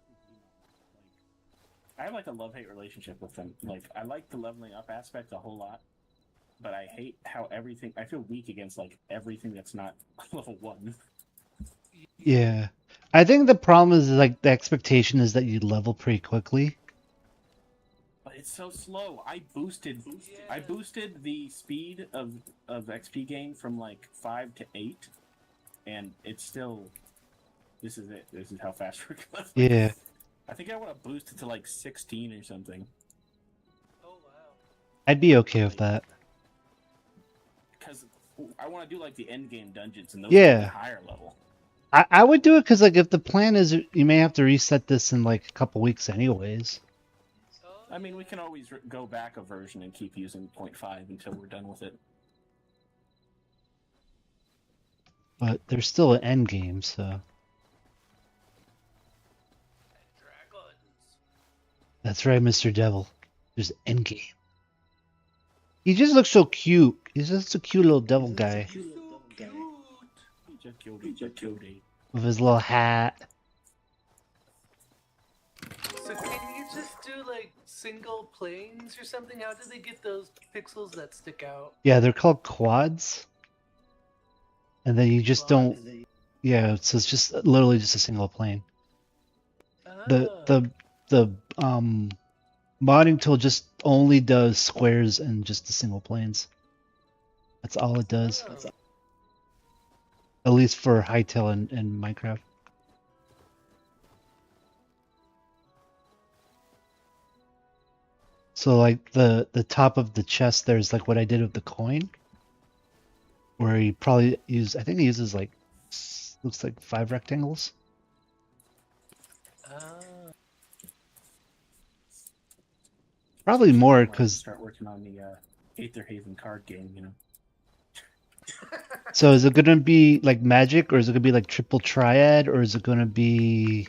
B: Like, I have like a love-hate relationship with them. Like, I like the leveling up aspect a whole lot, but I hate how everything. I feel weak against like everything that's not level 1.
A: Yeah. I think the problem is like the expectation is that you level pretty quickly.
B: But it's so slow. I boosted
C: Yeah.
B: the speed of XP gain from like 5 to 8, and it's still. This is it. This is how fast we're going.
A: Yeah.
B: I think I want to boost it to like 16 or something.
C: Oh wow.
A: I'd be okay with that.
B: Because I want to do like the end game dungeons and those
A: Yeah.
B: are at a higher level.
A: I would do it because like if the plan is you may have to reset this in like a couple weeks anyways.
C: Oh,
B: I mean, we can always go back a version and keep using 0.5 until we're done with it.
A: But there's still an end game, so
C: dragons.
A: that's right, Mr. Devil. There's an end game. He just looks so cute. He's just a cute little devil guy
C: So cute.
B: He just killed it.
A: with his little hat.
C: So can you just do like single planes or something? How do they get those pixels that stick out?
A: Yeah, they're called quads. And then you just don't. Yeah, so it's just literally just a single plane. The modding tool just only does squares and just the single planes. That's all it does.
C: Oh.
A: At least for hytale and Minecraft. So like the top of the chest there's like what I did with the coin. where he probably I think he uses like looks like 5 rectangles.
C: Ah.
A: Probably more
B: I'll
A: because.
B: start working on the Aether Haven card game. You know.
A: So is it gonna be like Magic, or is it gonna be like Triple Triad, or is it gonna be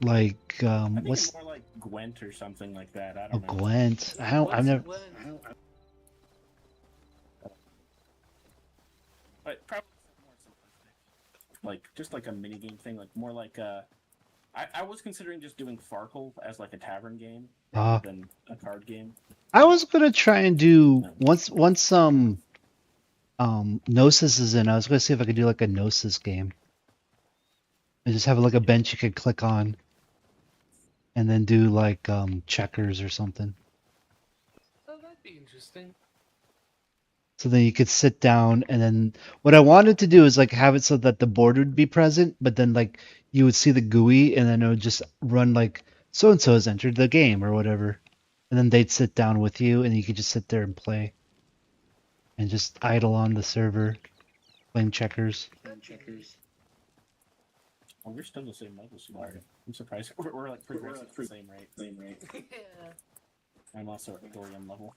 A: like
B: I think
A: what's
B: it's more like Gwent or something like that. I
A: oh
B: don't know.
A: Gwent? I've
C: What's
A: never.
C: Gwen?
B: But probably more simplistic. Like just like a mini game thing, like more like I was considering just doing Farkle as like a tavern game rather than a card game.
A: I was gonna try and do
B: No.
A: once Gnosis is in. I was gonna see if I could do like a Gnosis game and just have like a bench you could click on, and then do like checkers or something.
C: Oh, that'd be interesting.
A: So then you could sit down, and then what I wanted to do is like have it so that the board would be present, but then like you would see the GUI, and then it would just run like so and so has entered the game or whatever, and then they'd sit down with you, and you could just sit there and play, and just idle on the server, playing checkers.
B: Oh, we're still the same level, Subaru. I'm surprised. We're like progressing at the same rate.
C: Yeah.
B: I'm also at Thorium level.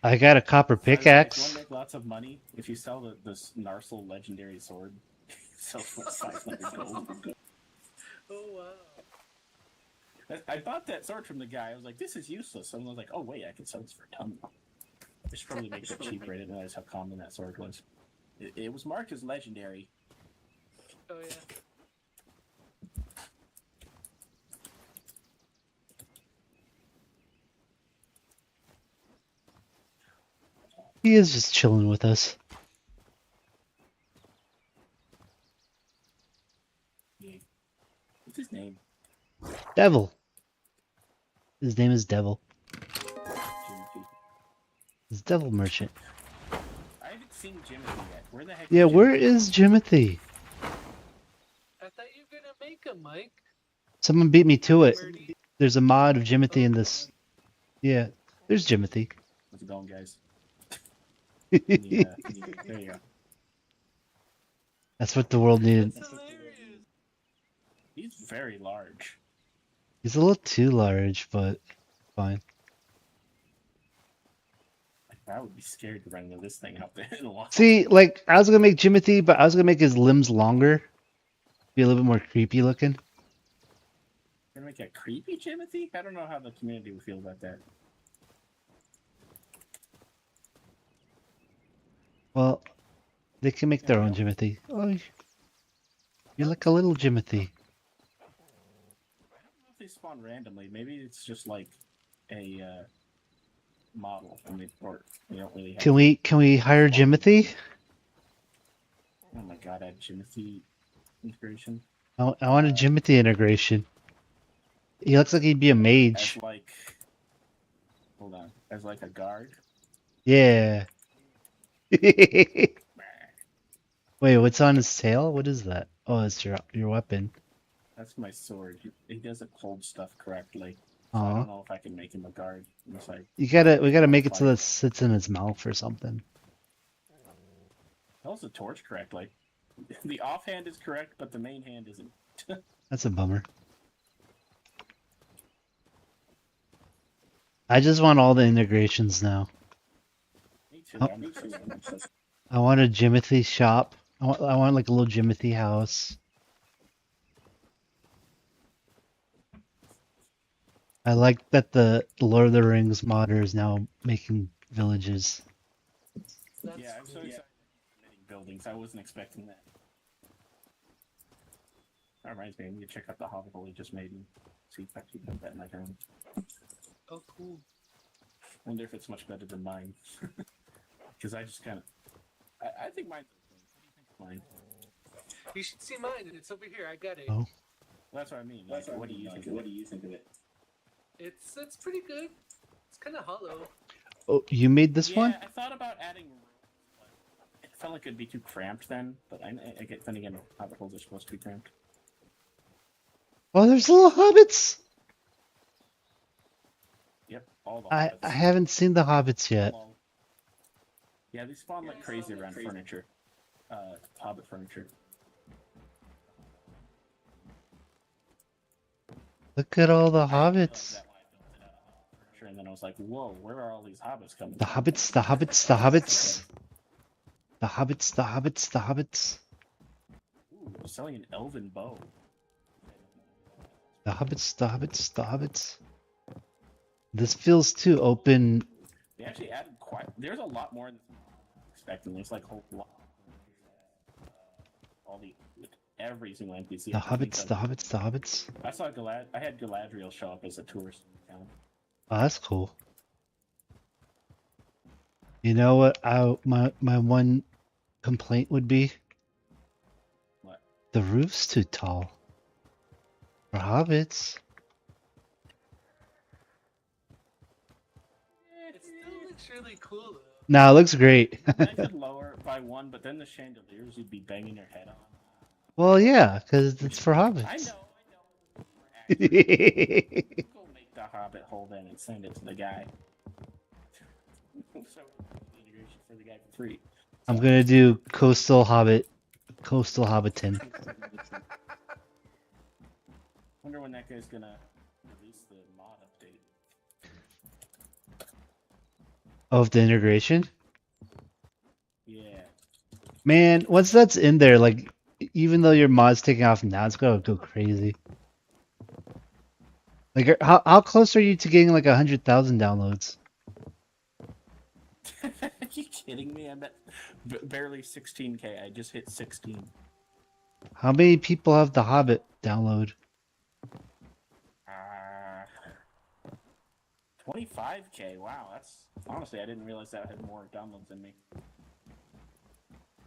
A: I got a copper
B: If you want to
A: pickaxe.
B: make lots of money, if you sell this Narsil legendary sword, sell for 500 gold.
C: Oh wow.
B: I bought that sword from the guy. I was like, this is useless. And I was like, oh wait, I can sell this for a ton. I should probably make it cheaper. I didn't realize how common that sword was. It was marked as legendary.
C: Oh yeah.
A: He is just chilling with us.
B: Yeah. What's his name?
A: Devil. His name is Devil.
B: Jimothy.
A: He's Devil Merchant.
B: I haven't seen Jimothy yet. Where the heck
A: Yeah,
B: is
A: where
B: Jimothy?
A: is Jimothy?
C: I thought you were gonna make him, Mike.
A: Someone beat me to it.
C: Where'd he-
A: There's a mod of Jimothy in this. Yeah, there's Jimothy.
B: How's it going, guys? Yeah, there you go.
A: That's what the world needed.
C: That's hilarious.
B: He's very large.
A: He's a little too large, but fine.
B: Like, I would be scared to run into this thing out there in the wild.
A: See, like, I was gonna make Jimothy, but I was gonna make his limbs longer. Be a little bit more creepy looking.
B: You're gonna make a creepy Jimothy? I don't know how the community would feel about that.
A: Well, they can make their own Jimothy. Oh, you're like a little Jimothy.
B: I don't know if they spawn randomly. Maybe it's just like a model, and they don't really have.
A: Can we hire Jimothy?
B: Oh my god, add Jimothy integration
A: I want a Jimothy integration. He looks like he'd be a mage.
B: as like. Hold on, as like a guard.
A: Yeah. Wait, what's on his tail? What is that? Oh, it's your weapon.
B: That's my sword. He doesn't hold stuff correctly. So I
A: Aw.
B: don't know if I can make him a guard. It's like,
A: We gotta make it so that it sits in his mouth or something.
B: holds the torch correctly. The offhand is correct, but the main hand isn't.
A: That's a bummer. I just want all the integrations now.
B: Me too.
A: Oh.
B: Me too.
A: I want a Jimothy shop. I want like a little Jimothy house. I like that the Lord of the Rings modder is now making villages.
C: That's
B: Yeah, I'm so
C: cool.
B: excited for knitting buildings. I wasn't expecting that. That reminds me, I need to check out the hovel he just made and see if I can put that in my room.
C: Oh, cool.
B: Wonder if it's much better than mine. Because I just kind of, I think mine's okay. What do you think of mine?
C: You should see mine. It's over here. I got it.
A: Oh.
B: Well, that's what I mean. Like, what do you think of it?
C: It's pretty good. It's kind of hollow.
A: Oh, you made this one?
B: I thought about adding rooms, but it felt like it'd be too cramped then. But I get, then again, hobbit holes are supposed to be cramped.
A: Oh, there's little hobbits.
B: Yep, all the
A: I
B: hobbits.
A: haven't seen the hobbits yet.
B: Well, Yeah, they spawn like crazy around furniture. Hobbit furniture.
A: Look at all the
B: I didn't realize
A: hobbits.
B: that when I built it out of Hobbit furniture, and then I was like, whoa, where are all these hobbits coming
A: The
B: from?
A: hobbits, the hobbits, the hobbits. The hobbits, the hobbits, the hobbits.
B: Ooh, they're selling an elven bow.
A: The hobbits, the hobbits, the hobbits. This feels too open.
B: They actually added quite. There's a lot more than I was expecting. There's like whole lot. All the like, every single NPC.
A: The hobbits, the hobbits, the hobbits.
B: I saw I had Galadriel show up as a tourist in town.
A: Oh, that's cool. You know what? My one complaint would be
B: What?
A: the roof's too tall for hobbits.
C: It still looks really cool though.
A: Nah, it looks great.
B: I could lower it by one, but then the chandeliers you'd be banging your head on.
A: Well, yeah, because it's for
B: I
A: hobbits.
B: know. Go make the Hobbit hole then and send it to the guy. So integration for the guy for free.
A: I'm gonna do coastal hobbiton.
B: Wonder when that guy's gonna release the mod update.
A: Of the integration.
B: Yeah.
A: Man, once that's in there, like, even though your mod's taking off now, it's gonna go crazy. Like, how close are you to getting like 100,000 downloads?
B: Are you kidding me? I'm at barely 16K. I just hit 16.
A: How many people have the Hobbit download?
B: 25K. Wow, that's honestly I didn't realize that had more downloads than me.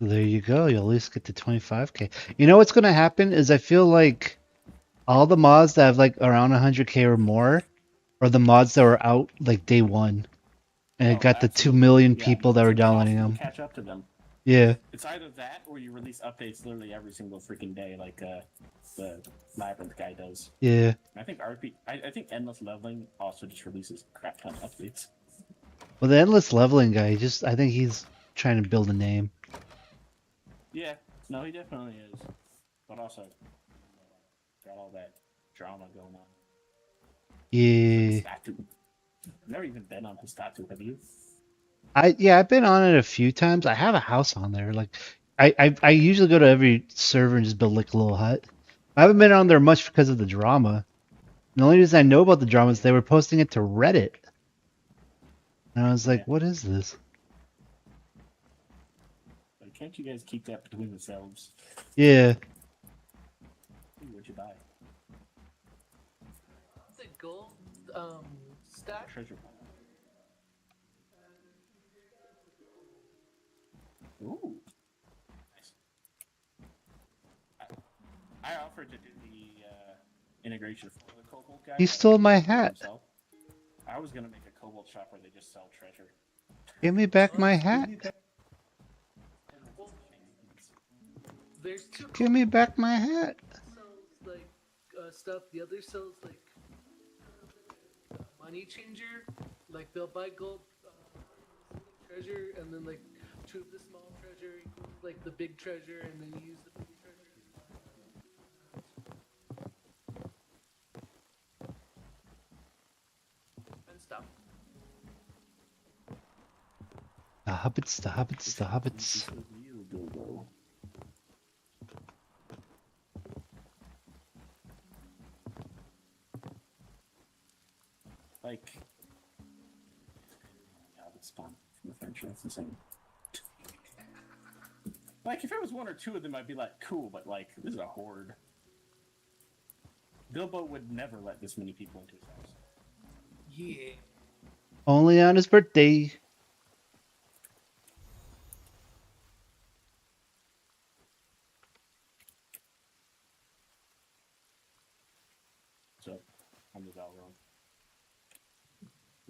A: There you go. You'll at least get to 25K. You know what's gonna happen is I feel like all the mods that have like around 100K or more are the mods that were out like day one, and it got the 2 million people that were downloading them.
B: Catch up to them.
A: Yeah.
B: It's either that or you release updates literally every single freaking day, like the Labyrinth guy does.
A: Yeah.
B: I think I think Endless Leveling also just releases a crap ton of updates.
A: Well, the endless leveling guy, I think he's trying to build a name.
B: Yeah, no, he definitely is, but also got all that drama going on.
A: Yeah.
B: I've never even been on his statue. Have you?
A: I've been on it a few times. I have a house on there. Like, I usually go to every server and just build like a little hut. I haven't been on there much because of the drama. The only reason I know about the drama is they were posting it to Reddit. And I was like, what is this?
B: But can't you guys keep that between yourselves?
A: Yeah.
B: Ooh, what'd you buy?
C: The gold stack.
B: Treasure. Ooh. Nice. I offered to do the integration for the Kobold guy.
A: He stole my hat.
B: Himself. I was gonna make a Kobold shop where they just sell treasure.
A: Give me back my hat.
C: There's two.
A: Give me back my hat.
C: Sells like stuff. The other sells like money changer. Like they'll buy gold treasure, and then like two of the small treasure equals like the big treasure, and then you use the big treasure and stuff.
A: The hobbits, the hobbits, the hobbits.
B: Like, Hobbit spawn from the French. That's insane. Like, if it was one or two of them, I'd be like, cool, but like, this is a horde. Bilbo would never let this many people into his house.
C: Yeah.
A: Only on his birthday.
B: So, I'm the Valron.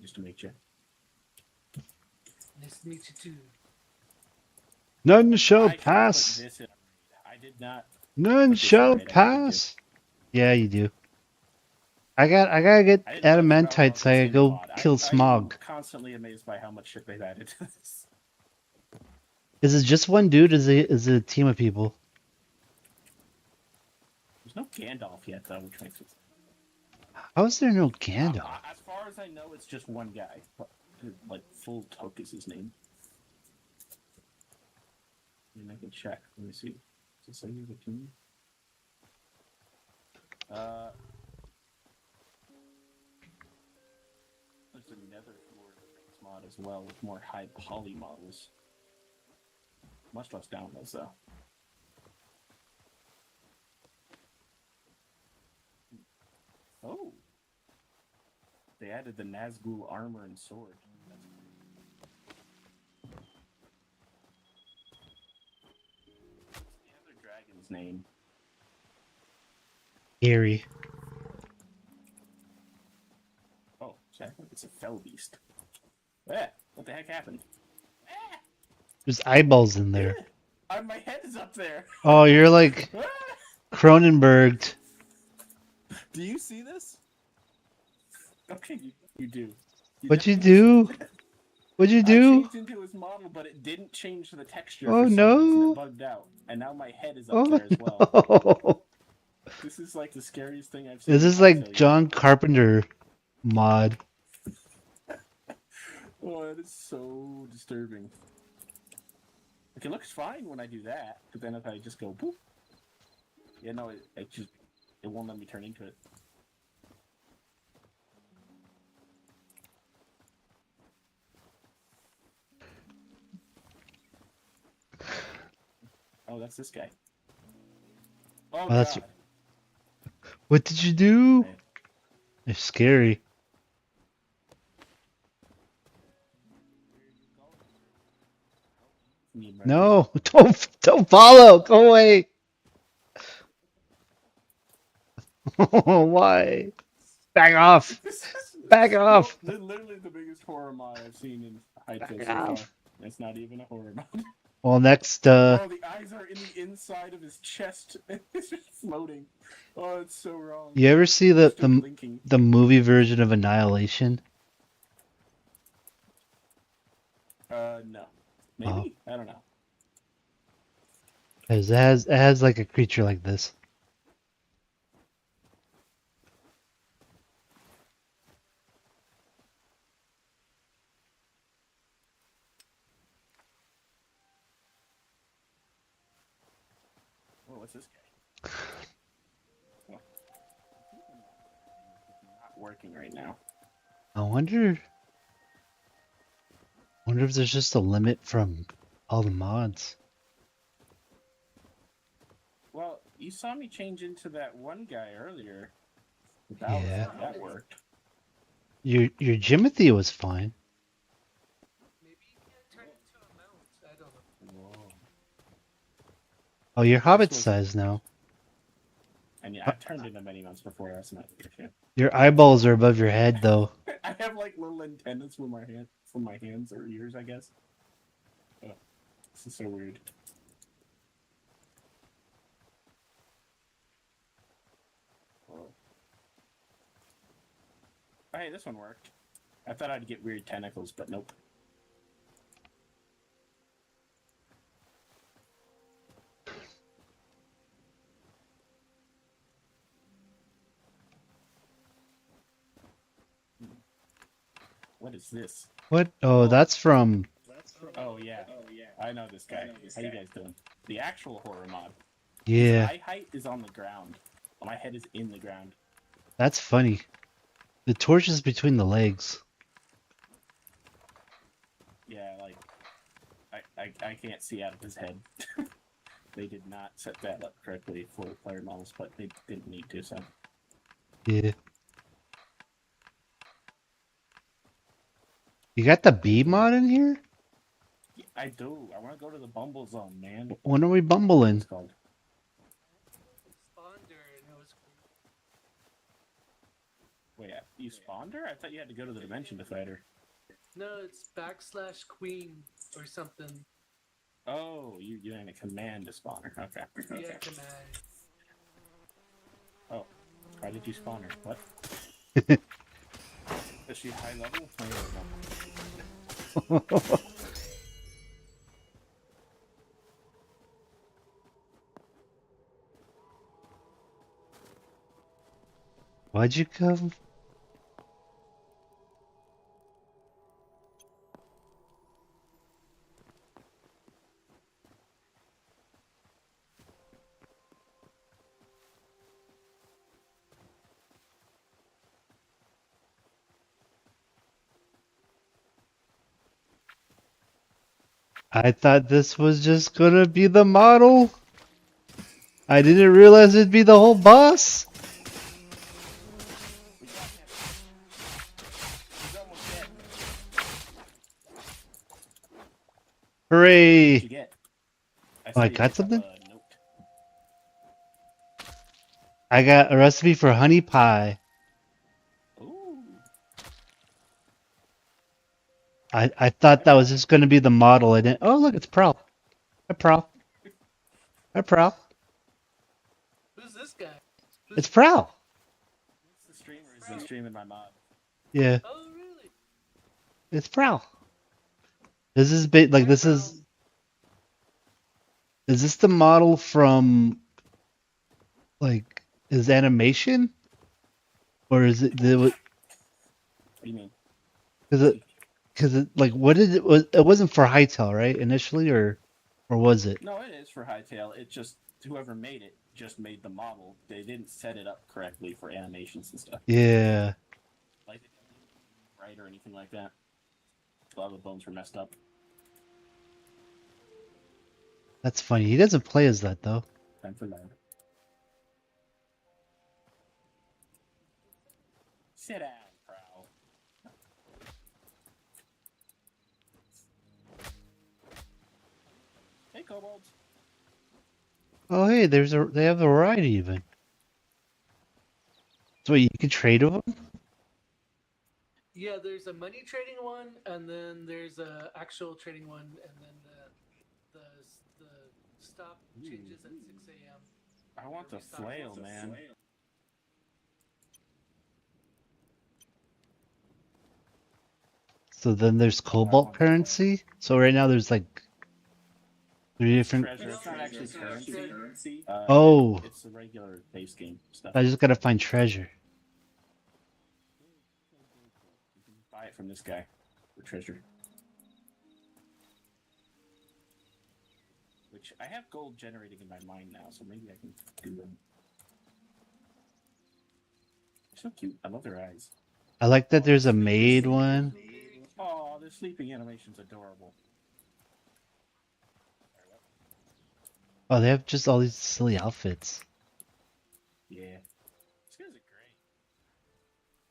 B: Just to meet you.
C: Nice to meet you too.
A: None shall
B: I
A: pass.
B: put this in a raid. I did not.
A: None
B: this
A: shall
B: right, I
A: pass. Yeah, you do. I gotta get
B: I didn't know
A: adamantite
B: this
A: so I
B: in
A: can go
B: mod.
A: kill
B: I'm
A: Smog.
B: constantly amazed by how much shit they've added to this.
A: Is it just one dude? Is it a team of people?
B: There's no Gandalf yet, though, which makes it.
A: How is there no Gandalf?
B: As far as I know, it's just one guy. Like, full Toke is his name. And I can check. Let me see. Does it say he's a team? There's another Lord of the Rings mod as well with more high poly models. Much less downloads, though. Oh! They added the Nazgul armor and sword. That's the other dragon's name.
A: Gary.
B: Oh, it's a fell beast. Ah, what the heck happened? Ah,
A: There's eyeballs in there.
B: my head is up there.
A: Oh, you're like
B: Ah!
A: Cronenberg.
B: Do you see this? Okay, you do.
A: What'd you
B: definitely
A: do? What'd you
B: I
A: do?
B: changed into his model, but it didn't change the texture
A: Oh
B: for some reason.
A: no!
B: It bugged out. And now my head is up
A: Oh
B: there as well.
A: no!
B: This is like the scariest thing I've seen.
A: This is like John Carpenter mod.
B: Oh, it is so disturbing. Like, it looks fine when I do that, but then if I just go boop, yeah, no, it won't let me turn into it. Oh, that's this guy. Oh,
A: that's-
B: God.
A: What did you do?
B: Okay.
A: It's scary. No, don't follow. Go away. Why? Back off. Back off.
B: Well, literally the biggest horror mod I've seen in hytale
A: Back
B: so far.
A: off.
B: It's not even a horror mod.
A: Well, next,
B: Oh, the eyes are in the inside of his chest. It's just floating. Oh, it's so wrong.
A: you ever see
B: Still blinking.
A: the movie version of Annihilation?
B: No. Maybe? I don't know.
A: 'Cause it has like a creature like this.
B: Oh, what's this guy? Oh. Not working right now.
A: I wonder if there's just a limit from all the mods.
B: Well, you saw me change into that one guy earlier. That worked.
A: Your Jimothy was fine.
C: Maybe you can't turn into a mount. I don't know.
B: Whoa.
A: Oh, you're Hobbit
B: was-
A: size now.
B: And yeah, I've turned into many months before. That's not the issue.
A: Your eyeballs are above your head, though.
B: I have like little antennas for my hands or ears, I guess. Oh, this is so weird. Oh. Oh, hey, this one worked. I thought I'd get weird tentacles, but nope. What is this?
A: What? Oh, that's from.
B: Oh yeah, I know this guy. How you guys doing? The actual horror mod.
A: Yeah,
B: My height is on the ground. My head is in the ground.
A: that's funny. The torch is between the legs.
B: Yeah, like I can't see out of his head. They did not set that up correctly for player models, but they didn't need to. So
A: Yeah. You got the bee mod in here?
B: yeah, I do. I want to go to the Bumble Zone, man.
A: When are we bumbling?
B: It's called.
C: Spawner and it was
B: Wait, you spawned her? I thought you had to go to the dimension to fight her.
C: no, it's /queen or something.
B: Oh, you're in a command to spawn her. Okay.
C: Yeah, command.
B: Oh, why did you spawn her? What? Is she high level?
A: Why'd you come? I thought this was just gonna be the model. I didn't realize it'd be the whole boss.
B: We got him. He's almost dead. What'd you
A: Hooray!
B: get? I
A: Oh,
B: saw
A: I
B: you
A: got
B: pick up
A: something?
B: a note.
A: I got a recipe for honey pie.
B: Ooh.
A: I thought that was just gonna be the model. I didn't. Oh, look, it's Prowl. Hi, Prowl. Hi, Prowl.
C: Who's this guy?
A: It's Prowl.
B: It's the streamer who's been streaming my mod.
A: Yeah,
C: Oh, really?
A: it's Prowl. This is bit like
C: Hi,
A: this
C: Prowl.
A: is this the model from like his animation, or is it the?
B: What do you mean?
A: Because it like what did it was? It wasn't for Hytale, right? Initially, or was it?
B: No, it is for Hytale. It just whoever made it just made the model. They didn't set it up correctly for animations and stuff.
A: Yeah,
B: Like they didn't right or anything like that. A lot of the bones were messed up.
A: that's funny. He doesn't play as that though.
B: Time for that. Sit down, Prowl. Hey, kobolds.
A: Oh, hey, they have a variety even. So you can trade with them.
C: Yeah, there's a money trading one, and then there's a actual trading one, and then the stop changes at 6 a.m.
B: I want the flail, man.
A: So then there's cobalt currency. So right now there's like three different.
B: Treasure. It's not actually currency.
A: Oh.
B: It's the regular base game stuff.
A: I just gotta find treasure.
B: You can buy it from this guy for treasure. Which I have gold generating in my mind now, so maybe I can do them. They're so cute. I love their eyes.
A: I like that there's a maid one.
B: Oh, the sleeping animation's adorable.
A: Oh, they have just all these silly outfits.
B: Yeah. These guys are great.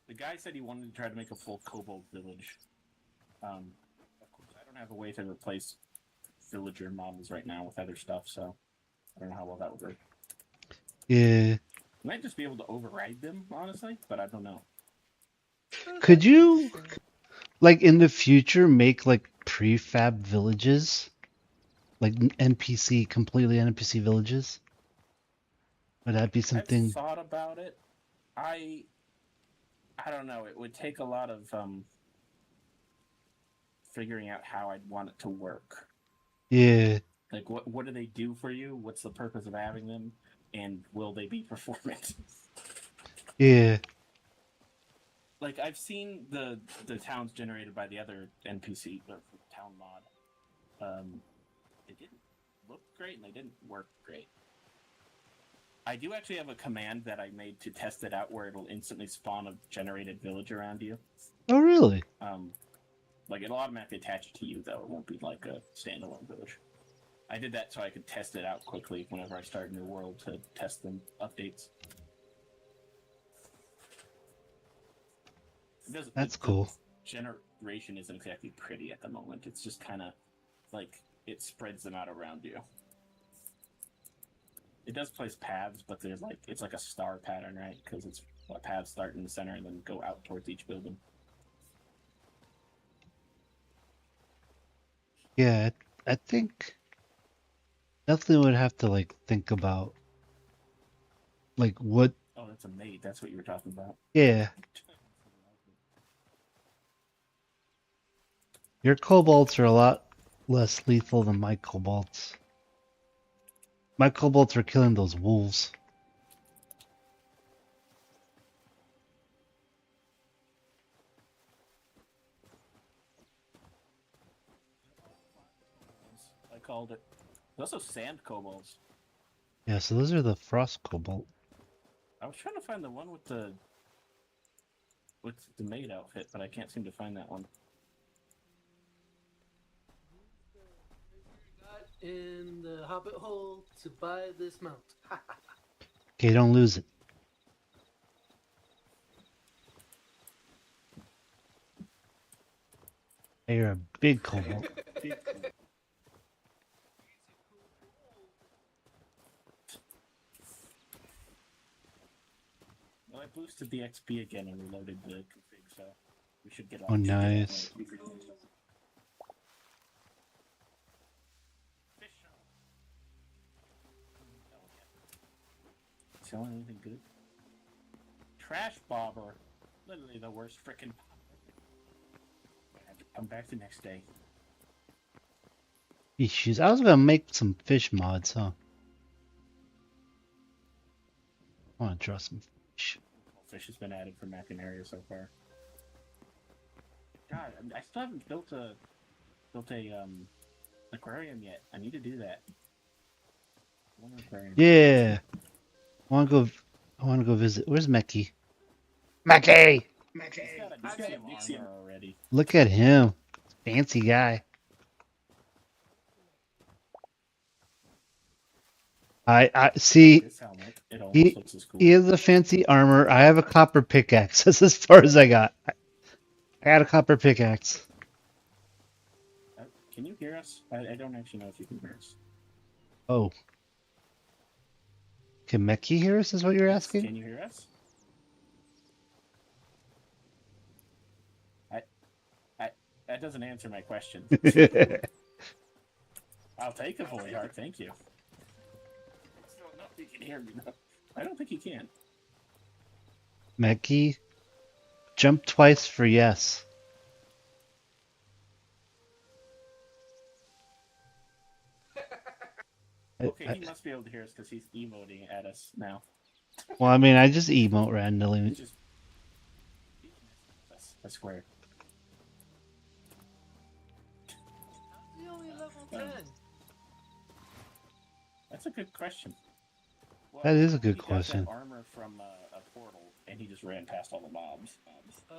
B: The guy said he wanted to try to make a full kobold village. Of course, I don't have a way to replace villager models right now with other stuff, so I don't know how well that would work.
A: Yeah.
B: Might just be able to override them, honestly, but I don't know.
A: Could you, like in the future, make like prefab villages? Like NPC, completely NPC villages? Would that be something?
B: I've thought about it. I don't know. It would take a lot of figuring out how I'd want it to work.
A: Yeah.
B: Like, what do they do for you? What's the purpose of having them? And will they be performant?
A: Yeah.
B: Like, I've seen the towns generated by the other NPC, or town mod. They didn't look great, and they didn't work great. I do actually have a command that I made to test it out where it'll instantly spawn a generated village around you.
A: Oh, really?
B: Like, it'll automatically attach it to you, though. It won't be like a standalone village. I did that so I could test it out quickly whenever I start a new world to test the updates.
A: That's cool.
B: Generation isn't exactly pretty at the moment. It's just kind of like it spreads them out around you. It does place paths, but there's like it's like a star pattern, right? Because it's paths start in the center and then go out towards each building.
A: Yeah, I think definitely would have to like think about like what.
B: Oh, that's a maid. That's what you were talking about.
A: Yeah. Your kobolds are a lot less lethal than my kobolds. My kobolds are killing those wolves.
B: called it. There's also sand kobolds.
A: Yeah, so those are the frost cobalt.
B: I was trying to find the one with the maid outfit, but I can't seem to find that one.
C: Got in the hobbit hole to buy this mount.
A: Okay, don't lose it. Hey, you're a big cobalt.
B: Well, I boosted the XP again and reloaded the config, so we should get on.
A: Oh, nice.
B: Selling anything good? Trash bobber. Literally the worst frickin' I have to come back the next day.
A: Issues. I was gonna make some fish mods, huh? I wanna draw some fish.
B: Fish has been added for Mac and area so far. God, I still haven't built a aquarium yet. I need to do that. One aquarium.
A: Yeah. I wanna go visit. Where's Meki? Meki!
B: He's got a Dixie armor already.
A: Look at him. Fancy guy. I see.
B: This helmet, it almost
A: He,
B: looks as cool.
A: he has a fancy armor. I have a copper pickaxe. That's as far as I got. I got a copper pickaxe.
B: Can you hear us? I don't actually know if you can hear us.
A: Oh. Can Meki hear us, is what you're asking?
B: Can you hear us? That doesn't answer my question. I'll take a void heart, thank you. I still don't know if he can hear me. No. I don't think he can.
A: Meki, jump twice for yes.
B: Okay, he must be able to hear us because he's emoting at us now.
A: Well, I mean, I just emote randomly.
B: I swear.
C: How's he only level 10?
B: That's a good question. Well,
A: That is a good
B: he got
A: question.
B: that armor from a portal, and he just ran past all the mobs.
C: Oh.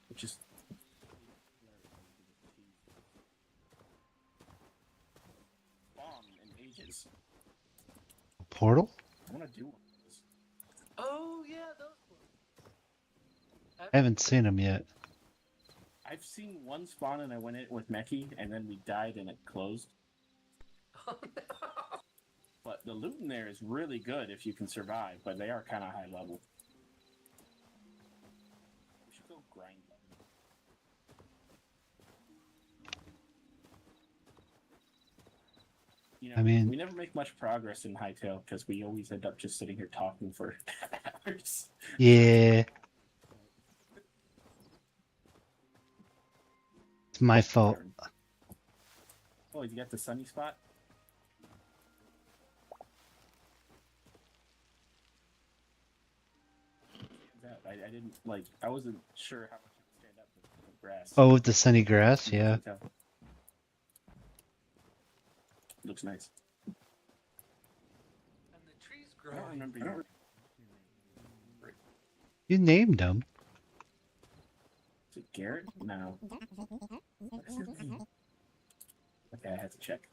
B: Which is bomb in ages.
A: Portal?
B: I want to do one of those.
C: Oh, yeah, those ones.
A: I haven't seen him yet.
B: I've seen one spawn and I went in with Meki, and then we died and it closed.
C: Oh, no.
B: But the loot in there is really good if you can survive, but they are kind of high level. We should go grind them. You know,
A: I mean-
B: we never make much progress in Hytale because we always end up just sitting here talking for hours.
A: Yeah. It's my fault.
B: Oh, you got the sunny spot? I didn't, like, I wasn't sure how much it would stand up with the grass.
A: Oh, with the sunny grass? Yeah.
B: Looks nice.
C: And the trees
B: I
C: growing.
B: don't remember your...
A: You named him.
B: Is it Garrett? No. What is his name? Okay, I had to check.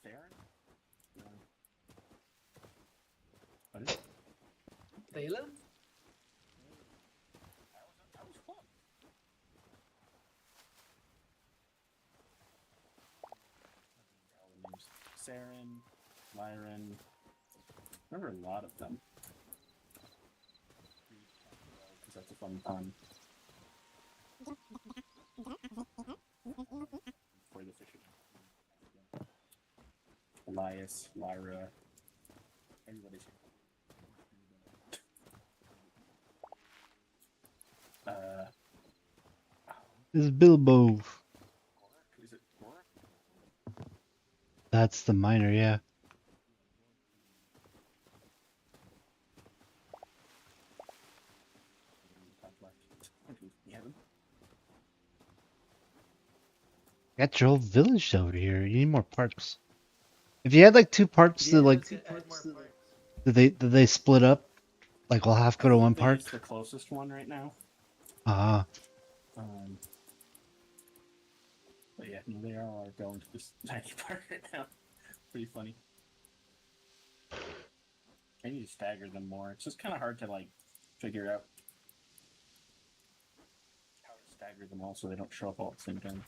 B: Theron? No. What is it?
C: Thalen?
B: I was close. Saren, Lyran. Remember a lot of them. Because that's a fun pun. For the fisherman. Elias, Lyra. Everybody's here.
A: This is Bilbo.
B: Is it Gora?
A: That's the miner, yeah.
B: Top left.
A: Got your whole village over here. You need more parks. If you had like two parks that
C: Yeah,
A: like,
C: let's add more parks.
A: did they split up? Like we'll half
B: I
A: go to
B: think
A: one
B: they
A: park?
B: use the closest one right now.
A: Ah,
B: But yeah, no, they all are going to this tiny park right now. Pretty funny. I need to stagger them more. It's just kind of hard to like figure out how to stagger them all so they don't show up all at the same time.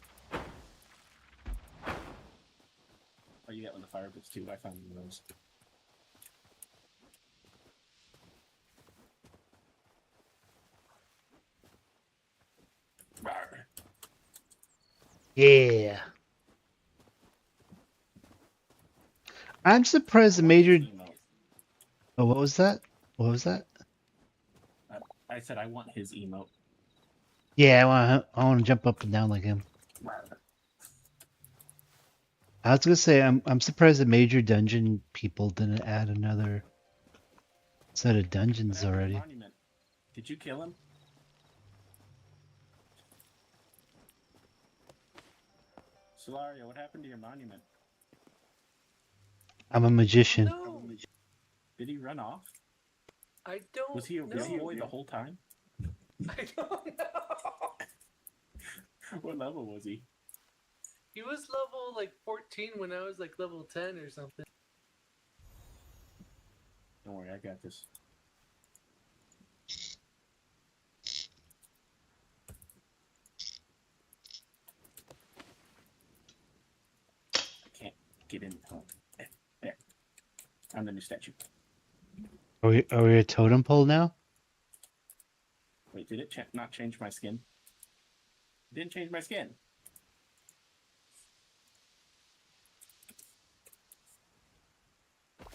B: Oh, you get one of the fire bits too. I found one of those. Rawr.
A: yeah. I'm surprised the major.
B: Emote.
A: Oh, what was that? What was that?
B: I said I want his emote.
A: Yeah, I want to jump up and down like him.
B: Rawr.
A: I was gonna say I'm surprised the major dungeon people didn't add another set of dungeons
B: What happened to
A: already.
B: your monument? Did you kill him? Solario, what happened to your monument?
A: I'm a magician.
C: No,
B: Did he run off?
C: I don't.
B: Was he a real boy the whole time?
C: I don't know.
B: What level was he?
C: He was level like 14 when I was like level 10 or something.
B: Don't worry, I got this. I can't get in. Oh, there. I'm the new statue.
A: Are we a totem pole now?
B: Wait, did it not change my skin? It didn't change my skin.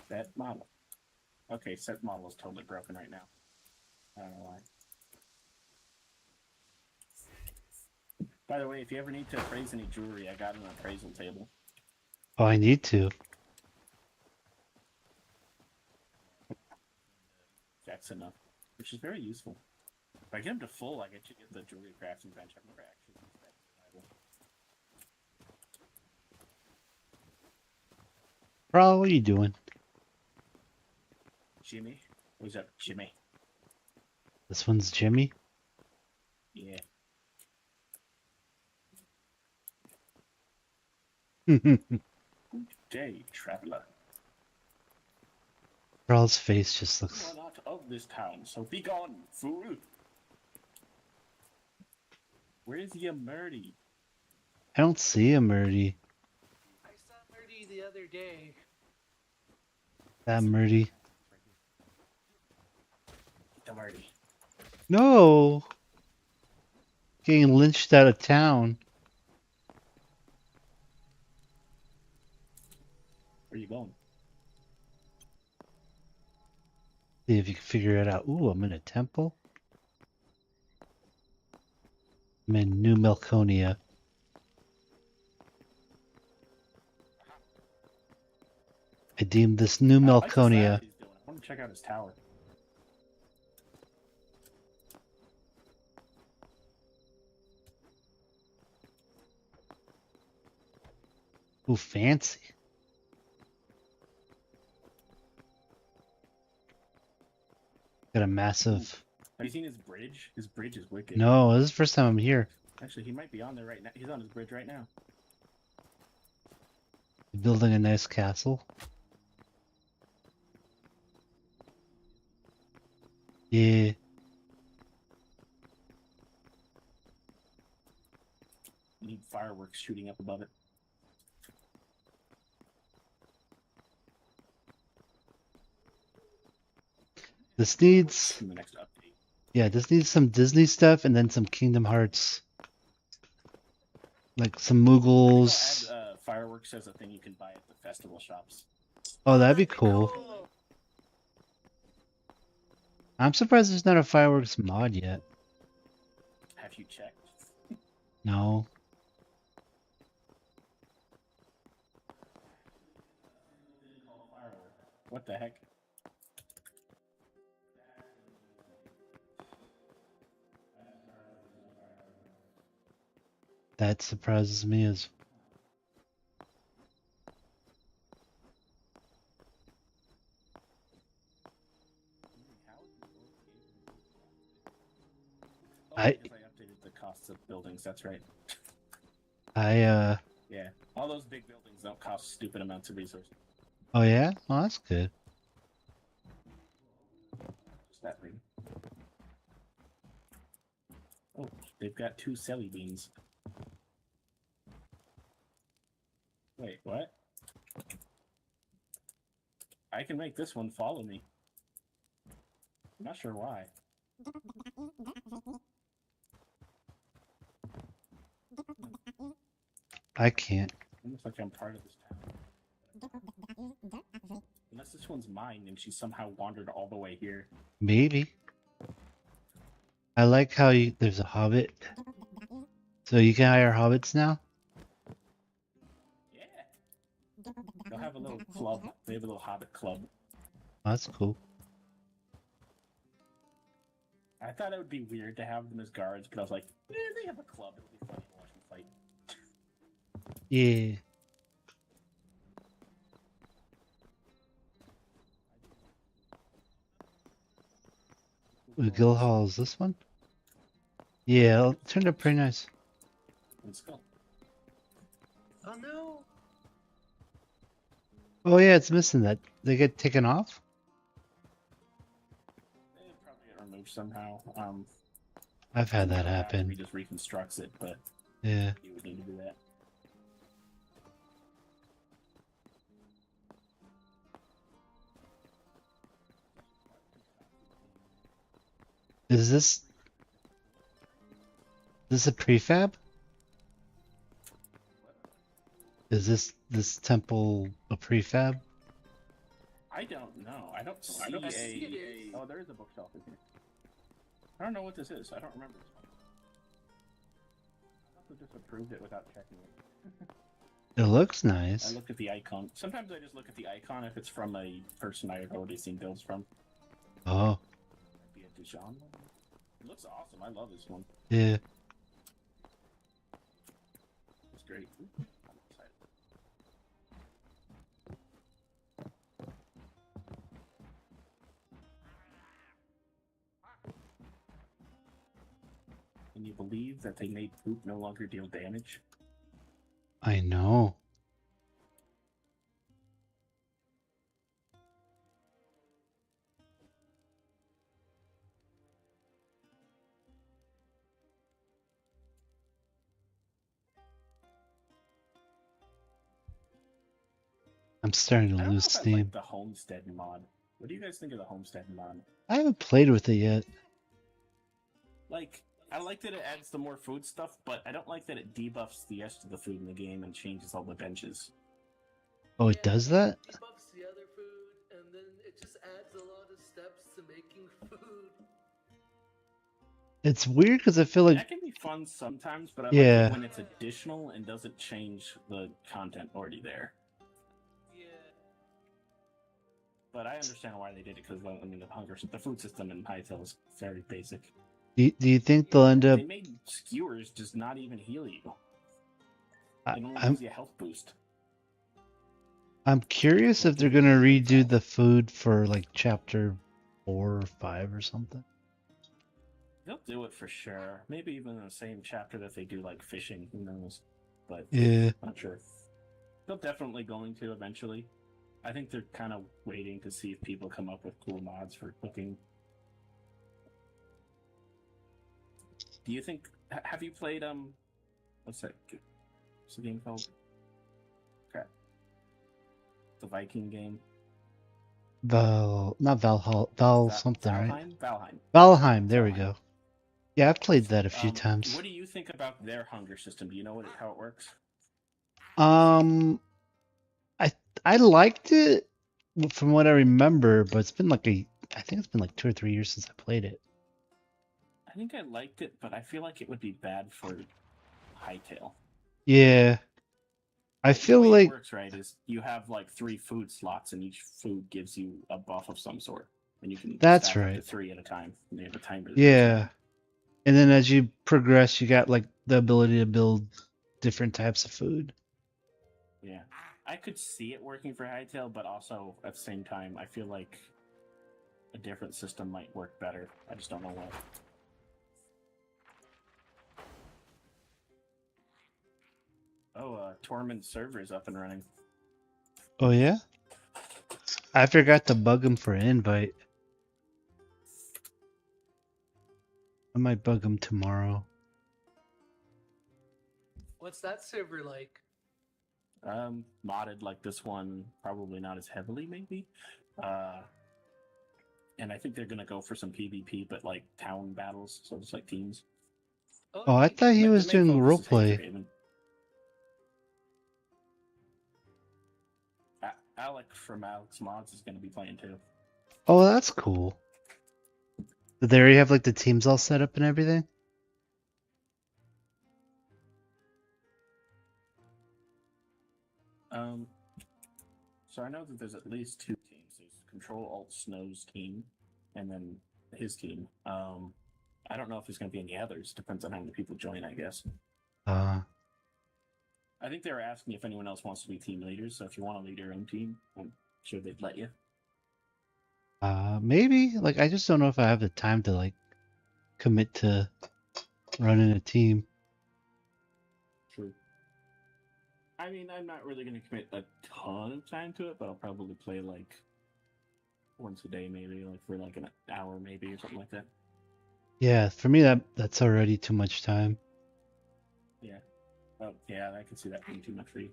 B: Set model. Okay, set model is totally broken right now. I don't know why. By the way, if you ever need to appraise any jewelry, I got an appraisal table.
A: Oh, I need to.
B: That's enough, which is very useful. If I get them to full, I get to get the jewelry crafting bench. I've never actually used that survival.
A: Bro, what are you doing?
B: Jimmy? What's up, Jimmy?
A: This one's Jimmy.
B: Yeah.
A: Good
B: Day, traveler.
A: Carl's face just
B: You
A: looks.
B: are not of this town, so be gone, fool. Where's your Murdy?
A: I don't see him, Murdy.
C: I saw Murdy the other day.
A: That Murdy.
B: Get the Murdy.
A: No. Getting lynched out of town.
B: Where you going?
A: See if you can figure it out. Ooh, I'm in a temple. I'm in New Melconia. I deem this New
B: I like the style
A: Melconia.
B: he's doing. I want to check out his tower.
A: Ooh, fancy. Got a massive.
B: Have you seen his bridge? His bridge is wicked.
A: No, this is the first time I'm here.
B: Actually, he might be on there right now. He's on his bridge right now.
A: Building a nice castle. Yeah.
B: You need fireworks shooting up above it.
A: This needs.
B: In the next update.
A: Yeah, this needs some Disney stuff and then some Kingdom Hearts. Like some Moogles.
B: I'll add fireworks as a thing you can buy at the festival shops.
A: Oh, that'd be cool. I'm surprised there's not a fireworks mod yet.
B: Have you checked?
A: No.
B: What the heck?
A: That surprises me as I
B: because I updated the costs of buildings. That's right.
A: I
B: Yeah, all those big buildings don't cost stupid amounts of resources.
A: oh yeah? Oh, that's good.
B: Just that ring. Oh, they've got 2 celly beans. Wait, what? I can make this one follow me. I'm not sure why.
A: I can't.
B: Almost like I'm part of this town. Unless this one's mine and she somehow wandered all the way here.
A: Maybe. I like how there's a hobbit. So you can hire hobbits now?
B: Yeah. They'll have a little club. They have a little hobbit club.
A: Oh, that's cool.
B: I thought it would be weird to have them as guards, but I was like, they have a club. It'll be funny to watch them fight.
A: Yeah. Guildhall is this one? Yeah, it turned out pretty nice.
B: Let's go.
C: Oh no!
A: Oh yeah, it's missing that. They get taken off?
B: They probably get removed somehow.
A: I've had that
B: He
A: happen.
B: just reconstructs it, but
A: Yeah.
B: you would need to do that.
A: Is this a prefab? Is this temple a prefab?
B: I don't know. I don't see
C: I see it is.
B: Oh, there is a bookshelf in here. I don't know what this is. I don't remember this one. I also just approved it without checking it.
A: It looks
B: I
A: nice.
B: looked at the icon. Sometimes I just look at the icon if it's from a person I had already seen builds from.
A: Oh,
B: Might be a Dijon one. It looks awesome. I love this one.
A: yeah.
B: It's great. I'm excited. Can you believe that they made poop no longer deal damage?
A: I know. I'm starting
B: I
A: to
B: don't know
A: lose
B: if I
A: steam.
B: like the Homestead mod. What do you guys think of the Homestead mod?
A: I haven't played with it yet.
B: Like, I like that it adds the more food stuff, but I don't like that it debuffs the rest of the food in the game and changes all the benches.
A: Oh, it does that?
C: It debuffs the other food, and then it just adds a lot of steps to making food.
A: It's weird because I feel like
B: That can be fun sometimes, but I
A: Yeah.
B: like it when it's additional and doesn't change the content already there.
C: Yeah.
B: But I understand why they did it because, I mean, the food system in Hytale is very basic.
A: do you think they'll end up?
B: They made skewers just not even heal you.
A: I,
B: It only
A: I'm
B: gives you a health boost.
A: I'm curious if they're gonna redo the food for like chapter 4 or 5 or something.
B: They'll do it for sure. Maybe even in the same chapter that they do like fishing. Who knows? But
A: Yeah.
B: not sure. They're definitely going to eventually. I think they're kind of waiting to see if people come up with cool mods for cooking. Do you think? Have you played what's that? What's the game called? Crap. The Viking game.
A: Not Valhalla, something, right?
B: Valheim.
A: Valheim. There we
B: Valheim.
A: go. Yeah, I've played that a few times.
B: What do you think about their hunger system? Do you know how it works?
A: I liked it from what I remember, but it's been like I think it's been like 2 or 3 years since I played it.
B: I think I liked it, but I feel like it would be bad for Hytale.
A: Yeah. I feel
B: the way
A: like
B: it works, right, is you have like 3 food slots, and each food gives you a buff of some sort, and you can
A: That's
B: stack up
A: right.
B: to 3 at a time. And they have a timer.
A: Yeah. And then as you progress, you got like the ability to build different types of food.
B: Yeah, I could see it working for Hytale, but also at the same time, I feel like a different system might work better. I just don't know what. Torment server is up and running.
A: Oh yeah? I forgot to bug him for an invite. I might bug him tomorrow.
C: What's that server like?
B: Modded like this one, probably not as heavily, maybe. And I think they're gonna go for some PvP, but like town battles, so just like teams.
A: Oh, I thought he was doing roleplay.
B: Alec from Alex Mods is gonna be playing too.
A: Oh, that's cool. Did they already have like the teams all set up and everything?
B: So I know that there's at least 2 teams. There's Control Alt Snow's team, and then his team. I don't know if there's going to be any others. Depends on how many people join, I guess. I think they were asking if anyone else wants to be team leaders. So if you want to lead your own team, I'm sure they'd let you.
A: Maybe. Like, I just don't know if I have the time to like commit to running a team.
B: True. I mean, I'm not really going to commit a ton of time to it, but I'll probably play like once a day, maybe, like for like an hour, maybe, or something like that.
A: Yeah, for me that's already too much time.
B: Yeah. Oh, yeah, I can see that being too much for you.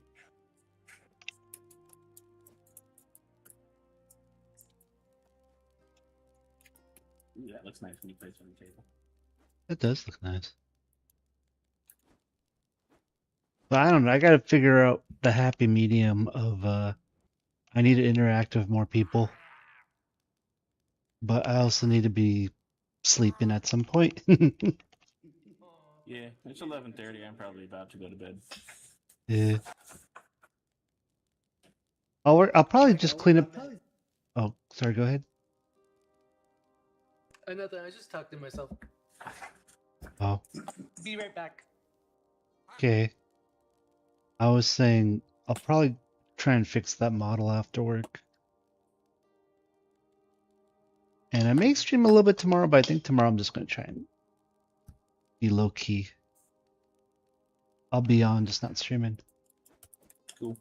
B: Ooh, that looks nice when you place it on the table.
A: It does look nice. But I don't know. I got to figure out the happy medium of I need to interact with more people, but I also need to be sleeping at some point.
B: Yeah, it's 11:30. I'm probably about to go to bed.
A: Yeah. I'll probably just clean up. Oh, sorry. Go ahead.
C: Nothing. I just talked to myself.
A: Oh.
C: Be right back.
A: Okay. I was saying I'll probably try and fix that model after work. And I may stream a little bit tomorrow, but I think tomorrow I'm just going to try and be low key. I'll be on, just not streaming.
B: Cool.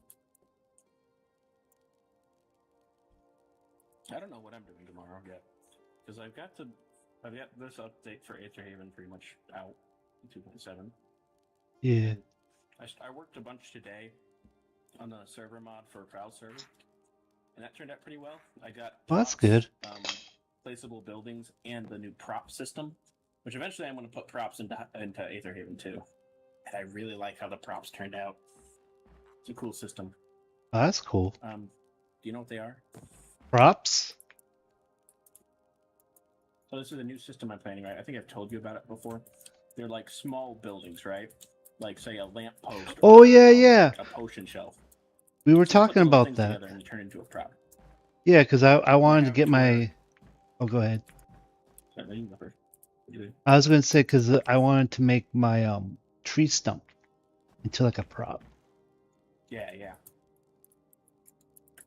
B: I don't know what I'm doing tomorrow yet, because I've got this update for Aetherhaven pretty much out in 2.7.
A: Yeah.
B: I worked a bunch today on the server mod for a crowd server, and that turned out pretty well. I got
A: That's good.
B: Placeable buildings and the new prop system, which eventually I'm going to put props into Aetherhaven too. And I really like how the props turned out. It's a cool system.
A: Oh, that's cool.
B: Do you know what they are?
A: Props?
B: So this is a new system I'm planning, right? I think I've told you about it before. They're like small buildings, right? Like, say, a lamp post.
A: Oh, yeah.
B: A potion shelf.
A: We were talking about that.
B: And you turn it into a prop.
A: Yeah, because I wanted to get my... Oh, go ahead. I was going to say, because I wanted to make my tree stump into like a prop.
B: Yeah.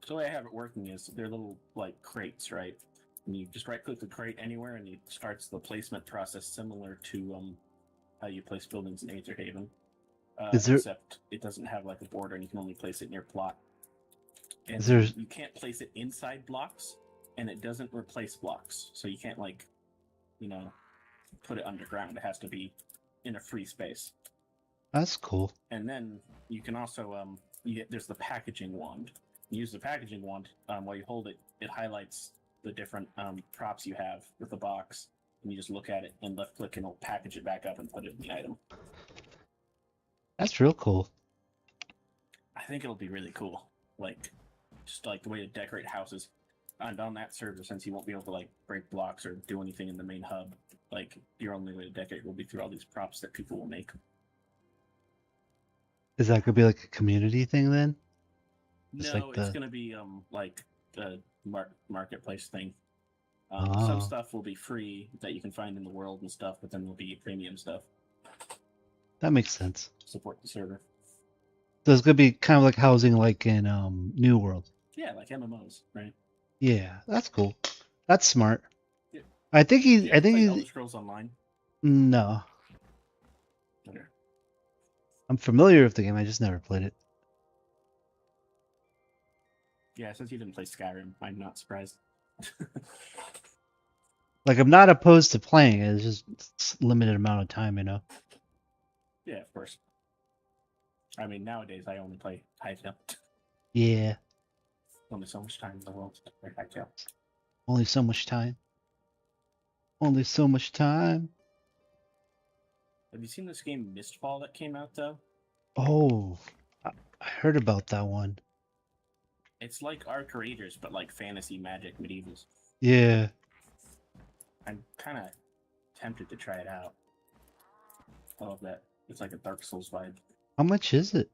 B: So the way I have it working is they're little, like, crates, right? And you just right-click the crate anywhere, and it starts the placement process similar to how you place buildings in Aetherhaven. Except it doesn't have, like, a border, and you can only place it in your plot. And you can't place it inside blocks, and it doesn't replace blocks. So you can't, like, put it underground. It has to be in a free space.
A: That's cool.
B: And then you can also, there's the packaging wand. You use the packaging wand, while you hold it, it highlights the different props you have with the box, and you just look at it and left click and it'll package it back up and put it in the item.
A: That's real cool.
B: I think it'll be really cool. Like, just like the way to decorate houses. And on that server, since you won't be able to like break blocks or do anything in the main hub, like your only way to decorate will be through all these props that people will make.
A: Is that gonna be like a community thing then?
B: Just no, like it's gonna be like the marketplace thing. Some stuff will be free that you can find in the world and stuff, but then there'll be premium stuff.
A: That makes sense.
B: Support the server.
A: So it's gonna be kind of like housing, like in New World.
B: Yeah, like MMOs, right?
A: Yeah, that's cool. That's smart.
B: Yeah.
A: I think he's. I think
B: he's.
A: Elder
B: Scrolls Online.
A: No.
B: Okay.
A: I'm familiar with the game. I just never played it.
B: Yeah, since you didn't play Skyrim, I'm not surprised.
A: Like, I'm not opposed to playing it. It's just limited amount of time, you know.
B: Yeah, of course. I mean, nowadays I only play hytale.
A: Yeah,
B: Only so much time in the world to play hytale.
A: only so much time. Only so much time.
B: Have you seen this game Mistfall that came out though?
A: Oh, I heard about that one.
B: It's like Arc Raiders, but like fantasy magic medievals.
A: Yeah.
B: I'm kind of tempted to try it out. I love that. It's like a Dark Souls vibe.
A: How much is it?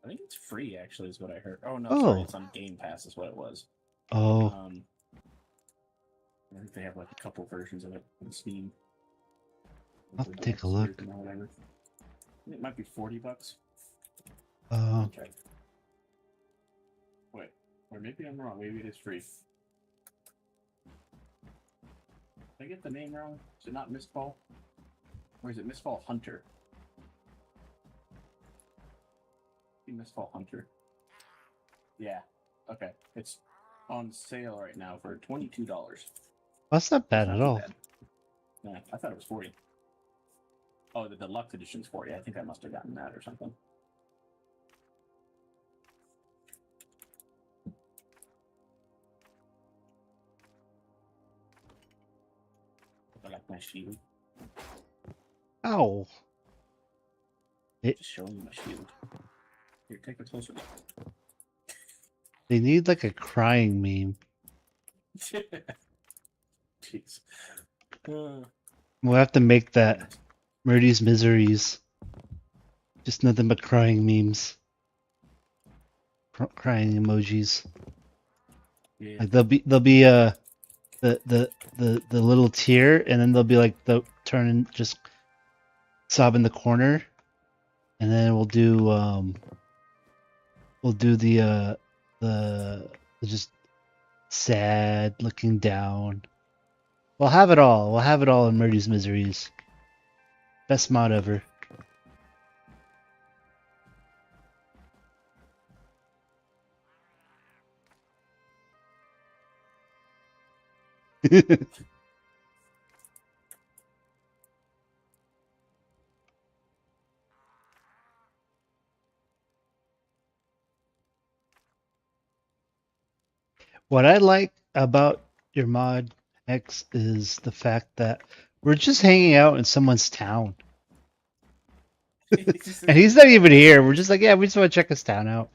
B: I think it's free, actually, is what I heard. Oh, no,
A: Oh.
B: sorry, it's on Game Pass, is what it was.
A: Oh.
B: I think they have like a couple versions of it on Steam.
A: I'll take a look.
B: It might be $40.
A: Okay.
B: Wait, or maybe I'm wrong. Maybe it is free. Did I get the name wrong? Is it not Mistfall? Or is it Mistfall Hunter? Mistfall Hunter. Yeah. Okay. It's on sale right now for $22.
A: That's not bad at all.
B: Bad. Yeah, I thought it was 40. Oh, the deluxe edition's 40. I think I must have gotten that or something. I like my shield.
A: Ow.
B: Just showing you my shield. Here, take a closer look.
A: They need like a crying meme.
B: Jeez.
A: We'll have to make that. Murdy's Miseries. Just nothing but crying memes. Crying emojis.
B: Yeah.
A: Like there'll be the little tear, and then there'll be like the turn just sob in the corner, and then we'll do the just sad looking down. We'll have it all. We'll have it all in Murdy's Miseries. Best mod ever. What I like about your mod X is the fact that we're just hanging out in someone's town. And he's not even here. We're just like, yeah, we just want to check his town out.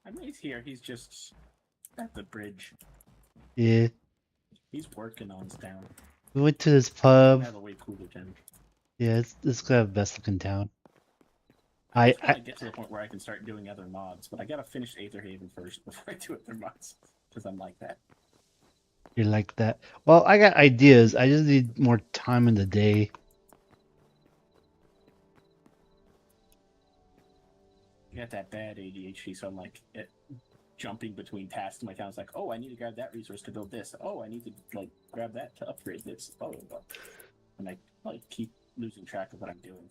B: I mean, he's here. He's just at the bridge.
A: Yeah.
B: He's working on his town.
A: We went to this pub.
B: I have a way cooler town.
A: Yeah, it's got the best looking town.
B: I want to get to the point where I can start doing other mods, but I gotta finish Aetherhaven first before I do other mods, because I'm like that.
A: You're like that. Well, I got ideas. I just need more time in the day.
B: I got that bad ADHD, so I'm like jumping between tasks in my town. It's like, oh, I need to grab that resource to build this. Oh, I need to like grab that to upgrade this. Oh, and I like keep losing track of what I'm doing.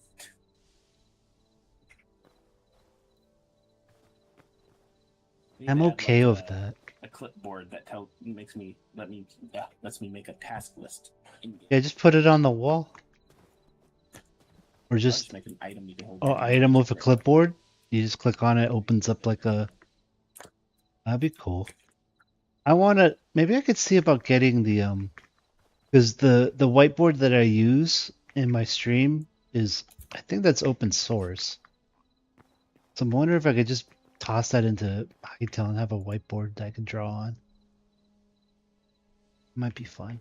A: I'm okay with that.
B: A clipboard that lets me make a task list.
A: Yeah, just put it on the wall. Or just
B: make an item you can hold.
A: Oh, item with a clipboard. You just click on it, opens up like a. That'd be cool. I wanna. Maybe I could see about getting the because the whiteboard that I use in my stream is, I think that's open source. So I'm wondering if I could just toss that into Hytale and have a whiteboard that I can draw on. Might be fun.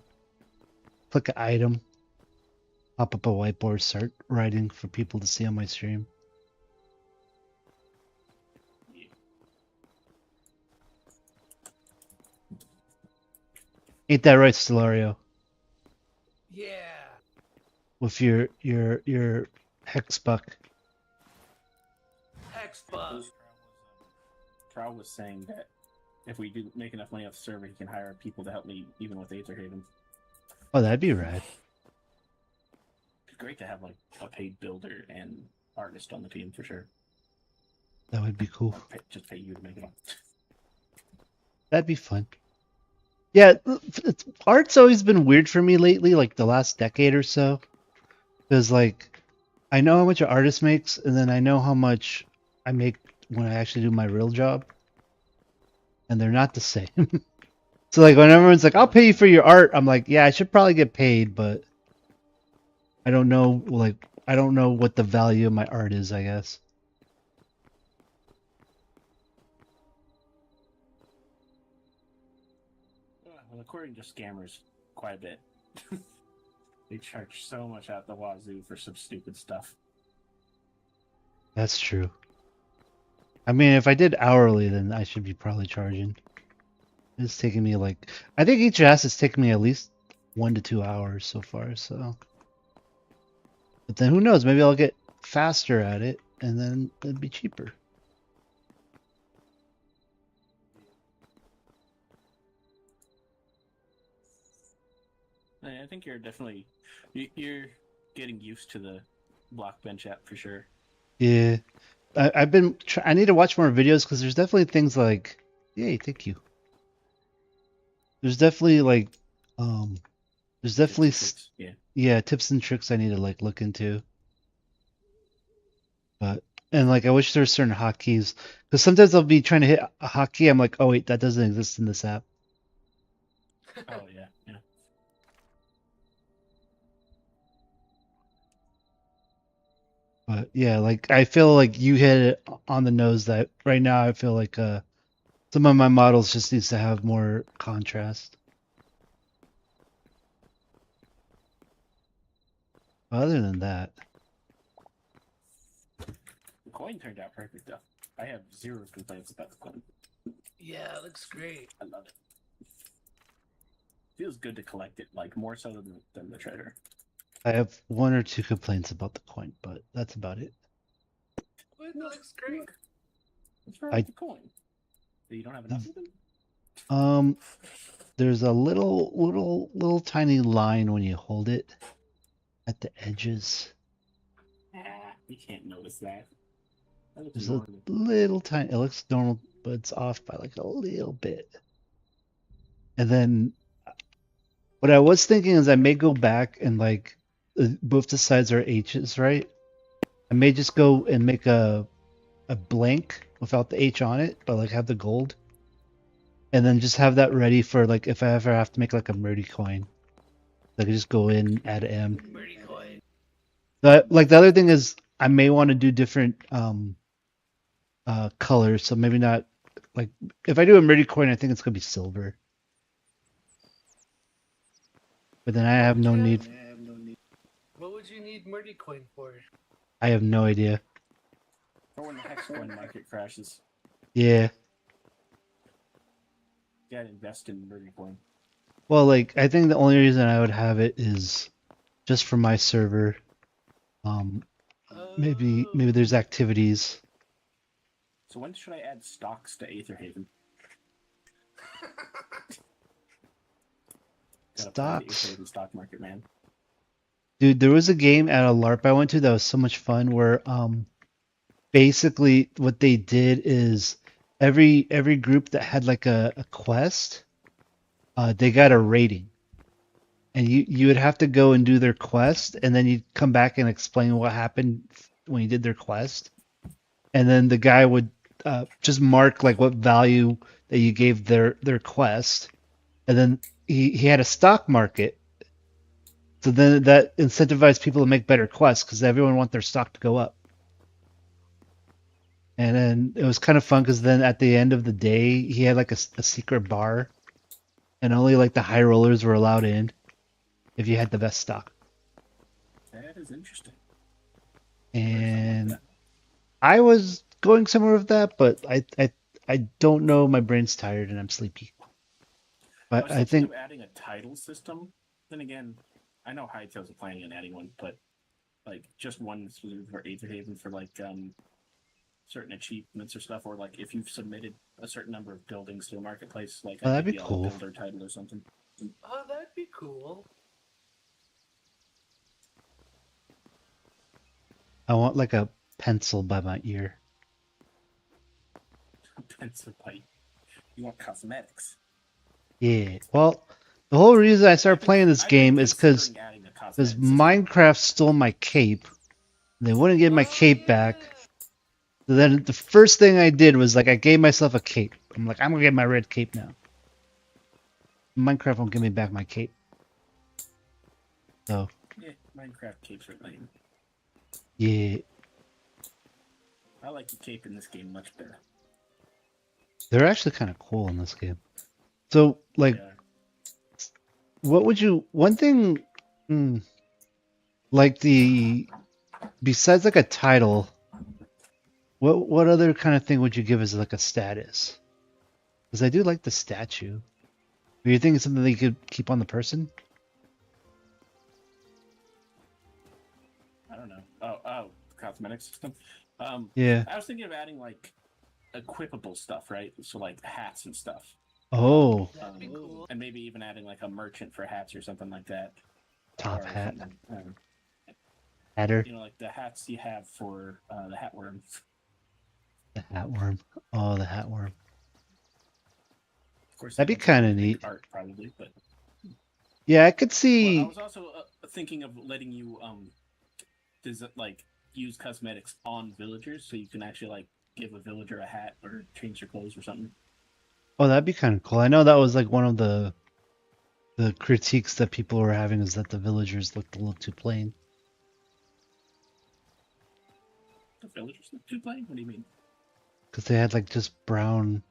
A: Click an item, pop up a whiteboard, start writing for people to see on my stream. Ain't that right, Stellario?
C: Yeah.
A: With your hexbuck.
C: Hexbuck.
B: Trow was saying that if we do make enough money off the server, he can hire people to help me even with Aetherhaven.
A: Oh, that'd be rad.
B: It'd be great to have like a paid builder and artist on the team for sure.
A: That would be cool.
B: Just pay you to make it all.
A: That'd be fun. Yeah, art's always been weird for me lately, like the last decade or so. Because like, I know how much an artist makes, and then I know how much I make when I actually do my real job, and they're not the same. So like when everyone's like, "I'll pay you for your art," I'm like, "Yeah, I should probably get paid, but I don't know, like, I don't know what the value of my art is, I guess."
B: Well, according to scammers, quite a bit. They charge so much out the wazoo for some stupid stuff.
A: That's true. I mean, if I did hourly, then I should be probably charging. It's taking me like, I think each task has taken me at least 1 to 2 hours so far, so. But then who knows, maybe I'll get faster at it, and then it'd be cheaper.
B: I think you're definitely, you're getting used to the Blockbench app for sure.
A: Yeah. I've been, I need to watch more videos, because there's definitely things like, yay, thank you. There's definitely like, there's definitely, yeah, tips and tricks I need to like look into. But and like I wish there were certain hotkeys, because sometimes I'll be trying to hit a hotkey, I'm like, oh wait, that doesn't exist in this app.
B: Oh yeah, yeah.
A: But yeah, like I feel like you hit it on the nose that right now I feel like some of my models just needs to have more contrast. Other than that,
B: The coin turned out perfect though. I have zero complaints about the coin.
C: Yeah, it looks great.
B: I love it. Feels good to collect it, like more so than the treasure.
A: I have 1 or 2 complaints about the coin, but that's about it.
C: But it looks great.
B: What's wrong with the coin? You don't have enough of them?
A: There's a little tiny line when you hold it at the edges.
B: You can't notice that.
A: There's a little tiny, it looks normal, but it's off by like a little bit. And then what I was thinking is I may go back and like both the sides are H's, right? I may just go and make a blank without the H on it, but like have the gold. And then just have that ready for like if I ever have to make like a Murdy coin. I can just go in, add M.
C: Murdy coin.
A: But like the other thing is I may want to do different colors, so maybe not like if I do a Murdy coin, I think it's gonna be silver. But then I have no need.
C: What would you need Murdy coin for?
A: I have no idea.
B: Or when the hex coin market crashes.
A: Yeah.
B: You gotta invest in Murdy coin.
A: Well, like I think the only reason I would have it is just for my server. Maybe there's activities.
B: So when should I add stocks to Aetherhaven?
A: Stocks?
B: Aetherhaven stock market, man.
A: Dude, there was a game at a LARP I went to that was so much fun where basically what they did is every group that had like a quest, they got a rating. And you would have to go and do their quest, and then you'd come back and explain what happened when you did their quest. And then the guy would just mark like what value that you gave their quest. And then he had a stock market. So then that incentivized people to make better quests because everyone wants their stock to go up. And then it was kind of fun because then at the end of the day, he had like a secret bar, and only like the high rollers were allowed in if you had the best stock.
B: That is interesting.
A: And I was going somewhere with that, but I don't know. My brain's tired and I'm sleepy. But I think
B: adding a title system. Then again, I know Hytales are planning on adding one, but like just one for Aetherhaven for like certain achievements or stuff, or like if you've submitted a certain number of buildings to a marketplace, like
A: that'd be cool.
B: Builder title or something.
C: Oh, that'd be cool.
A: I want like a pencil by my ear.
B: expensive bite. You want cosmetics.
A: Yeah. Well, the whole reason I started playing this
B: I've been
A: game is because
B: considering adding a cosmetic system.
A: Minecraft stole my cape. They wouldn't give my
C: Oh,
A: cape back.
C: yeah.
A: So then the first thing I did was like I gave myself a cape. I'm like, I'm gonna get my red cape now. Minecraft won't give me back my cape. So
B: Yeah, Minecraft capes are lame.
A: yeah,
B: I like the cape in this game much better.
A: they're actually kind of cool in this game. So like,
B: Yeah.
A: what would you? One thing, like the besides like a title, what other kind of thing would you give as like a status? Because I do like the statue. Do you think it's something that you could keep on the person?
B: I don't know. Oh, cosmetic system.
A: Yeah.
B: I was thinking of adding like equipable stuff, right? So like hats and stuff.
A: Oh,
C: That'd be cool.
B: And maybe even adding like a merchant for hats or something like that.
A: top
B: Or
A: hat,
B: something.
A: hatter,
B: You know, like the hats you have for the hat worm.
A: the hat worm. Oh, the hat worm.
B: Of course,
A: That'd be
B: that's gonna
A: kind of
B: take
A: neat.
B: art probably, but
A: Yeah, I could
B: well, I
A: see.
B: was also thinking of letting you does it like use cosmetics on villagers so you can actually like give a villager a hat or change their clothes or something.
A: Oh, that'd be kind of cool. I know that was like one of the critiques that people were having is that the villagers looked a little too plain.
B: The villagers look too plain? What do you mean?
A: Because they had like just brown.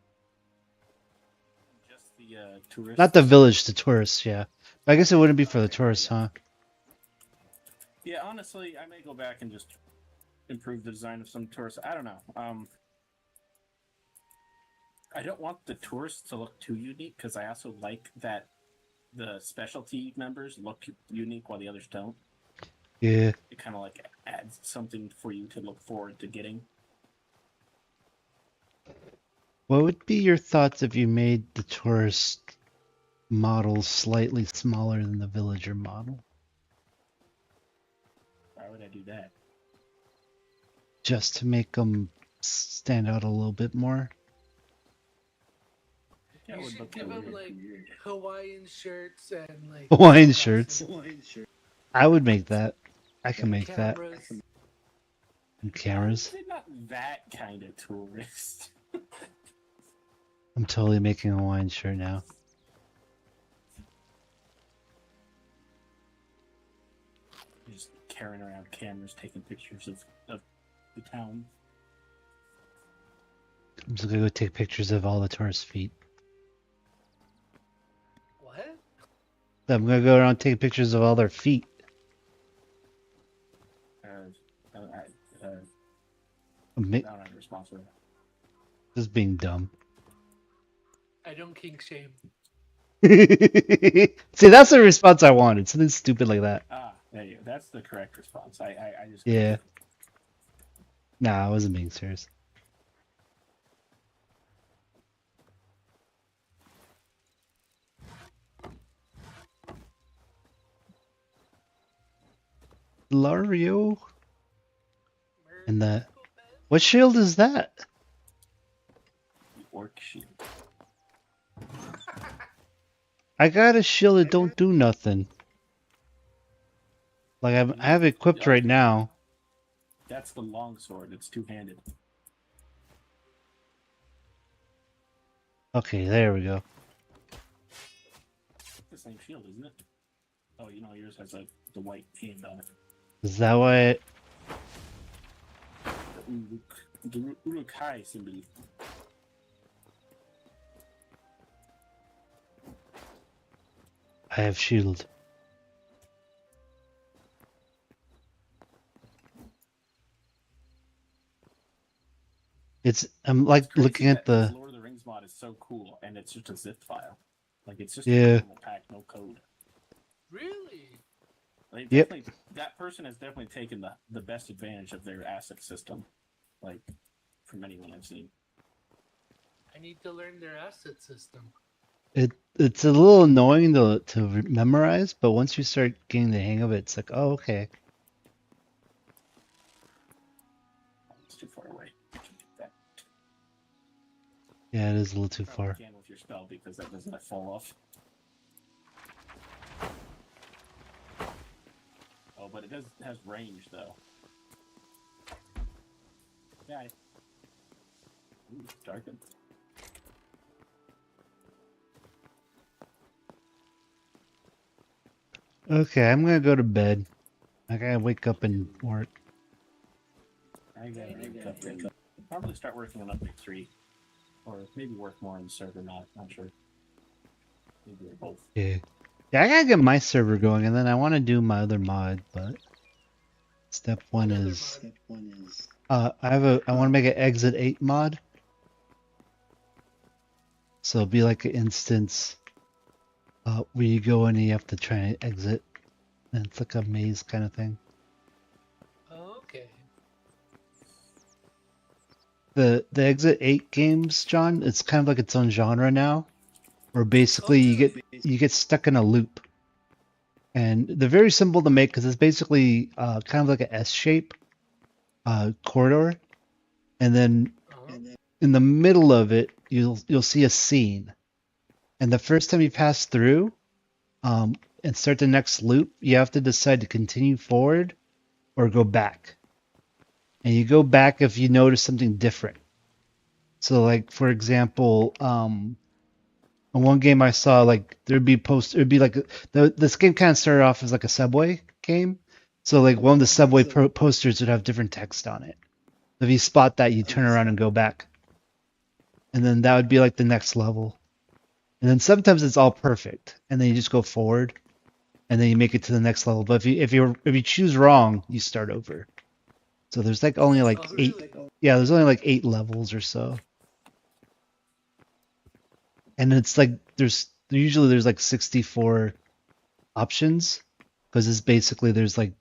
B: Just the tourists?
A: Not the village, the tourists, yeah. I guess it wouldn't be for the tourists, huh?
B: Yeah, honestly, I may go back and just improve the design of some tourists. I don't know. I don't want the tourists to look too unique because I also like that the specialty members look unique while the others don't.
A: Yeah.
B: It kind of like adds something for you to look forward to getting.
A: What would be your thoughts if you made the tourist models slightly smaller than the villager model?
B: Why would I do that?
A: Just to make them stand out a little bit more?
B: That
C: You
B: would
C: should
B: look
C: give
B: weird.
C: them like Hawaiian shirts and like
A: Hawaiian
C: sunglasses.
A: shirts. I would make that. I can make that.
C: Cameras.
A: And cameras.
B: They're not that kind of tourist.
A: I'm totally making a Hawaiian shirt now.
B: Just carrying around cameras, taking pictures of the town.
A: I'm just gonna go take pictures of all the tourist feet.
C: What?
A: I'm gonna go around taking pictures of all their feet.
B: I'm not responsible.
A: Just being dumb.
C: I don't kink shame.
A: See, that's the response I wanted. Something stupid like that.
B: Ah, there you go. That's the correct response. I just
A: Yeah. Nah, I wasn't being serious. Lario. And that. What shield is that?
B: The orc shield.
A: I got a shield that don't do nothing. Like I have it equipped right now.
B: That's the longsword. It's two-handed.
A: Okay, there we go.
B: The same shield, isn't it? Oh, you know, yours has the white hand on it.
A: Is that why?
B: The Uruk-hai symbol.
A: I have shield. I'm like
B: It's
A: looking at
B: this
A: the.
B: Lord of the Rings mod is so cool, and it's just a zip file. Like it's just
A: Yeah.
B: a normal pack, no code.
C: Really?
B: They've
A: Yep.
B: definitely, that person has definitely taken the best advantage of their asset system, like from anyone I've seen.
C: I need to learn their asset system.
A: It's a little annoying to memorize, but once you start getting the hang of it, it's like, oh, okay.
B: It's too far away. I can get that.
A: Yeah, it is a little too
B: Probably
A: far.
B: can with your spell because that does not fall off. Oh, but it has range though. Yeah. Ooh, darkened.
A: Okay, I'm gonna go to bed. I gotta wake up and work.
B: I gotta wake up and probably start working on update 3. Or maybe work more on the server, not sure. Maybe both.
A: Yeah. Yeah, I gotta get my server going, and then I want to do my other mod, but step one is I want to make an exit 8 mod. So it'll be like an instance where you go in and you have to try and exit, and it's like a maze kind of thing.
C: Okay.
A: The exit 8 games, John, it's kind of like its own genre now, where basically you get stuck in a loop. And they're very simple to make because it's basically kind of like an S shape corridor, and then in the middle of it you'll see a scene, and the first time you pass through and start the next loop, you have to decide to continue forward or go back. And you go back if you notice something different. So, like for example, in one game I saw like it'd be like this game kind of started off as like a subway game. So like one of the subway posters would have different text on it. If you spot that, you turn around and go back, and then that would be like the next level. And then sometimes it's all perfect, and then you just go forward, and then you make it to the next level. But if you choose wrong, you start over. So there's like only like
C: Oh,
A: eight.
C: really?
A: Yeah, there's only like 8 levels or so. And it's like there's like 64 options, because it's basically there's like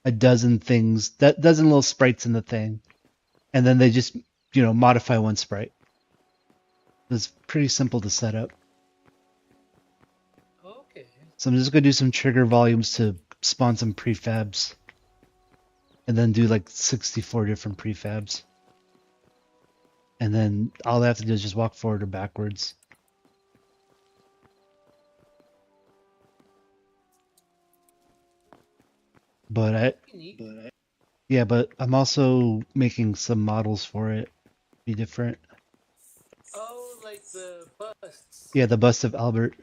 A: a dozen things, that dozen little sprites in the thing, and then they just modify one sprite. It's pretty simple to set up.
C: Okay.
A: So I'm just gonna do some trigger volumes to spawn some prefabs, and then do like 64 different prefabs, and then all I have to do is just walk forward or backwards. But
C: Unique.
A: yeah, but I'm also making some models for it, be different.
C: Oh, like the busts.
A: Yeah, the bust of Albert,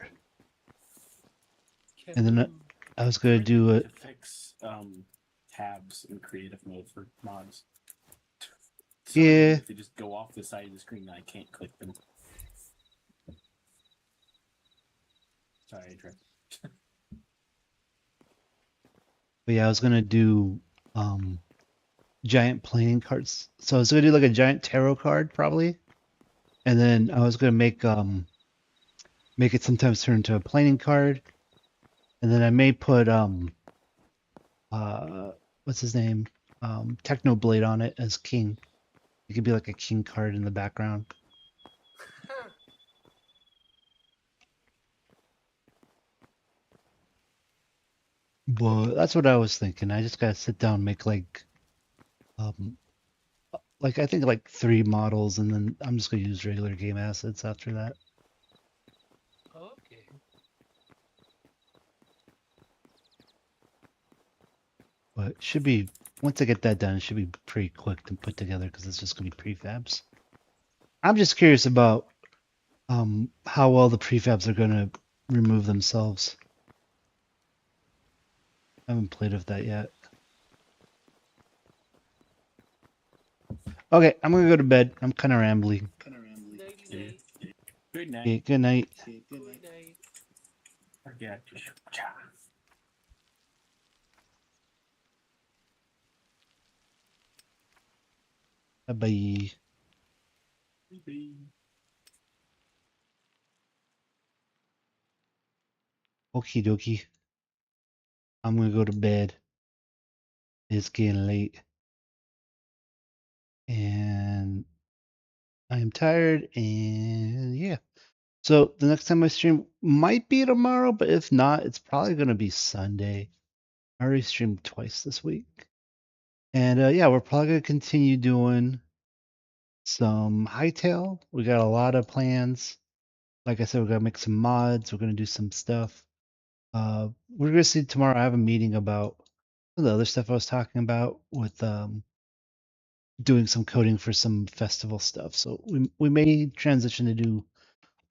A: and then
C: Can
A: I was gonna do
B: To
A: it.
B: fix tabs in creative mode for mods. Some of them,
A: Yeah,
B: if they just go off the side of the screen, I can't click them. Sorry, Adrian.
A: but yeah, I was gonna do giant playing cards. So I was gonna do like a giant tarot card probably, and then I was gonna make it sometimes turn into a playing card, and then I may put uh what's his name, Technoblade on it as king. It could be like a king card in the background. But that's what I was thinking. I just gotta sit down and make um like I think like 3 models, and then I'm just gonna use regular game assets after that.
C: okay.
A: But it should be, once I get that done, it should be pretty quick to put together because it's just gonna be prefabs. I'm just curious about how well the prefabs are gonna remove themselves. I haven't played with that yet. Okay, I'm gonna go to bed. I'm kind of rambling.
C: Nighty night.
B: Good night.
A: Okay, good night.
C: Good night.
B: Forget.
A: Bye bye. Okie dokie. I'm gonna go to bed. It's getting late, and I am tired, and yeah. So the next time I stream might be tomorrow, but if not, it's probably gonna be Sunday. I already streamed twice this week. And yeah, we're probably gonna continue doing some hytale. We got a lot of plans. Like I said, we're gonna make some mods. We're gonna do some stuff. We're gonna see tomorrow. I have a meeting about some of the other stuff I was talking about with doing some coding for some festival stuff. So we may transition to do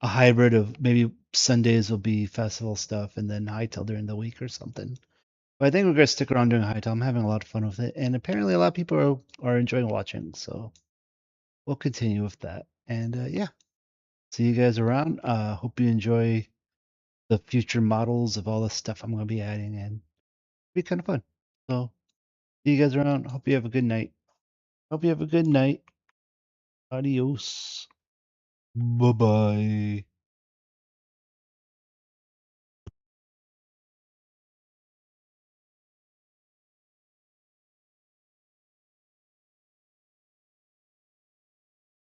A: a hybrid of maybe Sundays will be festival stuff and then hytale during the week or something. But I think we're gonna stick around doing hytale. I'm having a lot of fun with it, and apparently a lot of people are enjoying watching. So we'll continue with that. And yeah, see you guys around. Hope you enjoy the future models of all the stuff I'm gonna be adding, and be kind of fun. So see you guys around. Hope you have a good night. Hope you have a good night. Adios. Bye bye.